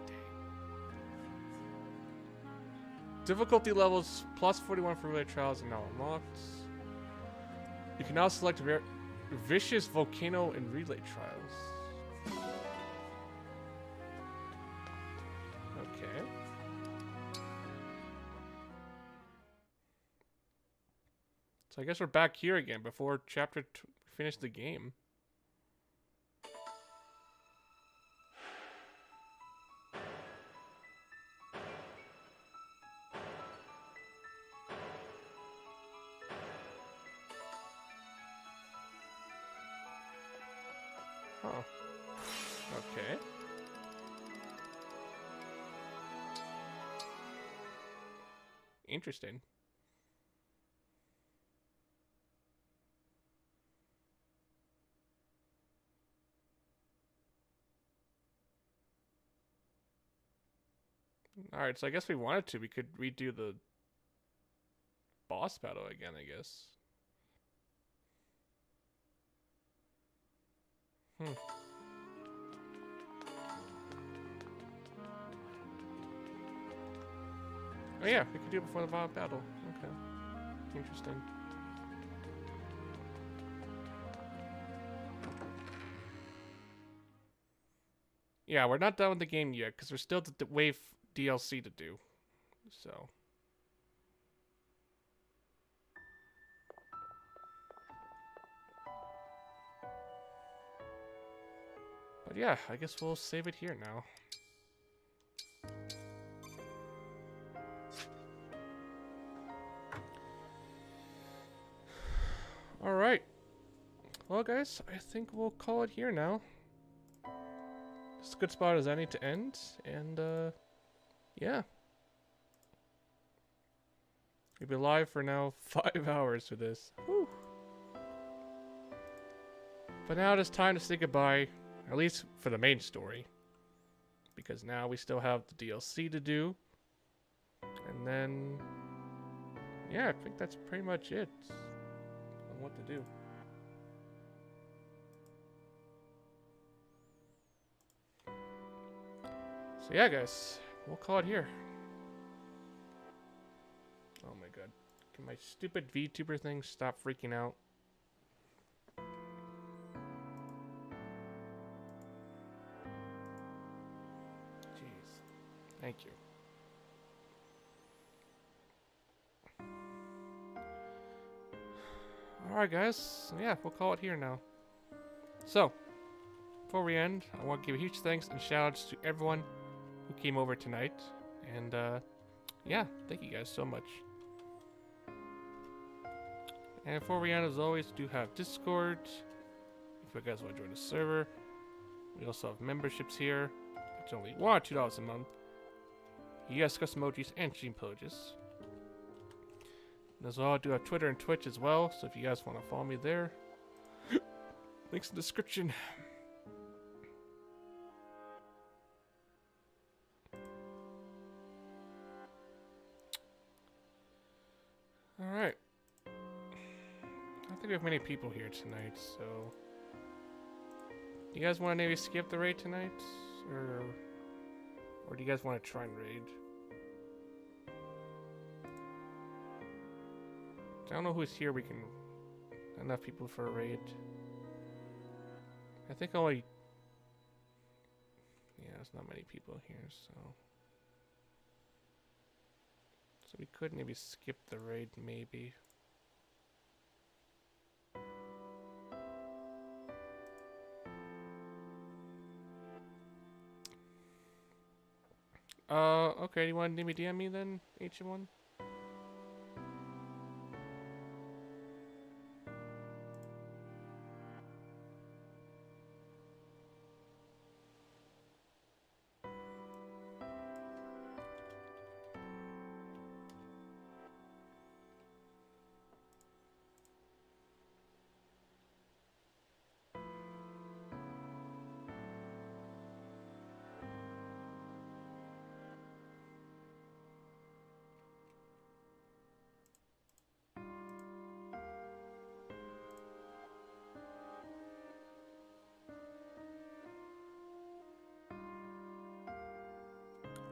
Dang. Difficulty levels plus 41 for relay trials are now unlocked. You can now select Vicious Volcano and Relay Trials. Okay. So I guess we're back here again before chapter finish the game. Oh. Okay. Interesting. Alright, so I guess we wanted to. We could redo the boss battle again, I guess. Oh yeah, we could do it before the battle. Okay. Interesting. Yeah, we're not done with the game yet, because there's still the Wave DLC to do. So. But yeah, I guess we'll save it here now. Alright. Well, guys, I think we'll call it here now. It's a good spot as any to end, and, yeah. We've been live for now 5 hours for this. Whew. But now it's time to say goodbye, at least for the main story. Because now we still have the DLC to do. And then, yeah, I think that's pretty much it on what to do. So yeah, guys, we'll call it here. Oh my god. Can my stupid VTuber thing stop freaking out? Jeez. Thank you. Alright, guys. So yeah, we'll call it here now. So, before we end, I want to give huge thanks and shout-outs to everyone who came over tonight. And, yeah, thank you guys so much. And before we end, as always, we do have Discord. If you guys want to join the server. We also have memberships here. It's only $1 or $2 a month. You guys custom emojis and stream poses. And as well, I do have Twitter and Twitch as well. So if you guys want to follow me there, links in the description. Alright. I don't think we have many people here tonight, so... You guys want to maybe skip the raid tonight? Or do you guys want to try and raid? I don't know who's here. We can... Enough people for a raid. I think only... Yeah, there's not many people here, so... So we could maybe skip the raid, maybe. Okay, you want to DM me then, H1?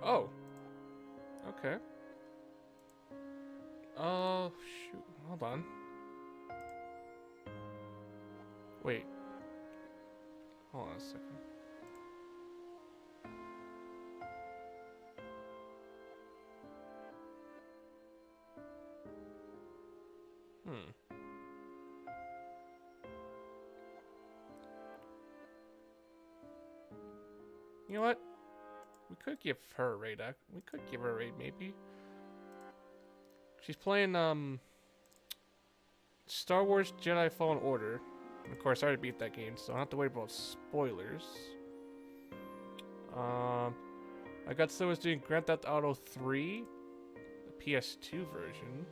Oh. Okay. Oh, shoot. Hold on. Wait. Hold on a second. Hmm. You know what? We could give her a raid. We could give her a raid, maybe. She's playing, Star Wars Jedi Fallen Order. And of course, I already beat that game, so I don't have to worry about spoilers. I got someone doing Grand Theft Auto 3, the PS2 version.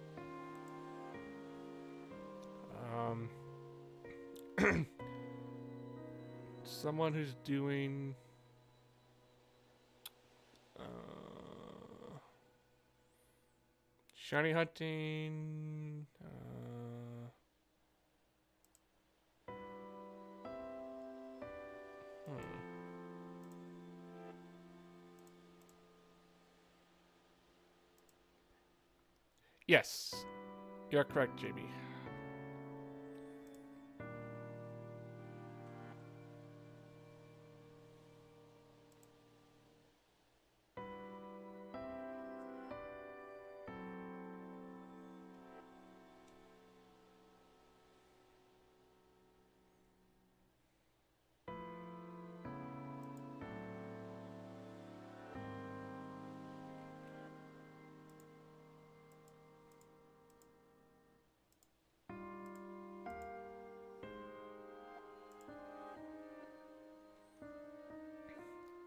Someone who's doing shiny hunting. Yes, you're correct, JB.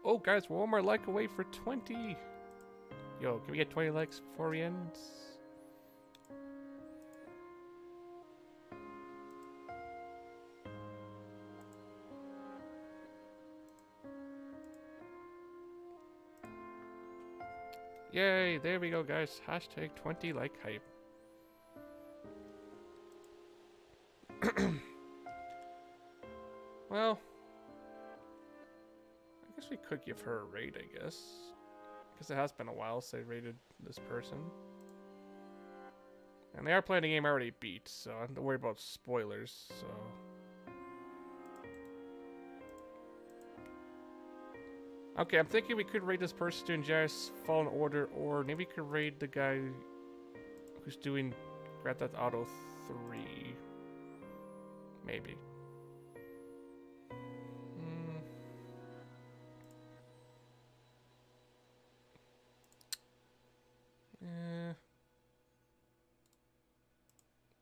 Oh, guys, we're one more like away for 20. Yo, can we get 20 likes before we end? Yay, there we go, guys. Hashtag 20 like hype. Well, I guess we could give her a raid, I guess. Because it has been a while since I raided this person. And they are playing a game I already beat, so I don't have to worry about spoilers, so... Okay, I'm thinking we could raid this person doing Jedi's Fallen Order, or maybe we could raid the guy who's doing Grand Theft Auto 3. Maybe.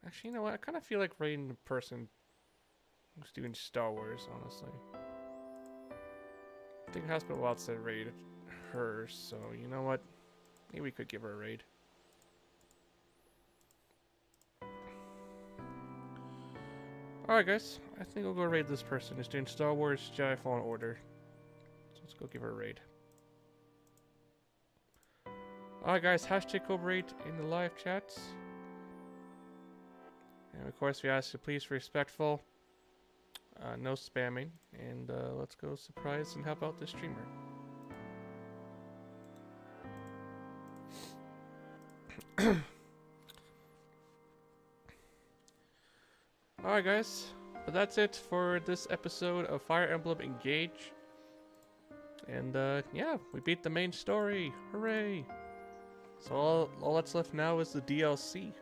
Actually, you know what? I kind of feel like raiding the person who's doing Star Wars, honestly. I think it has been a while since I raided her, so you know what? Maybe we could give her a raid. Alright guys, I think we'll go raid this person who's doing Star Wars Jedi Fallen Order. So let's go give her a raid. Alright guys, hashtag go raid in the live chats. And of course we ask you please be respectful. No spamming. And let's go surprise and help out the streamer. Alright guys, but that's it for this episode of Fire Emblem Engage. And yeah, we beat the main story. Hooray! So all that's left now is the DLC.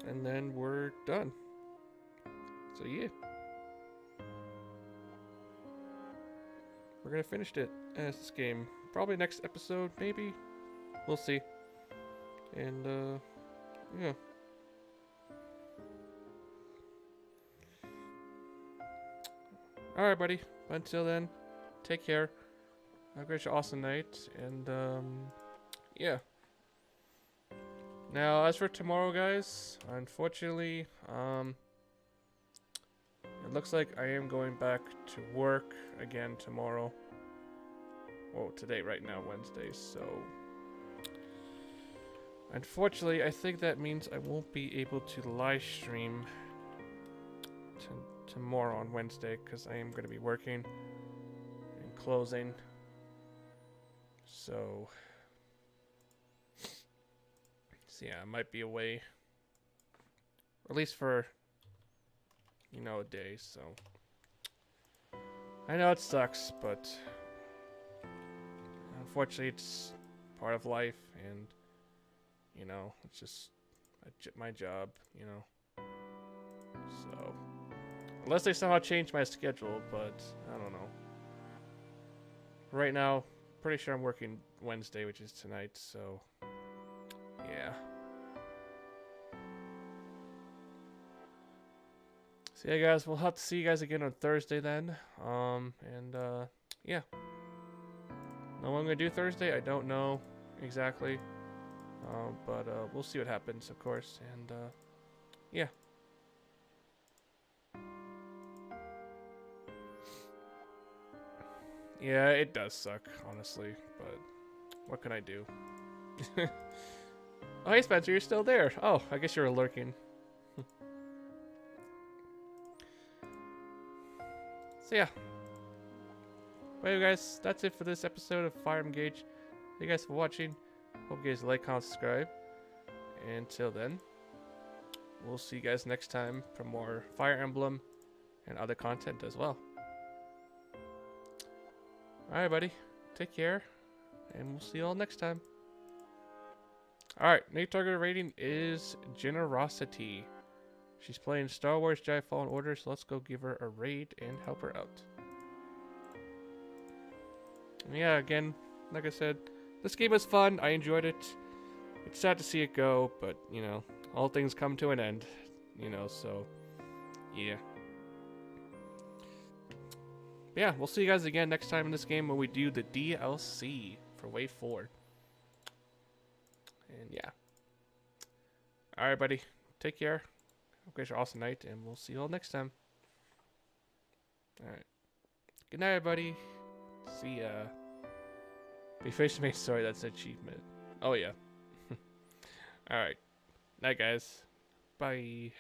And then we're done. So yeah. We're gonna finish it as this game. Probably next episode, maybe. We'll see. And yeah. Alright, buddy. But until then, take care. Have a great, awesome night. And yeah. Now, as for tomorrow, guys, unfortunately, it looks like I am going back to work again tomorrow. Well, today, right now, Wednesday, so... Unfortunately, I think that means I won't be able to live stream tomorrow on Wednesday, because I am going to be working and closing. So yeah, I might be away, at least for, you know, a day, so I know it sucks, but unfortunately it's part of life, and you know, it's just my job, you know, so unless they somehow change my schedule, but I don't know. right now, pretty sure I'm working Wednesday, which is tonight, so yeah. So yeah, guys, we'll have to see you guys again on Thursday then. Yeah. Now what I'm gonna do Thursday, I don't know exactly, but we'll see what happens, of course, and yeah. Yeah, it does suck, honestly, but what can I do? Oh, hey Spencer, you're still there. Oh, I guess you're lurking. So yeah. Well, guys, that's it for this episode of Fire Engage. Thank you guys for watching. Hope you guys like, comment, subscribe. And until then, we'll see you guys next time for more Fire Emblem and other content as well. Alright, buddy. Take care. And we'll see you all next time. Alright, new target rating is Generosity. She's playing Star Wars Jedi Fallen Order, so let's go give her a raid and help her out. Yeah, again, like I said, this game was fun. I enjoyed it. It's sad to see it go, but, you know, all things come to an end, you know, so, yeah. Yeah, we'll see you guys again next time in this game when we do the DLC for Wave 4. And, yeah. Alright, buddy. Take care. Hope you guys are awesome night, and we'll see you all next time. Alright. Good night, everybody. See ya. Be face made sorry, that's an achievement. Oh yeah. Alright. Night guys. Bye.